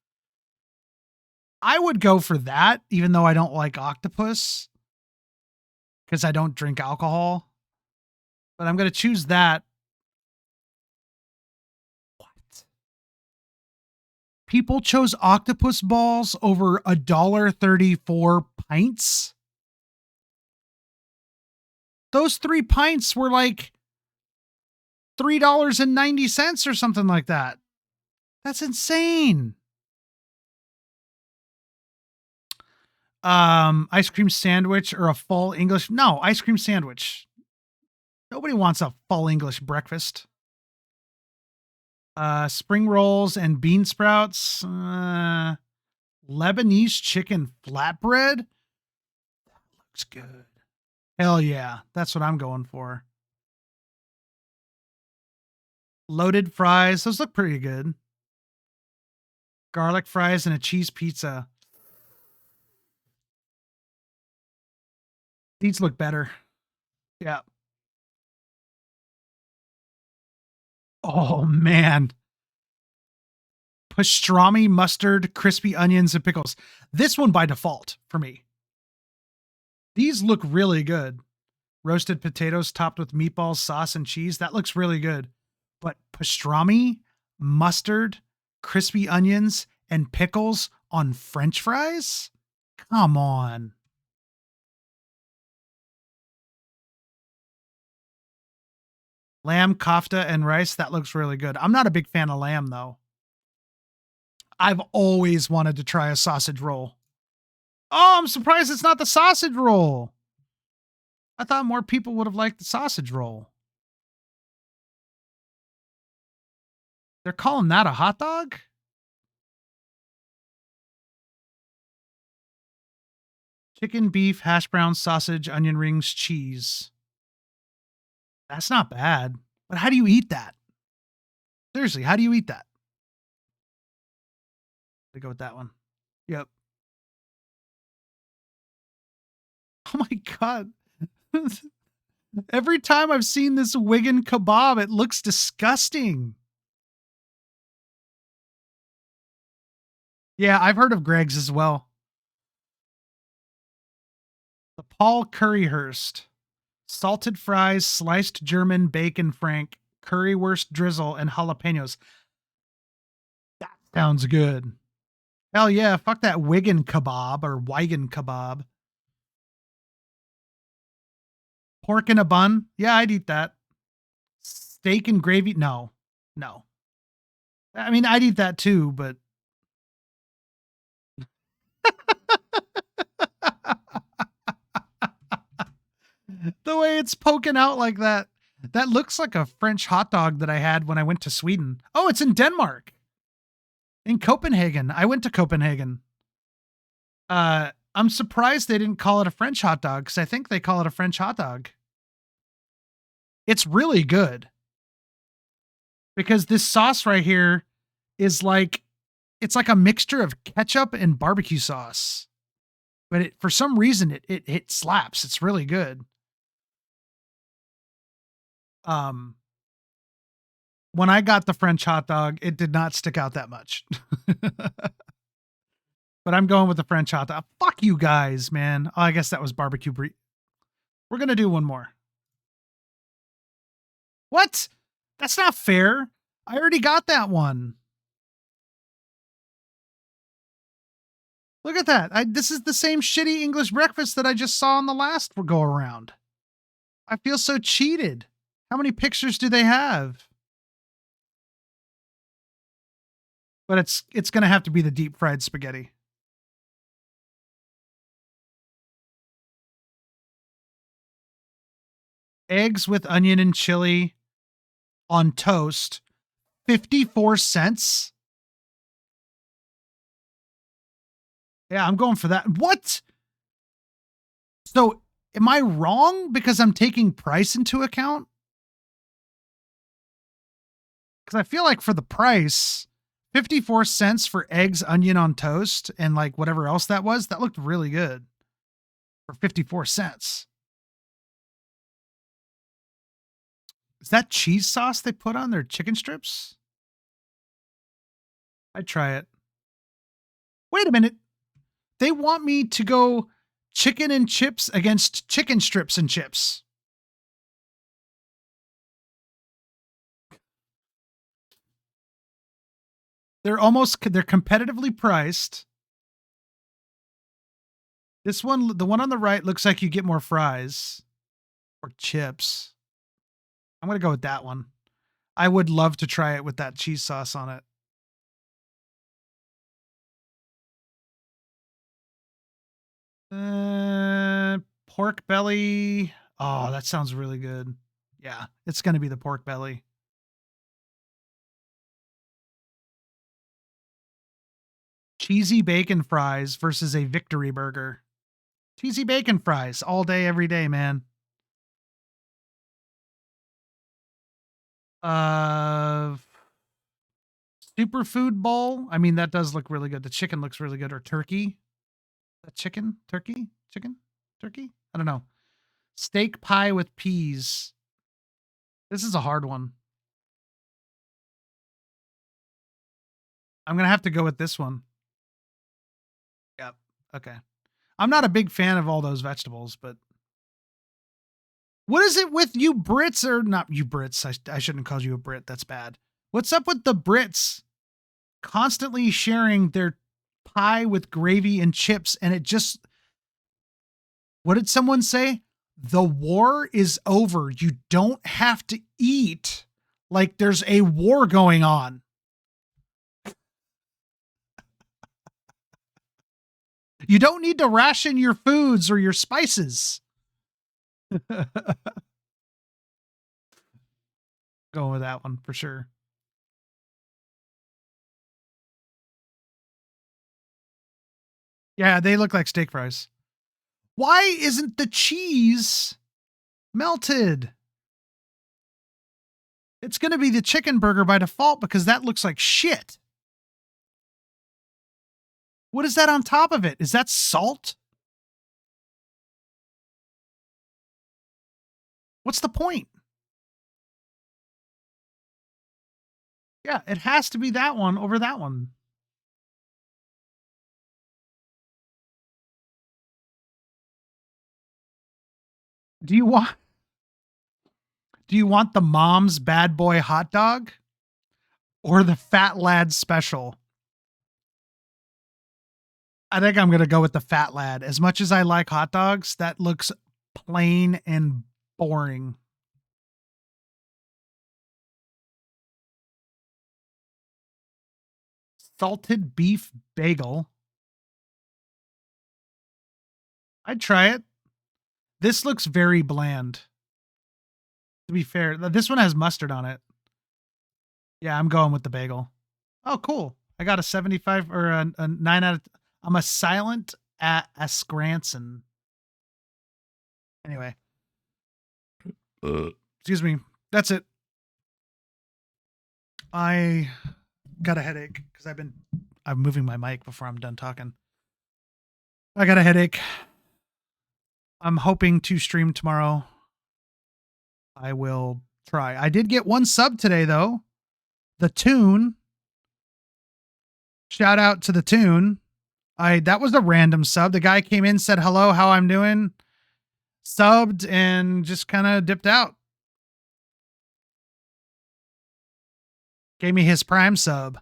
I would go for that, even though I don't like octopus, because I don't drink alcohol. But I'm going to choose that. What? People chose octopus balls over $1.34 pints? Those 3 pints were like $3.90 or something like that. That's insane. Ice cream sandwich or a full English? No, ice cream sandwich. Nobody wants a full English breakfast. Spring rolls and bean sprouts. Lebanese chicken flatbread. That looks good. Hell yeah. That's what I'm going for. Loaded fries. Those look pretty good. Garlic fries and a cheese pizza. These look better. Yeah. Oh, man. Pastrami, mustard, crispy onions, and pickles. This one by default for me. These look really good. Roasted potatoes topped with meatballs, sauce, and cheese. That looks really good. But pastrami, mustard, crispy onions, and pickles on French fries? Come on. Lamb, kofta, and rice. That looks really good. I'm not a big fan of lamb, though. I've always wanted to try a sausage roll. Oh, I'm surprised it's not the sausage roll. I thought more people would have liked the sausage roll. They're calling that a hot dog? Chicken, beef, hash browns, sausage, onion rings, cheese. That's not bad. But how do you eat that? Seriously, how do you eat that? Let's go with that one. Yep. Oh my God. Every time I've seen this Wigan kebab, it looks disgusting. Yeah, I've heard of Greg's as well. The Paul Curryhurst. Salted fries, sliced German bacon frank, currywurst drizzle, and jalapenos. That sounds good. Hell yeah, fuck that Wigan kebab or Wigan kebab. Pork in a bun? Yeah, I'd eat that. Steak and gravy? No. No. I mean, I'd eat that too, but... the way it's poking out like that. That looks like a French hot dog that I had when I went to Sweden. Oh, it's in Denmark. In Copenhagen. I went to Copenhagen. I'm surprised they didn't call it a French hot dog because I think they call it a French hot dog. It's really good. Because this sauce right here is like, it's like a mixture of ketchup and barbecue sauce. But it, for some reason, it slaps. It's really good. When I got the French hot dog, it did not stick out that much. But I'm going with the French hot dog. Fuck you guys, man. Oh, I guess that was barbecue brie. We're going to do one more. What? That's not fair. I already got that one. Look at that. This is the same shitty English breakfast that I just saw on the last go around. I feel so cheated. How many pictures do they have? But it's going to have to be the deep fried spaghetti. Eggs with onion and chili on toast. 54 cents. Yeah, I'm going for that. What? So am I wrong because I'm taking price into account? Because I feel like for the price, 54 cents for eggs, onion on toast, and like whatever else that was, that looked really good for 54 cents. Is that cheese sauce they put on their chicken strips? I'd try it. Wait a minute. They want me to go chicken and chips against chicken strips and chips. They're competitively priced. This one, the one on the right, looks like you get more fries or chips. I'm going to go with that one. I would love to try it with that cheese sauce on it. Pork belly. Oh, that sounds really good. Yeah, it's going to be the pork belly. Cheesy bacon fries versus a victory burger. Cheesy bacon fries all day, every day, man. Superfood bowl. I mean, that does look really good. The chicken looks really good. Or turkey. That chicken? Turkey? Chicken? Turkey? I don't know. Steak pie with peas. This is a hard one. I'm going to have to go with this one. Yep. Okay. I'm not a big fan of all those vegetables, but what is it with you Brits, or not you Brits? I shouldn't call you a Brit. That's bad. What's up with the Brits constantly sharing their pie with gravy and chips? And it just, what did someone say? The war is over. You don't have to eat like there's a war going on. You don't need to ration your foods or your spices. Going with that one for sure. Yeah, they look like steak fries. Why isn't the cheese melted? It's going to be the chicken burger by default because that looks like shit. What is that on top of it? Is that salt? What's the point? Yeah, it has to be that one over that one. Do you want the mom's bad boy hot dog or the fat lad special? I think I'm going to go with the fat lad. As much as I like hot dogs, that looks plain and boring. Salted beef bagel. I'd try it. This looks very bland. To be fair, this one has mustard on it. Yeah, I'm going with the bagel. Oh, cool. I got a 75 or a 9 out of... I'm a silent at a Scranton. Anyway. Excuse me. That's it. I got a headache because I'm moving my mic before I'm done talking. I got a headache. I'm hoping to stream tomorrow. I will try. I did get one sub today, though. The Tune. Shout out to the Tune. That was a random sub. The guy came in, said hello, how I'm doing, subbed, and just kind of dipped out. Gave me his Prime sub.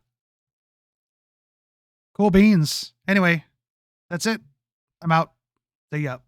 Cool beans. Anyway, that's it. I'm out. See ya.